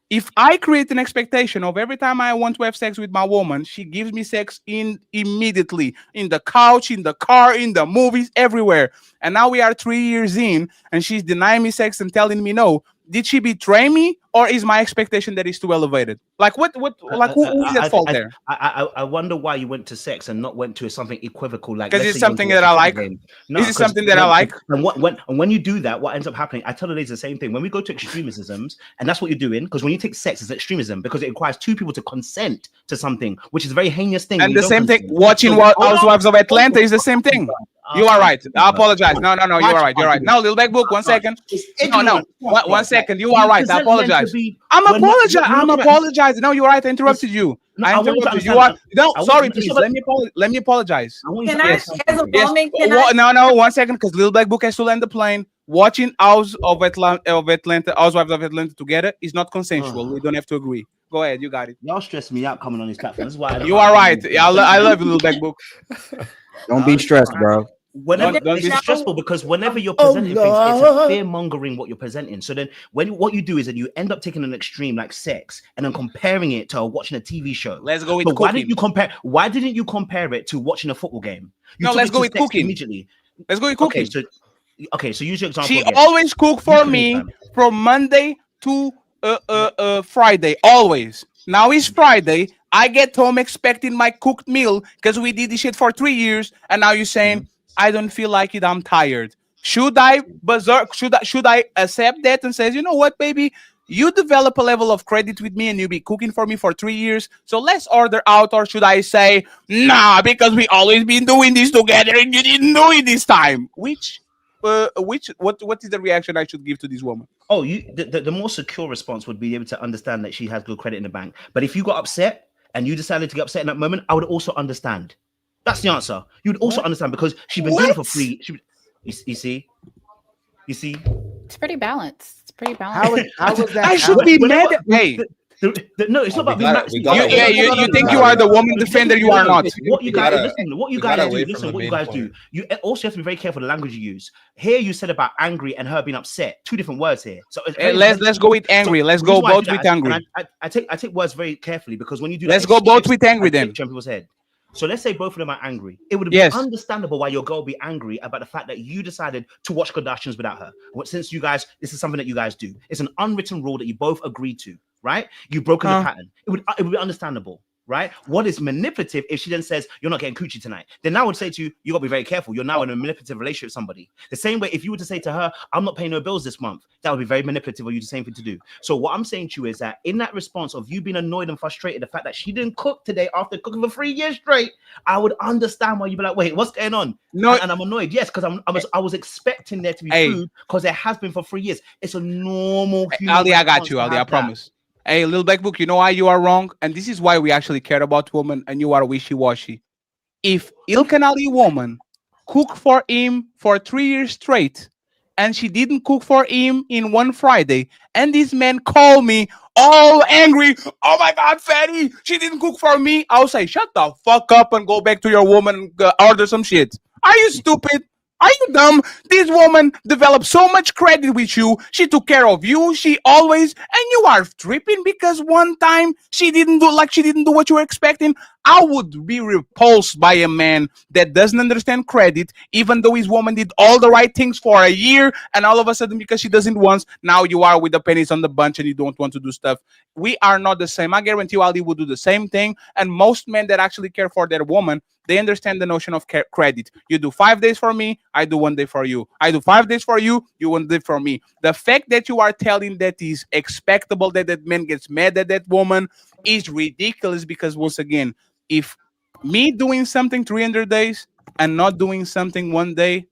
If I create an expectation of every time I want to have sex with my woman, she gives me sex immediately, in the couch, in the car, in the movies, everywhere. And now we are 3 years in, and she's denying me sex and telling me no. Did she betray me, or is my expectation that is too elevated? Like who is at fault there? I wonder why you went to sex and not went to something equivocal, like because it's something that I like. No, is it something that I like? And when you do that, what ends up happening? I tell the ladies the same thing. When we go to extremisms, and that's what you're doing, because when you take sex, it's extremism because it requires two people to consent to something, which is a very heinous thing. And the same thing, watching Housewives of Atlanta is the same thing. You are right. I apologize. No, you are right. You're right. No, little back book. 1 second. No. 1 second. You are right. I apologize. I'm apologizing. No, you're right. I interrupted you. I interrupted you. Sorry, please. Let me apologize. Can I, as a woman, No, 1 second, because little black book has to land the plane. Watching Housewives of Atlanta together is not consensual. We don't have to agree. Go ahead. You got it. Y'all stress me out coming on this platform. This is why you are right. I love you, little black book. Don't be stressed, bro. Whenever it's stressful because whenever you're presenting things, it's a fear mongering what you're presenting. So then what you do is that you end up taking an extreme like sex and then comparing it to watching a TV show. Let's go with cooking. Why didn't you compare it to watching a football game? Let's go with cooking immediately. Let's go with cooking. Okay, so use your example. She always cook for me from Monday to Friday, always. Now it's Friday. I get home expecting my cooked meal because we did this shit for 3 years, and now you're saying I don't feel like it. I'm tired. Should I Should I accept that and say, you know what, baby, you develop a level of credit with me, and you be cooking for me for 3 years, so let's order out? Or should I say, nah, because we always been doing this together and you didn't do it this time? What is the reaction I should give to this woman? Oh, the more secure response would be able to understand that she has good credit in the bank. But if you got upset and you decided to get upset in that moment, I would also understand. That's the answer. You'd also understand because she's been doing it for free. You see? It's pretty balanced. It's pretty balanced. How was that? I should be mad at hey. No, it's not about being mad. You think you are the woman defender, you are not. What you guys do, you also have to be very careful the language you use. Here you said about angry and her being upset. Two different words here. So let's go with angry. Let's go both with angry. I take words very carefully because when you do let's go both with angry then. People's head. So let's say both of them are angry. It would have been understandable why your girl would be angry about the fact that you decided to watch Kardashians without her. Since you guys, this is something that you guys do. It's an unwritten rule that you both agreed to, right? You've broken the pattern. It would be understandable, right? What is manipulative if she then says, you're not getting coochie tonight? Then I would say to you, you got to be very careful. You're now in a manipulative relationship with somebody. The same way, if you were to say to her, I'm not paying no bills this month, that would be very manipulative of you, the same thing to do. So what I'm saying to you is that in that response of you being annoyed and frustrated, the fact that she didn't cook today after cooking for 3 years straight, I would understand why you'd be like, wait, what's going on? No, and I'm annoyed. Yes, because I was expecting there to be food because there has been for 3 years. It's a normal human Ali, I got you, Ali, I promise. Hey, little black book, you know why you are wrong? And this is why we actually care about women and you are wishy-washy. If Ilkan Ali woman cooked for him for 3 years straight and she didn't cook for him in one Friday, and this man called me all angry, oh my God, Fatty, she didn't cook for me, I'll say, shut the fuck up and go back to your woman and order some shit. Are you stupid? Are you dumb? This woman developed so much credit with you. She took care of you. She always, and you are tripping because one time she didn't do what you were expecting. I would be repulsed by a man that doesn't understand credit, even though his woman did all the right things for a year, and all of a sudden, because she doesn't want, now you are with the pennies on the bunch and you don't want to do stuff. We are not the same. I guarantee you, Ali would do the same thing. And most men that actually care for their woman, they understand the notion of credit. You do 5 days for me, I do 1 day for you. I do 5 days for you, you 1 day for me. The fact that you are telling that is expectable that that man gets mad at that woman is ridiculous, because once again, if me doing something 300 days and not doing something 1 day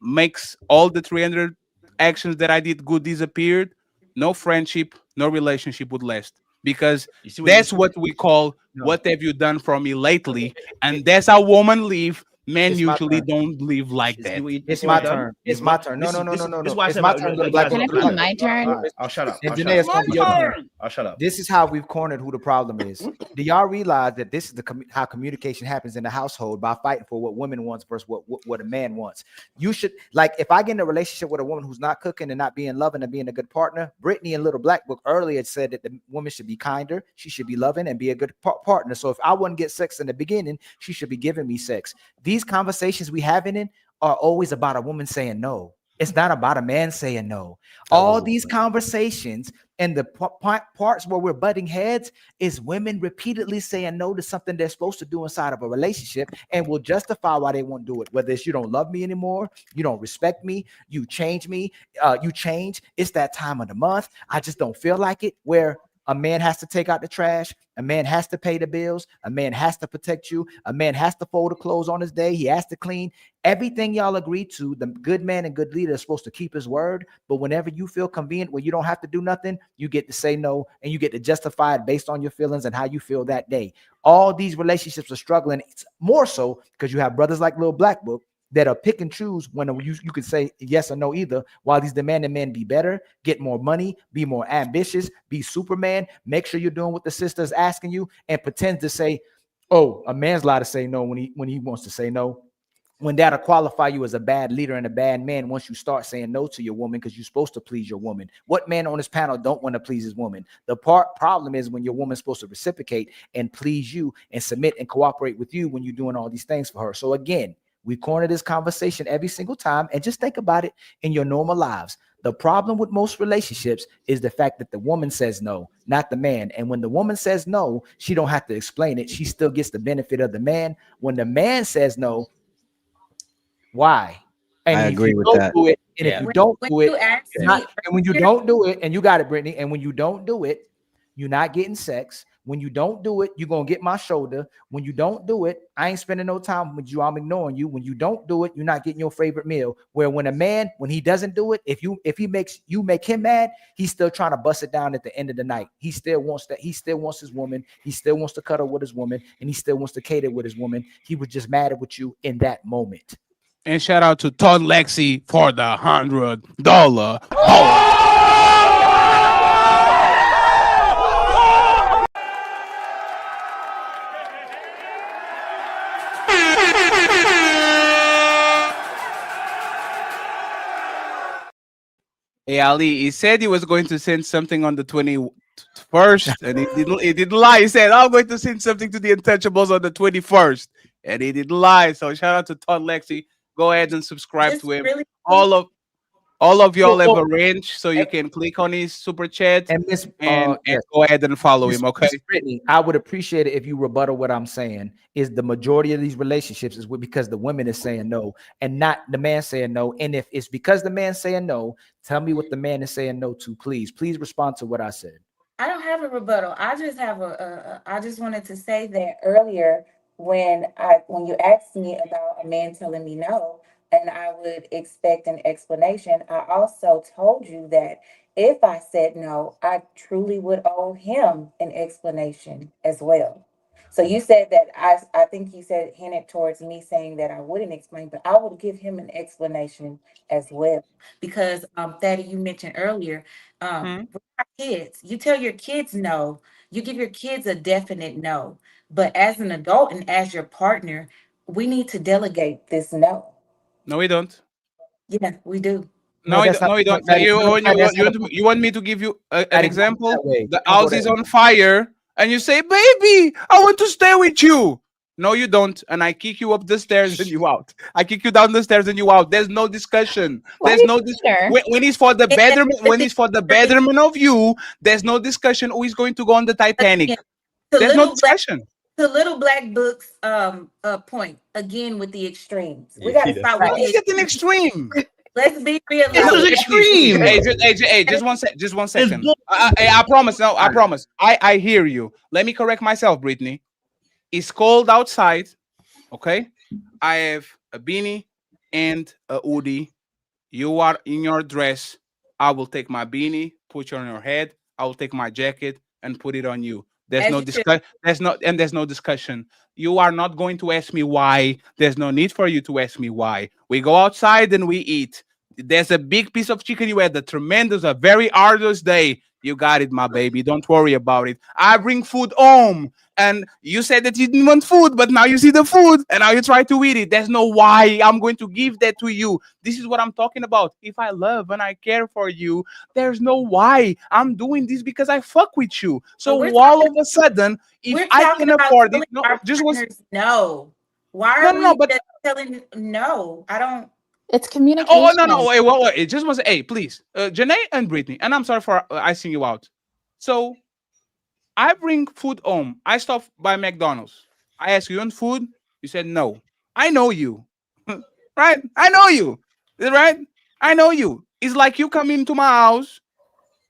makes all the 300 actions that I did good disappeared, no friendship, no relationship would last. Because that's what we call, what have you done for me lately? And that's how women live. Men usually don't live like that. It's my turn. It's my turn. No. It's my turn. Can I have my turn? I'll shut up. And Janae, it's gonna be your turn. I'll shut up. This is how we've cornered who the problem is. Do y'all realize that this is how communication happens in the household, by fighting for what women wants versus what a man wants? You should, like, if I get in a relationship with a woman who's not cooking and not being loving and being a good partner, Brittany in Little Black Book earlier said that the woman should be kinder, she should be loving and be a good partner. So if I wouldn't get sex in the beginning, she should be giving me sex. These conversations we having in are always about a woman saying no. It's not about a man saying no. All these conversations and the parts where we're butting heads is women repeatedly saying no to something they're supposed to do inside of a relationship, and will justify why they won't do it. Whether it's you don't love me anymore, you don't respect me, you change me, you change. It's that time of the month. I just don't feel like it. Where a man has to take out the trash, a man has to pay the bills, a man has to protect you, a man has to fold the clothes on his day, he has to clean. Everything y'all agree to, the good man and good leader is supposed to keep his word. But whenever you feel convenient where you don't have to do nothing, you get to say no, and you get to justify it based on your feelings and how you feel that day. All these relationships are struggling. It's more so because you have brothers like Little Black Book that are pick and choose when you could say yes or no either, while these demanding men be better, get more money, be more ambitious, be Superman, make sure you're doing what the sister's asking you, and pretend to say, oh, a man's allowed to say no when he wants to say no. When that'll qualify you as a bad leader and a bad man once you start saying no to your woman, because you're supposed to please your woman. What man on this panel don't want to please his woman? The problem is when your woman's supposed to reciprocate and please you and submit and cooperate with you when you're doing all these things for her. So again, we corner this conversation every single time, and just think about it in your normal lives. The problem with most relationships is the fact that the woman says no, not the man. And when the woman says no, she don't have to explain it. She still gets the benefit of the man. When the man says no, why? And I agree with that. Do it, and if you don't do it, and when you don't do it, and you got it, Brittany, and when you don't do it, you're not getting sex. When you don't do it, you're going to get my shoulder. When you don't do it, I ain't spending no time with you. I'm ignoring you. When you don't do it, you're not getting your favorite meal. Where when a man, when he doesn't do it, if he makes you make him mad, he's still trying to bust it down at the end of the night. He still wants that. He still wants his woman. He still wants to cuddle with his woman, and he still wants to cater with his woman. He was just mad with you in that moment. And shout out to Todd Lexi for the $100. Hey Ali, he said he was going to send something on the 21st, and he didn't lie. He said, I'm going to send something to the Untouchables on the 21st, and he didn't lie. So shout out to Todd Lexi. Go ahead and subscribe to him. Really all of y'all have a range, so you can click on his super chat and go ahead and follow him. Okay, Brittany, I would appreciate it if you rebuttal what I'm saying. Is the majority of these relationships is because the women is saying no and not the man saying no. And if it's because the man saying no, tell me what the man is saying no to, please. Please respond to what I said. I don't have a rebuttal. I just have I just wanted to say that earlier when you asked me about a man telling me no, and I would expect an explanation, I also told you that if I said no, I truly would owe him an explanation as well. So you said that I think you said hinted towards me saying that I wouldn't explain, but I would give him an explanation as well. Because Thaddy, you mentioned earlier, with our kids, you tell your kids no, you give your kids a definite no. But as an adult and as your partner, we need to delegate this no. No, we don't. Yeah, we do. No, we don't. You want me to give you an example? The house is on fire. and you say, "Baby, I want to stay with you." No, you don't. And I kick you up the stairs and you out. I kick you down the stairs and you out. There's no discussion. There's no when it's for the betterment. When it's for the betterment of you, there's no discussion. Who is going to go on the Titanic? There's no discussion. The little black book's point again with the extremes. We got to stop with the extreme. Let's be realistic. It's extreme. Hey, just one second. Just 1 second. I promise. No, I promise. I hear you. Let me correct myself, Brittany. It's cold outside. Okay. I have a beanie and a hoodie. You are in your dress. I will take my beanie, put it on your head. I will take my jacket and put it on you. There's no discussion. There's no discussion. You are not going to ask me why. There's no need for you to ask me why. We go outside and we eat. There's a big piece of chicken you had. A very arduous day. You got it, my baby. Don't worry about it. I bring food home. And you said that you didn't want food, but now you see the food and now you try to eat it. There's no why. I'm going to give that to you. This is what I'm talking about. If I love and I care for you, there's no why. I'm doing this because I fuck with you. So all of a sudden, if I can afford it, no, just was no. Why are we just telling no? I don't. It's communication. Oh no, wait. It just was please, Janae and Brittany, and I'm sorry for icing you out. So I bring food home. I stop by McDonald's. I ask you on food. You said no. I know you, right? I know you, right? I know you. It's like you come into my house,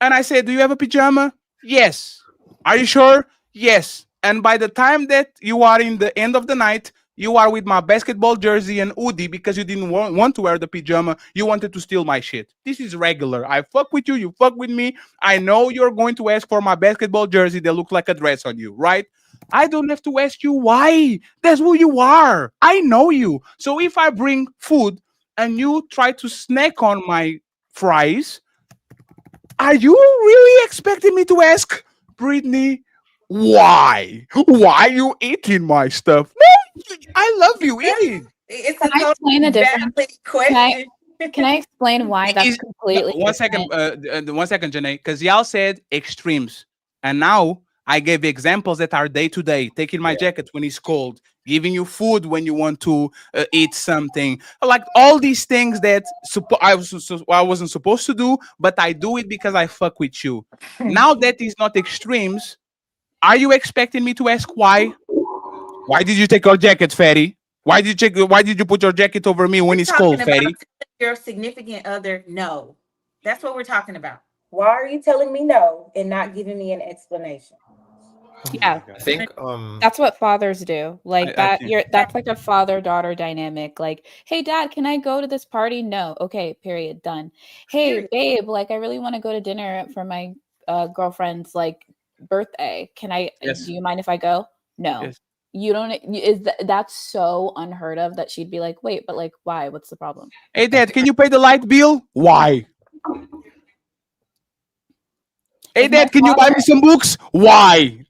and I say, "Do you have a pajama?" Yes. Are you sure? Yes. And by the time that you are in the end of the night, you are with my basketball jersey and hoodie because you didn't want to wear the pajama. You wanted to steal my shit. This is regular. I fuck with you. You fuck with me. I know you're going to ask for my basketball jersey that looks like a dress on you, right? I don't have to ask you why. That's who you are. I know you. So if I bring food and you try to snack on my fries, are you really expecting me to ask, Brittany, why? Why you eating my stuff? No, I love you eating. It's Can I explain the difference? Can I explain why that's completely 1 second, 1 second, Janae, because y'all said extremes. And now I gave examples that are day to day, taking my jacket when it's cold, giving you food when you want to eat something, like all these things that I wasn't supposed to do, but I do it because I fuck with you. Now that is not extremes. Are you expecting me to ask why? Why did you take your jacket, Fatty? Why did you put your jacket over me when it's cold, Fatty? Your significant other, no. That's what we're talking about. Why are you telling me no and not giving me an explanation? Yeah, I think that's what fathers do. Like that's like a father-daughter dynamic. Like, hey dad, can I go to this party? No. Okay, period, done. Hey babe, like I really want to go to dinner for my girlfriend's like birthday. Can I do you mind if I go? No. Yes. You don't that's so unheard of that she'd be like, wait, but like why? What's the problem? Hey dad, can you pay the light bill? Why? Hey dad, can you buy me some books? Why?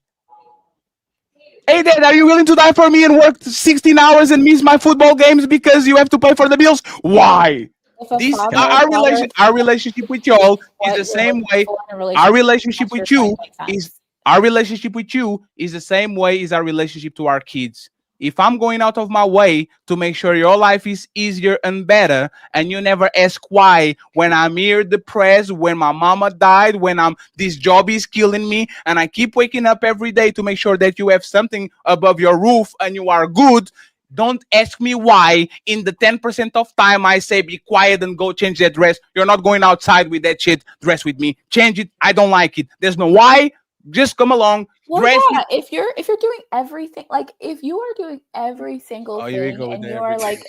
Hey dad, are you willing to die for me and work 16 hours and miss my football games because you have to pay for the bills? Why? This our relationship with y'all is the same way. Our relationship with you is the same way as our relationship to our kids. If I'm going out of my way to make sure your life is easier and better, and you never ask why, when I'm here depressed, when my mama died, when this job is killing me, and I keep waking up every day to make sure that you have something above your roof and you are good, don't ask me why. In the 10% of time I say be quiet and go change that dress. You're not going outside with that shit dress with me. Change it. I don't like it. There's no why. Just come along. Well, yeah, if you're doing everything, like if you are doing every single thing and you are like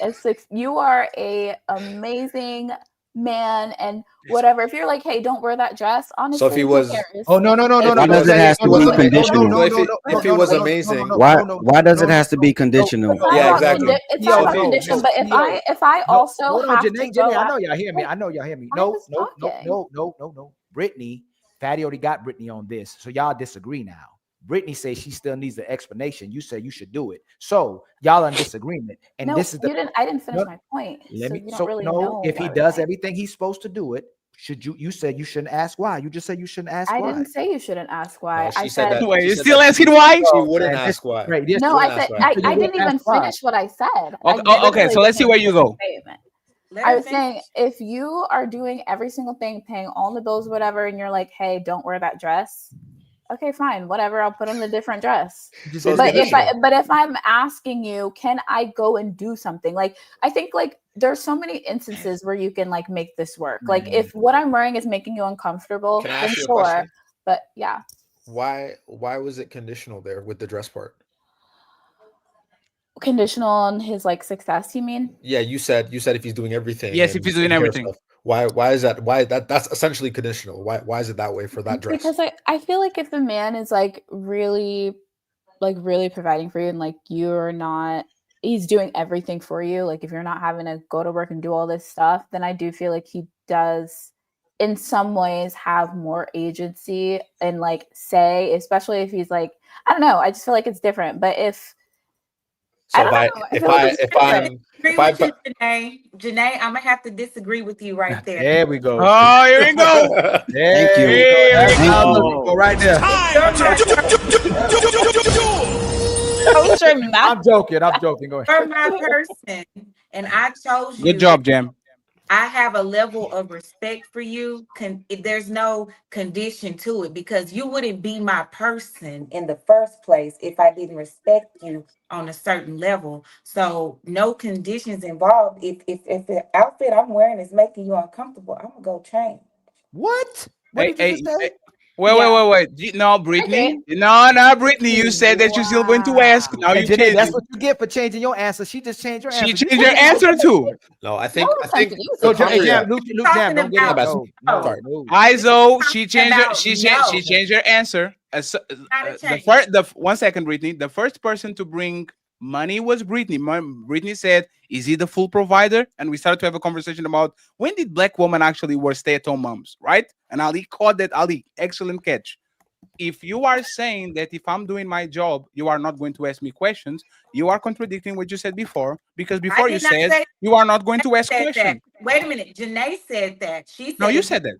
you are a amazing man and whatever. If you're like, hey, don't wear that dress, honestly, so if he was, no. Why does it have to be conditional? If he was amazing, why does it have to be conditional? Yeah, exactly. It's not about condition, but if I also have Janae, I know y'all hear me. I know y'all hear me. No. Brittany, Fatty already got Brittany on this, so y'all disagree now. Brittany says she still needs the explanation. You say you should do it. So y'all are in disagreement. And no, this is I didn't finish my point. Let me so you don't really know if he does everything he's supposed to do it, should you said you shouldn't ask why. You just said you shouldn't ask I why. didn't say you shouldn't ask why. No, I she said said that. Wait, She you said still that asking why? she wouldn't ask why. Right, yes, She no. I wouldn't ask said why. I didn't even finish what I said. Okay, I okay, so literally let's see didn't where you finish go. the statement. Let I her was saying, if you are doing every single thing, paying all the bills, whatever, and you're like, hey, don't wear that dress. Okay, fine, whatever. I'll put on a different dress. So it's But conditional. if I'm asking you, can I go and do something? Like, I think like there's so many instances where you can like make this work. Like, if what I'm wearing is making you uncomfortable, Can I then ask you a sure. question? But yeah, Why was it conditional there with the dress part? conditional on his like success. You mean? Yeah, you said if he's doing everything. Yes, and if he's doing hair everything. stuff, why is that? Why that's essentially conditional? Why is it that way for that dress? Because I feel like if the man is like really providing for you and like he's doing everything for you, like if you're not having to go to work and do all this stuff, then I do feel like he does in some ways have more agency and like say, especially if he's like, I don't know, I just feel like it's different. But if So I don't know, I feel like it's different. Janae, I'm gonna have to disagree with you right there. There we go. Oh, here we go. There you. we Thank go. Go right there. I'm joking. Go ahead. You're my person, and I chose you. Good job, Jam. I have a level of respect for you. There's no condition to it because you wouldn't be my person in the first place if I didn't respect you on a certain level. So no conditions involved. If the outfit I'm wearing is making you uncomfortable, I'm gonna go change. What? Hey, Did you just say? Wait. No, Brittany. No, Brittany. You said that you're still going to ask. Now And you Janae, changed that's it. what you get for changing your answer. She just changed her answer. She changed her answer too. No, I think So, Jam, Andrea- Luke, Jam, don't get it. No, Sorry. no. Izo, she changed her. She no. changed her answer. The 1 second, Brittany. The first person to bring money was Brittany. Brittany said, "Is he the full provider?" And we started to have a conversation about when did black women actually were stay-at-home moms, right? And Ali caught that. Ali, excellent catch. If you are saying that if I'm doing my job, you are not going to ask me questions, you are contradicting what you said before. Because before you said you are not going to ask questions. Wait a minute, Janae said that. She said No, you said that.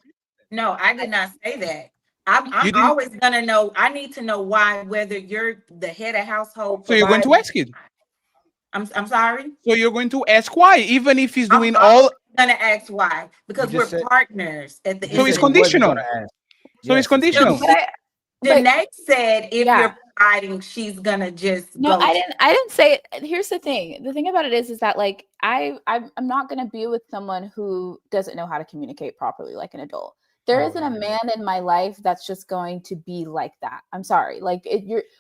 No, I did not say that. I'm always gonna know. I need to know why, whether you're the head of household. So you're going to ask it. I'm sorry. So you're going to ask why, even if he's doing I'm all. Gonna ask why because we're partners at the end. So it's conditional. So it's conditional. Janae said if you're providing, she's gonna just no. Go I didn't say it. Here's the thing. The thing about it is that like I'm not gonna be with someone who doesn't know how to communicate properly like an adult. There isn't a man in my life that's just going to be like that. I'm sorry. Like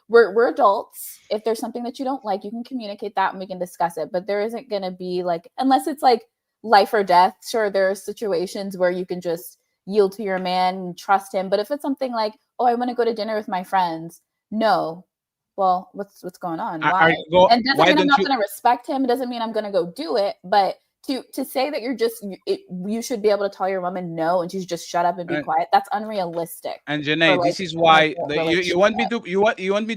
we're adults. If there's something that you don't like, you can communicate that and we can discuss it. But there isn't gonna be like, unless it's like life or death. Sure, there are situations where you can just yield to your man and trust him. But if it's something like, oh, I want to go to dinner with my friends, no. Well, what's going on? Why? And it doesn't mean I'm not going to respect him. It doesn't mean I'm going to go do it. But to say that you should be able to tell your woman no and she should just shut up and be quiet, that's unrealistic. And Janae, this is why you want me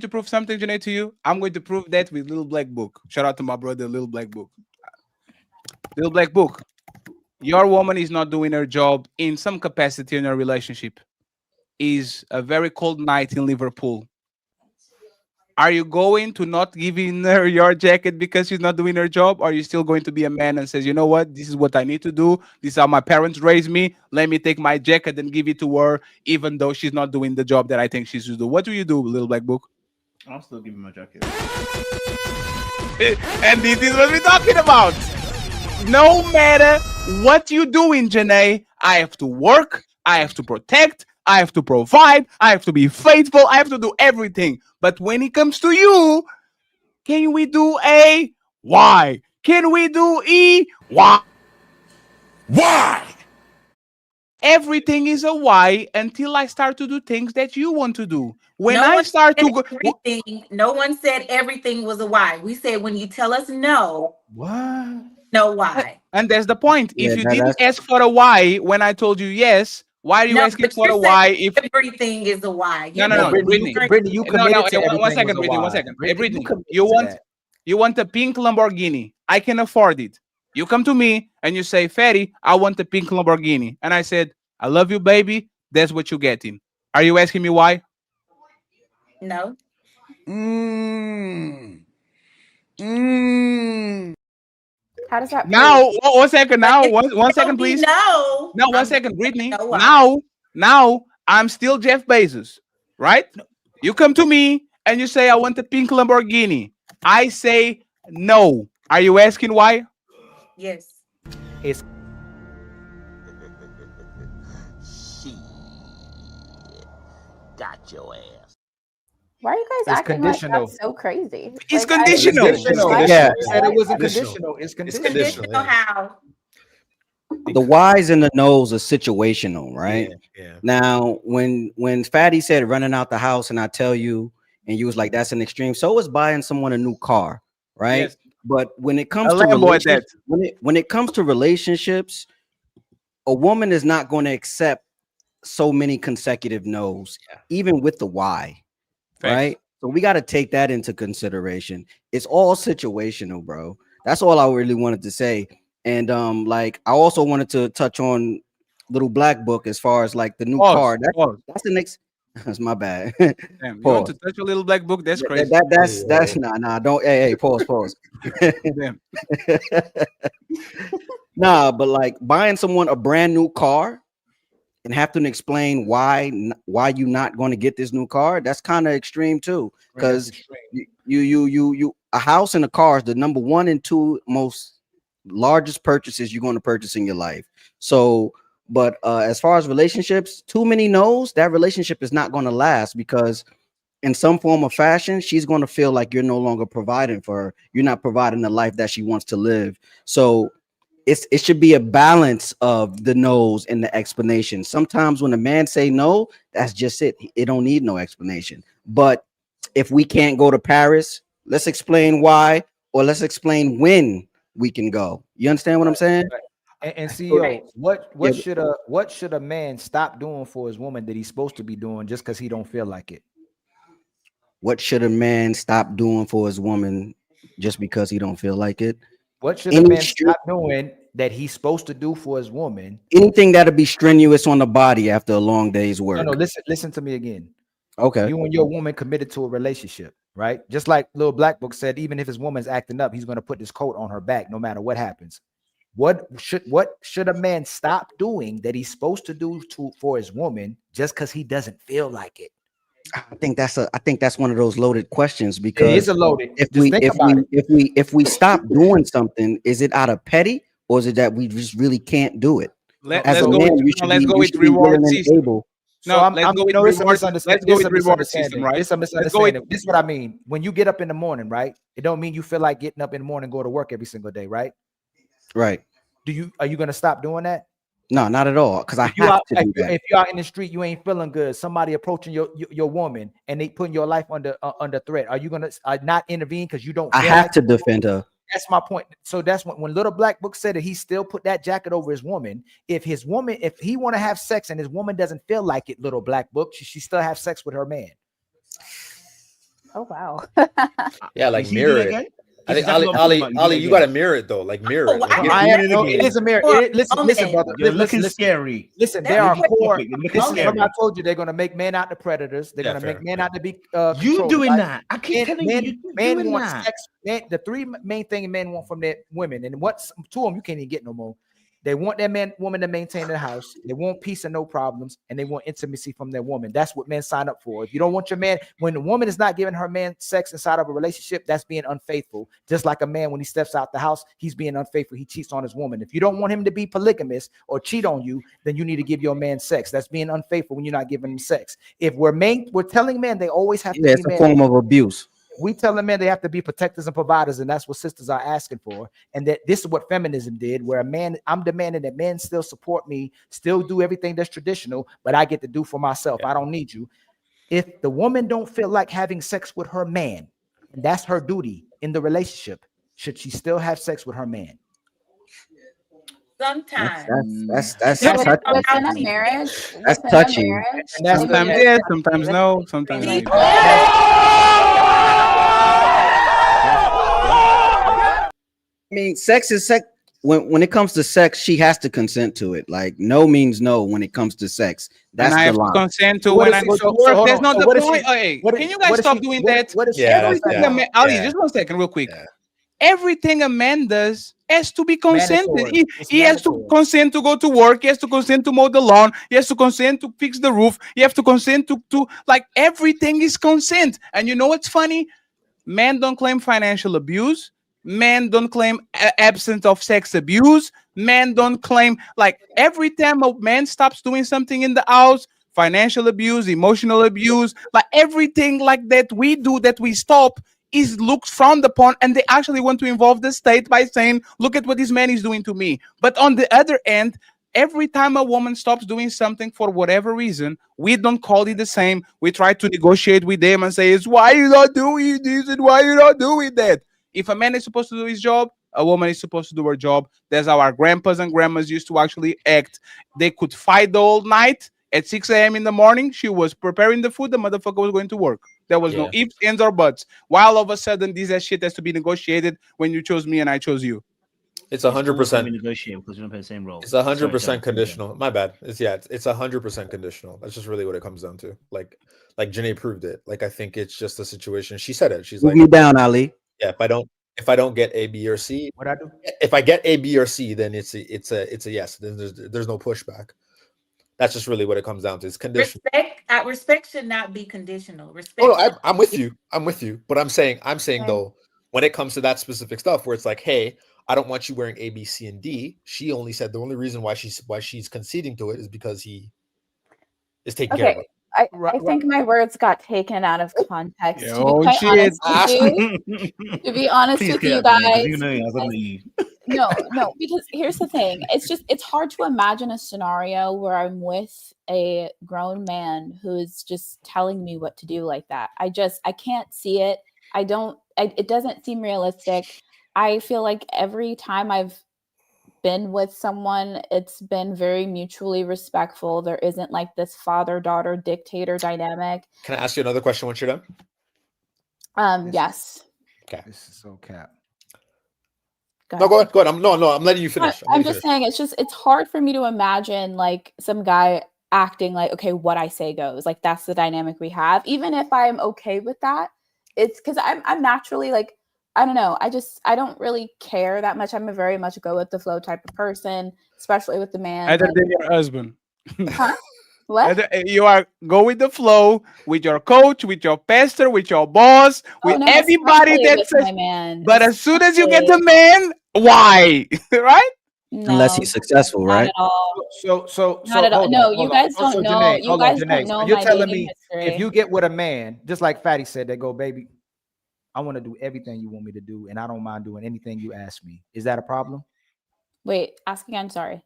to prove something, Janae, to you. I'm going to prove that with Little Black Book. Shout out to my brother, Little Black Book. Little Black Book. Your woman is not doing her job in some capacity in her relationship. Is a very cold night in Liverpool. Are you going to not giving her your jacket because she's not doing her job? Or are you still going to be a man and says, you know what, this is what I need to do. This is how my parents raised me. Let me take my jacket and give it to her, even though she's not doing the job that I think she should do. What do you do, Little Black Book? I'll still give him my jacket. And this is what we're talking about. No matter what you doing, Janae, I have to work, I have to protect, I have to provide, I have to be faithful, I have to do everything. But when it comes to you, can we do A? Why? Can we do E? Why? Why? Everything is a why until I start to do things that you want to do. When I start to go, no one said everything was a why. We said when you tell us no, what? No why. And that's the point. Yeah, if you didn't ask for a why when I told you yes, why are you asking for a why? If everything is a why. No, Brittany, you committed to everything. 1 second, Brittany, 1 second. Hey, Brittany, you want a pink Lamborghini? I can afford it. You come to me and you say, Fatty, I want a pink Lamborghini, and I said, I love you, baby. That's what you're getting. Are you asking me why? No. How does that Now, prove? one second. But Now, if you one tell second, me please. no, No, one I'm second, gonna Brittany. know why. Now, I'm still Jeff Bezos, right? You come to me and you say, I want a pink Lamborghini. I say no. Are you asking why? Yes. It's Got your ass. Why are you guys it's acting like conditional. that's so crazy? It's Like, conditional. Conditional. Yeah. He said it wasn't Conditional. conditional. It's It's conditional. conditional. Yeah. How? The whys and the no's are situational, right? Yeah. Now, when Fatty said running out the house, and I tell you, and you was like, that's an extreme. So is buying someone a new car, right? Yes. But when it A comes to Lambo at that. when it comes to relationships, a woman is not going to accept so many consecutive no's, even with the why, right? So we got to take that into consideration. It's all situational, bro. That's all I really wanted to say. And like I also wanted to touch on Little Black Book as far as like the new car. That's the next. That's my bad. Damn, you want to Pause. touch a little black book? That's crazy. That's nah. Don't. Hey, pause. Damn. Nah, but like buying someone a brand new car and having to explain why you not going to get this new car, that's kind of extreme too. Because you a house and a car is the number 1 and 2 most largest purchases you're going to purchase in your life. So, but as far as relationships, too many no's, that relationship is not going to last, because in some form or fashion, she's going to feel like you're no longer providing for her. You're not providing the life that she wants to live. So it should be a balance of the no's and the explanation. Sometimes when a man say no, that's just it. It don't need no explanation. But if we can't go to Paris, let's explain why, or let's explain when we can go. You understand what I'm saying? And CEO, what Yeah. should a man stop doing for his woman that he's supposed to be doing just because he don't feel like it? What should a man stop doing for his woman just because he don't feel like it? What should a man stop doing that he's supposed to do for his woman? Anything that'll be strenuous on the body after a long day's work. No, listen to me again. Okay. You and your woman committed to a relationship, right? Just like Little Black Book said, even if his woman's acting up, he's going to put this coat on her back no matter what happens. What should a man stop doing that he's supposed to do for his woman just because he doesn't feel like it? I think that's one of those loaded questions, because It is a loaded. If we stop doing something, is it out of petty, or is it that we just really can't do it? Let's go with reward system. It's a misunderstanding, right? It's a misunderstanding. This is what I mean. When you get up in the morning, right? It don't mean you feel like getting up in the morning and go to work every single day, right? Right. Are you going to stop doing that? No, not at all. Because I have to do that. If you're out in the street, you ain't feeling good. Somebody approaching your woman and they putting your life under threat. Are you gonna not intervene because you don't? I have to defend her. That's my point. So that's when Little Black Book said that he still put that jacket over his woman. If he want to have sex and his woman doesn't feel like it, Little Black Book, she still have sex with her man. Oh wow. Yeah, like mirror it. I think Ali, you gotta mirror it though. Like mirror it. It is a mirror. Listen, brother. You're looking scary. Listen, there are core. Scary. I told you they're gonna make men out the predators. They're gonna make men out to be. You doing that? I keep telling you, men doing want that. sex. The three main things men want from their women, and what's two of them you can't even get no more. They want their woman to maintain their house. They want peace and no problems, and they want intimacy from their woman. That's what men sign up for. If you don't want your man, when the woman is not giving her man sex inside of a relationship, that's being unfaithful. Just like a man, when he steps out the house, he's being unfaithful. He cheats on his woman. If you don't want him to be polygamous or cheat on you, then you need to give your man sex. That's being unfaithful when you're not giving him sex. If we're telling men they always have to be it's a form of abuse. We tell them, man, they have to be protectors and providers, and that's what sisters are asking for. And that this is what feminism did, where I'm demanding that men still support me, still do everything that's traditional, but I get to do for myself. I don't need you. If the woman don't feel like having sex with her man, and that's her duty in the relationship, should she still have sex with her man? Sometimes. That's Within touchy. a marriage. That's within a touchy. marriage, Sometimes yes, sometimes no, sometimes maybe. I mean, sex is sex. when it comes to sex, she has to consent to it. Like no means no when it comes to sex. That's and I the have to line. consent to So what when is I she- go so- to so work. hold That's on. not So the what is point. she- Hey, what is- can you guys what is stop she- doing what- that? what is she- Yeah, Everything that's- a man, Ali, just 1 second, real quick. Everything a man does has to be consented. Mandatory. It's He has to mandatory. consent to go to work. He has to consent to mow the lawn. He has to consent to fix the roof. You have to consent to like everything is consent. And you know what's funny? Men don't claim financial abuse. Men don't claim absence of sex abuse. Men don't claim like every time a man stops doing something in the house, financial abuse, emotional abuse, like everything like that we do that we stop is looked frowned upon, and they actually want to involve the state by saying, "Look at what this man is doing to me." But on the other end, every time a woman stops doing something for whatever reason, we don't call it the same. We try to negotiate with them and say, "It's why you not doing this and why you not doing that." If a man is supposed to do his job, a woman is supposed to do her job. That's how our grandpas and grandmas used to actually act. They could fight the whole night. At 6 a.m. in the morning, she was preparing the food. The motherfucker was going to work. There was no ifs, ands, or buts. While all of a sudden, this shit has to be negotiated when you chose me and I chose you. It's 100%. negotiable because we don't play the same role. It's 100% conditional. My bad. It's 100% conditional. That's just really what it comes down to. Like Janae proved it. Like I think it's just a situation. She said it. She's Move like, me down, Ali. yeah. If I don't get A, B, or C, what I do? If I get A, B, or C, then it's a yes. Then there's no pushback. That's just really what it comes down to. It's conditional. Respect should not be conditional. Respect. Oh, no, I'm with you. I'm with you. But I'm saying though, when it comes to that specific stuff, where it's like, hey, I don't want you wearing A, B, C, and D. She only said the only reason why she's conceding to it is because he is taking care of it. I think my words got taken out of context. Yeah, To be quite honest with you guys, no, because here's the thing. It's hard to imagine a scenario where I'm with a grown man who is just telling me what to do like that. I can't see it. It doesn't seem realistic. I feel like every time I've been with someone, it's been very mutually respectful. There isn't like this father-daughter dictator dynamic. Can I ask you another question once you're done? Yes. Okay. This is so cap. No, go ahead. I'm letting you finish. I'm just saying it's hard for me to imagine like some guy acting like, okay, what I say goes. Like that's the dynamic we have. Even if I'm okay with that, it's because I'm naturally like, I don't know. I don't really care that much. I'm a very much go with the flow type of person, especially with the man. Other than your husband. Huh? What? You are go with the flow with your coach, with your pastor, with your boss, with everybody that's my man. But as soon as you get the man, why? Right? No, Unless he's successful, not right? at all. So Not at all. hold No, on, you hold guys on. don't So, know. Janae, You hold on, guys Janae. don't So know you're my telling dating me history. if you get with a man, just like Fatty said, they go, baby, I want to do everything you want me to do, and I don't mind doing anything you ask me. Is that a problem? Wait, ask again. Sorry.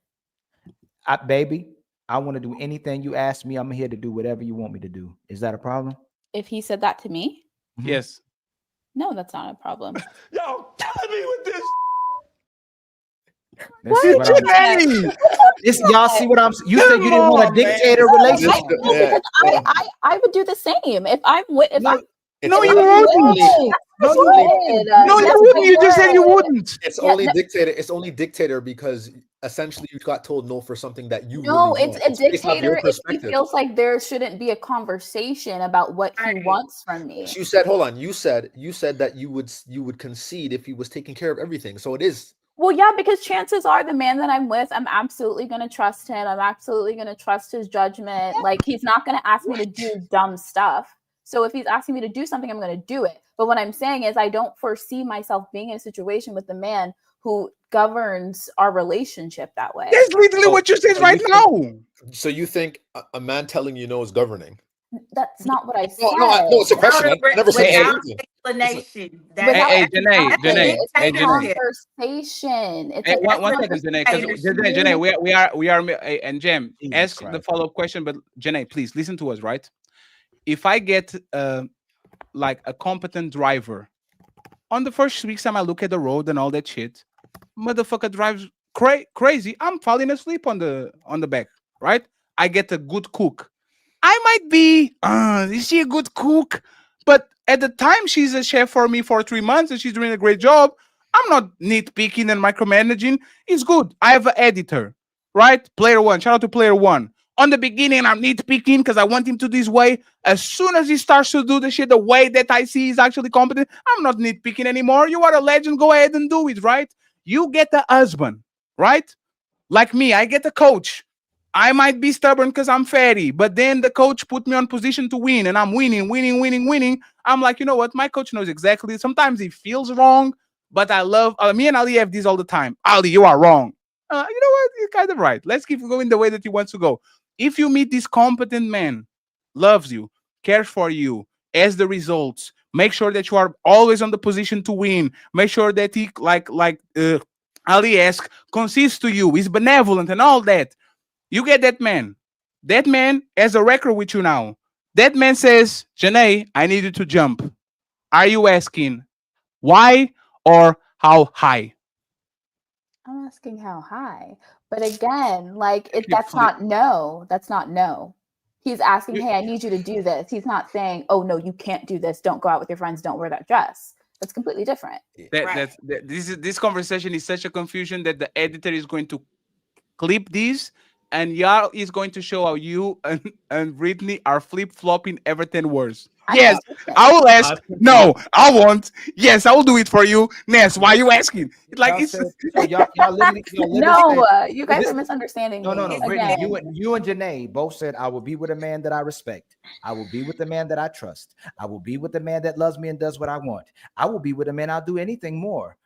Baby, I want to do anything you ask me. I'm here to do whatever you want me to do. Is that a problem? If he said that to me, Yes. no, that's not a problem. Y'all killing me with this. This is what I'm this, y'all see what I'm you said you didn't want a dictator relationship. I would do the same if I'm with if I'm. No, you wouldn't. No, you wouldn't. You just said you wouldn't. It's only dictator. It's only dictator because essentially you got told no for something that you No, really it's want. a based off your dictator if he perspective. feels like there shouldn't be a conversation about what he wants from me. You said, hold on. You said that you would concede if he was taking care of everything. So it is. Well, yeah, because chances are the man that I'm with, I'm absolutely going to trust him. I'm absolutely going to trust his judgment. Like he's not going to ask me to do dumb stuff. So if he's asking me to do something, I'm going to do it. But what I'm saying is I don't foresee myself being in a situation with the man who governs our relationship that way. That's literally what you said right now. So you think a man telling you no is governing? That's not what I said. No, it's a question. I never said anything. Explanation. Hey, Janae. Hey, Janae. Conversation. It's Hey, a one second, Janae. Because Janae, we are, and Jem, ask the follow-up question. But Janae, please listen to us, right? If I get like a competent driver, on the first weeks time I look at the road and all that shit, motherfucker drives crazy. I'm falling asleep on the back, right? I get a good cook. I might be, is she a good cook? But at the time she's a chef for me for 3 months and she's doing a great job. I'm not nitpicking and micromanaging. It's good. I have an editor, right? Player one. Shout out to player one. On the beginning, I'm nitpicking because I want him to this way. As soon as he starts to do the shit the way that I see he's actually competent, I'm not nitpicking anymore. You are a legend. Go ahead and do it, right? You get a husband, right? Like me, I get a coach. I might be stubborn because I'm fatty, but then the coach put me on position to win, and I'm winning. I'm like, you know what? My coach knows exactly. Sometimes he feels wrong, but I love me and Ali have this all the time. Ali, you are wrong. You know what? You're kind of right. Let's keep going the way that he wants to go. If you meet this competent man, loves you, cares for you, has the results, make sure that you are always on the position to win. Make sure that he Ali asks, consists to you, is benevolent and all that. You get that man. That man has a record with you now. That man says, Janae, I need you to jump. Are you asking why or how high? I'm asking how high. But again, like that's not no. That's not no. He's asking, hey, I need you to do this. He's not saying, oh no, you can't do this. Don't go out with your friends. Don't wear that dress. That's completely different. This conversation is such a confusion that the editor is going to clip these, and y'all is going to show how you and Brittany are flip-flopping everything worse. Yes, I will ask. No, I won't. Yes, I will do it for you. Ness, why are you asking? Like it's y'all literally no, said, you guys are misunderstanding me. No, Brittany, Again. you and Janae both said, I will be with a man that I respect. I will be with the man that I trust. I will be with the man that loves me and does what I want. I will be with a man I'll do anything more.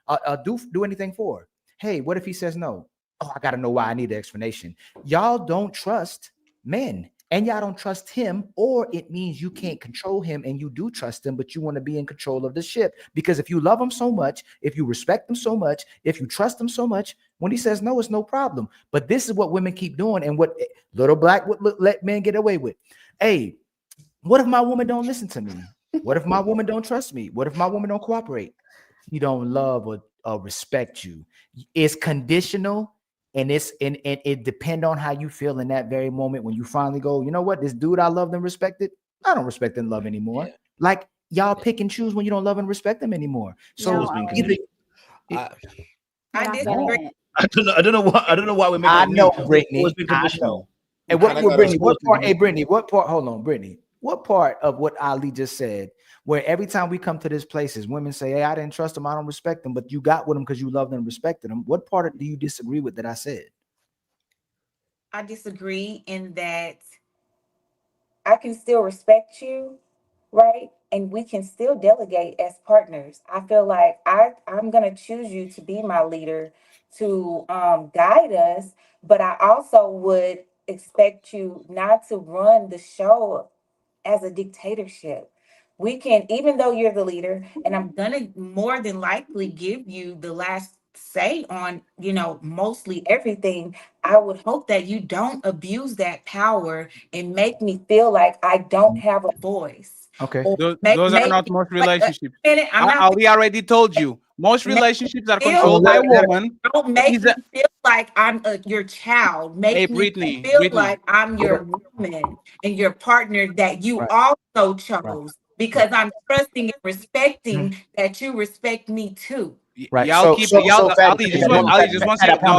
Do anything for. Hey, what if he says no? Oh, I gotta know why. I need the explanation. Y'all don't trust men. And y'all don't trust him, or it means you can't control him and you do trust him, but you want to be in control of the ship. Because if you love him so much, if you respect him so much, if you trust him so much, when he says no, it's no problem. But this is what women keep doing and what little black would let men get away with. Hey, what if my woman don't listen to me? What if my woman don't trust me? What if my woman don't cooperate? He don't love or respect you. It's conditional. And it depends on how you feel in that very moment when you finally go, you know what, this dude I loved and respected, I don't respect and love anymore. Yeah. Like y'all pick and choose when you don't love and respect them anymore. So I don't know why we're making. I know, Brittany. I know. And what Brittany? What part? Hey, Brittany. What part? Hold on, Brittany. What part of what Ali just said, where every time we come to this places, women say, hey, I didn't trust him, I don't respect him, but you got with him because you loved and respected him. What part do you disagree with that I said? I disagree in that I can still respect you, right? And we can still delegate as partners. I feel like I'm going to choose you to be my leader, to guide us, but I also would expect you not to run the show as a dictatorship. We can, even though you're the leader, and I'm gonna more than likely give you the last say on, mostly everything. I would hope that you don't abuse that power and make me feel like I don't have a voice. Okay. Those are not most relationships. Ali already told you. Most relationships are controlled by a woman. Don't make me feel like I'm your child. Make me feel like I'm your woman and your partner that you also chose. Because I'm trusting and respecting that you respect me too. Right. Ali, just one second. No,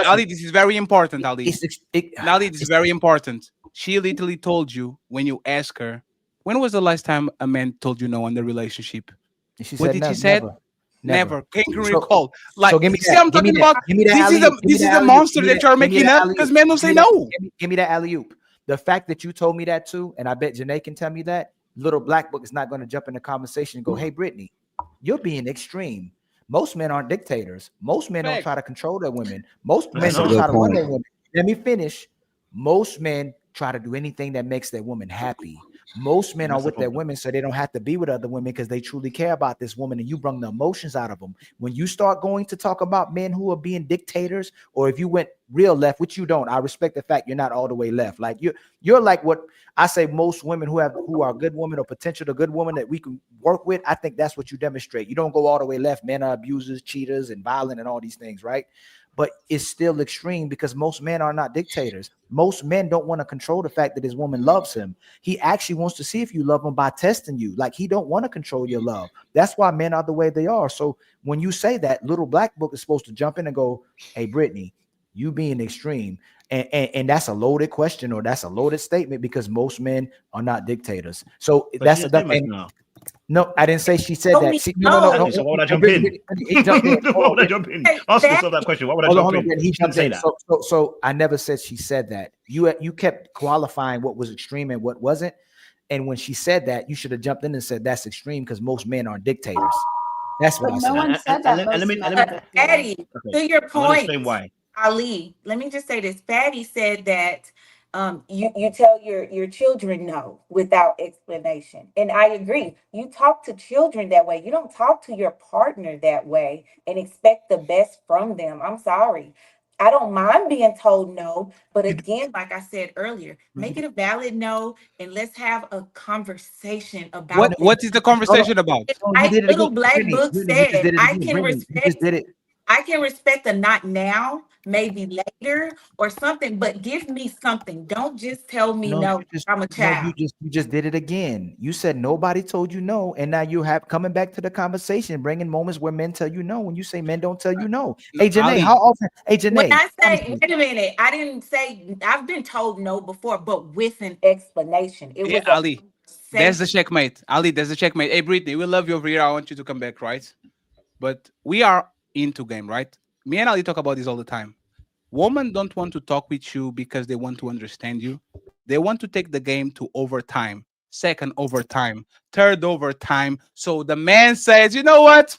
Ali, this is very important. Ali, this is very important. She literally told you when you ask her, when was the last time a man told you no in the relationship? What did she say? Never. Can you recall? Like, so give me that. I'm talking about. This is a monster that you're making up because men don't say no. Give me that alley-oop. The fact that you told me that too, and I bet Janae can tell me that, little black book is not going to jump in the conversation and go, hey, Brittany, you're being extreme. Most men aren't dictators. Most men don't try to control their women. Most men don't try to run their women. Let me finish. Most men try to do anything that makes their woman happy. Most men are with their women so they don't have to be with other women because they truly care about this woman, and you bring the emotions out of them. When you start going to talk about men who are being dictators, or if you went real left, which you don't, I respect the fact you're not all the way left. Like you're like what I say most women who are good women or potential to good woman that we can work with. I think that's what you demonstrate. You don't go all the way left. Men are abusers, cheaters, and violent and all these things, right? but it's still extreme because most men are not dictators. Most men don't want to control the fact that his woman loves him. He actually wants to see if you love him by testing you. Like, he don't want to control your love. That's why men are the way they are. So when you say that, Little Black Book is supposed to jump in and go, hey, Brittany, you being extreme. And that's a loaded question, or that's a loaded statement, because most men are not dictators. So But that's she's that. famous now. No, I didn't say she said that. See, no. So why would I jump in? Why would I jump in? Ask yourself that question. Why would I jump in? He didn't say that. So I never said she said that. You kept qualifying what was extreme and what wasn't. And when she said that, you should have jumped in and said that's extreme because most men are dictators. That's what I said. No one said that. Fatty, to your point, explain why. Ali, let me just say this. Fatty said that you tell your children no without explanation. And I agree. You talk to children that way. You don't talk to your partner that way and expect the best from them. I'm sorry. I don't mind being told no, but again, like I said earlier, make it a valid no, and let's have a conversation about what is the conversation about? Like Little Black Book said, I can respect a not now, maybe later or something, but give me something. Don't just tell me no. I'm a child. You just did it again. You said nobody told you no, and now you have coming back to the conversation, bringing moments where men tell you no. When you say men don't tell you no, hey Janae, how often? Hey Janae, when I say, wait a minute, I didn't say. I've been told no before, but with an explanation. It was Ali. There's the checkmate. Ali, there's the checkmate. Hey Brittany, we love you over here. I want you to come back, right? But we are into game, right? Me and Ali talk about this all the time. Women don't want to talk with you because they want to understand you. They want to take the game to overtime, second overtime, third overtime. So the man says, you know what?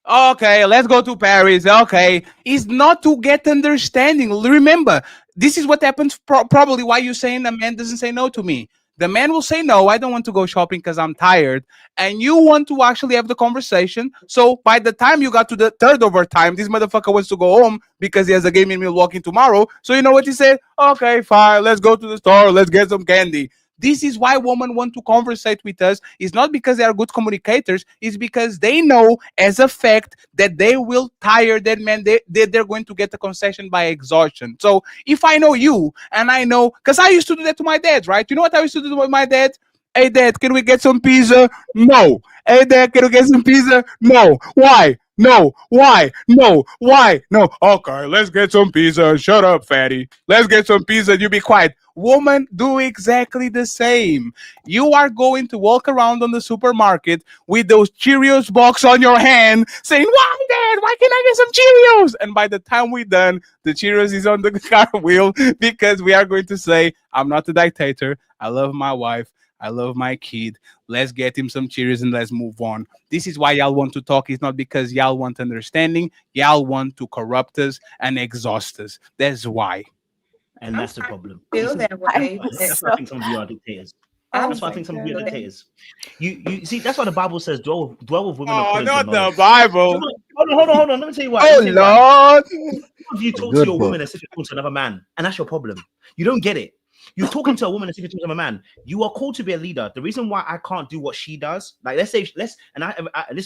Okay, let's go to Paris. Okay. It's not to get understanding. Remember, this is what happens probably why you're saying a man doesn't say no to me. The man will say, no, I don't want to go shopping because I'm tired. And you want to actually have the conversation. So by the time you got to the third overtime, this motherfucker wants to go home because he has a game in Milwaukee tomorrow. So you know what he said? Okay, fine. Let's go to the store. Let's get some candy. This is why women want to conversate with us. It's not because they are good communicators. It's because they know as a fact that they will tire that man. They're going to get the concession by exhaustion. So if I know you and I know, because I used to do that to my dad, right? You know what I used to do with my dad? Hey, Dad, can we get some pizza? No. Hey, Dad, can we get some pizza? No. Why? No. Why? No. Why? No. Okay, let's get some pizza. Shut up, fatty. Let's get some pizza. You be quiet. Women do exactly the same. You are going to walk around on the supermarket with those Cheerios box on your hand saying, why, Dad? Why can't I get some Cheerios? And by the time we're done, the Cheerios is on the car wheel because we are going to say, I'm not a dictator. I love my wife. I love my kid. Let's get him some Cheerios and let's move on. This is why y'all want to talk. It's not because y'all want understanding. Y'all want to corrupt us and exhaust us. That's why. And that's the problem. Feel that way. That's why I think some of you are dictators. That's why I think some of you are dictators. You see, that's why the Bible says dwell with women. Oh, not the Bible. Hold on. Let me tell you why. Oh, Lord. You talk to your woman as if you're talking to another man, and that's your problem. You don't get it. You're talking to a woman and speaking to a man. You are called to be a leader. The reason why I can't do what she does, like this is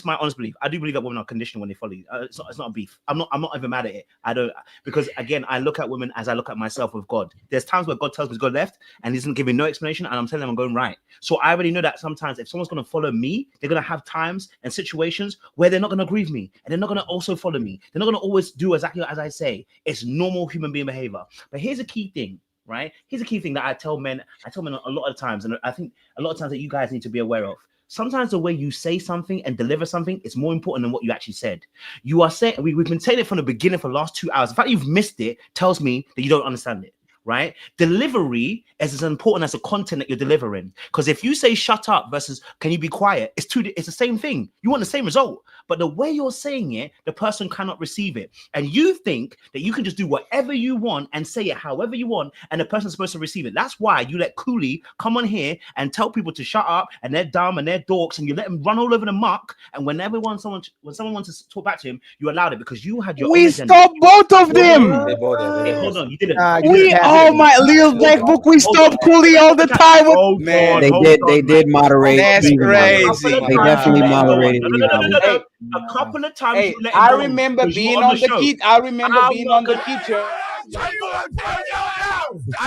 my honest belief. I do believe that women are conditioned when they follow you. It's not a beef. I'm not even mad at it. I don't, because again, I look at women as I look at myself with God. There's times where God tells me to go left and He doesn't give me no explanation, and I'm telling them I'm going right. So I already know that sometimes if someone's going to follow me, they're going to have times and situations where they're not going to agree with me, and they're not going to also follow me. They're not going to always do exactly as I say. It's normal human being behavior. But here's a key thing. Right? Here's a key thing that I tell men a lot of times, and I think a lot of times that you guys need to be aware of. Sometimes the way you say something and deliver something is more important than what you actually said. You are saying, we've been saying it from the beginning for the last 2 hours. The fact you've missed it tells me that you don't understand it. Right? Delivery is as important as the content that you're delivering. Because if you say shut up versus can you be quiet, it's the same thing. You want the same result, but the way you're saying it, the person cannot receive it. And you think that you can just do whatever you want and say it however you want, and the person's supposed to receive it. That's why you let Cooley come on here and tell people to shut up and they're dumb and they're dorks, and you let them run all over the muck. And when someone wants to talk back to him, you allowed it because you had your own agenda. Stop both of them. Hold on, you didn't. We Oh my, Lil Black Book, we stop Cooley all the time. Man, They did moderate. That's evenly. crazy. They definitely moderated evenly. A couple of times Hey, you let it I go remember 'cause you're being on on the show. key. I remember I'm being not on the gonna- kitchen.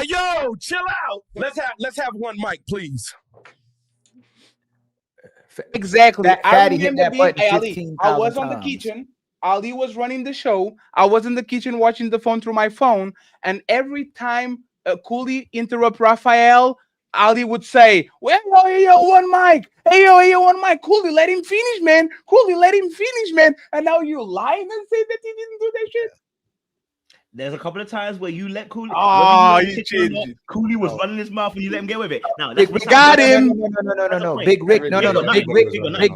Yo, chill out. Let's have one mic, please. Exactly. I Fatty hit remember that being. button Hey, Ali, 15,000 I was on the times. kitchen. Ali was running the show. I was in the kitchen watching the phone through my phone, and every time Cooley interrupt Raphael, Ali would say, "Well, hey, yo, one mic. Hey, yo, one mic. Cooley, let him finish, man. Cooley, let him finish, man." And now you lying and say that he didn't do that shit. There's a couple of times where you let Cooley. Oh, whether you you let him or not, changed it. Cooley was running his mouth and you let him get with it. Now Big that's Rick got him. No. Big Rick, no. Big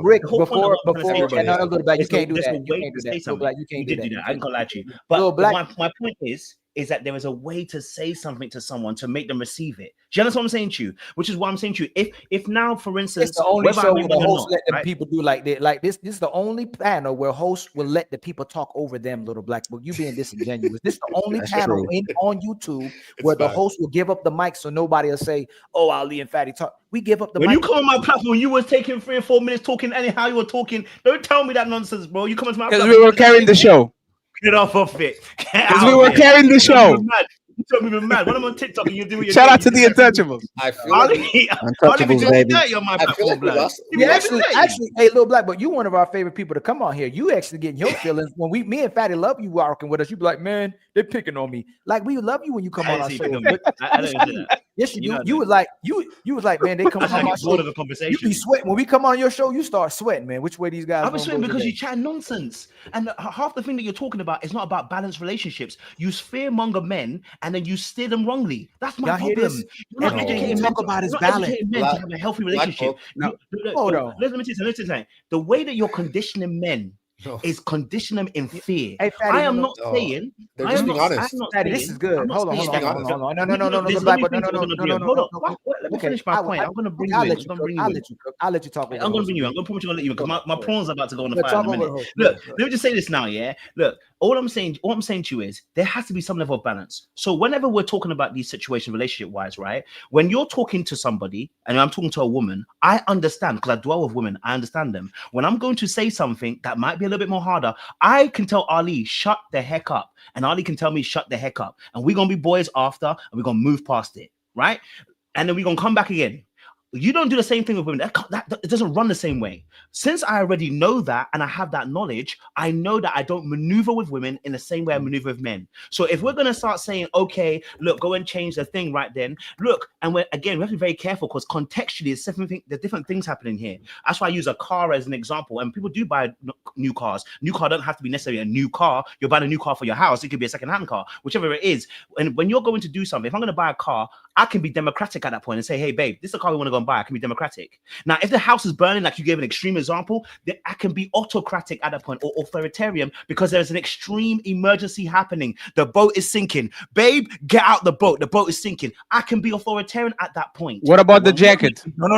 Rick. Before, no, Little Black, you can't do that. You can't do that. Little Black, you can't do that. I ain't gonna lie to you. But my point is that there is a way to say something to someone to make them receive it. Do you understand what I'm saying to you? Which is what I'm saying to you. If now, for instance, it's the only whether show I'm where the women or host not, let them right? people do like that. Like this is the only panel where hosts will let the people talk over them. Little Black Book, you being disingenuous. This is the only That's panel true. on YouTube where the host will give up the mic so nobody will say, "Oh, Ali and Fatty talk." We give up the When mic. you come on my platform, you was taking 3 or 4 minutes talking anyhow you were talking. Don't tell me that nonsense, bro. You come into my Because platform, we were carrying the show. get off of it. Because we were carrying the show. You told me we're mad. When I'm on TikTok and you do what you're Shout doing, out to the Untouchables. I feel like Untouchables, baby. on my I feel platform, like we blood. lost. Yeah, actually, hey, Little Black, but you one of our favorite people to come on here. You actually getting your feelings when me and Fatty love you working with us. You be like, man, they're picking on me. Like we love you when you come on our show. I don't do that. Yes, you do. You was like, you was like, man, they come on my show. Of a conversation. You be sweating when we come on your show. You start sweating, man. Which way these guys? I was sweating because you chat nonsense, and half the thing that you're talking about is not about balanced relationships. You fearmonger men, and then you steer them wrongly. That's my problem. You're not educating men. About is educating men to have a healthy relationship. Hold on. Listen. The way that you're conditioning men is condition them in fear. Hey, Fatty, I am not saying. They're just being honest. Fatty, this is good. Hold on. No. Let me finish my point. I'm going to bring you in. I'll let you talk. I'm going to bring you in. I'm going to promise you I'm going to let you in because my prawns are about to go on the fire in a minute. Look, let me just say this now, yeah? Look, all I'm saying to you is there has to be some level of balance. So whenever we're talking about these situations relationship-wise, right? When you're talking to somebody and I'm talking to a woman, I understand because I dwell with women. I understand them. When I'm going to say something that might be a little bit more harder, I can tell Ali, shut the heck up. And Ali can tell me, shut the heck up. And we're going to be boys after, and we're going to move past it, right? And then we're going to come back again. You don't do the same thing with women. It doesn't run the same way. Since I already know that and I have that knowledge, I know that I don't maneuver with women in the same way I maneuver with men. So if we're going to start saying, okay, look, go and change the thing right then, look, and we have to be very careful because contextually, there's different things happening here. That's why I use a car as an example. And people do buy new cars. New car don't have to be necessarily a new car. You're buying a new car for your house. It could be a second-hand car, whichever it is. And when you're going to do something, if I'm going to buy a car, I can be democratic at that point and say, hey, babe, this is the car we want to go and buy. I can be democratic. Now, if the house is burning, like you gave an extreme example, then I can be autocratic at that point or authoritarian because there's an extreme emergency happening. The boat is sinking. Babe, get out the boat. The boat is sinking. I can be authoritarian at that point. What about the jacket? No,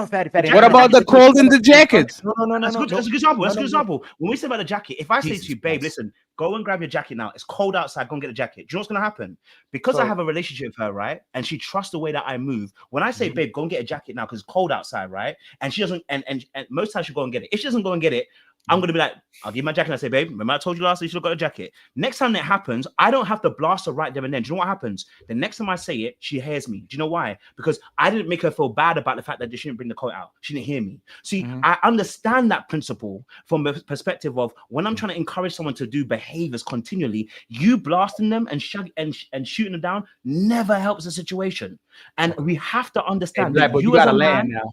Fatty. What about the cold in the jacket? No. That's a good example. That's a good example. When we say about the jacket, if I say to you, babe, listen, go and grab your jacket now. It's cold outside. Go and get the jacket. Do you know what's going to happen? Because I have a relationship with her, right? And she trusts the way that I move. When I say, babe, go and get a jacket now because it's cold outside, right? And she doesn't, and most times she'll go and get it. If she doesn't go and get it, I'm going to be like, I'll give my jacket and I say, babe, remember I told you last week you should have got a jacket. Next time that happens, I don't have to blast her right there and then. Do you know what happens? The next time I say it, she hears me. Do you know why? Because I didn't make her feel bad about the fact that she didn't bring the coat out. She didn't hear me. See, I understand that principle from the perspective of when I'm trying to encourage someone to do behaviors continually, you blasting them and shooting them down never helps the situation. And we have to understand that you as a man now.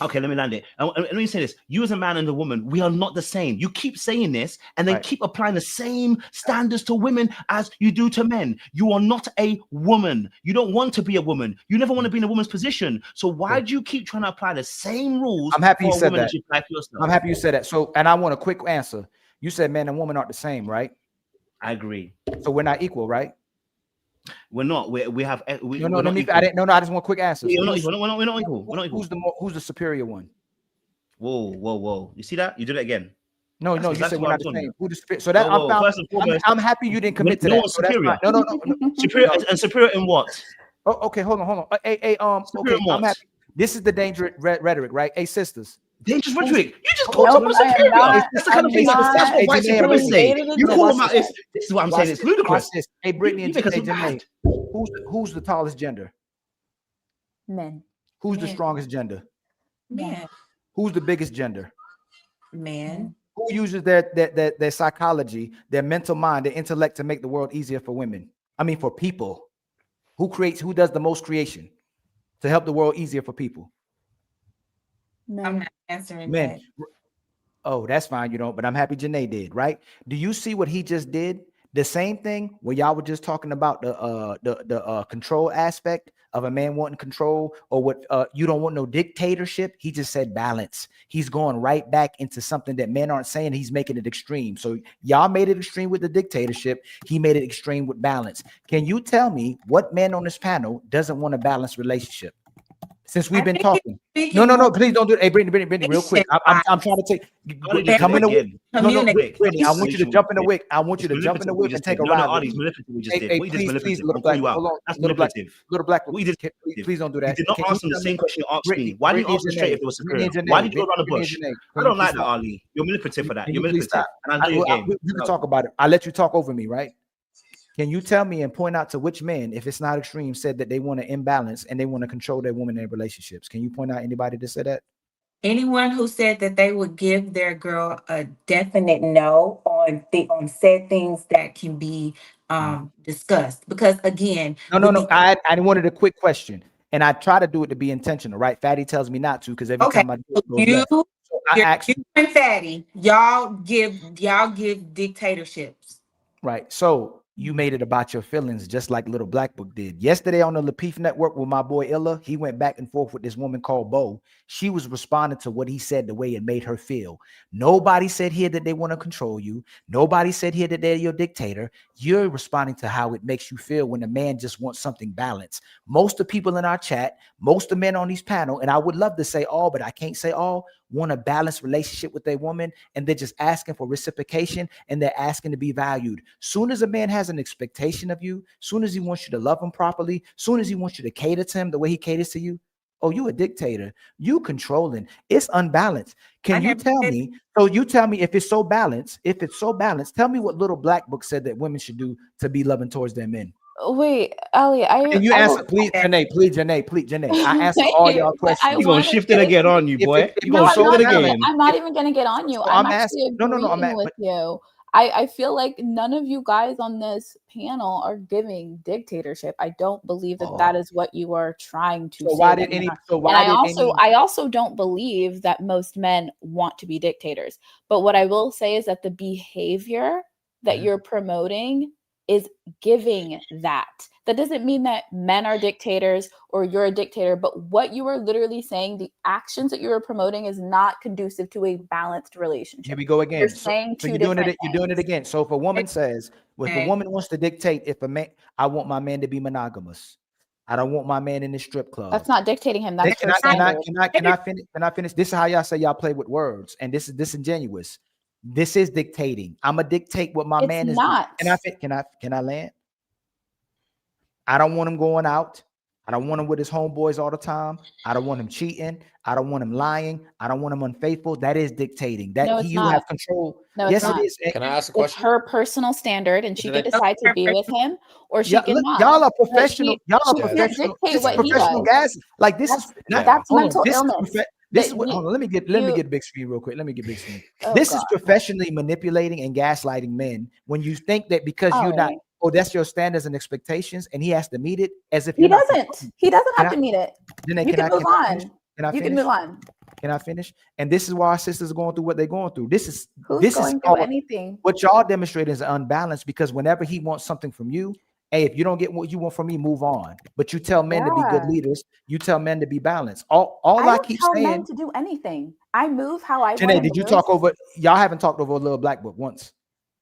Okay, let me land it. And let me say this. You as a man and a woman, we are not the same. You keep saying this and then keep applying the same standards to women as you do to men. You are not a woman. You don't want to be a woman. You never want to be in a woman's position. So why do you keep trying to apply the same rules? I'm happy you said that. I'm happy you said that. So, and I want a quick answer. You said man and woman aren't the same, right? I agree. So we're not equal, right? We're not. We have. I didn't. No, I just want a quick answer. We're not equal. We're not equal. Who's the superior one? Whoa. You see that? You did it again. No, That's you exactly said we're what I'm not the talking same. about. Who the spirit? So that First and foremost, I'm happy you didn't commit to no that. one's So that's superior. fine. No. Superior No. and superior in what? Oh, okay, hold on. Okay, Superior in I'm what? happy. This is the dangerous rhetoric, right? Hey, sisters. Dangerous rhetoric. You just Hold called on, someone hold on. superior. That's the kind of thing that Sisters. that's what Hey, white Janae and supremacists Brittany. say. You call them watch out. This is what I'm saying. It's Watch ludicrous. this. Hey, Brittany You make us and look Janae. bad. Who's the tallest gender? Men. Who's the strongest gender? Men. Who's the biggest gender? Men. Who uses their psychology, their mental mind, their intellect to make the world easier for women? I mean, for people. Who does the most creation to help the world easier for people? I'm not answering Men. that. Oh, that's fine. You don't, but I'm happy Janae did, right? Do you see what he just did? The same thing where y'all were just talking about the control aspect of a man wanting control, or what you don't want no dictatorship. He just said balance. He's going right back into something that men aren't saying. He's making it extreme. So y'all made it extreme with the dictatorship. He made it extreme with balance. Can you tell me what man on this panel doesn't want a balanced relationship? Since we've been talking. No, please don't do it. Hey, Brittany, real quick. I'm trying to take come in the wick. No, Brittany, I want you to jump in the wick. I want you to jump in the wick and take a ride. Hey, please, little black. Hold on, little black. Please don't do that. You did not answer the same question you asked me. Why didn't you answer straight if it was superior? Why did you go around the bush? I don't like that, Ali. You're manipulative for that. You're manipulative. And I know your game. You can talk about it. I let you talk over me, right? Can you tell me and point out to which men, if it's not extreme, said that they want to imbalance and they want to control their women in relationships? Can you point out anybody that said that? Anyone who said that they would give their girl a definite no on said things that can be discussed. Because again, No. I wanted a quick question, and I try to do it to be intentional, right? Fatty tells me not to because every time I do it, goes left. So you and Fatty, y'all give dictatorships. Right. So you made it about your feelings, just like Little Black Book did. Yesterday on the Lapeef Network with my boy Illa, he went back and forth with this woman called Bo. She was responding to what he said the way it made her feel. Nobody said here that they want to control you. Nobody said here that they're your dictator. You're responding to how it makes you feel when a man just wants something balanced. Most of the people in our chat, most of the men on these panel, and I would love to say all, but I can't say all, want a balanced relationship with their woman, and they're just asking for reciprocation, and they're asking to be valued. Soon as a man has an expectation of you, soon as he wants you to love him properly, soon as he wants you to cater to him the way he caters to you, oh, you a dictator, you controlling, it's unbalanced. Can you tell me, so you tell me if it's so balanced, tell me what Little Black Book said that women should do to be loving towards their men. Wait, Ali, Can you answer, please, Janae. I answer all y'all questions. You're gonna shift it again on you, boy. You're gonna shift it again. I'm not even gonna get on you. So I'm I'm actually asking, agreeing with you. I feel like none of you guys on this panel are giving dictatorship. I don't believe that that is what you are trying to say. I also don't believe that most men want to be dictators. But what I will say is that the behavior that you're promoting is giving that. That doesn't mean that men are dictators or you're a dictator, but what you are literally saying, the actions that you are promoting is not conducive to a balanced relationship. Here we go again. You're saying so you're doing it again. So if a woman says, if a woman wants to dictate, if a man, I want my man to be monogamous. I don't want my man in the strip club. That's not dictating him. That's can I finish? This is how y'all say y'all play with words, and this is disingenuous. This is dictating. I'm gonna dictate what my man is doing. Can I land? I don't want him going out. I don't want him with his homeboys all the time. I don't want him cheating. I don't want him lying. I don't want him unfaithful. That is dictating. That you have control. No, yes, it is. Can I ask a question? It's her personal standard, and she can decide to be with him or she can not. Y'all are professional. Y'all are professional. This is professional gas. Like this is not. That's mental illness. This is what. Hold on. Let me get big screen real quick. This is professionally manipulating and gaslighting men when you think that because you're not. Oh, that's your standards and expectations, and he has to meet it as if he doesn't. He doesn't have to meet it. You can move on. You can move on. Can I finish? And this is why our sisters are going through what they're going through. This is anything. What y'all demonstrate is unbalanced because whenever he wants something from you, hey, if you don't get what you want from me, move on. But you tell men to be good leaders. You tell men to be balanced. I keep saying men to do anything. I move how I. Janae, did you talk over? Y'all haven't talked over a Little Black Book once.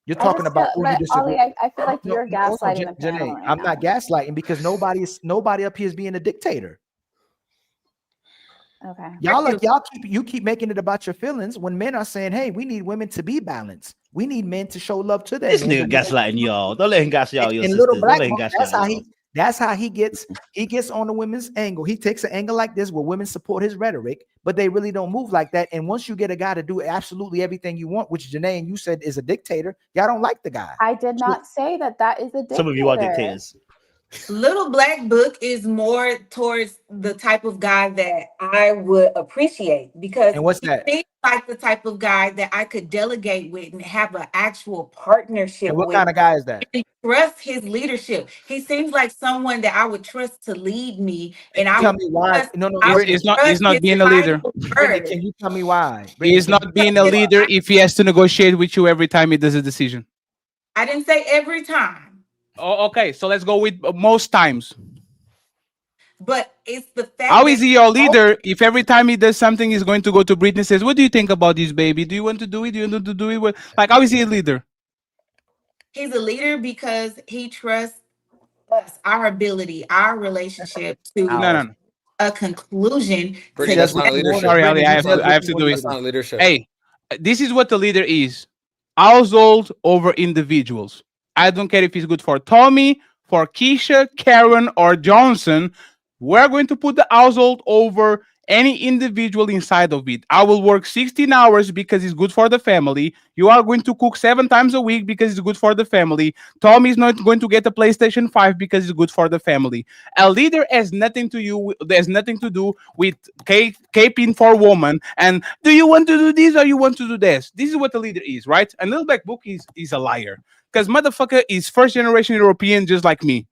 You're talking about who you disagree. Ollie, I feel like you're gaslighting the panel Janae, right I'm now. not gaslighting because nobody up here is being a dictator. Okay. You keep making it about your feelings when men are saying, "Hey, we need women to be balanced. We need men to show love to their This men." nigga gaslighting y'all. Don't let him gaslight your And sisters. little Don't black let him Mark, gaslight y'all. that's how he gets on the women's angle. He takes an angle like this where women support his rhetoric, but they really don't move like that. And once you get a guy to do absolutely everything you want, which Janae and you said is a dictator, y'all don't like the guy. I did not say that is a dictator. Some of you are dictators. Little Black Book is more towards the type of guy that I would appreciate because And what's that? he seems like the type of guy that I could delegate with and have an actual partnership And what with. kind of guy is that? And trust his leadership. He seems like someone that I would trust to lead me. And I Tell would me why. trust, No, I would He's trust not his being a leader. final Brittany, word. can you tell me why? He is not being a leader if he has to negotiate with you every time he does a decision. I didn't say every time, Oh, okay, so let's go with most times. but it's the fact How that is he your leader if every time he does something he's going to go to Britney and says, "What do you think about this, baby? Do you want to do it? Do you want to do it?" Like, how is he a leader? he's a leader because he trusts us, our ability, our relationship to No. a conclusion. Brittany, that's not leadership. Sorry, Ali, I have to do it. That's not leadership. Hey, this is what the leader is: household over individuals. I don't care if it's good for Tommy, for Keisha, Karen, or Johnson. We're going to put the household over any individual inside of it. I will work 16 hours because it's good for the family. You are going to cook 7 times a week because it's good for the family. Tommy is not going to get a PlayStation 5 because it's good for the family. A leader has nothing to do with caping for woman and do you want to do this or you want to do this? This is what the leader is, right? And Little Black Book is a liar because motherfucker is first generation European just like me.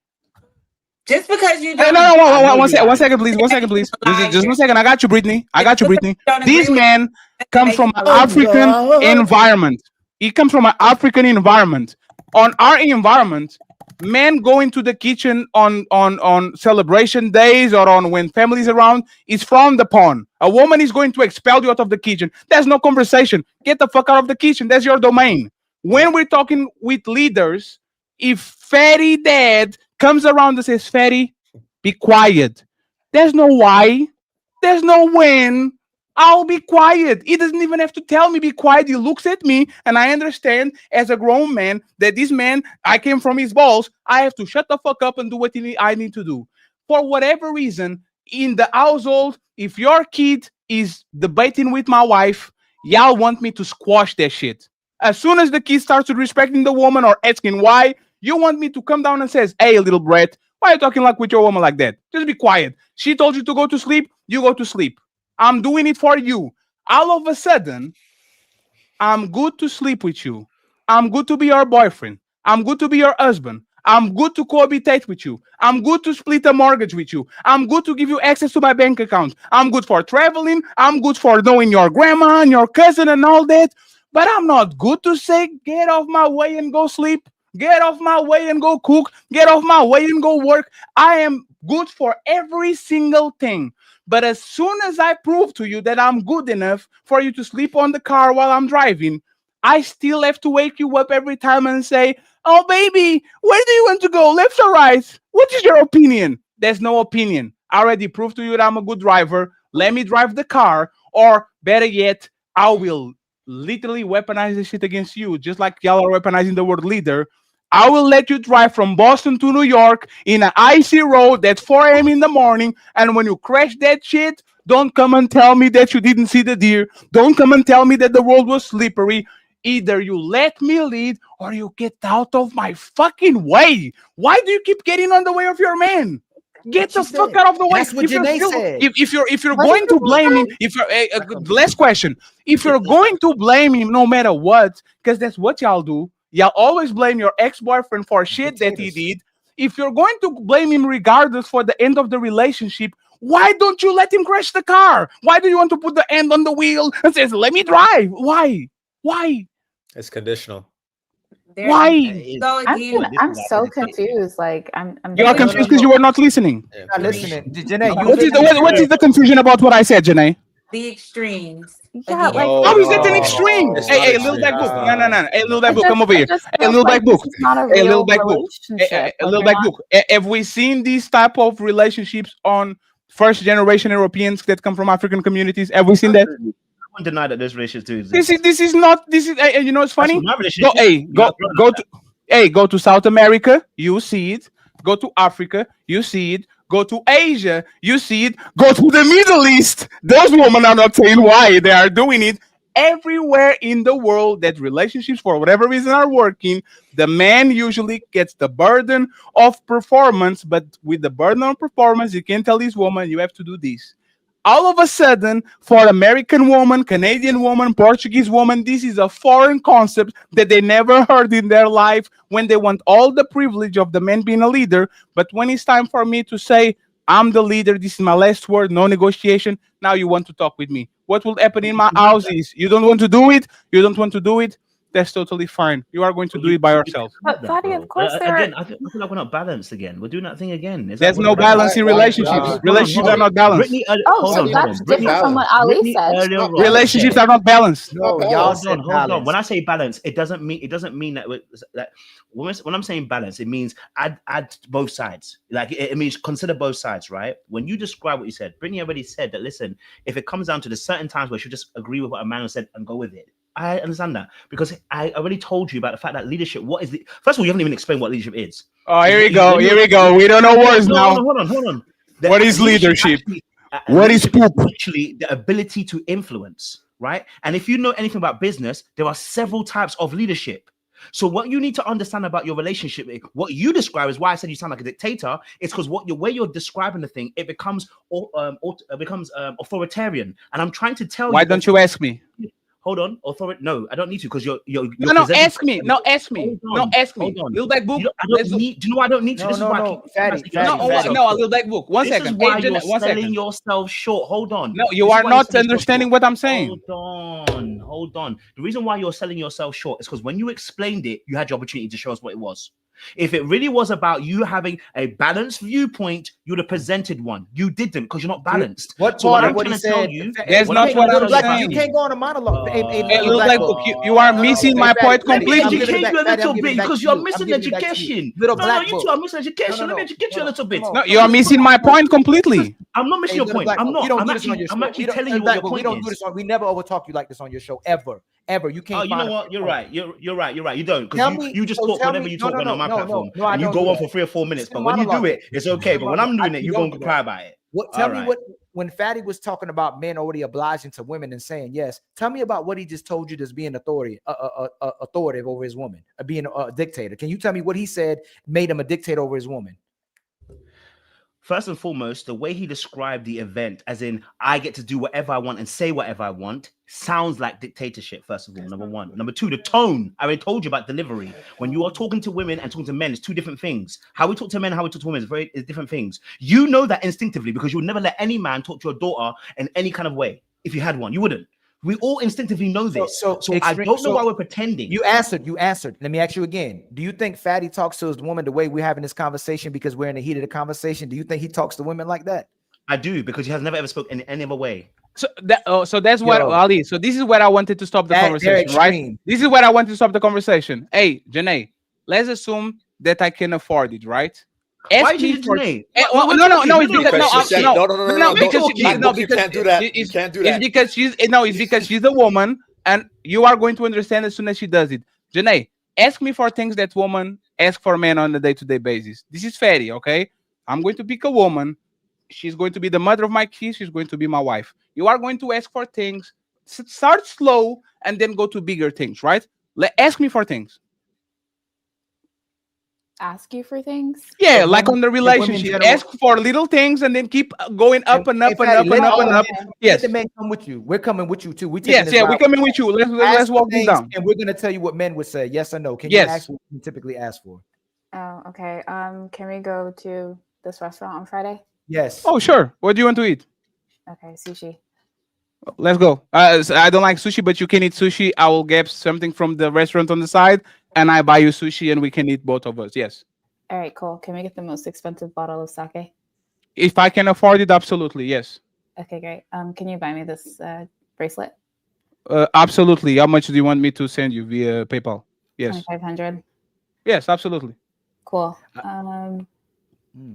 Just because you Hey, don't no, one second, please. Just 1 second. I got you, Brittany. This man comes from an African environment. He comes from an African environment. On our environment, men go into the kitchen on celebration days or on when family's around is frowned upon. A woman is going to expel you out of the kitchen. There's no conversation. Get the fuck out of the kitchen. That's your domain. When we're talking with leaders, if Fatty Dad comes around and says, "Fatty, be quiet." There's no why. There's no when. I'll be quiet. He doesn't even have to tell me be quiet. He looks at me and I understand as a grown man that this man, I came from his balls. I have to shut the fuck up and do what I need to do. For whatever reason, in the household, if your kid is debating with my wife, y'all want me to squash that shit. As soon as the kid starts respecting the woman or asking why, you want me to come down and says, "Hey, little Brett, why are you talking like with your woman like that? Just be quiet. She told you to go to sleep, you go to sleep. I'm doing it for you." All of a sudden, I'm good to sleep with you. I'm good to be your boyfriend. I'm good to be your husband. I'm good to cohabitate with you. I'm good to split a mortgage with you. I'm good to give you access to my bank account. I'm good for traveling. I'm good for knowing your grandma and your cousin and all that. But I'm not good to say, "Get off my way and go sleep. Get off my way and go cook. Get off my way and go work." I am good for every single thing. But as soon as I prove to you that I'm good enough for you to sleep on the car while I'm driving, I still have to wake you up every time and say, "Oh, baby, where do you want to go? Left or right? What is your opinion?" There's no opinion. I already proved to you that I'm a good driver. Let me drive the car. Or better yet, I will literally weaponize this shit against you, just like y'all are weaponizing the word leader. I will let you drive from Boston to New York in an icy road at 4 a.m. in the morning. And when you crash that shit, don't come and tell me that you didn't see the deer. Don't come and tell me that the road was slippery. Either you let me lead or you get out of my fucking way. Why do you keep getting on the way of your man? Get the fuck out of the way. That's what Janae said. If you're going to blame him, if you're last question, if you're going to blame him no matter what, because that's what y'all do. Y'all always blame your ex-boyfriend for shit that he did. If you're going to blame him regardless for the end of the relationship, why don't you let him crash the car? Why do you want to put the hand on the wheel and says, "Let me drive"? Why? It's conditional. Why? So again, I'm so confused. Like I'm You are confused because you were not listening. Not listening. Janae, What is the confusion about what I said, Janae? the extremes. Yeah, like How is that an extreme? It's Hey, not little extreme. black book. No. Hey, little black It book, just- come over it here. just Hey, feels little like black book. this is not a Hey, real little black book. relationship. Hey, Like, little you're black not- book. Have we seen these type of relationships on first generation Europeans that come from African communities. Have we seen that? I won't deny that those relationships do exist. This is you know, it's funny. That's my relationship. Go to South America, you see it. Go to Africa, you see it. Go to Asia, you see it. Go to the Middle East. Those women are not saying why they are doing it. Everywhere in the world that relationships for whatever reason are working, the man usually gets the burden of performance. But with the burden of performance, you can tell this woman you have to do this. All of a sudden, for American woman, Canadian woman, Portuguese woman, this is a foreign concept that they never heard in their life, when they want all the privilege of the man being a leader. But when it's time for me to say, I'm the leader, this is my last word, no negotiation, now you want to talk with me. What will happen in my house is, you don't want to do it, you don't want to do it, that's totally fine. You are going to do it by yourself. But Fatty, of course, again, I feel like we're not balanced again. We're doing that thing again. There's no balance in relationships. Relationships are not balanced. That's different from what Ali said. Relationships are not balanced. No, hold on. When I say balance, it doesn't mean that when I'm saying balance, it means add both sides. Like it means consider both sides, right? When you describe what you said, Brittany already said that. Listen, if it comes down to the certain times where she just agree with what a man said and go with it. I understand that, because I already told you about the fact that leadership. What is the first of all? You haven't even explained what leadership is. Oh, here we go. We don't know words now. Hold on. What is leadership? What is poop? Actually, the ability to influence, right? And if you know anything about business, there are several types of leadership. So what you need to understand about your relationship, what you describe is why I said you sound like a dictator. It's because way you're describing the thing, it becomes authoritarian. And I'm trying to tell you. Why don't you ask me? Hold on, authority. No, I don't need to, because you're no. Ask me. No, ask me. No, ask me. Little black book. I don't need. Do you know I don't need to? No, this is why Fatty. No, a little black book. One second. This is why you're selling yourself short. Hold on. No, you are not understanding what I'm saying. Hold on. The reason why you're selling yourself short is because when you explained it, you had the opportunity to show us what it was. If it really was about you having a balanced viewpoint, you would have presented one. You didn't, because you're not balanced. What so part I'm of what trying he to tell said? you, that's not what I'm saying. You can't go on a monologue. You are missing my point completely. Educate you a little bit, because you're missing education. You two are missing education. Let me educate you a little bit. No, you are missing my point completely. I'm not missing your point. I'm not. I'm actually telling you what your point we don't do this. We never overtalk you like this on your show, ever. You can't. Oh, you know what? You're right. You're right. You don't, because you just talk whenever you talk on my platform, and you go on for 3 or 4 minutes. But when you do it, it's okay. But when I'm doing it, you're going to cry about it. Tell me what, when Fatty was talking about men already obliging to women and saying yes, tell me about what he just told you that's being authoritative over his woman, being a dictator. Can you tell me what he said made him a dictator over his woman? First and foremost, the way he described the event, as in I get to do whatever I want and say whatever I want, sounds like dictatorship, first of all, number one. Number two, the tone. I already told you about delivery. When you are talking to women and talking to men, it's two different things. How we talk to men and how we talk to women is different things. You know that instinctively, because you would never let any man talk to your daughter in any kind of way. If you had one, you wouldn't. We all instinctively know this. So I don't know why we're pretending. You answered. Let me ask you again. Do you think Fatty talks to his woman the way we're having this conversation because we're in the heat of the conversation? Do you think he talks to women like that? I do, because he has never ever spoken in any other way. So that's what Ali. So this is where I wanted to stop the conversation, right? This is where I wanted to stop the conversation. Hey, Janae, let's assume that I can afford it, right? Why did you Janae? No, it's because you can't do that. You can't do that. It's because she's a woman, and you are going to understand as soon as she does it. Janae, ask me for things that women ask for men on a day-to-day basis. This is Fatty, okay? I'm going to pick a woman. She's going to be the mother of my kids. She's going to be my wife. You are going to ask for things. Start slow and then go to bigger things, right? Ask me for things. Ask you for things? Yeah, like on the relationship. Ask for little things and then keep going up and up and up and up and up. Yes. Let the men come with you. We're coming with you too. We're coming with you. Let's walk this down. And we're gonna tell you what men would say. Yes or no. Can you ask what you typically ask for? Oh, okay. Can we go to this restaurant on Friday? Yes. Oh, sure. What do you want to eat? Okay, sushi. Let's go. I don't like sushi, but you can eat sushi. I will get something from the restaurant on the side, and I buy you sushi, and we can eat both of us. Yes. All right, cool. Can we get the most expensive bottle of sake? If I can afford it, absolutely. Yes. Okay, great. Can you buy me this bracelet? Absolutely. How much do you want me to send you via PayPal? Yes. 2,500. Yes, absolutely. Cool.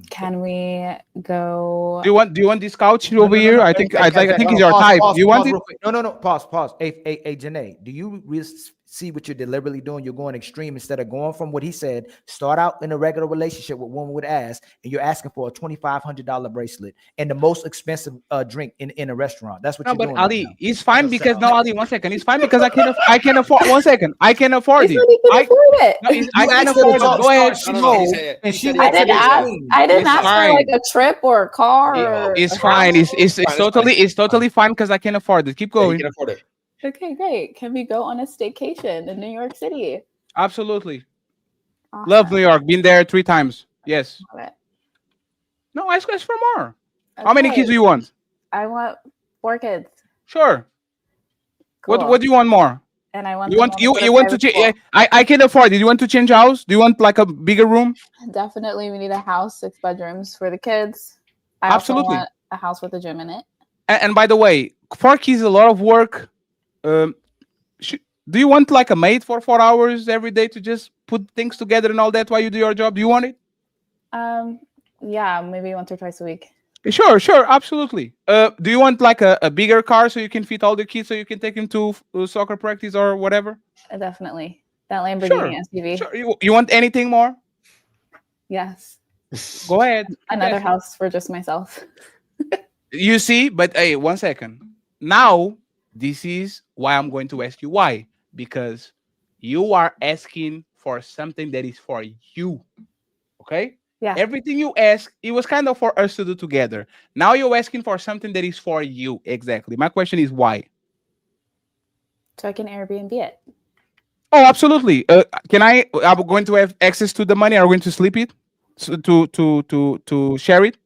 Can we go? Do you want this couch over here? I think I think it's your type. Do you want it? Real quick. No. Pause. Hey, Janae, do you see what you're deliberately doing? You're going extreme instead of going from what he said. Start out in a regular relationship with one would ask, and you're asking for a $2,500 bracelet and the most expensive drink in a restaurant. That's what you're doing. Ali, right, it's fine because no, Ali, 1 second. It's fine because I can afford. 1 second, I can afford it. I can afford it. Go ahead. I didn't ask for like a trip or a car. It's fine. It's totally fine because I can afford it. Keep going. You can afford it. Okay, great. Can we go on a staycation in New York City? Absolutely. Awesome. Love New York. Been there 3 times. Yes. No, ask for more. Okay. How many kids do you want? I want 4 kids. Sure. Cool. What do you want more? And I want you want to change. I can afford it. You want to change house? Do you want like a bigger room? Definitely, we need a house, 6 bedrooms for the kids. I Absolutely also want a house with a gym in it. And by the way, 4 kids is a lot of work. Do you want like a maid for 4 hours every day to just put things together and all that while you do your job? Do you want it? Yeah, maybe once or twice a week. Sure, absolutely. Do you want like a bigger car so you can fit all the kids so you can take them to soccer practice or whatever? Definitely. That Lamborghini SUV. Sure. You want anything more? Yes. Go ahead. Another house for just myself. You see, but hey, 1 second. Now, this is why I'm going to ask you why. Because you are asking for something that is for you. Okay? Yeah. Everything you ask, it was kind of for us to do together. Now you're asking for something that is for you. Exactly. My question is why? So I can Airbnb it. Oh, absolutely. I'm going to have access to the money. Are we going to sleep it? So to share it?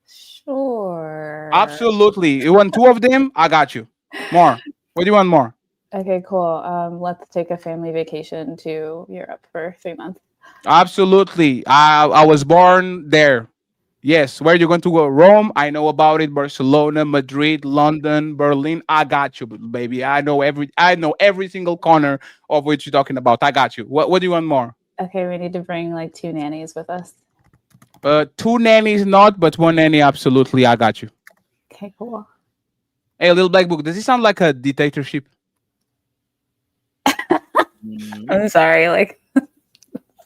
Sure. Absolutely. You want 2 of them? I got you. More. What do you want more? Okay, cool. Let's take a family vacation to Europe for 3 months. Absolutely. I was born there. Yes. Where are you going to go? Rome? I know about it. Barcelona, Madrid, London, Berlin. I got you, baby. I know every single corner of what you're talking about. I got you. What do you want more? Okay, we need to bring like 2 nannies with us. 2 nannies not, but 1 nanny absolutely. I got you. Okay, cool. Hey, Little Black Book, does it sound like a dictatorship? I'm sorry, like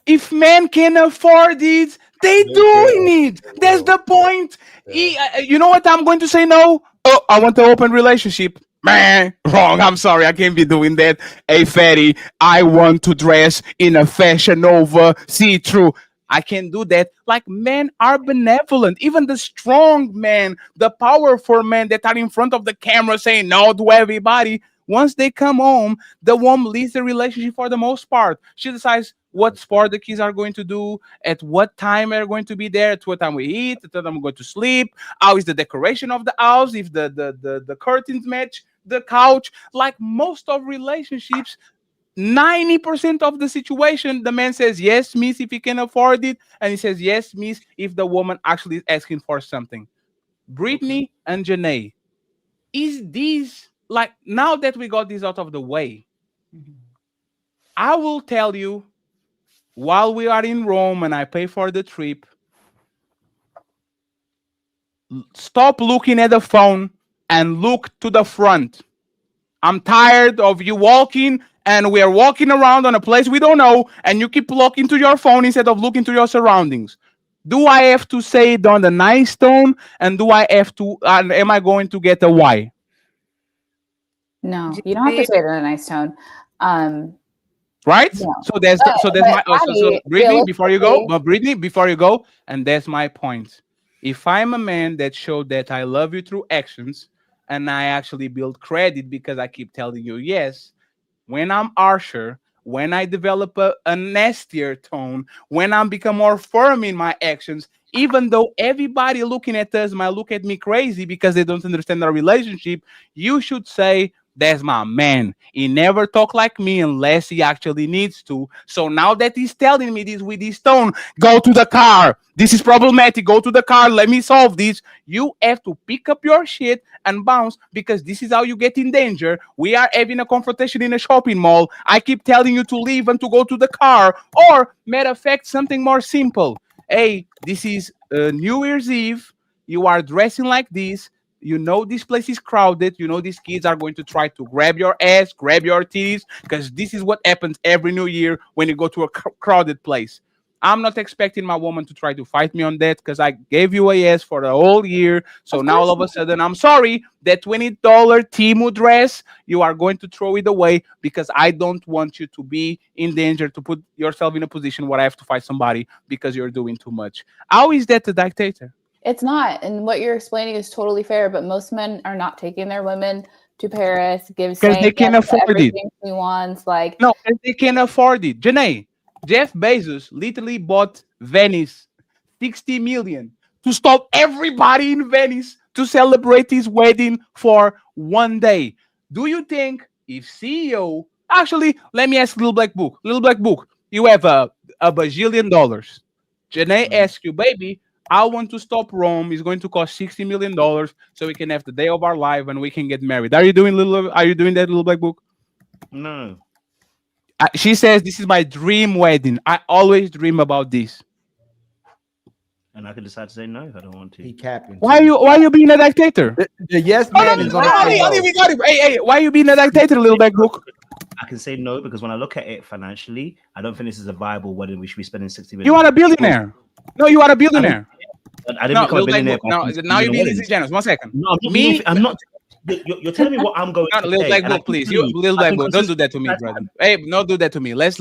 if men can afford it, they doing it. That's the point. You know what I'm going to say no? Oh, I want an open relationship. Man, wrong. I'm sorry. I can't be doing that. Hey, Fatty, I want to dress in a Fashion Nova see-through. I can do that. Like, men are benevolent. Even the strong men, the powerful men that are in front of the camera saying no to everybody, once they come home, the woman leads the relationship for the most part. She decides what sport the kids are going to do, at what time they're going to be there, at what time we eat, at what time I'm going to sleep, how is the decoration of the house, if the curtains match the couch. Like most of relationships, 90% of the situation, the man says yes, miss, if he can afford it, and he says yes, miss, if the woman actually is asking for something. Brittany and Janae, is this like, now that we got this out of the way, I will tell you, while we are in Rome and I pay for the trip, stop looking at the phone and look to the front. I'm tired of you walking and we are walking around on a place we don't know and you keep looking to your phone instead of looking to your surroundings. Do I have to say it on the nice tone? And do I have to, am I going to get a why? No, you don't have to say it in a nice tone. Right? No. So that's my Brittany, before you go, and that's my point. If I'm a man that showed that I love you through actions, and I actually build credit because I keep telling you yes, when I'm harsher, when I develop a nastier tone, when I become more firm in my actions, even though everybody looking at us might look at me crazy because they don't understand our relationship, you should say, that's my man. He never talk like me unless he actually needs to. So now that he's telling me this with his tone, go to the car. This is problematic. Go to the car. Let me solve this. You have to pick up your shit and bounce because this is how you get in danger. We are having a confrontation in a shopping mall. I keep telling you to leave and to go to the car. Or, matter of fact, something more simple. hey, this is New Year's Eve. You are dressing like this. You know this place is crowded. You know these kids are going to try to grab your ass, grab your titties, because this is what happens every New Year when you go to a crowded place. I'm not expecting my woman to try to fight me on that because I gave you a yes for the whole year. So now all of a sudden, I'm sorry, that $20 Temu dress, you are going to throw it away because I don't want you to be in danger to put yourself in a position where I have to fight somebody because you're doing too much. How is that a dictator? It's not. And what you're explaining is totally fair, but most men are not taking their women to Paris, because they can't afford it. He wants, like, no, they can't afford it. Janae, Jeff Bezos literally bought Venice, 60 million, to stop everybody in Venice to celebrate his wedding for one day. Do you think if CEO, actually, let me ask Little Black Book, you have a bajillion dollars. Janae asks you, baby, I want to stop Rome. It's going to cost $60 million so we can have the day of our life and we can get married. Are you doing that, Little Black Book? No. She says, this is my dream wedding. I always dream about this. And I can decide to say no if I don't want to. He capping. Why are you being a dictator? The yes man is on we got it. Hey, why are you being a dictator, Little Black Book? I can say no because when I look at it financially, I don't think this is a viable wedding. We should be spending $60 million. You are a billionaire. No, you are a billionaire. I didn't become a billionaire. Now you're being disingenuous. 1 second. No, I'm not. You're telling me what I'm going to Little say. Black Book, please. Little Black Book, don't do that to me, brother. Hey, don't do that to me. Let's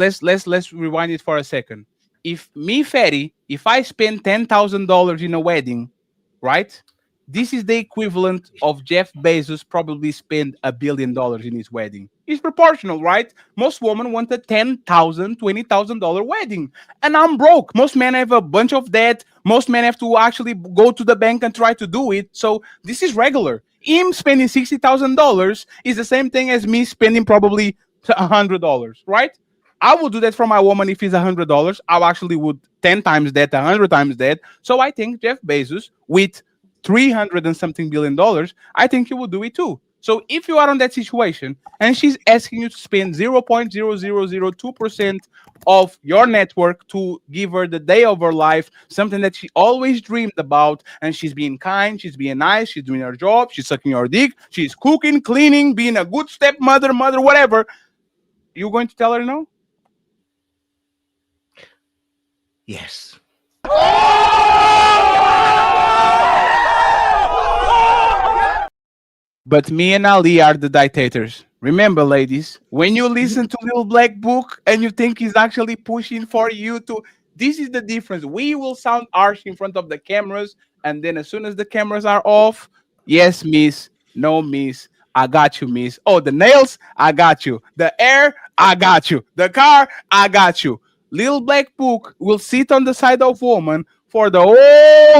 rewind it for a second. If me, Fatty, if I spend $10,000 in a wedding, right? This is the equivalent of Jeff Bezos probably spend $1 billion in his wedding. It's proportional, right? Most women want a $10,000, $20,000 wedding. And I'm broke. Most men have a bunch of debt. Most men have to actually go to the bank and try to do it. So this is regular. Him spending $60,000 is the same thing as me spending probably $100, right? I would do that for my woman if it's $100. I actually would 10 times that, 100 times that. So I think Jeff Bezos with $300 and something billion, I think he will do it too. So if you are on that situation and she's asking you to spend 0.0002% of your network to give her the day of her life, something that she always dreamed about, and she's being kind, she's being nice, she's doing her job, she's sucking your dick, she's cooking, cleaning, being a good stepmother, mother, whatever, you're going to tell her no? Yes. But me and Ali are the dictators. Remember, ladies, when you listen to Little Black Book and you think he's actually pushing for you to, this is the difference. We will sound harsh in front of the cameras, and then as soon as the cameras are off, yes, miss, no, miss, I got you, miss. Oh, the nails, I got you. The air, I got you. The car, I got you. Little Black Book will sit on the side of woman for the whole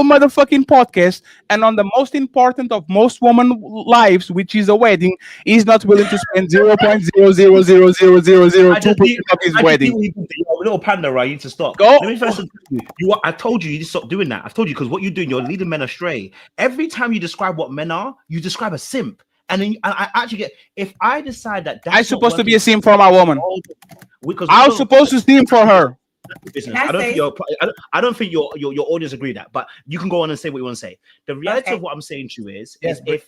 motherfucking podcast, and on the most important of most women lives, which is a wedding, he's not willing to spend 0.000002% of his wedding. Little panda, right? You need to stop. Go. Let me first you. I told you to stop doing that. I've told you because what you're doing, you're leading men astray. Every time you describe what men are, you describe a simp. And then I actually get, if I decide that that's I'm supposed to be a simp for my woman. Because I was supposed to simp for her. Business. I don't think your audience agree that, but you can go on and say what you want to say. The reality of what I'm saying to you is if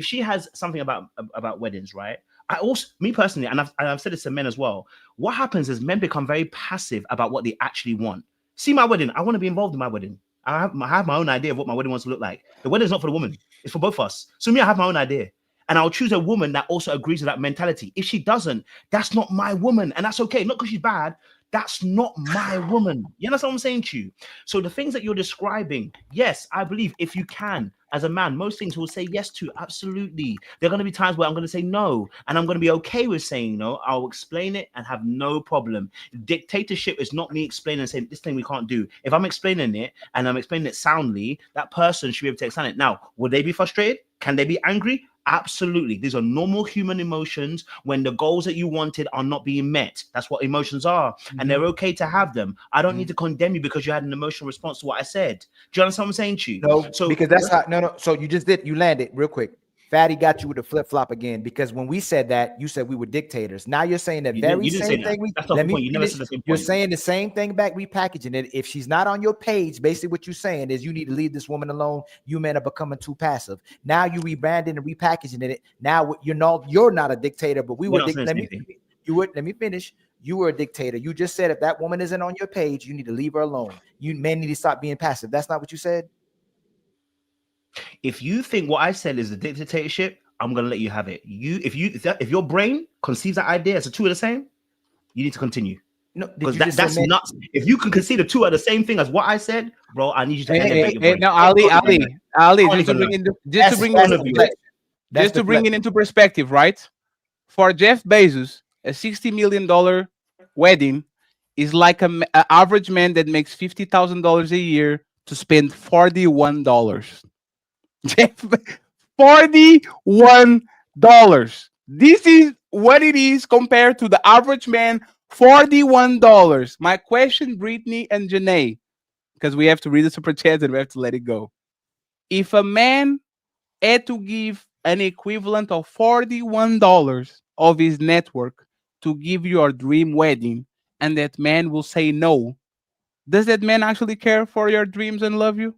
she has something about weddings, right? I also, me personally, and I've said this to men as well. What happens is men become very passive about what they actually want. See my wedding, I want to be involved in my wedding. I have my own idea of what my wedding wants to look like. The wedding is not for the woman; it's for both of us. So me, I have my own idea. And I'll choose a woman that also agrees with that mentality. If she doesn't, that's not my woman. And that's okay. Not because she's bad. That's not my woman. You understand what I'm saying to you? So the things that you're describing, yes, I believe if you can, as a man, most things we'll say yes to. Absolutely. There are going to be times where I'm going to say no. And I'm going to be okay with saying no. I'll explain it and have no problem. Dictatorship is not me explaining and saying this thing we can't do. If I'm explaining it and I'm explaining it soundly, that person should be able to explain it. Now, will they be frustrated? Can they be angry? Absolutely. These are normal human emotions when the goals that you wanted are not being met. That's what emotions are. And they're okay to have them. I don't need to condemn you because you had an emotional response to what I said. Do you understand what I'm saying to you? No, so because that's how, no. So you just did, you landed real quick. Fatty got you with the flip flop again, because when we said that, you said we were dictators. Now you're saying the very same thing. That's the Let me point. You never finish. said the same You're point. saying the same thing back, repackaging it. If she's not on your page, basically what you're saying is you need to leave this woman alone. You men are becoming too passive. Now you rebranding and repackaging it. Now you're not a dictator, but we were. Let me finish. You were a dictator. You just said if that woman isn't on your page, you need to leave her alone. You men need to stop being passive. That's not what you said. If you think what I said is a dictatorship, I'm gonna let you have it. If your brain conceives that idea as the two are the same, you need to continue. No, because that's nuts. If you can conceive the two are the same thing as what I said, bro, I need you to elevate your brain. Now, Ali, just to bring it into perspective, right? For Jeff Bezos, a $60 million wedding is like an average man that makes $50,000 a year to spend $41. $41. This is what it is compared to the average man. $41. My question, Brittany and Janae, because we have to read the super chat and we have to let it go. If a man had to give an equivalent of $41 of his network to give you your dream wedding, and that man will say no, does that man actually care for your dreams and love you?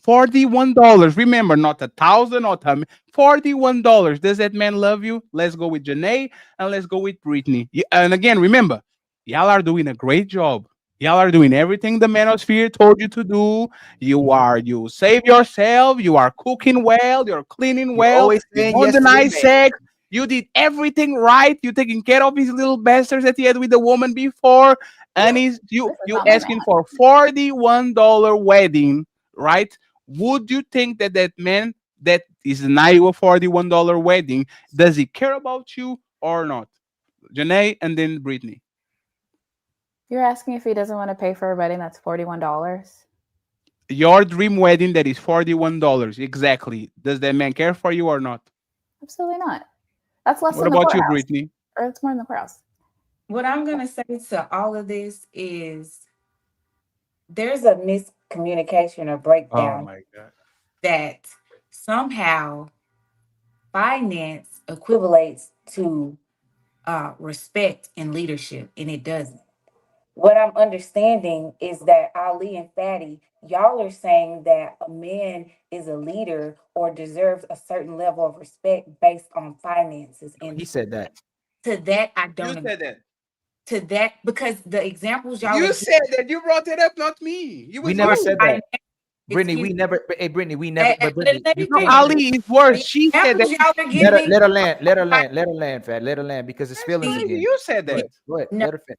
$41. Remember, not 1,000 or $41. Does that man love you? Let's go with Janae and let's go with Brittany. And again, remember, y'all are doing a great job. Y'all are doing everything the manosphere told you to do. You save yourself. You are cooking well. You're cleaning well. You don't deny sex. You did everything right. You taking care of his little bastards that he had with the woman before. And you asking for $41 wedding, right? Would you think that man that is denying you a $41 wedding, does he care about you or not? Janae and then Brittany. You're asking if he doesn't want to pay for a wedding that's $41? Your dream wedding that is $41. Exactly. Does that man care for you or not? Absolutely not. That's less What than the about you, courthouse. Brittany? Or it's more than the courthouse. What I'm going to say to all of this is there's a miscommunication or breakdown. Oh my God. That somehow finance equivalates to respect and leadership, and it doesn't. What I'm understanding is that Ali and Fatty, y'all are saying that a man is a leader or deserves a certain level of respect based on finances. And he said that. To that, I don't. You said that. To that, because the examples y'all. You said that. You brought it up, not me. We never said that. Brittany, we never. Hey, Brittany, we never. But Brittany, Ali is worse. She said that. Let her land, Fat. Let her land because it's feelings again. You said that. Go ahead.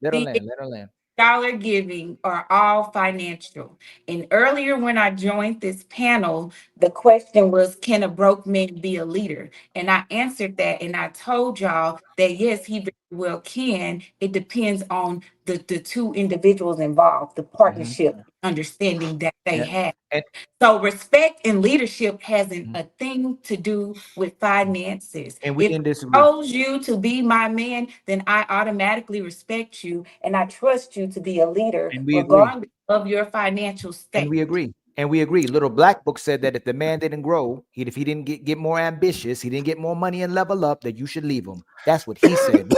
Let her land. Dollar giving are all financial. And earlier when I joined this panel, the question was, can a broke man be a leader? And I answered that, and I told y'all that yes, he very well can. It depends on the two individuals involved, the partnership, understanding that they have. So respect and leadership hasn't a thing to do with finances. And we if I chose you to be my man, then I automatically respect you and I trust you to be a leader, regardless of your financial state. And we agree. Little Black Book said that if the man didn't grow, if he didn't get more ambitious, he didn't get more money and level up, that you should leave him. That's what he said.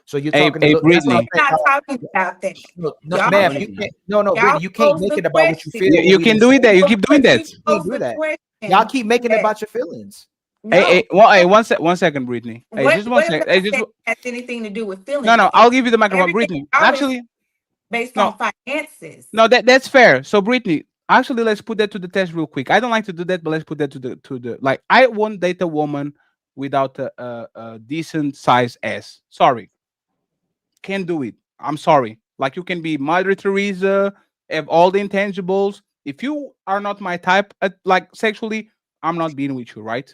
So you're talking to Brittany. I'm not talking about that. No, ma'am, you can't. Brittany, you can't make it about what you feel. You can do it. That you keep doing that. You can't do that. Y'all keep making it about your feelings. Hey, one second, Brittany. Hey, just one second. Hey, just has anything to do with feelings. No, I'll give you the microphone, Brittany. Actually, based on finances. No, that's fair. So, Brittany, actually, let's put that to the test real quick. I don't like to do that, but let's put that to the like. I won't date a woman without a decent size ass. Sorry, can't do it. I'm sorry. Like, you can be Mother Teresa, have all the intangibles. If you are not my type, like sexually, I'm not being with you, right?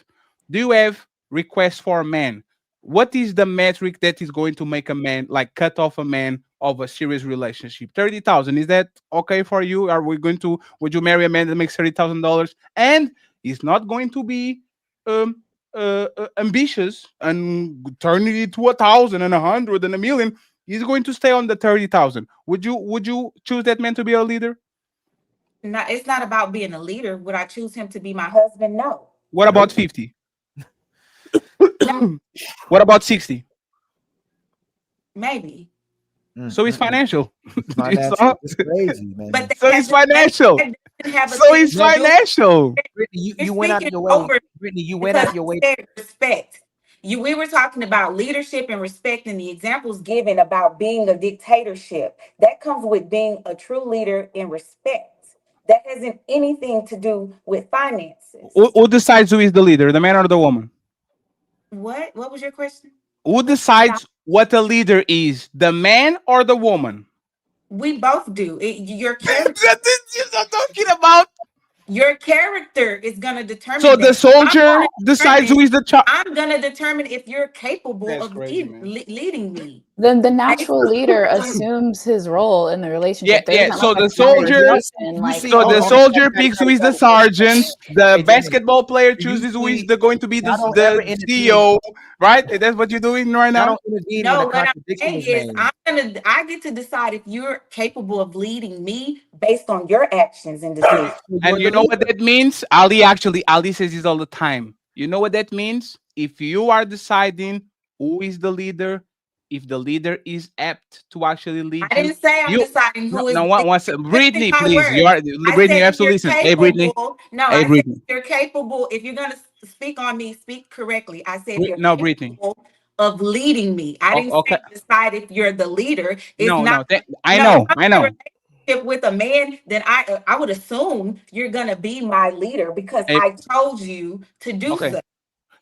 Do you have requests for a man? What is the metric that is going to make a man, like, cut off a man of a serious relationship? 30,000. Is that okay for you? Would you marry a man that makes $30,000 and is not going to be ambitious and turning it to 1,000 and 100 and 1,000,000? He's going to stay on the 30,000. Would you choose that man to be a leader? No, it's not about being a leader. Would I choose him to be my husband? No. What about 50? What about 60? Maybe. So it's financial. Financial. It's crazy, man. But So it's financial. So it's financial. Brittany, you You're went out speaking your way. over Brittany, you went because out your way. you said respect. We were talking about leadership and respect, and the examples given about being a dictatorship. That comes with being a true leader in respect. That hasn't anything to do with finances. Who decides who is the leader, the man or the woman? What? What was your question? Who decides what a leader is, the man or the woman? We both do. Your character. I'm talking about. Your character is gonna determine. So the soldier decides who is the child. I'm gonna determine if you're capable of leading me. Then the natural leader assumes his role in the relationship. There isn't So like a the soldier, conversation, like, so the soldier picks who is the sergeant. The basketball player chooses who is going to be the CEO. Right? That's what you're doing right now. No, what I'm saying is I get to decide if you're capable of leading me based on your actions and decisions. And you know what that means? Ali says this all the time. You know what that means? If you are deciding who is the leader, if the leader is apt to actually lead I didn't say I'm deciding who is. No, one second. Brittany, please. Brittany, you have to listen. Hey, Brittany. No, hey, I Brittany. said you're capable. If you're gonna speak on me, speak correctly. I said you're no, capable Brittany. of leading me. I didn't say decide if you're the leader. It's not. I know. With a man, then I would assume you're gonna be my leader because I told you to do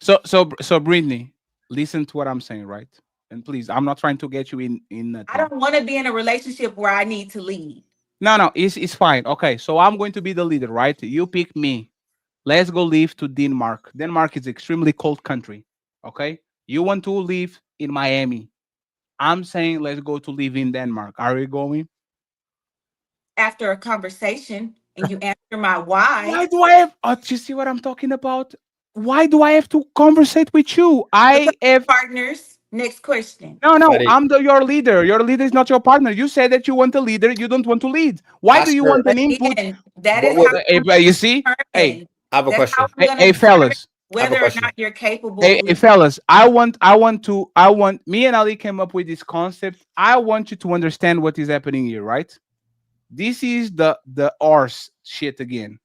so. So Brittany, listen to what I'm saying, right? And please, I'm not trying to get you in. I don't want to be in a relationship where I need to lead. No, it's fine. Okay, so I'm going to be the leader, right? You pick me. Let's go live to Denmark. Denmark is extremely cold country. Okay, you want to live in Miami. I'm saying let's go to live in Denmark. Are we going? After a conversation and you answer my why. Why do I have? Do you see what I'm talking about? Why do I have to conversate with you? I have partners. Next question. No, I'm your leader. Your leader is not your partner. You said that you want a leader. You don't want to lead. Why do you want an input? That is how you see. Hey, I have a question. Hey, fellas. Whether or not you're capable. Hey, fellas. I want. Me and Ali came up with this concept. I want you to understand what is happening here, right? This is the arse shit again.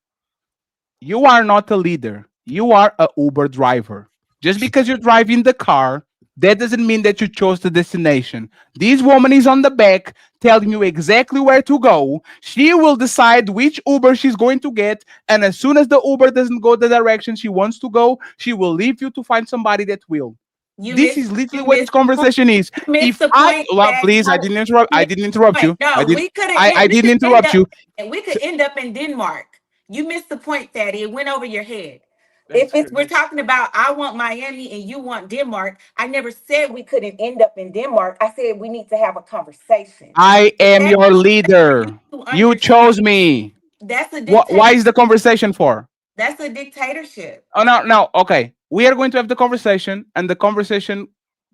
You are not a leader. You are a Uber driver. Just because you're driving the car, that doesn't mean that you chose the destination. This woman is on the back telling you exactly where to go. She will decide which Uber she's going to get. And as soon as the Uber doesn't go the direction she wants to go, she will leave you to find somebody that will. This is literally what this conversation is. If please, I didn't interrupt. I didn't interrupt you. No, I didn't interrupt you. And we could end up in Denmark. You missed the point, Fatty. It went over your head. If we're talking about I want Miami and you want Denmark, I never said we couldn't end up in Denmark. I said we need to have a conversation. I am your leader. You chose me. That's a dictatorship. Why is the conversation for? That's a dictatorship. Oh, no. Okay. We are going to have the conversation and the conversation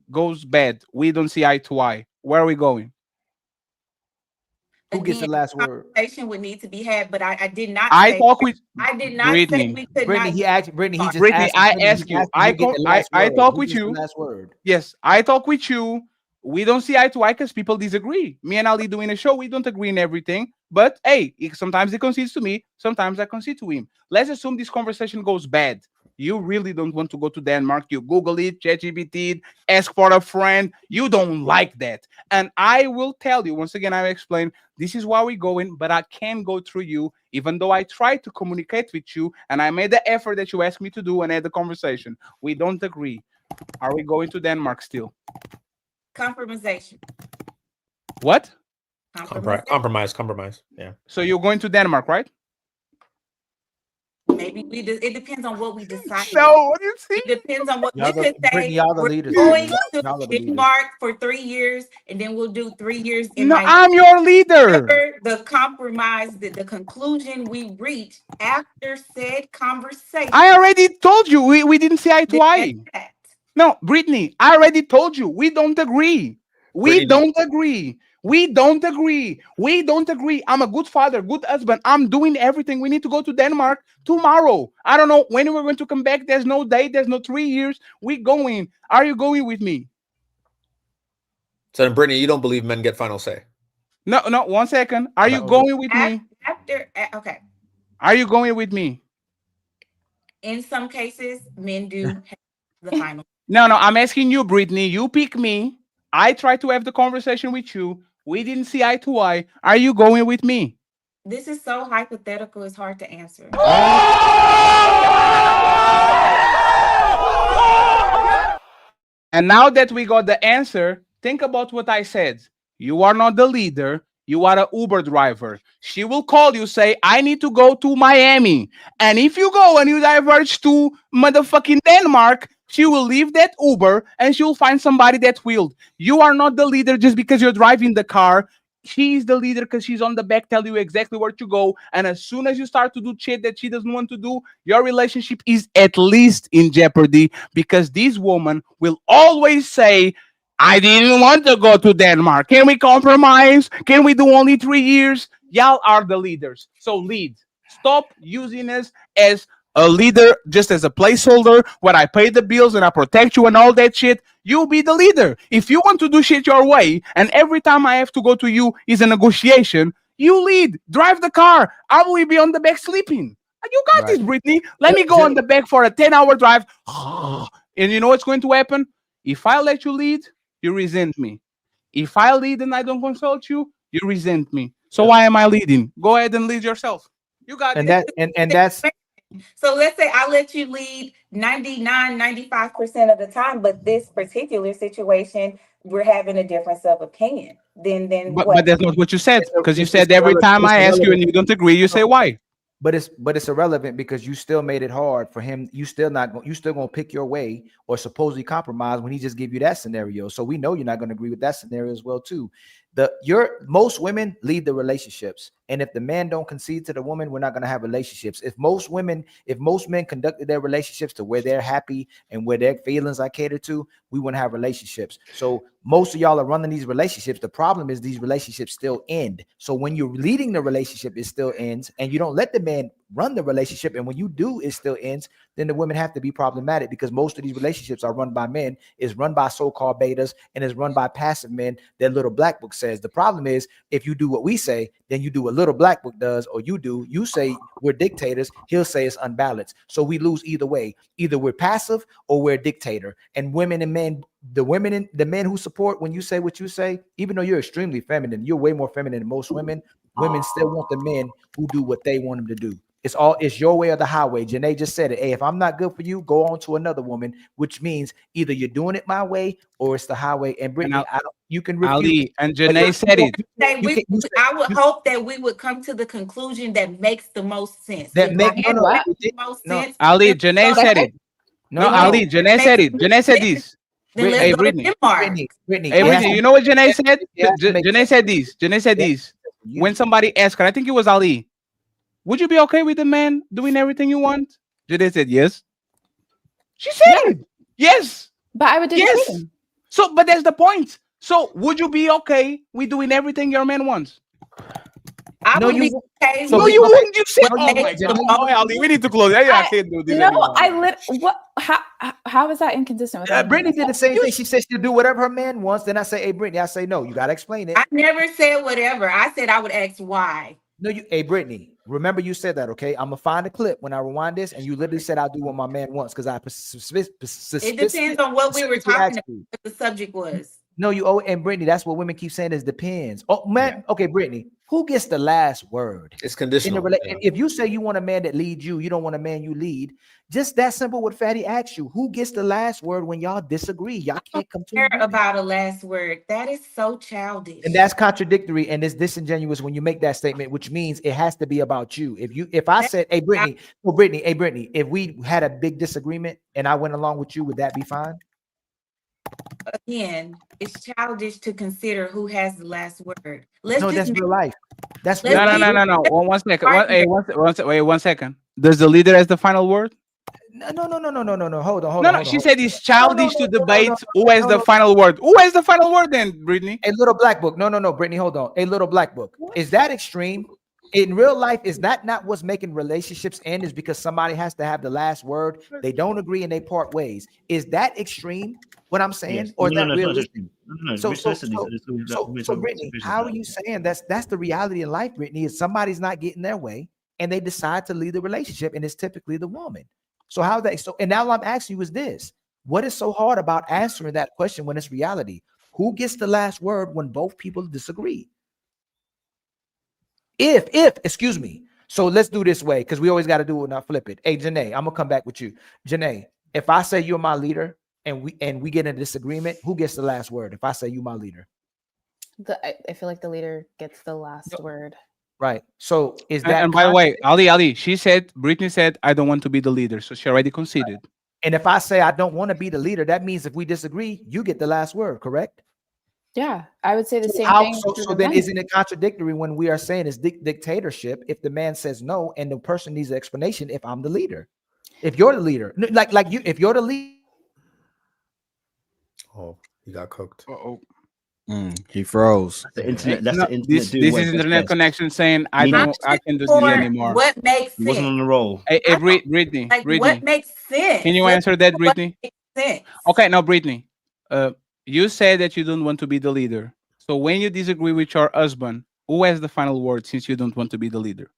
goes bad. We don't see eye to eye. Where are we going? Who gets the last word? Conversation would need to be had, but I did not. I say, talk with. I did not Brittany. say we could Brittany, not. he asked. Brittany, he just Brittany, asked. I ask you. I talk with you. Last word. Yes, I talk with you. We don't see eye to eye because people disagree. Me and Ali doing a show, we don't agree in everything. But hey, sometimes he concedes to me, sometimes I concede to him. Let's assume this conversation goes bad. You really don't want to go to Denmark. You Google it, ChatGPT, ask for a friend. You don't like that. And I will tell you, once again, I explain, this is why we're going, but I can't go through you, even though I tried to communicate with you, and I made the effort that you asked me to do and had the conversation. We don't agree. Are we going to Denmark still? Compromisation. What? Compromise. Yeah. So you're going to Denmark, right? Maybe it depends on what we decide. No, what do you see? It depends on what we Y'all could say. y'all the We're leaders. going Y'all to the leaders. Denmark for 3 years, and then we'll do 3 years in No, Miami. I'm your leader. The compromise, the conclusion we reached after said conversation. I already told you we didn't see eye to eye. No, Brittany, I already told you we don't agree. We don't agree. We don't agree. We don't agree. I'm a good father, good husband. I'm doing everything. We need to go to Denmark tomorrow. I don't know when we're going to come back. There's no date. There's no 3 years. We going. Are you going with me? So then, Brittany, you don't believe men get final say? No, 1 second. Are you going with me? Okay. Are you going with me? In some cases, men do have the final. No, I'm asking you, Brittany. You pick me. I try to have the conversation with you. We didn't see eye to eye. Are you going with me? This is so hypothetical, it's hard to answer. And now that we got the answer, think about what I said. You are not the leader. You are an Uber driver. She will call you, say, I need to go to Miami. And if you go and you diverge to motherfucking Denmark, she will leave that Uber and she will find somebody that will. You are not the leader just because you're driving the car. She's the leader because she's on the back, tell you exactly where to go. And as soon as you start to do shit that she doesn't want to do, your relationship is at least in jeopardy, because this woman will always say, I didn't want to go to Denmark. Can we compromise? Can we do only 3 years? Y'all are the leaders. So lead. Stop using us as a leader, just as a placeholder where I pay the bills and I protect you and all that shit. You be the leader. If you want to do shit your way, and every time I have to go to you is a negotiation, you lead. Drive the car. I will be on the back sleeping. You got this, Brittany. Let me go on the back for a 10-hour drive. And you know what's going to happen? If I let you lead, you resent me. If I lead and I don't consult you, you resent me. So why am I leading? Go ahead and lead yourself. You got it. And that's so let's say I let you lead 95% of the time, but this particular situation, we're having a difference of opinion. Then but that's not what you said, because you said every time I ask you and you don't agree, you say why. But it's irrelevant because you still made it hard for him. You still gonna pick your way or supposedly compromise when he just give you that scenario. So we know you're not gonna agree with that scenario as well too. Most women lead the relationships, and if the man don't concede to the woman, we're not gonna have relationships. If most men conducted their relationships to where they're happy and where their feelings are catered to, we wouldn't have relationships. So most of y'all are running these relationships. The problem is these relationships still end. So when you're leading the relationship, it still ends, and you don't let the man run the relationship, and when you do, it still ends. Then the women have to be problematic, because most of these relationships are run by men, is run by so-called betas, and is run by passive men that Little Black Book says. The problem is if you do what we say, then you do what Little Black Book does, or you say we're dictators, he'll say it's unbalanced. So we lose either way. Either we're passive or we're a dictator. And women and men, the men who support when you say what you say, even though you're extremely feminine, you're way more feminine than most women. Women still want the men who do what they want them to do. It's your way or the highway. Janae just said it. Hey, if I'm not good for you, go on to another woman, which means either you're doing it my way or it's the highway. And Brittany, you can refuse. Ali and Janae said it. I would hope that we would come to the conclusion that makes the most sense. Ali, Janae said it. Ali, Janae said it. Janae said this. Hey, Brittany. Hey, Brittany, you know what Janae said? Janae said this. Janae said this. When somebody asked her, I think it was Ali, would you be okay with the man doing everything you want? Janae said yes. She said it. Yes. But I would do the same. So, but that's the point. So, would you be okay with doing everything your man wants? I would be okay. No, you wouldn't. You said, "Oh my God, Ali, we need to close." I can't do this. No, what? How is that inconsistent with that? Brittany did the same thing. She said she'll do whatever her man wants. Then I say, "Hey, Brittany," I say, "No, you gotta explain it." I never said whatever. I said I would ask why. No, hey, Brittany, remember you said that, okay? I'm gonna find a clip when I rewind this, and you literally said I'll do what my man wants, because it depends on what we were talking about, what the subject was. No, and Brittany, that's what women keep saying is depends. Oh man, okay, Brittany, who gets the last word? It's conditional. If you say you want a man that leads you, you don't want a man you lead. Just that simple. What Fatty asked you, who gets the last word when y'all disagree? Y'all can't come to about a last word. That is so childish. And that's contradictory and it's disingenuous when you make that statement, which means it has to be about you. If I said, hey Brittany, if we had a big disagreement and I went along with you, would that be fine? Again, it's childish to consider who has the last word. That's real life. That's no. One second. One second. Does the leader has the final word? No. Hold on. No, she said it's childish to debate who has the final word. Who has the final word then, Brittany? A little black book. No, Brittany, hold on. A little black book. Is that extreme? In real life, is that not what's making relationships end? Is because somebody has to have the last word. They don't agree and they part ways. Is that extreme? What I'm saying, Yes. or is that No, realistic? So, Brittany, how are you saying that's the reality in life? Brittany, is somebody's not getting their way and they decide to leave the relationship, and it's typically the woman. So how they so? And now I'm asking you is this: what is so hard about answering that question when it's reality? Who gets the last word when both people disagree? If, excuse me. So let's do this way, because we always got to do it, not flip it. Hey, Janae, I'm gonna come back with you. Janae, if I say you're my leader and we get in a disagreement, who gets the last word? If I say you my leader, I feel like the leader gets the last word. right? So is that? And by the way, Ali, Brittany said, I don't want to be the leader, so she already conceded. And if I say I don't want to be the leader, that means if we disagree, you get the last word, correct? Yeah, I would say the same How, thing. so then isn't it contradictory when we are saying it's dictatorship if the man says no and the person needs an explanation if I'm the leader? If you're the leader, like you, if you're the leader. Oh, he got cooked. He froze. The internet. That's No, the internet. this is internet connection saying I can do this anymore. What makes sense? Wasn't on the roll. Hey, Brittany. Like, Brittany, what makes sense? can you answer that, Brittany? What makes sense? Okay, now Brittany, you said that you don't want to be the leader. So when you disagree with your husband, who has the final word since you don't want to be the leader?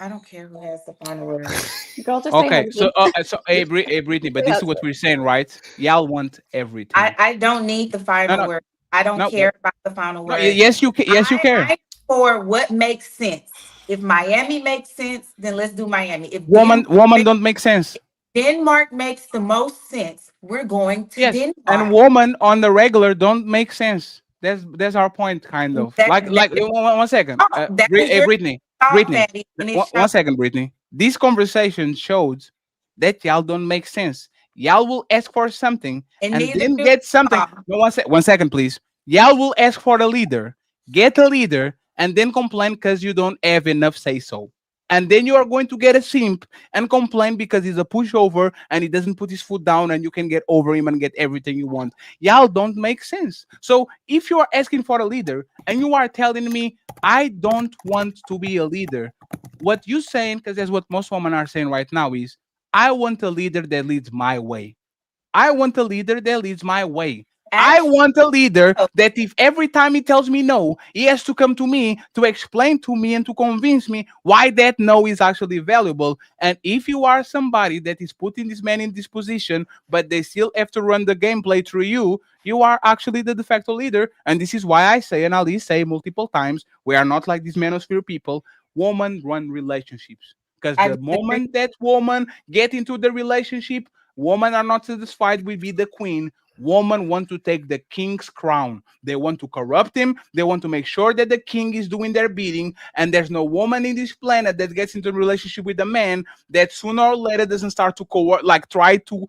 I don't care who has the final word. Girl, just Okay, so hey, Brittany, but this is what we're saying, right? Y'all want everything. I don't need the final word. I don't care about the final word. Yes, you can. Yes, you care. I'm for what makes sense. If Miami makes sense, then let's do Miami. If Woman don't make sense. Denmark makes the most sense, we're going to Denmark. And woman on the regular don't make sense. That's our point, kind of. Like one second. Brittany. One second, Brittany. This conversation showed that y'all don't make sense. Y'all will ask for something and then get something. No, one second, please. Y'all will ask for the leader, get a leader, and then complain because you don't have enough say so. And then you are going to get a simp and complain because he's a pushover and he doesn't put his foot down and you can get over him and get everything you want. Y'all don't make sense. So if you are asking for a leader and you are telling me, I don't want to be a leader, what you're saying, because that's what most women are saying right now, is I want a leader that leads my way. I want a leader that leads my way. I want a leader that if every time he tells me no, he has to come to me to explain to me and to convince me why that no is actually valuable. And if you are somebody that is putting this man in this position, but they still have to run the gameplay through you, you are actually the de facto leader. And this is why I say, and I'll say multiple times, we are not like these manosphere people. Women run relationships. Because the moment that woman get into the relationship, women are not satisfied with being the queen. Women want to take the king's crown. They want to corrupt him. They want to make sure that the king is doing their bidding. And there's no woman in this planet that gets into a relationship with a man that sooner or later doesn't start to try to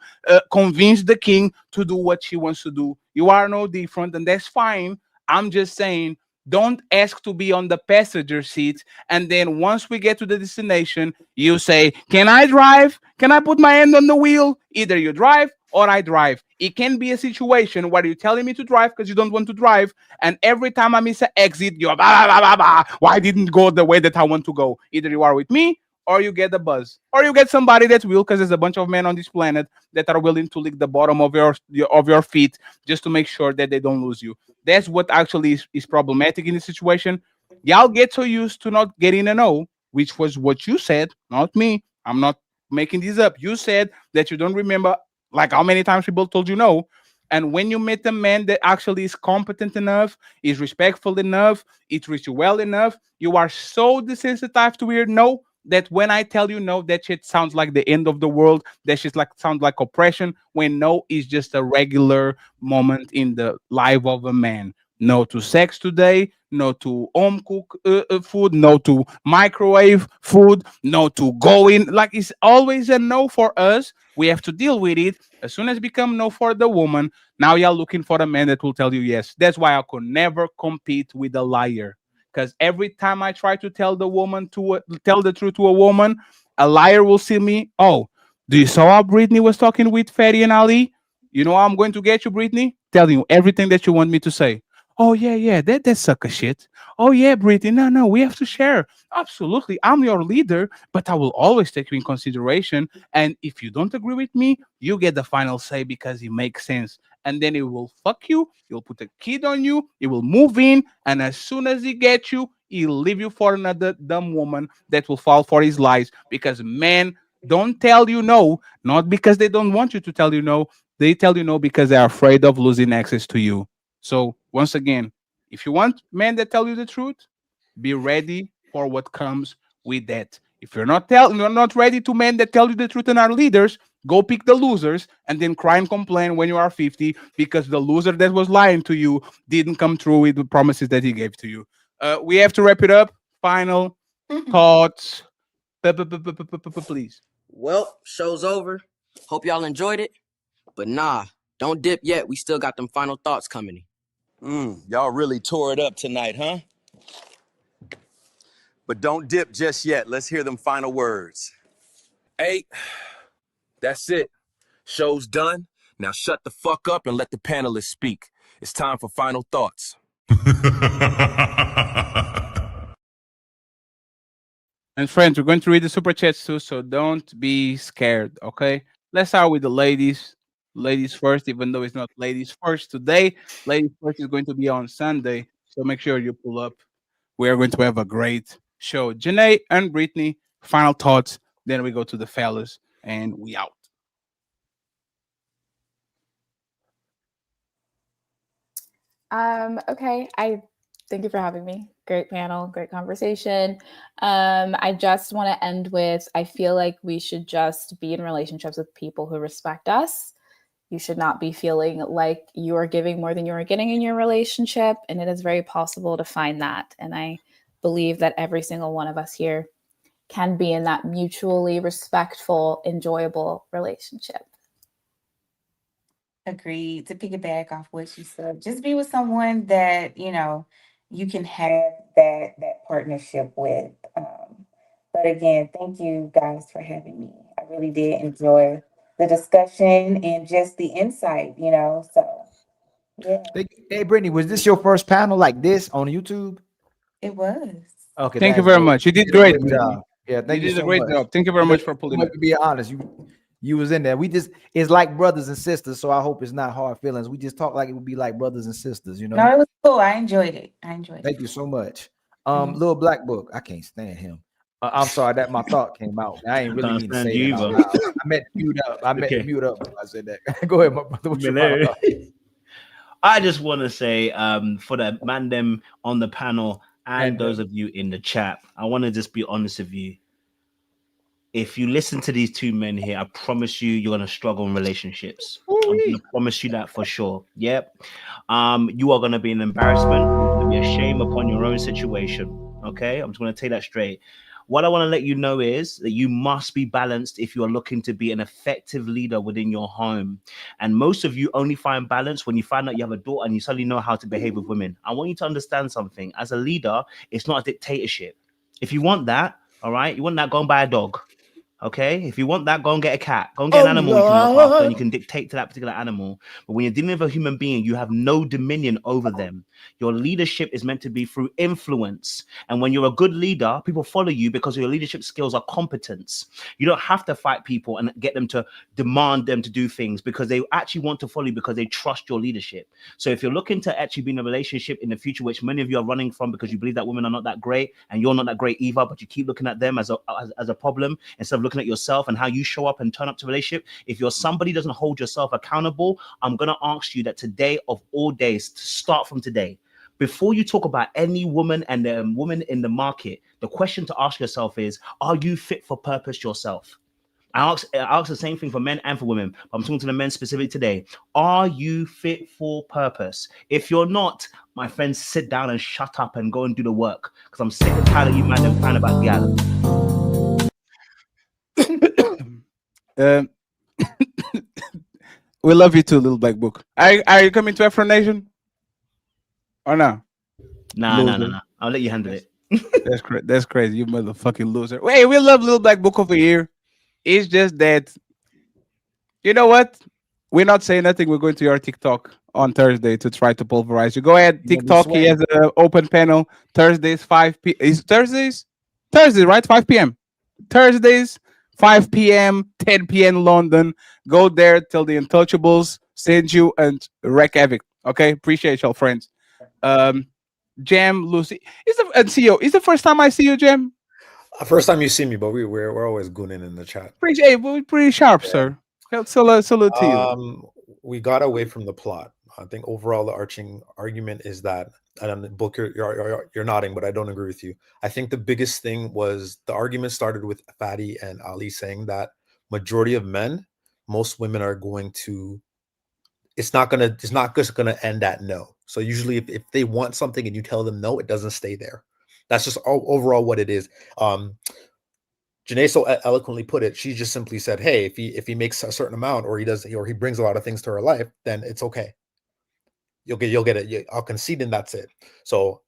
convince the king to do what she wants to do. You are no different, and that's fine. I'm just saying, don't ask to be on the passenger seat. And then once we get to the destination, you say, can I drive? Can I put my hand on the wheel? Either you drive or I drive. It can be a situation where you're telling me to drive because you don't want to drive. And every time I miss an exit, you're blah, blah, blah, blah. Why didn't go the way that I want to go? Either you are with me or you get the buzz, or you get somebody that will, because there's a bunch of men on this planet that are willing to lick the bottom of your feet just to make sure that they don't lose you. That's what actually is problematic in this situation. Y'all get so used to not getting a no, which was what you said, not me. I'm not making this up. You said that you don't remember like how many times people told you no. And when you meet a man that actually is competent enough, is respectful enough, it treats you well enough, you are so desensitized to hear no that when I tell you no, that shit sounds like the end of the world. That shit sounds like oppression, when no is just a regular moment in the life of a man. No to sex today, no to home cook food, no to microwave food, no to going. Like, it's always a no for us. We have to deal with it. As soon as it become no for the woman, now you're looking for a man that will tell you yes. That's why I could never compete with a liar. Because every time I try to tell the truth to a woman, A liar will see me. Oh, do you saw how Brittany was talking with Fatty and Ali? You know how I'm going to get you, Brittany? Telling you everything that you want me to say. Oh yeah, that sucker shit. Oh yeah, Brittany. No, we have to share. Absolutely, I'm your leader, but I will always take you in consideration. And if you don't agree with me, you get the final say because it makes sense. And then it will fuck you. He'll put a kid on you. He will move in, and as soon as he gets you, he'll leave you for another dumb woman that will fall for his lies. Because men don't tell you no, not because they don't want you to tell you no. They tell you no because they're afraid of losing access to you. So once again, if you want men that tell you the truth, be ready for what comes with that. If you're not ready to men that tell you the truth and are leaders, go pick the losers and then cry and complain when you are 50 because the loser that was lying to you didn't come through with the promises that he gave to you. We have to wrap it up. Final thoughts, please. Well, show's over. Hope y'all enjoyed it. But nah, don't dip yet. We still got them final thoughts coming. Y'all really tore it up tonight, huh? But don't dip just yet. Let's hear them final words. Hey, that's it. Show's done. Now shut the fuck up and let the panelists speak. It's time for final thoughts. And friends, we're going to read the super chats too, so don't be scared, okay? Let's start with the ladies. Ladies first, even though it's not ladies first today. Ladies first is going to be on Sunday, so make sure you pull up. We are going to have a great show. Janae and Brittany, final thoughts. Then we go to the fellas, and we out. Okay. Thank you for having me. Great panel, great conversation. I just want to end with, I feel like we should just be in relationships with people who respect us. You should not be feeling like you are giving more than you are getting in your relationship. And it is very possible to find that. And I believe that every single one of us here can be in that mutually respectful, enjoyable relationship. Agreed. To piggyback off what she said, just be with someone that you can have that partnership with. But again, thank you guys for having me. I really did enjoy the discussion and just the insight. So yeah, Hey, Brittany, was this your first panel like this on YouTube? it was. Okay, Thank you that's very dope. much. You did did a great, good Brittany. job. Yeah, thank You you did a so great much. job. Thank you very much for pulling To up. be honest, you was in there. It's like brothers and sisters, so I hope it's not hard feelings. We just talk like it would be like brothers and sisters, No, it was cool. I enjoyed it. Thank you so much. Little Black Book, I can't stand him. I'm sorry that my thought came out. I ain't really can't mean to stand say you that out either. loud. I meant to mute up. Before I said that. Go ahead, my brother. What's your final thought? I just want to say for the man them on the panel and those of you in the chat, I want to just be honest with you. If you listen to these two men here, I promise you, you're gonna struggle in relationships. I'm gonna promise you that for sure. Yep. You are gonna be an embarrassment. You're gonna be a shame upon your own situation. Okay, I'm just gonna take that straight. What I want to let you know is that you must be balanced if you are looking to be an effective leader within your home. And most of you only find balance when you find out you have a daughter and you suddenly know how to behave with women. I want you to understand something. As a leader, it's not a dictatorship. If you want that, all right, you want that, go and buy a dog. Okay, if you want that, go and get a cat. Go and get an animal you can look after, and you can dictate to that particular animal. But when you're dealing with a human being, you have no dominion over them. Your leadership is meant to be through influence. And when you're a good leader, people follow you because your leadership skills are competence. You don't have to fight people and get them to demand them to do things because they actually want to follow you because they trust your leadership. So if you're looking to actually be in a relationship in the future, which many of you are running from because you believe that women are not that great and you're not that great either, but you keep looking at them as a problem instead of looking at yourself and how you show up and turn up to relationship. If you're somebody who doesn't hold yourself accountable, I'm going to ask you that today of all days, to start from today, before you talk about any woman and the woman in the market, the question to ask yourself is, are you fit for purpose yourself? I ask the same thing for men and for women, but I'm talking to the men specifically today. Are you fit for purpose? If you're not, my friends, sit down and shut up and go and do the work, because I'm sick and tired of you man them crying about the island. We love you too, Little Black Book. Are you coming to Afro Nation? Or no? Nah. I'll let you handle it. That's crazy. You motherfucking loser. Wait, we love Little Black Book over here. It's just that you know what? We're not saying nothing. We're going to your TikTok on Thursday to try to pulverize you. Go ahead, You gonna be TikTok. He has sweating. an open panel Thursdays 5 p. Is Thursdays? Thursday, right? 5 p.m. Thursdays 5 p.m. 10 p.m. London. Go there till the Untouchables send you and wreck havoc. Okay, appreciate y'all, friends. Um, Jam, Lucy, is the and CEO. Is the first time I see you, Jam? First time you see me, but we're always gooning in the chat. We're pretty sharp, sir. Salute to you. We got away from the plot. I think overall the arching argument is that, and Book, you're nodding, but I don't agree with you. I think the biggest thing was the argument started with Fatty and Ali saying that majority of men, most women are going to. It's not just gonna end at no. So usually, if they want something and you tell them no, it doesn't stay there. That's just overall what it is. Janae so eloquently put it. She just simply said, "Hey, if he makes a certain amount, or he brings a lot of things to her life, then it's okay. You'll get it. I'll concede, and that's it." So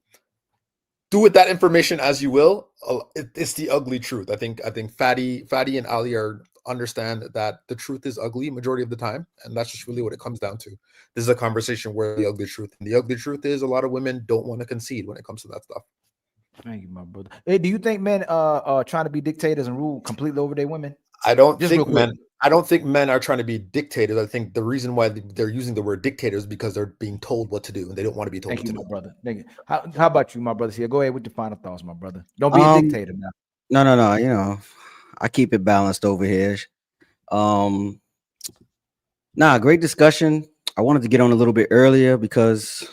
do with that information as you will. It's the ugly truth. I think Fatty and Ali understand that the truth is ugly majority of the time, and that's just really what it comes down to. This is a conversation where the ugly truth, and the ugly truth is a lot of women don't want to concede when it comes to that stuff. Thank you, my brother. Hey, do you think men trying to be dictators and rule completely over their women? I don't Just think real quick. men are trying to be dictators. I think the reason why they're using the word dictators is because they're being told what to do and they don't want to be told Thank what you, to my do. brother. Thank you. How about you, my brother? Here, go ahead with your final thoughts, my brother. Don't be a dictator now. No. You know, I keep it balanced over here. Great discussion. I wanted to get on a little bit earlier because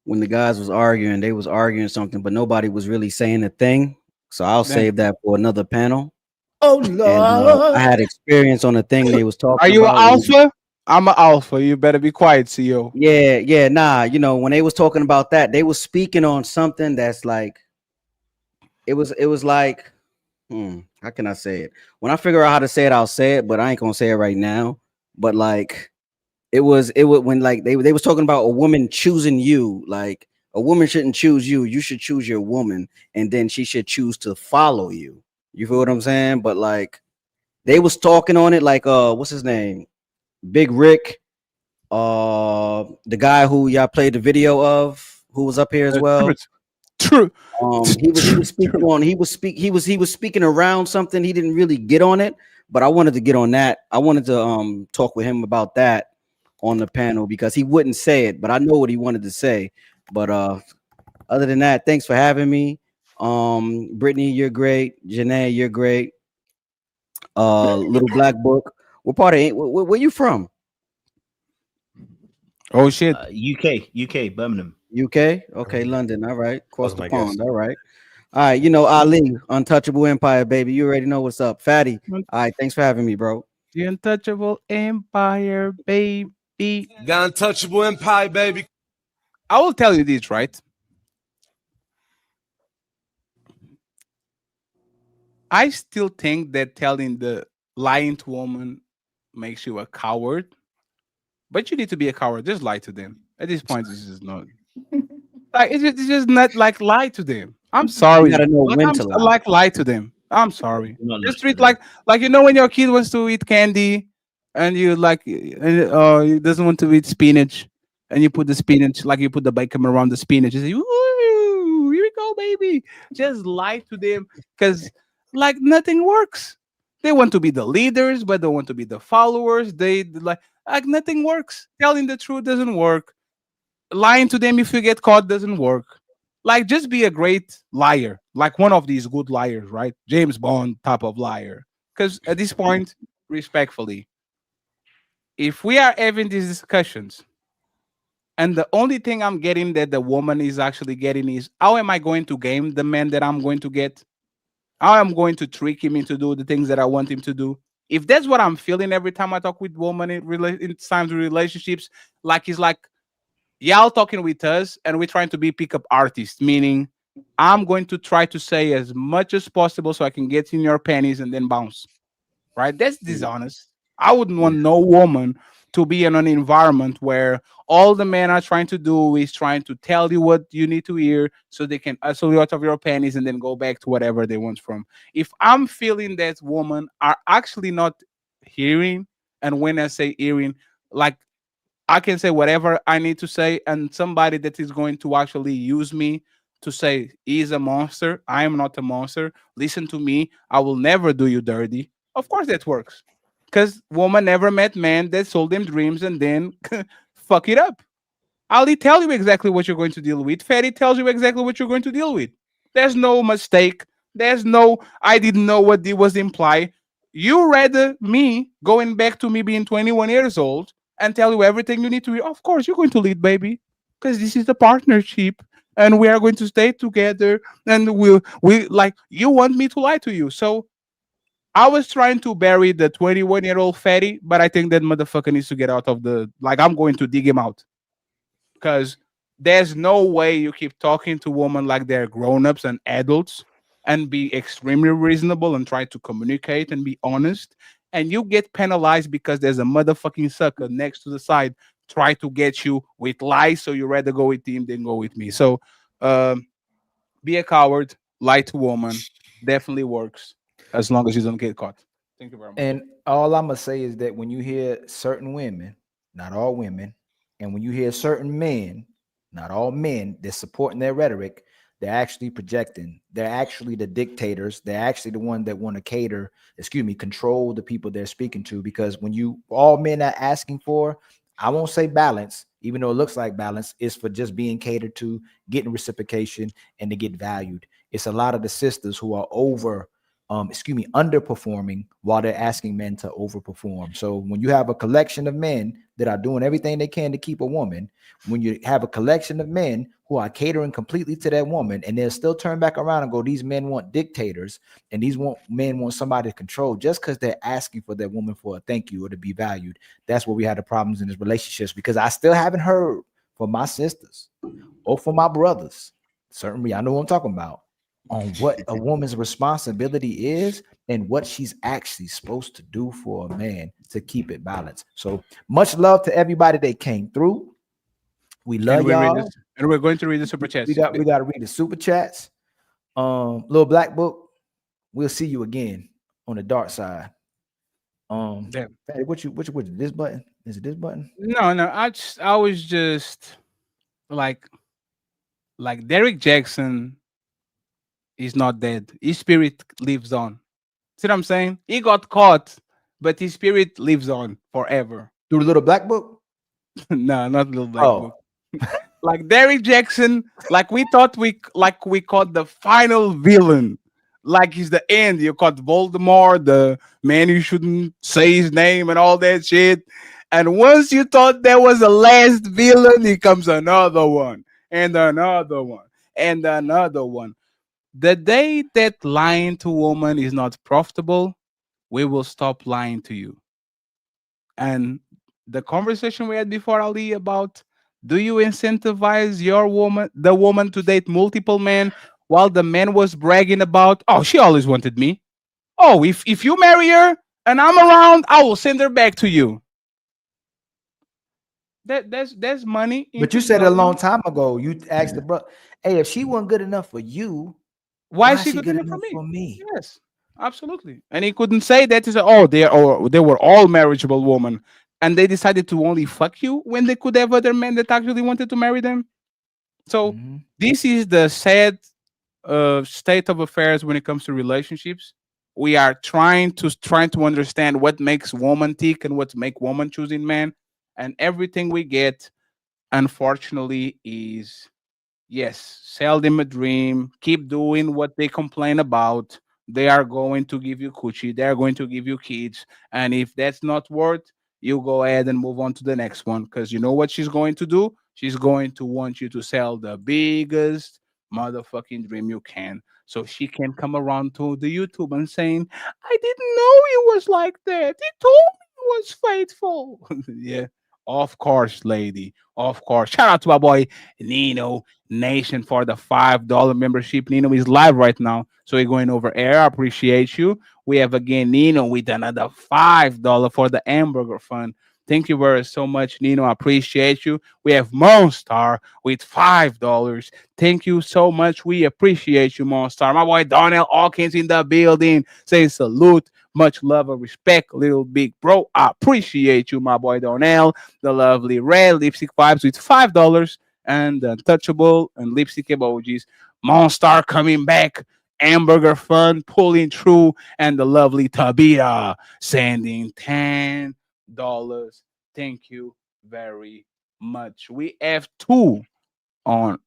when the guys was arguing, they was arguing something, but nobody was really saying a thing. So I'll save that for another panel. Oh And Lord. I had experience on the thing they was talking Are you an about. alpha? I'm an alpha. You better be quiet, CEO. Yeah. Nah, you know, when they was talking about that, they was speaking on something that's like, it was like, how can I say it? When I figure out how to say it, I'll say it, but I ain't gonna say it right now. But like, it was when like they was talking about a woman choosing you. Like, a woman shouldn't choose you. You should choose your woman, and then she should choose to follow you. You feel what I'm saying? But like, they was talking on it like what's his name? Big Rick, the guy who y'all played the video of, who was up here as well. True. He was speaking around something. He didn't really get on it, but I wanted to get on that. I wanted to talk with him about that on the panel because he wouldn't say it, but I know what he wanted to say. But other than that, thanks for having me. Brittany, you're great. Janae, you're great. Little Black Book. What part of where you from? Oh shit. UK, Birmingham. UK? Okay, London. All right. Across the my pond. guess. All right. All right. You know, Ali, Untouchable Empire, baby. You already know what's up. Fatty. All right. Thanks for having me, bro. The Untouchable Empire, baby. The Untouchable Empire, baby. I will tell you this, right? I still think that telling the lying to woman makes you a coward. But you need to be a coward. Just lie to them. At this point, it's just not like it's just not like lie to them. I'm sorry. You gotta know Like, when to lie. like lie to them. I'm sorry. Not Just lie treat to them. like you know when your kid wants to eat candy and you like he doesn't want to eat spinach and you put the spinach like you put the bacon around the spinach. You say, "Ooh, here we go, baby." Just lie to them because like nothing works. They want to be the leaders, but they want to be the followers. They like nothing works. Telling the truth doesn't work. Lying to them if you get caught doesn't work. Like just be a great liar, like one of these good liars, right? James Bond type of liar. Because at this point, respectfully, if we are having these discussions, and the only thing I'm getting that the woman is actually getting is how am I going to game the man that I'm going to get? How I'm going to trick him into do the things that I want him to do. If that's what I'm feeling every time I talk with women in times of relationships, like it's like y'all talking with us and we're trying to be pickup artists, meaning I'm going to try to say as much as possible so I can get in your panties and then bounce. Right? That's dishonest. I wouldn't want no woman to be in an environment where all the men are trying to do is trying to tell you what you need to hear so they can hustle you out of your panties and then go back to whatever they want from. If I'm feeling that women are actually not hearing, and when I say hearing, like I can say whatever I need to say, and somebody that is going to actually use me to say he's a monster. I am not a monster. Listen to me. I will never do you dirty. Of course that works. Because woman never met man that sold them dreams and then fuck it up. Ali tell you exactly what you're going to deal with. Fatty tells you exactly what you're going to deal with. There's no mistake. There's no I didn't know what it was implied. You rather me going back to me being 21 years old and tell you everything you need to. Of course, you're going to lead, baby, because this is a partnership, and we are going to stay together. And we like you want me to lie to you. So I was trying to bury the 21-year-old Fatty, but I think that motherfucker needs to get out of the. Like I'm going to dig him out because there's no way you keep talking to women like they're grown-ups and adults and be extremely reasonable and try to communicate and be honest, and you get penalized because there's a motherfucking sucker next to the side try to get you with lies, so you rather go with him than go with me. So be a coward, lie to woman, definitely works as long as you don't get caught. Thank you very much. And all I'm gonna say is that when you hear certain women, not all women, and when you hear certain men, not all men, they're supporting their rhetoric, they're actually projecting. They're actually the dictators. They're actually the one that want to cater, control the people they're speaking to. Because when you all men are asking for, I won't say balance, even though it looks like balance, is for just being catered to, getting reciprocation, and to get valued. It's a lot of the sisters who are underperforming while they're asking men to overperform. So when you have a collection of men that are doing everything they can to keep a woman, when you have a collection of men who are catering completely to that woman, and they'll still turn back around and go, these men want dictators, and men want somebody to control just because they're asking for that woman for a thank you or to be valued. That's where we had the problems in these relationships, because I still haven't heard from my sisters or from my brothers, certainly I know what I'm talking about, on what a woman's responsibility is and what she's actually supposed to do for a man to keep it balanced. So much love to everybody that came through. We love y'all. And we're going to read the super chats. We got to read the super chats. Little Black Book, we'll see you again on the dark side. What this button? Is it this button? No, I was just like Derek Jackson is not dead. His spirit lives on. See what I'm saying? He got caught, but his spirit lives on forever. Through the Little Black Book? No, not Little Black Book. Like Derek Jackson, like we thought we caught the final villain. Like he's the end. You caught Voldemort, the man you shouldn't say his name and all that shit. And once you thought there was a last villain, here comes another one, and another one, and another one. The day that lying to woman is not profitable, we will stop lying to you. And the conversation we had before, Ali, about do you incentivize the woman to date multiple men, while the man was bragging about, oh, she always wanted me. Oh, if you marry her and I'm around, I will send her back to you. There's money. But you said it a long time ago. You asked the brother, hey, if she wasn't good enough for you, why is she good enough for me? Yes, absolutely. And he couldn't say that. He said, oh, they were all marriageable women, and they decided to only fuck you when they could have other men that actually wanted to marry them. So this is the sad state of affairs when it comes to relationships. We are trying to understand what makes woman tick and what make woman choosing man, and everything we get, unfortunately, is yes, sell them a dream, keep doing what they complain about. They are going to give you coochie, they're going to give you kids. And if that's not worth, you go ahead and move on to the next one. Because you know what she's going to do? She's going to want you to sell the biggest motherfucking dream you can. So she can come around to the YouTube and saying, I didn't know you was like that. He told me you was faithful. Yeah. Of course, lady. Of course. Shout out to my boy Nino Nation for the $5 membership. Nino is live right now, so we're going over air. I appreciate you. We have again Nino with another $5 for the hamburger fund. Thank you very so much, Nino. I appreciate you. We have Monstar with $5. Thank you so much. We appreciate you, Monstar. My boy Darnell Hawkins in the building. Say salute. Much love and respect, little big bro. I appreciate you, my boy Darnell. The lovely red lipstick vibes with $5 and the Untouchable and lipstick emojis. Monstar coming back. Hamburger Fun pulling through, and the lovely Tabia sending $10. Thank you very much. We have two on.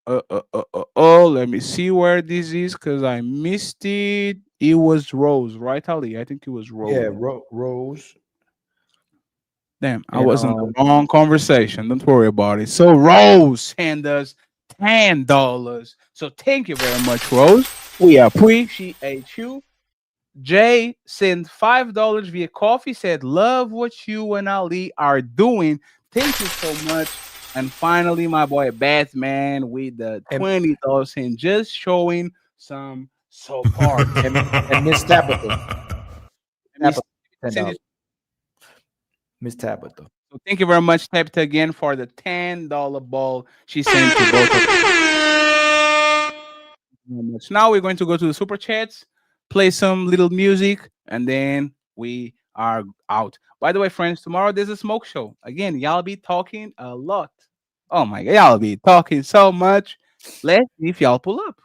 Let me see where this is because I missed it. It was Rose, right, Ali? I think it was Rose. Yeah, Rose. Damn, I And, was in the wrong conversation. Don't worry about it. So Rose sent us $10. So thank you very much, Rose. We appreciate you. Jay sent $5 via coffee. Said, "Love what you and Ali are doing. Thank you so much." And finally, my boy Batman with the $20 and just showing some support. and Miss Tabitha. Miss Tabitha. So thank you very much, Tabitha, again for the $10 ball she sent to both of us. Now we're going to go to the super chats, play some little music, and then we are out. By the way, friends, tomorrow there's a smoke show. Again, y'all be talking a lot. Oh my God, y'all be talking so much. Let's see if y'all pull up.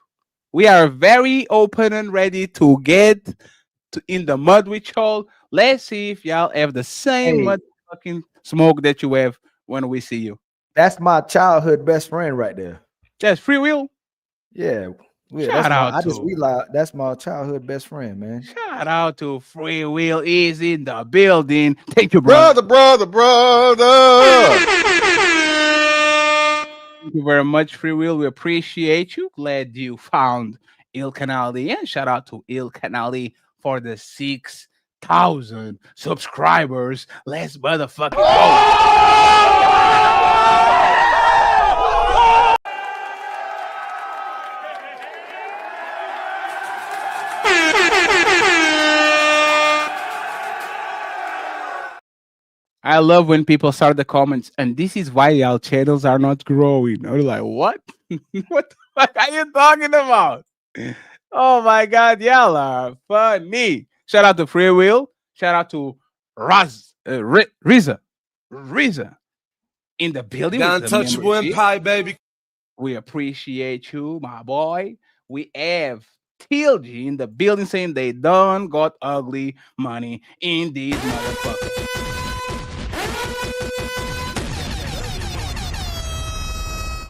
We are very open and ready to get in the mud with y'all. Let's see if y'all have the same motherfucking smoke that you have when we see you. That's my childhood best friend right there. That's Free Will. Yeah. Shout out I just to- realized that's my childhood best friend, man. Shout out to Free Will is in the building. Thank you, brother. Brother. Thank you very much, Free Will. We appreciate you. Glad you found Ilkan Ali. And shout out to Ilkan Ali for the 6,000 subscribers. Let's motherfucking go. I love when people start the comments, and this is why y'all channels are not growing. I'm like, what? What the fuck are you talking about? Oh my God, y'all are funny. Shout out to Free Will. Shout out to Riza in the building. The with the Untouchable membership. Empire, baby. We appreciate you, my boy. We have TLG in the building saying they done got ugly money in these motherfuckers.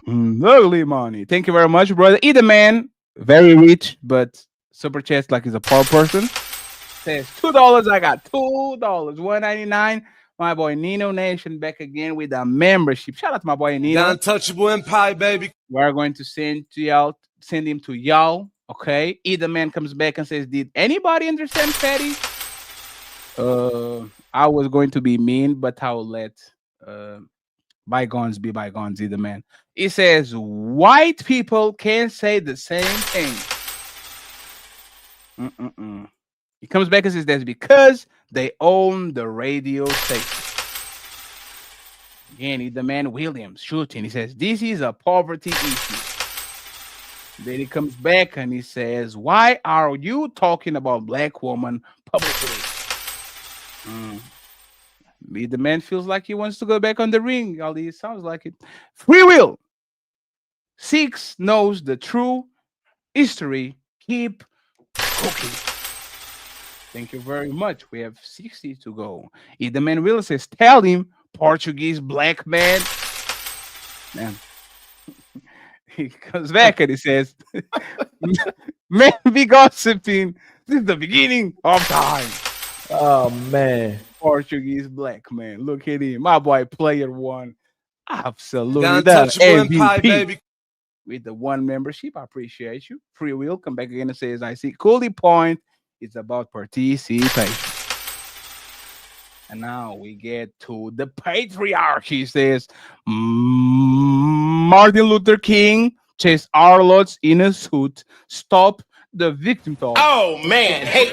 Ugly money. Thank you very much, brother. Either man, very rich, but super chest like he's a poor person. Says $2. I got $2. $1.99. My boy Nino Nation back again with a membership. Shout out to my boy Nino. The Untouchable Empire, baby. We're going to send him to y'all. Okay. Either man comes back and says, "Did anybody understand Fatty?" I was going to be mean, but I'll let bygones be bygones. Either man. He says white people can't say the same thing. He comes back and says that's because they own the radio station. Again, the man Williams shooting. He says this is a poverty issue. Then he comes back and he says, "Why are you talking about black woman publicly?" The man feels like he wants to go back on the ring. All these sounds like it. Free Will 6 knows the true history. Keep cooking. Thank you very much. We have 60 to go. The man Will says, "Tell him, Portuguese black man." Man. He comes back and he says, "Men be gossiping since the beginning of time." Oh man. Portuguese black man. Look at him. My boy Player One. Absolutely. The The Untouchable Empire, MVP. baby. With the 1 membership. I appreciate you. Free Will come back again and says, "I see Cooley point. It's about participation." And now we get to the patriarch. He says, "Martin Luther King chased harlots in a suit. Stop the victim talk. Oh man, hey.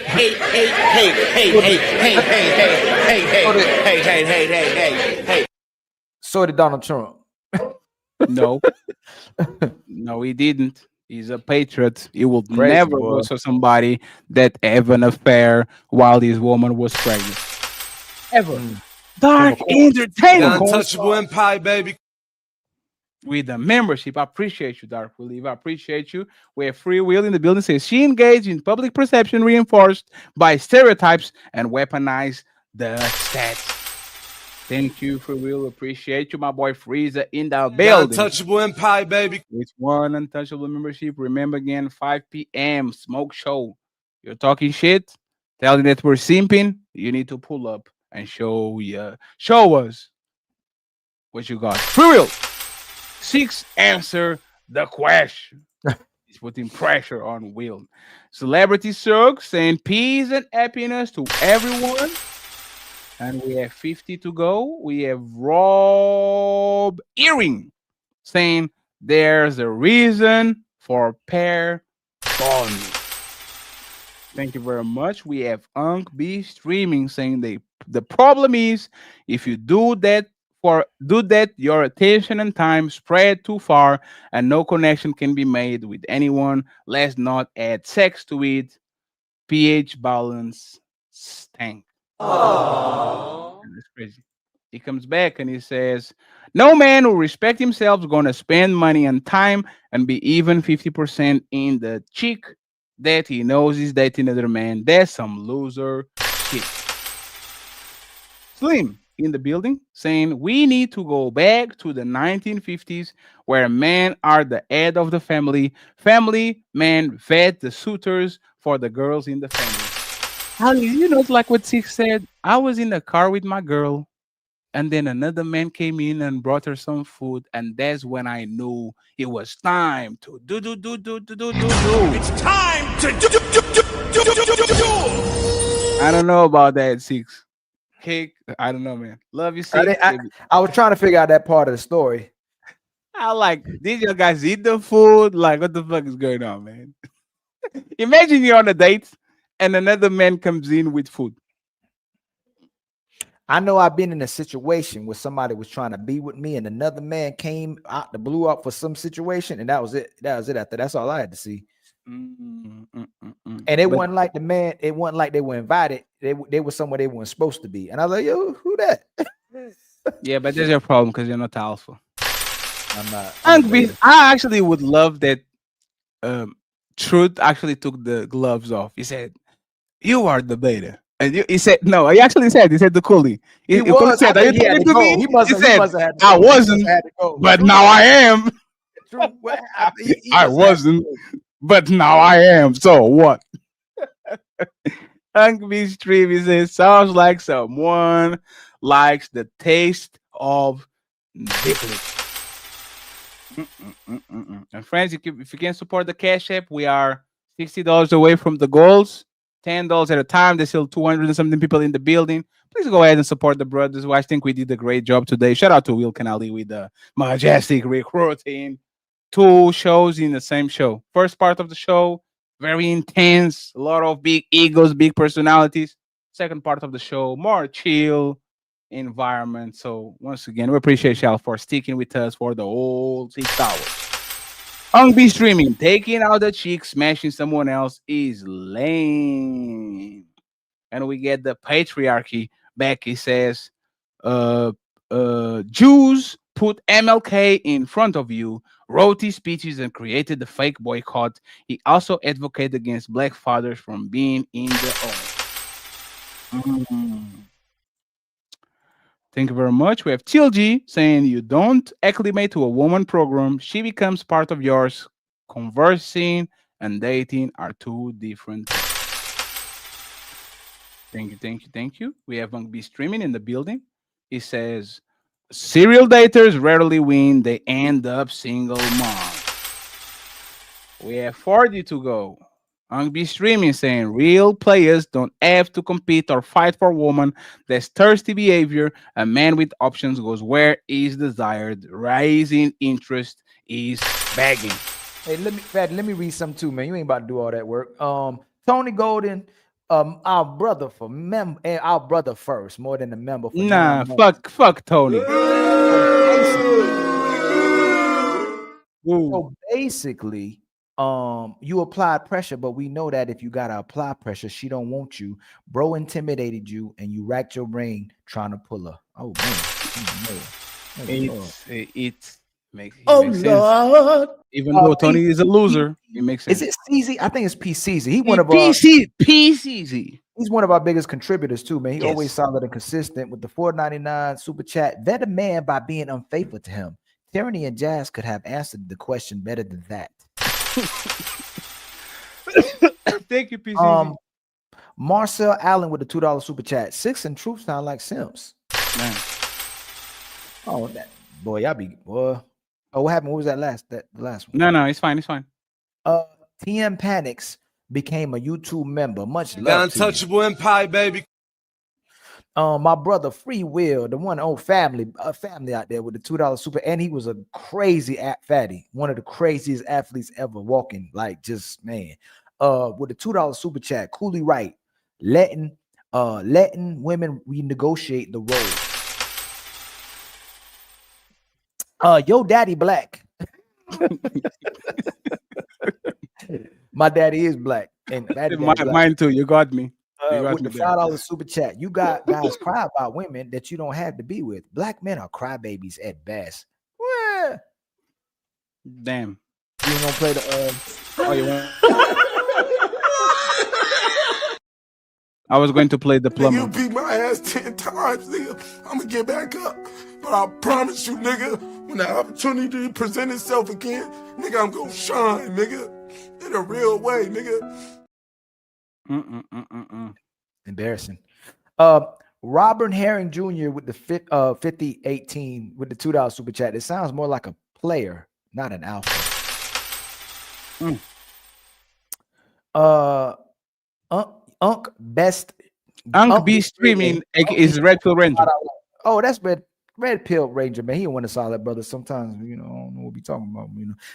So did Donald Trump. No, no, he didn't. He's a patriot. He will Crazy, never boy. go for somebody that have an affair while this woman was pregnant. Ever. Dark entertainment. Untouchable empire, baby. With the membership. I appreciate you, Dark Relief. I appreciate you. We have Free Will in the building. Says she engaged in public perception reinforced by stereotypes and weaponized the stats. Thank you, Free Will. Appreciate you, my boy Freezer in the building. Untouchable empire, baby. It's one Untouchable membership. Remember again, 5 p.m. Smoke show. You're talking shit, telling that we're simping. You need to pull up and show us what you got. Free Will. 6 answer the question. He's putting pressure on Will. Celebrity Cirque saying peace and happiness to everyone. And we have 50 to go. We have Rob Earring saying there's a reason for pair bond. Thank you very much. We have Unk B streaming saying the problem is if you do that, your attention and time spread too far and no connection can be made with anyone. Let's not add sex to it. pH balance stank. That's crazy. He comes back and he says, no man who respects himself is going to spend money and time and be even 50% in the chick that he knows is dating another man. That's some loser shit. Slim in the building saying we need to go back to the 1950s where men are the head of the family. Family men vet the suitors for the girls in the family. It's like what Six said. I was in the car with my girl, and then another man came in and brought her some food, and that's when I knew it was time to do. It's time to do. I don't know about that, Six. Cake, I don't know, man. Love you, Six. I was trying to figure out that part of the story. I like, did you guys eat the food? Like, what the fuck is going on, man? Imagine you're on a date and another man comes in with food. I know I've been in a situation where somebody was trying to be with me and another man came out the blue up for some situation, and that was it. After that's all I had to see. And it wasn't like the man, it wasn't like they were invited. They were somewhere they weren't supposed to be. And I was like, yo, who that? Yeah, but there's your problem because you're not alpha. I'm not. I actually would love that Truth actually took the gloves off. He said, you are the beta. And he said, no, he actually said, the coolie. He said, are you talking to me? He said, I wasn't, but now I am. I wasn't, but now I am. So what? Hank B Stream, he says, sounds like someone likes the taste of dicklet. And friends, if you can support the Cash App, we are $60 away from the goals. $10 at a time. There's still 200 and something people in the building. Please go ahead and support the brothers. I think we did a great job today. Shout out to Ilkan Ali with the majestic recruiting. 2 shows in the same show. First part of the show, very intense, a lot of big egos, big personalities. Second part of the show, more chill environment. So once again, we appreciate y'all for sticking with us for the whole 6 hours. On B streaming, taking out the chick, smashing someone else is lame. And we get the patriarchy back. He says, Jews put MLK in front of you, wrote his speeches, and created the fake boycott. He also advocated against black fathers from being in the home. Thank you very much. We have TLG saying you don't acclimate to a woman program. She becomes part of yours. Conversing and dating are 2 different things. Thank you. We have Monk B streaming in the building. He says, serial daters rarely win. They end up single mom. We have 40 to go. Monk B streaming saying real players don't have to compete or fight for a woman. There's thirsty behavior. A man with options goes where is desired. Rising interest is begging. Hey, let me read something too, man. You ain't about to do all that work. Tony Golden, our brother our brother first, more than a member for 9 Nah, months. fuck Tony. So basically, you applied pressure, but we know that if you gotta apply pressure, she don't want you. Bro intimidated you, and you racked your brain trying to pull her. Oh man, It makes sense. Lord. Even though Tony is a loser, it makes sense. Is it CZ? I think it's PCZ. He one of PCZ. He's one of our biggest contributors too, man. He always Yes. solid and consistent with the $4.99 super chat. Vet a man by being unfaithful to him. Tyranny and Jazz could have answered the question better than that. Thank you, PCZ. Marcel Allen with the $2 super chat. Six and Truth sound like Sims. Man. Oh, that boy, y'all be boy. Oh, what happened? What was that last? The last one. No, it's fine. It's fine. TM Panics became a YouTube member. Much The love to you. Untouchable Empire, baby. My brother Free Will, the one old family out there with the $2 super, and he was a crazy fatty, one of the craziest athletes ever walking. Like, just man, with the $2 super chat, coolly right, letting women renegotiate the role. Yo, daddy black. My daddy is black, and mine too. You got me. With the $5 super chat, you got guys cry about women that you don't have to be with. Black men are crybabies at best. Well, damn. You ain't gonna play the Oh, you want? I was going to play the plumber. You beat my ass 10 times, nigga. I'm gonna get back up. But I promise you, nigga, when the opportunity present itself again, nigga, I'm gonna shine, nigga. In a real way, nigga. Embarrassing. Robert Herring Jr. with the 5018 with the $2 super chat. It sounds more like a player, not an alpha. Unk B streaming is Red Pill Ranger. Oh, that's Red Pill Ranger, man. He don't want a solid brother. Sometimes, I don't know what we talking about.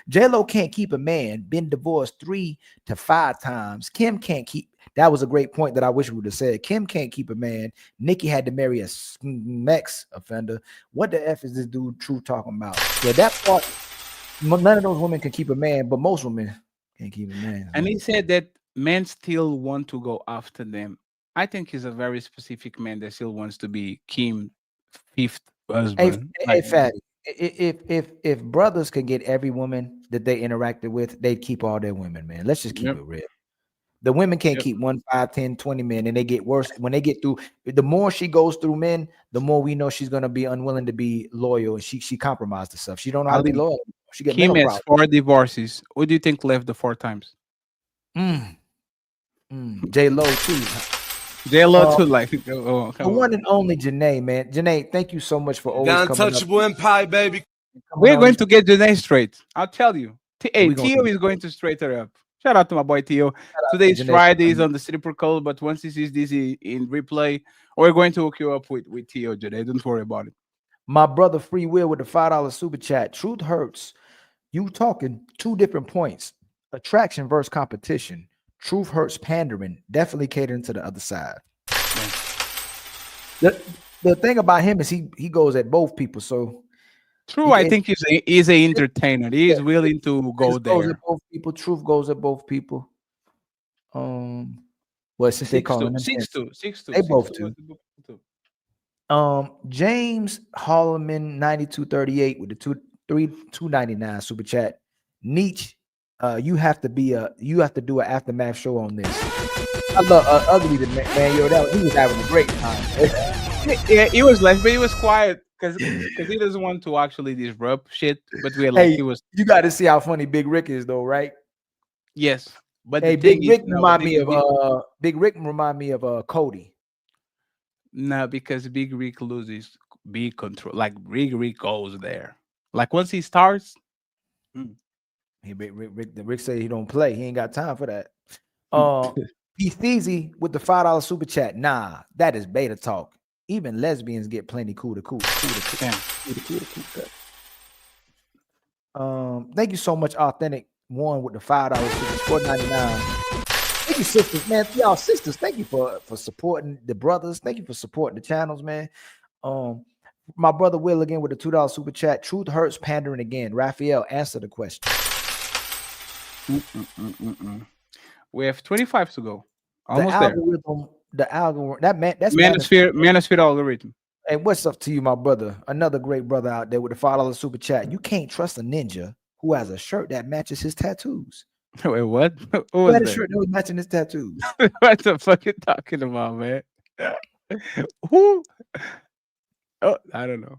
J-Lo can't keep a man. Been divorced 3 to 5 times. Kim can't keep. That was a great point that I wish we would have said. Kim can't keep a man. Nikki had to marry a ex offender. What the F is this dude True talking about? Yeah, that part. None of those women can keep a man, but most women can't keep a man. And he said that men still want to go after them. I think he's a very specific man that still wants to be Kim's 5th husband. Hey, Fatty. If brothers could get every woman that they interacted with, they'd keep all their women, man. Let's just keep it real. The women can't keep 1, 5, 10, 20 men, and they get worse when they get through. The more she goes through men, the more we know she's gonna be unwilling to be loyal, and she compromised herself. She don't know how to be loyal. She get Kim mental has problems. 4 divorces. Who do you think left the 4 times? J-Lo too. J-Lo too, like the one and only Janae, man. Janae, thank you so much for always The coming up. Untouchable Empire, baby. We're going to get Janae straight. I'll tell you. Hey, We gonna Tio do is going to straighten her up. Shout out to my boy Tio. Today is Janae. Friday. He's on the sleeper call, but once he sees this in replay, we're going to hook you up with Tio Janae. Don't worry about it. My brother Free Will with the $5 super chat. Truth hurts. You talking 2 different points. Attraction versus competition. Truth hurts pandering. Definitely catering to the other side. The thing about him is he goes at both people. So True, I think he's an entertainer. He is willing to go there. Goes at both people. Truth goes at both people. Well, since they call him 6'2", they both do. James Holloman 9238 with the $2.99 super chat. Nietzsche, you have to do an aftermath show on this. I love Ugly the man. He was having a great time. Yeah, he was like, but he was quiet because he doesn't want to actually disrupt shit. But we're like, he was. You got to see how funny Big Rick is, though, right? Yes, but hey, Big Rick remind me of Cody. No, because Big Rick loses big control. Like Big Rick goes there. Like once he starts, Rick say he don't play. He ain't got time for that. He's easy with the $5 super chat. Nah, that is beta talk. Even lesbians get plenty cool. Thank you so much, Authentic one with the $5 $4.99. Thank you, sisters, man. Y'all sisters, thank you for supporting the brothers. Thank you for supporting the channels, man. My brother Will again with the $2 super chat. Truth hurts, pandering again. Raphael, answer the question. We have 25 to go. Almost there. The algorithm, that's Manosphere algorithm. Hey, what's up to you, my brother? Another great brother out there with the $5 super chat. You can't trust a ninja who has a shirt that matches his tattoos. Wait, what? Who had a shirt that was matching his tattoos? What the fuck you talking about, man? Who? Oh, I don't know.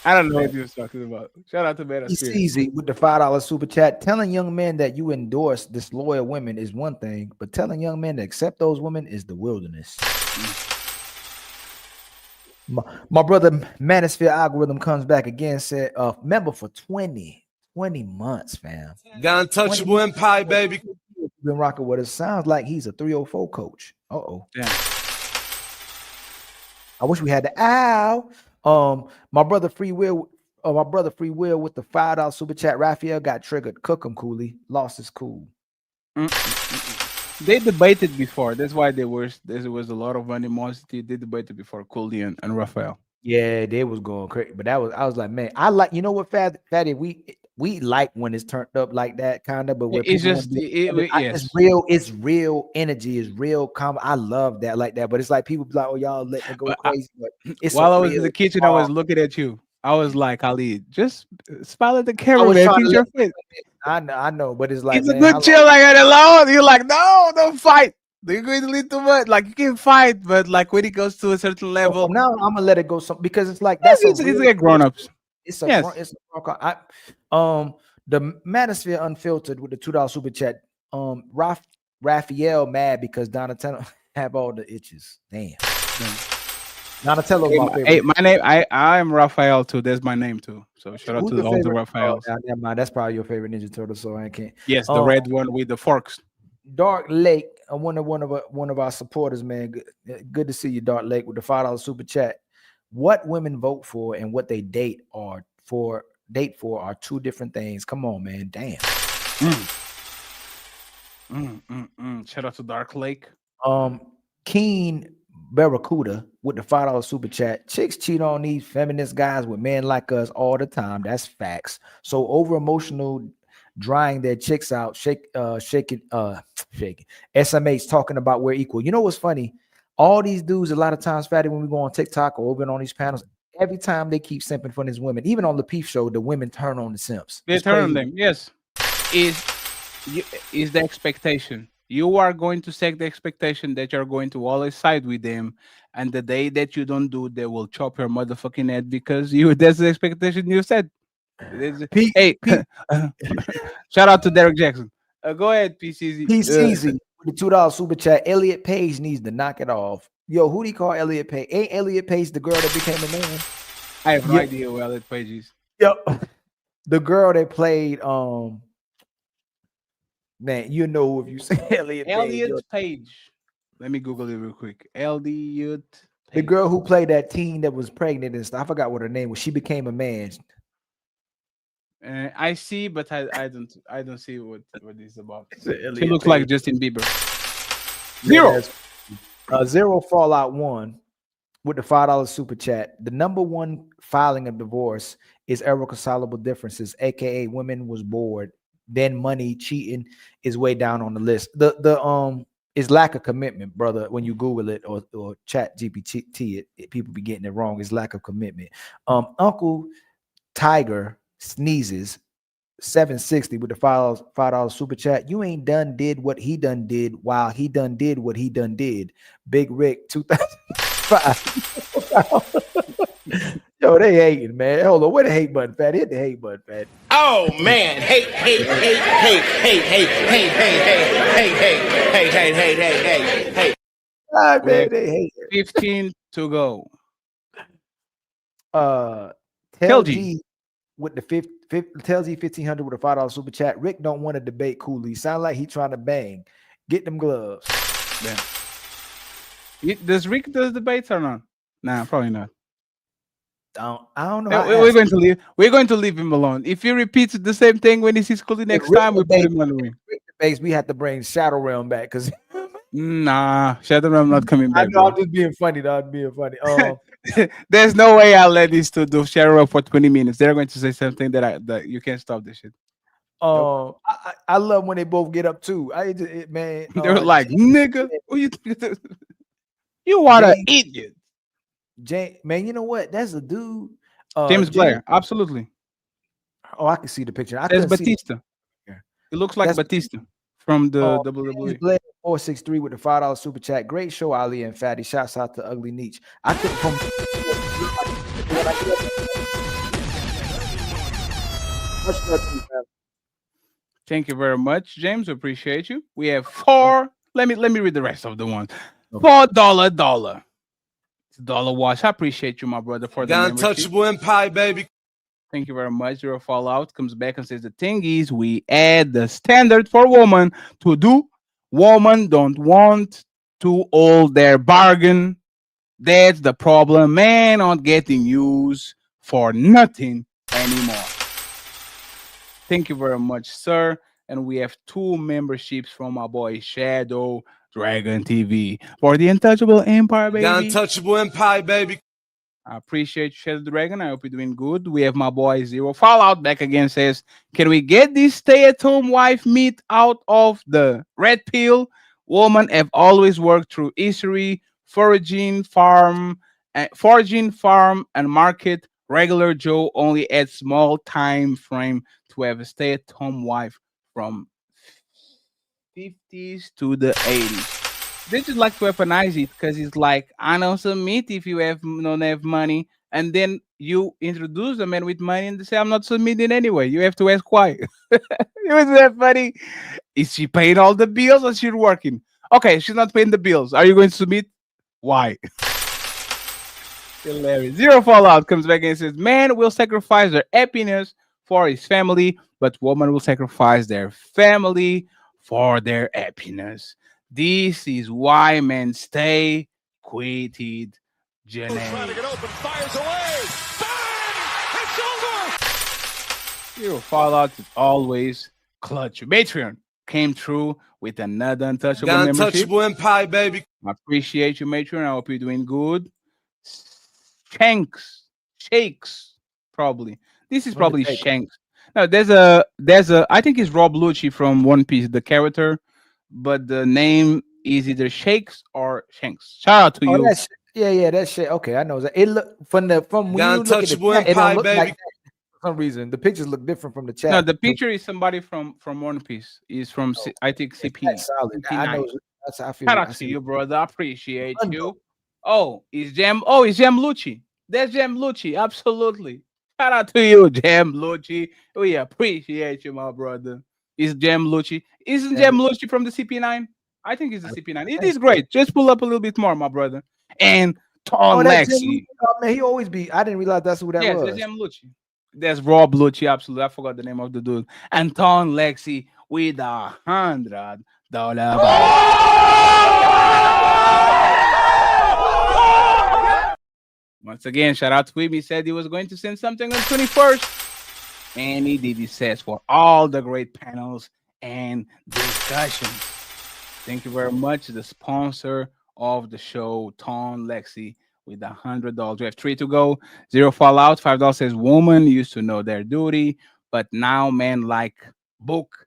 I don't know what you're talking about. Shout out to Manosphere. It's easy with the $5 super chat. Telling young men that you endorse disloyal women is one thing, but telling young men to accept those women is the wilderness. My brother Manosphere algorithm comes back again, said member for 20 months, fam. The Untouchable Empire, baby. Been rocking with us. Sounds like he's a 304 coach. Yeah. I wish we had the ow. My brother Free Will with the $5 super chat. Raphael got triggered. Cook him, Cooley. Lost his cool. They debated before. That's why there was a lot of animosity. They debated before Cooley and Raphael. Yeah, they was going crazy. But I was like, man, I like, you know what, Fatty, we like when it's turned up like that, kind of. But when it's just it's real energy, it's real calm. I love that like that. But it's like people be like, oh, y'all letting it go crazy. But it's while I was in the kitchen, I was looking at you. I was like, Ali, just smile at the camera, man. Keep your face. I know, but it's like It's a good chill like that alone. You're like, no, don't fight. You're going to lead too much. Like you can fight, but like when it goes to a certain level, now I'm gonna let it go. Because it's like it's like grown-ups. It's the Manosphere Unfiltered with the $2 super chat. Raphael mad because Donatello have all the itches. Damn. Donatello, my favorite. Hey, my name, I am Raphael too. That's my name too. So shout out to all the Raphaels. Never mind. That's probably your favorite Ninja Turtle, so I can't. Yes, the red one with the forks. Dark Lake, one of our supporters, man. Good to see you, Dark Lake, with the $5 super chat. What women vote for and what they date for are two different things. Come on, man. Damn. Shout out to Dark Lake. Keen Barracuda with the $5 super chat. Chicks cheat on these feminist guys with men like us all the time. That's facts. So over emotional, drying their chicks out, shake it. SMA's talking about we're equal. You know what's funny? All these dudes, a lot of times, Fatty, when we go on TikTok or even on these panels, every time they keep simping for these women, even on the Peep Show, the women turn on the simps. They turn on them. Yes, is the expectation. You are going to set the expectation that you're going to always side with them, and the day that you don't do, they will chop your motherfucking head because that's the expectation you said. Hey, shout out to Derek Jackson. Go ahead, PCZ. PCZ with the $2 super chat. Elliot Page needs to knock it off. Yo, who do you call Elliot Page? Ain't Elliot Page the girl that became a man? I have no idea who Elliot Page is. Yo, the girl that played man, you know if you say Elliot Page. Let me Google it real quick. Elliot Page. The girl who played that teen that was pregnant and stuff. I forgot what her name was. She became a man. I see, but I don't see what this is about. She looks like Justin Bieber. Zero Fallout 1 with the $5 super chat. The number one filing of divorce is irreconcilable differences, aka women was bored. Then money, cheating is way down on the list. The is lack of commitment, brother. When you Google it or Chat GPT it, people be getting it wrong. It's lack of commitment. Uncle Tiger sneezes 760 with the $5 super chat. You ain't done did what he done did while he done did what he done did. Big Rick 2005. Yo, they hating, man. Hold on, where the hate button, Fat? Hit the hate button, Fat. Oh man, hate. Ah, man, they hate it. 15 to go. Tell G with the Tell G 1500 with a $5 super chat. Rick don't want to debate Cooley. Sound like he trying to bang. Get them gloves. Does Rick does debates or not? Nah, probably not. I don't know. We're going to leave him alone. If he repeats the same thing when he sees Cooley next time, we put him on the ring. Base, we have to bring Shadow Realm back because nah, Shadow Realm not coming I back. know Bro. I'm just being funny. Though. I'm being funny. There's no way I'll let these two do Shadow Realm for 20 minutes. They're going to say something that you can't stop this shit. I love when they both get up too. Man, they're like, nigga, what you want to idiot. Man, you know what? That's a dude. James Blair, absolutely. Oh, I can see the picture. That's Batista. It looks like Batista from the WWE. James Blair 463 with the $5 super chat. Great show, Ali and Fatty. Shouts out to Ugly Nietzsche. I couldn't from. Thank you very much, James. Appreciate you. We have four. Let me read the rest of the ones. $4. It's $1 wash. I appreciate you, my brother, for the Untouchable Empire, baby. Thank you very much. Zero Fallout comes back and says the thing is we add the standard for women to do. Women don't want to hold their bargain. That's the problem. Men aren't getting used for nothing anymore. Thank you very much, sir. And we have 2 memberships from our boy Shadow Dragon TV for the Untouchable Empire, baby. The Untouchable Empire, baby. I appreciate you, Shadow Dragon. I hope you're doing good. We have my boy Zero Fallout back again. Says, can we get this stay-at-home wife meat out of the red pill? Women have always worked through history, foraging, farm, and market. Regular Joe only had small time frame to have a stay-at-home wife from 50s to the 80s. They just like to weaponize it because it's like, I know some meat if you don't have money, and then you introduce a man with money and they say, I'm not submitting anyway. You have to ask why. It was that funny. Is she paying all the bills or she's working? Okay, she's not paying the bills. Are you going to submit? Why? Hilarious. Zero Fallout comes back and says, man will sacrifice their happiness for his family, but woman will sacrifice their family for their happiness. This is why men stay quitted. Janae. Trying to get open, fires away. Bang! It's over. Zero Fallout is always clutch. Patreon came through with another Untouchable membership. Untouchable Empire, baby. I appreciate you, Matron. I hope you're doing good. Shakes, probably. This is probably Shanks. No, there's a. I think it's Rob Lucci from One Piece, the character, but the name is either Shakes or Shanks. Shout out to you. That shit. Okay, I know that. It look from when you look at the chat, it don't look like that for some reason. The pictures look different from the chat. No, the picture is somebody from One Piece. Is from I think CP. I know. That's how I feel. Shout out to you, brother. I appreciate you. Oh, it's Jam Lucci. There's Jam Lucci. Absolutely. Shout out to you, Jam Lucci. We appreciate you, my brother. It's Jam Lucci. Isn't Jam Lucci from the CP9? I think it's the CP9. It is great. Just pull up a little bit more, my brother. And Tom Lexi. Man, he always be. I didn't realize that's who that was. Yes, there's Jam Lucci. There's Rob Lucci. Absolutely. I forgot the name of the dude. And Tom Lexi with $100. Once again, shout out to him. He said he was going to send something on 21st. And he did. He says for all the great panels and discussions. Thank you very much. The sponsor of the show, Ton Lexi, with $100. We have 3 to go. Zero Fallout. $5 says women used to know their duty, but now men like book.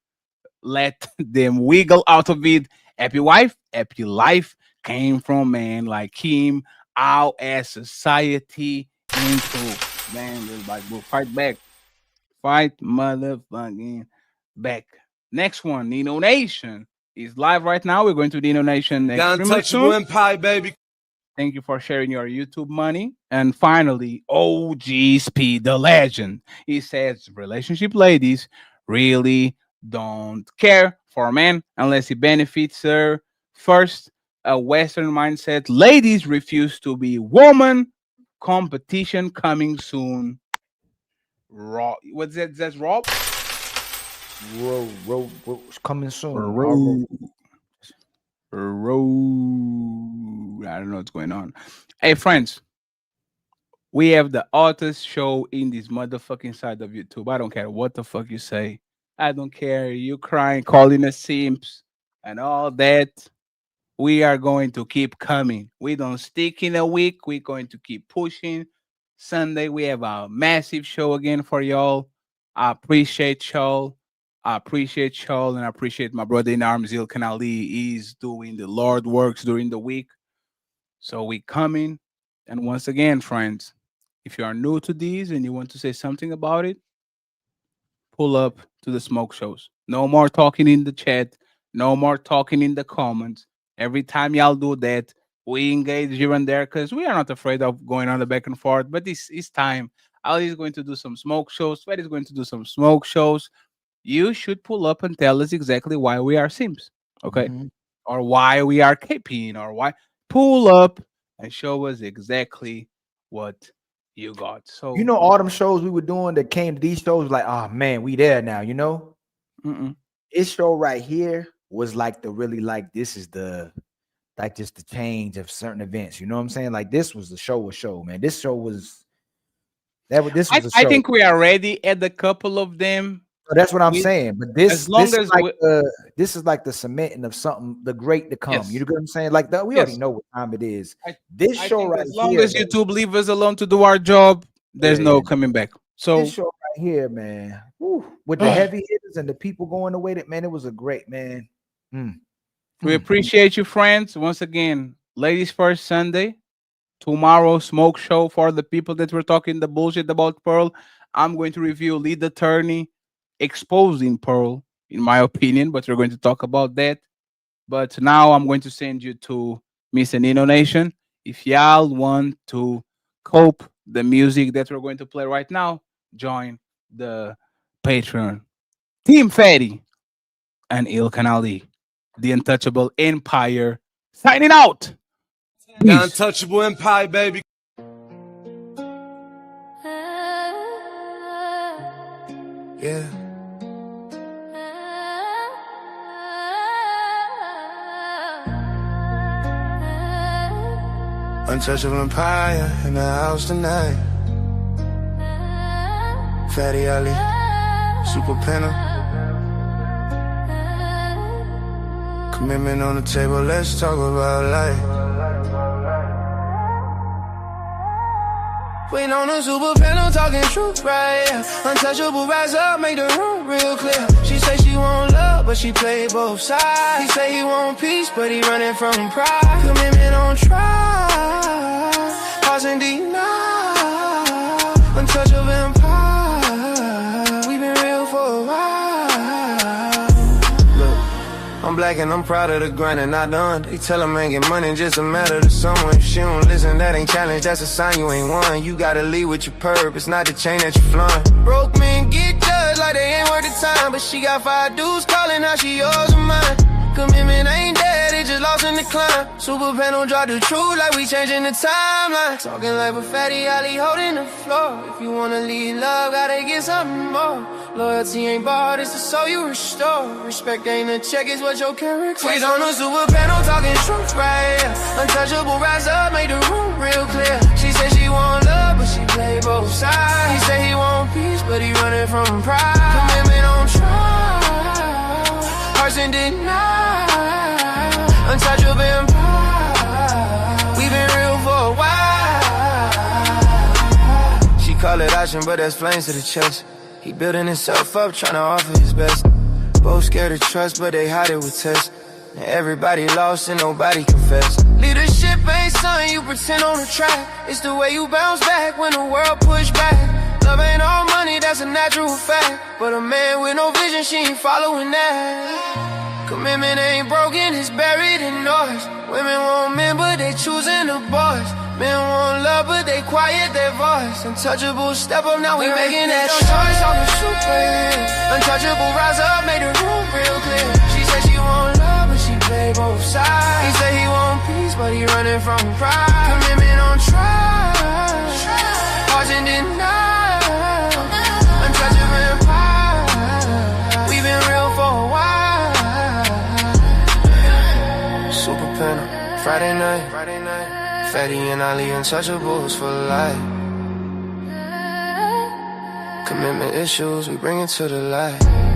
Let them wiggle out of it. Happy wife, happy life came from man like him. How as society improve. Man, everybody will fight back. Fight motherfucking back. Next one, Nino Nation is live right now. We're going to Nino Nation next. Untouchable Empire, baby. Thank you for sharing your YouTube money. And finally, OG Speed, the legend. He says, relationship ladies really don't care for a man unless he benefits her first. A Western mindset. Ladies refuse to be woman. Competition coming soon. Rob. What's that? That's Rob? Coming soon. I don't know what's going on. Hey, friends. We have the hottest show in this motherfucking side of YouTube. I don't care what the fuck you say. I don't care you crying, calling us simps, and all that. We are going to keep coming. We don't stick in a week. We're going to keep pushing. Sunday, we have a massive show again for y'all. I appreciate y'all. I appreciate y'all, and I appreciate my brother in arms, Ilkan Ali. He's doing the Lord works during the week. So we coming. And once again, friends, if you are new to these and you want to say something about it, pull up to the smoke shows. No more talking in the chat. No more talking in the comments. Every time y'all do that, we engage here and there because we are not afraid of going on the back and forth. But this is time. Ali is going to do some smoke shows. Fred is going to do some smoke shows. You should pull up and tell us exactly why we are Sims, okay? Or why we are KPing, or why. Pull up and show us exactly what you got. So You know, all them shows we were doing that came to these shows, like, oh man, we there now, you know? This show right here was like the really, like, this is the, like, just the change of certain events. You know what I'm saying? Like, this was the show, man. This show was, this was a show. I think we are ready at a couple of them. So that's what I'm saying. But this, as long this as is like this is like the cementing of something, the great to come. Yes. You know what I'm saying? Like that, we already know what time it is. This I show think right as long here, as YouTube leave us alone to do our job, there's no coming back. So this show right here, man, with the heavy hitters and the people going away, that man, it was a great man. we appreciate you, friends. Once again, Ladies First Sunday. Tomorrow, smoke show for the people that were talking the bullshit about Pearl. I'm going to review Lead Attorney exposing Pearl, in my opinion, but we're going to talk about that. But now I'm going to send you to Miss Nino Nation. If y'all want to cope the music that we're going to play right now, join the Patreon. Team Fatty and Ilkan Ali, the Untouchable Empire, signing out. The Untouchable Empire, baby. Yeah. Untouchable empire in the house tonight. Fatty Ali, Super Penna. Commitment on the table, let's talk about life. Waiting on a super panel, talking truth, right? Untouchable, rise up, make the room real clear. She say she want love, but she play both sides. He say he want peace, but he running from pride. Commitment on trial, pause and deny. Untouchable empire, we been real for a while. Look, I'm black and I'm proud of the grind and not done. They tell them ain't get money, just a matter to someone. If she don't listen, that ain't challenge, that's a sign you ain't won. You gotta lead with your purpose, not the chain that you flaunt. Broke men get judged like they ain't worth the time, but she got 5 dudes calling how she yours and mine. Commitment ain't dead, it just lost in the climb. Super panel drop the truth like we changing the timeline. Talking like a Fatty Ali holding the floor. If you wanna lead love, gotta get something more. Loyalty ain't bought, it's the soul you restore. Respect ain't a check, it's what your character. Squeeze on the super panel, talking truth, right? Untouchable, rise up, make the room real clear. She said she want love, but she play both sides. He say he want peace, but he running from pride. Commitment on trial, hearts in denial. Untouchable empire, we been real for a while. She call it action, but that's flames to the chest. He building himself up, trying to offer his best. Both scared to trust, but they hide it with tests. And everybody lost and nobody confessed. Leadership ain't something you pretend on the track. It's the way you bounce back when the world push back. Love ain't all money, that's a natural fact. But a man with no vision, she ain't following that. Commitment ain't broken, it's buried in noise. Women want men, but they choosing the boys. Men want love, but they quiet their voice. Untouchable, step up, now we making that choice. On the super, untouchable, rise up, make the room real clear. She said she want love, but she play both sides. He say he want peace, but he running from pride. Commitment on trial, hearts in denial. Untouchable empire, we been real for a while. Super Penna, Friday night. Fatty and Ali, untouchables for life. Commitment issues, we bring it to the light.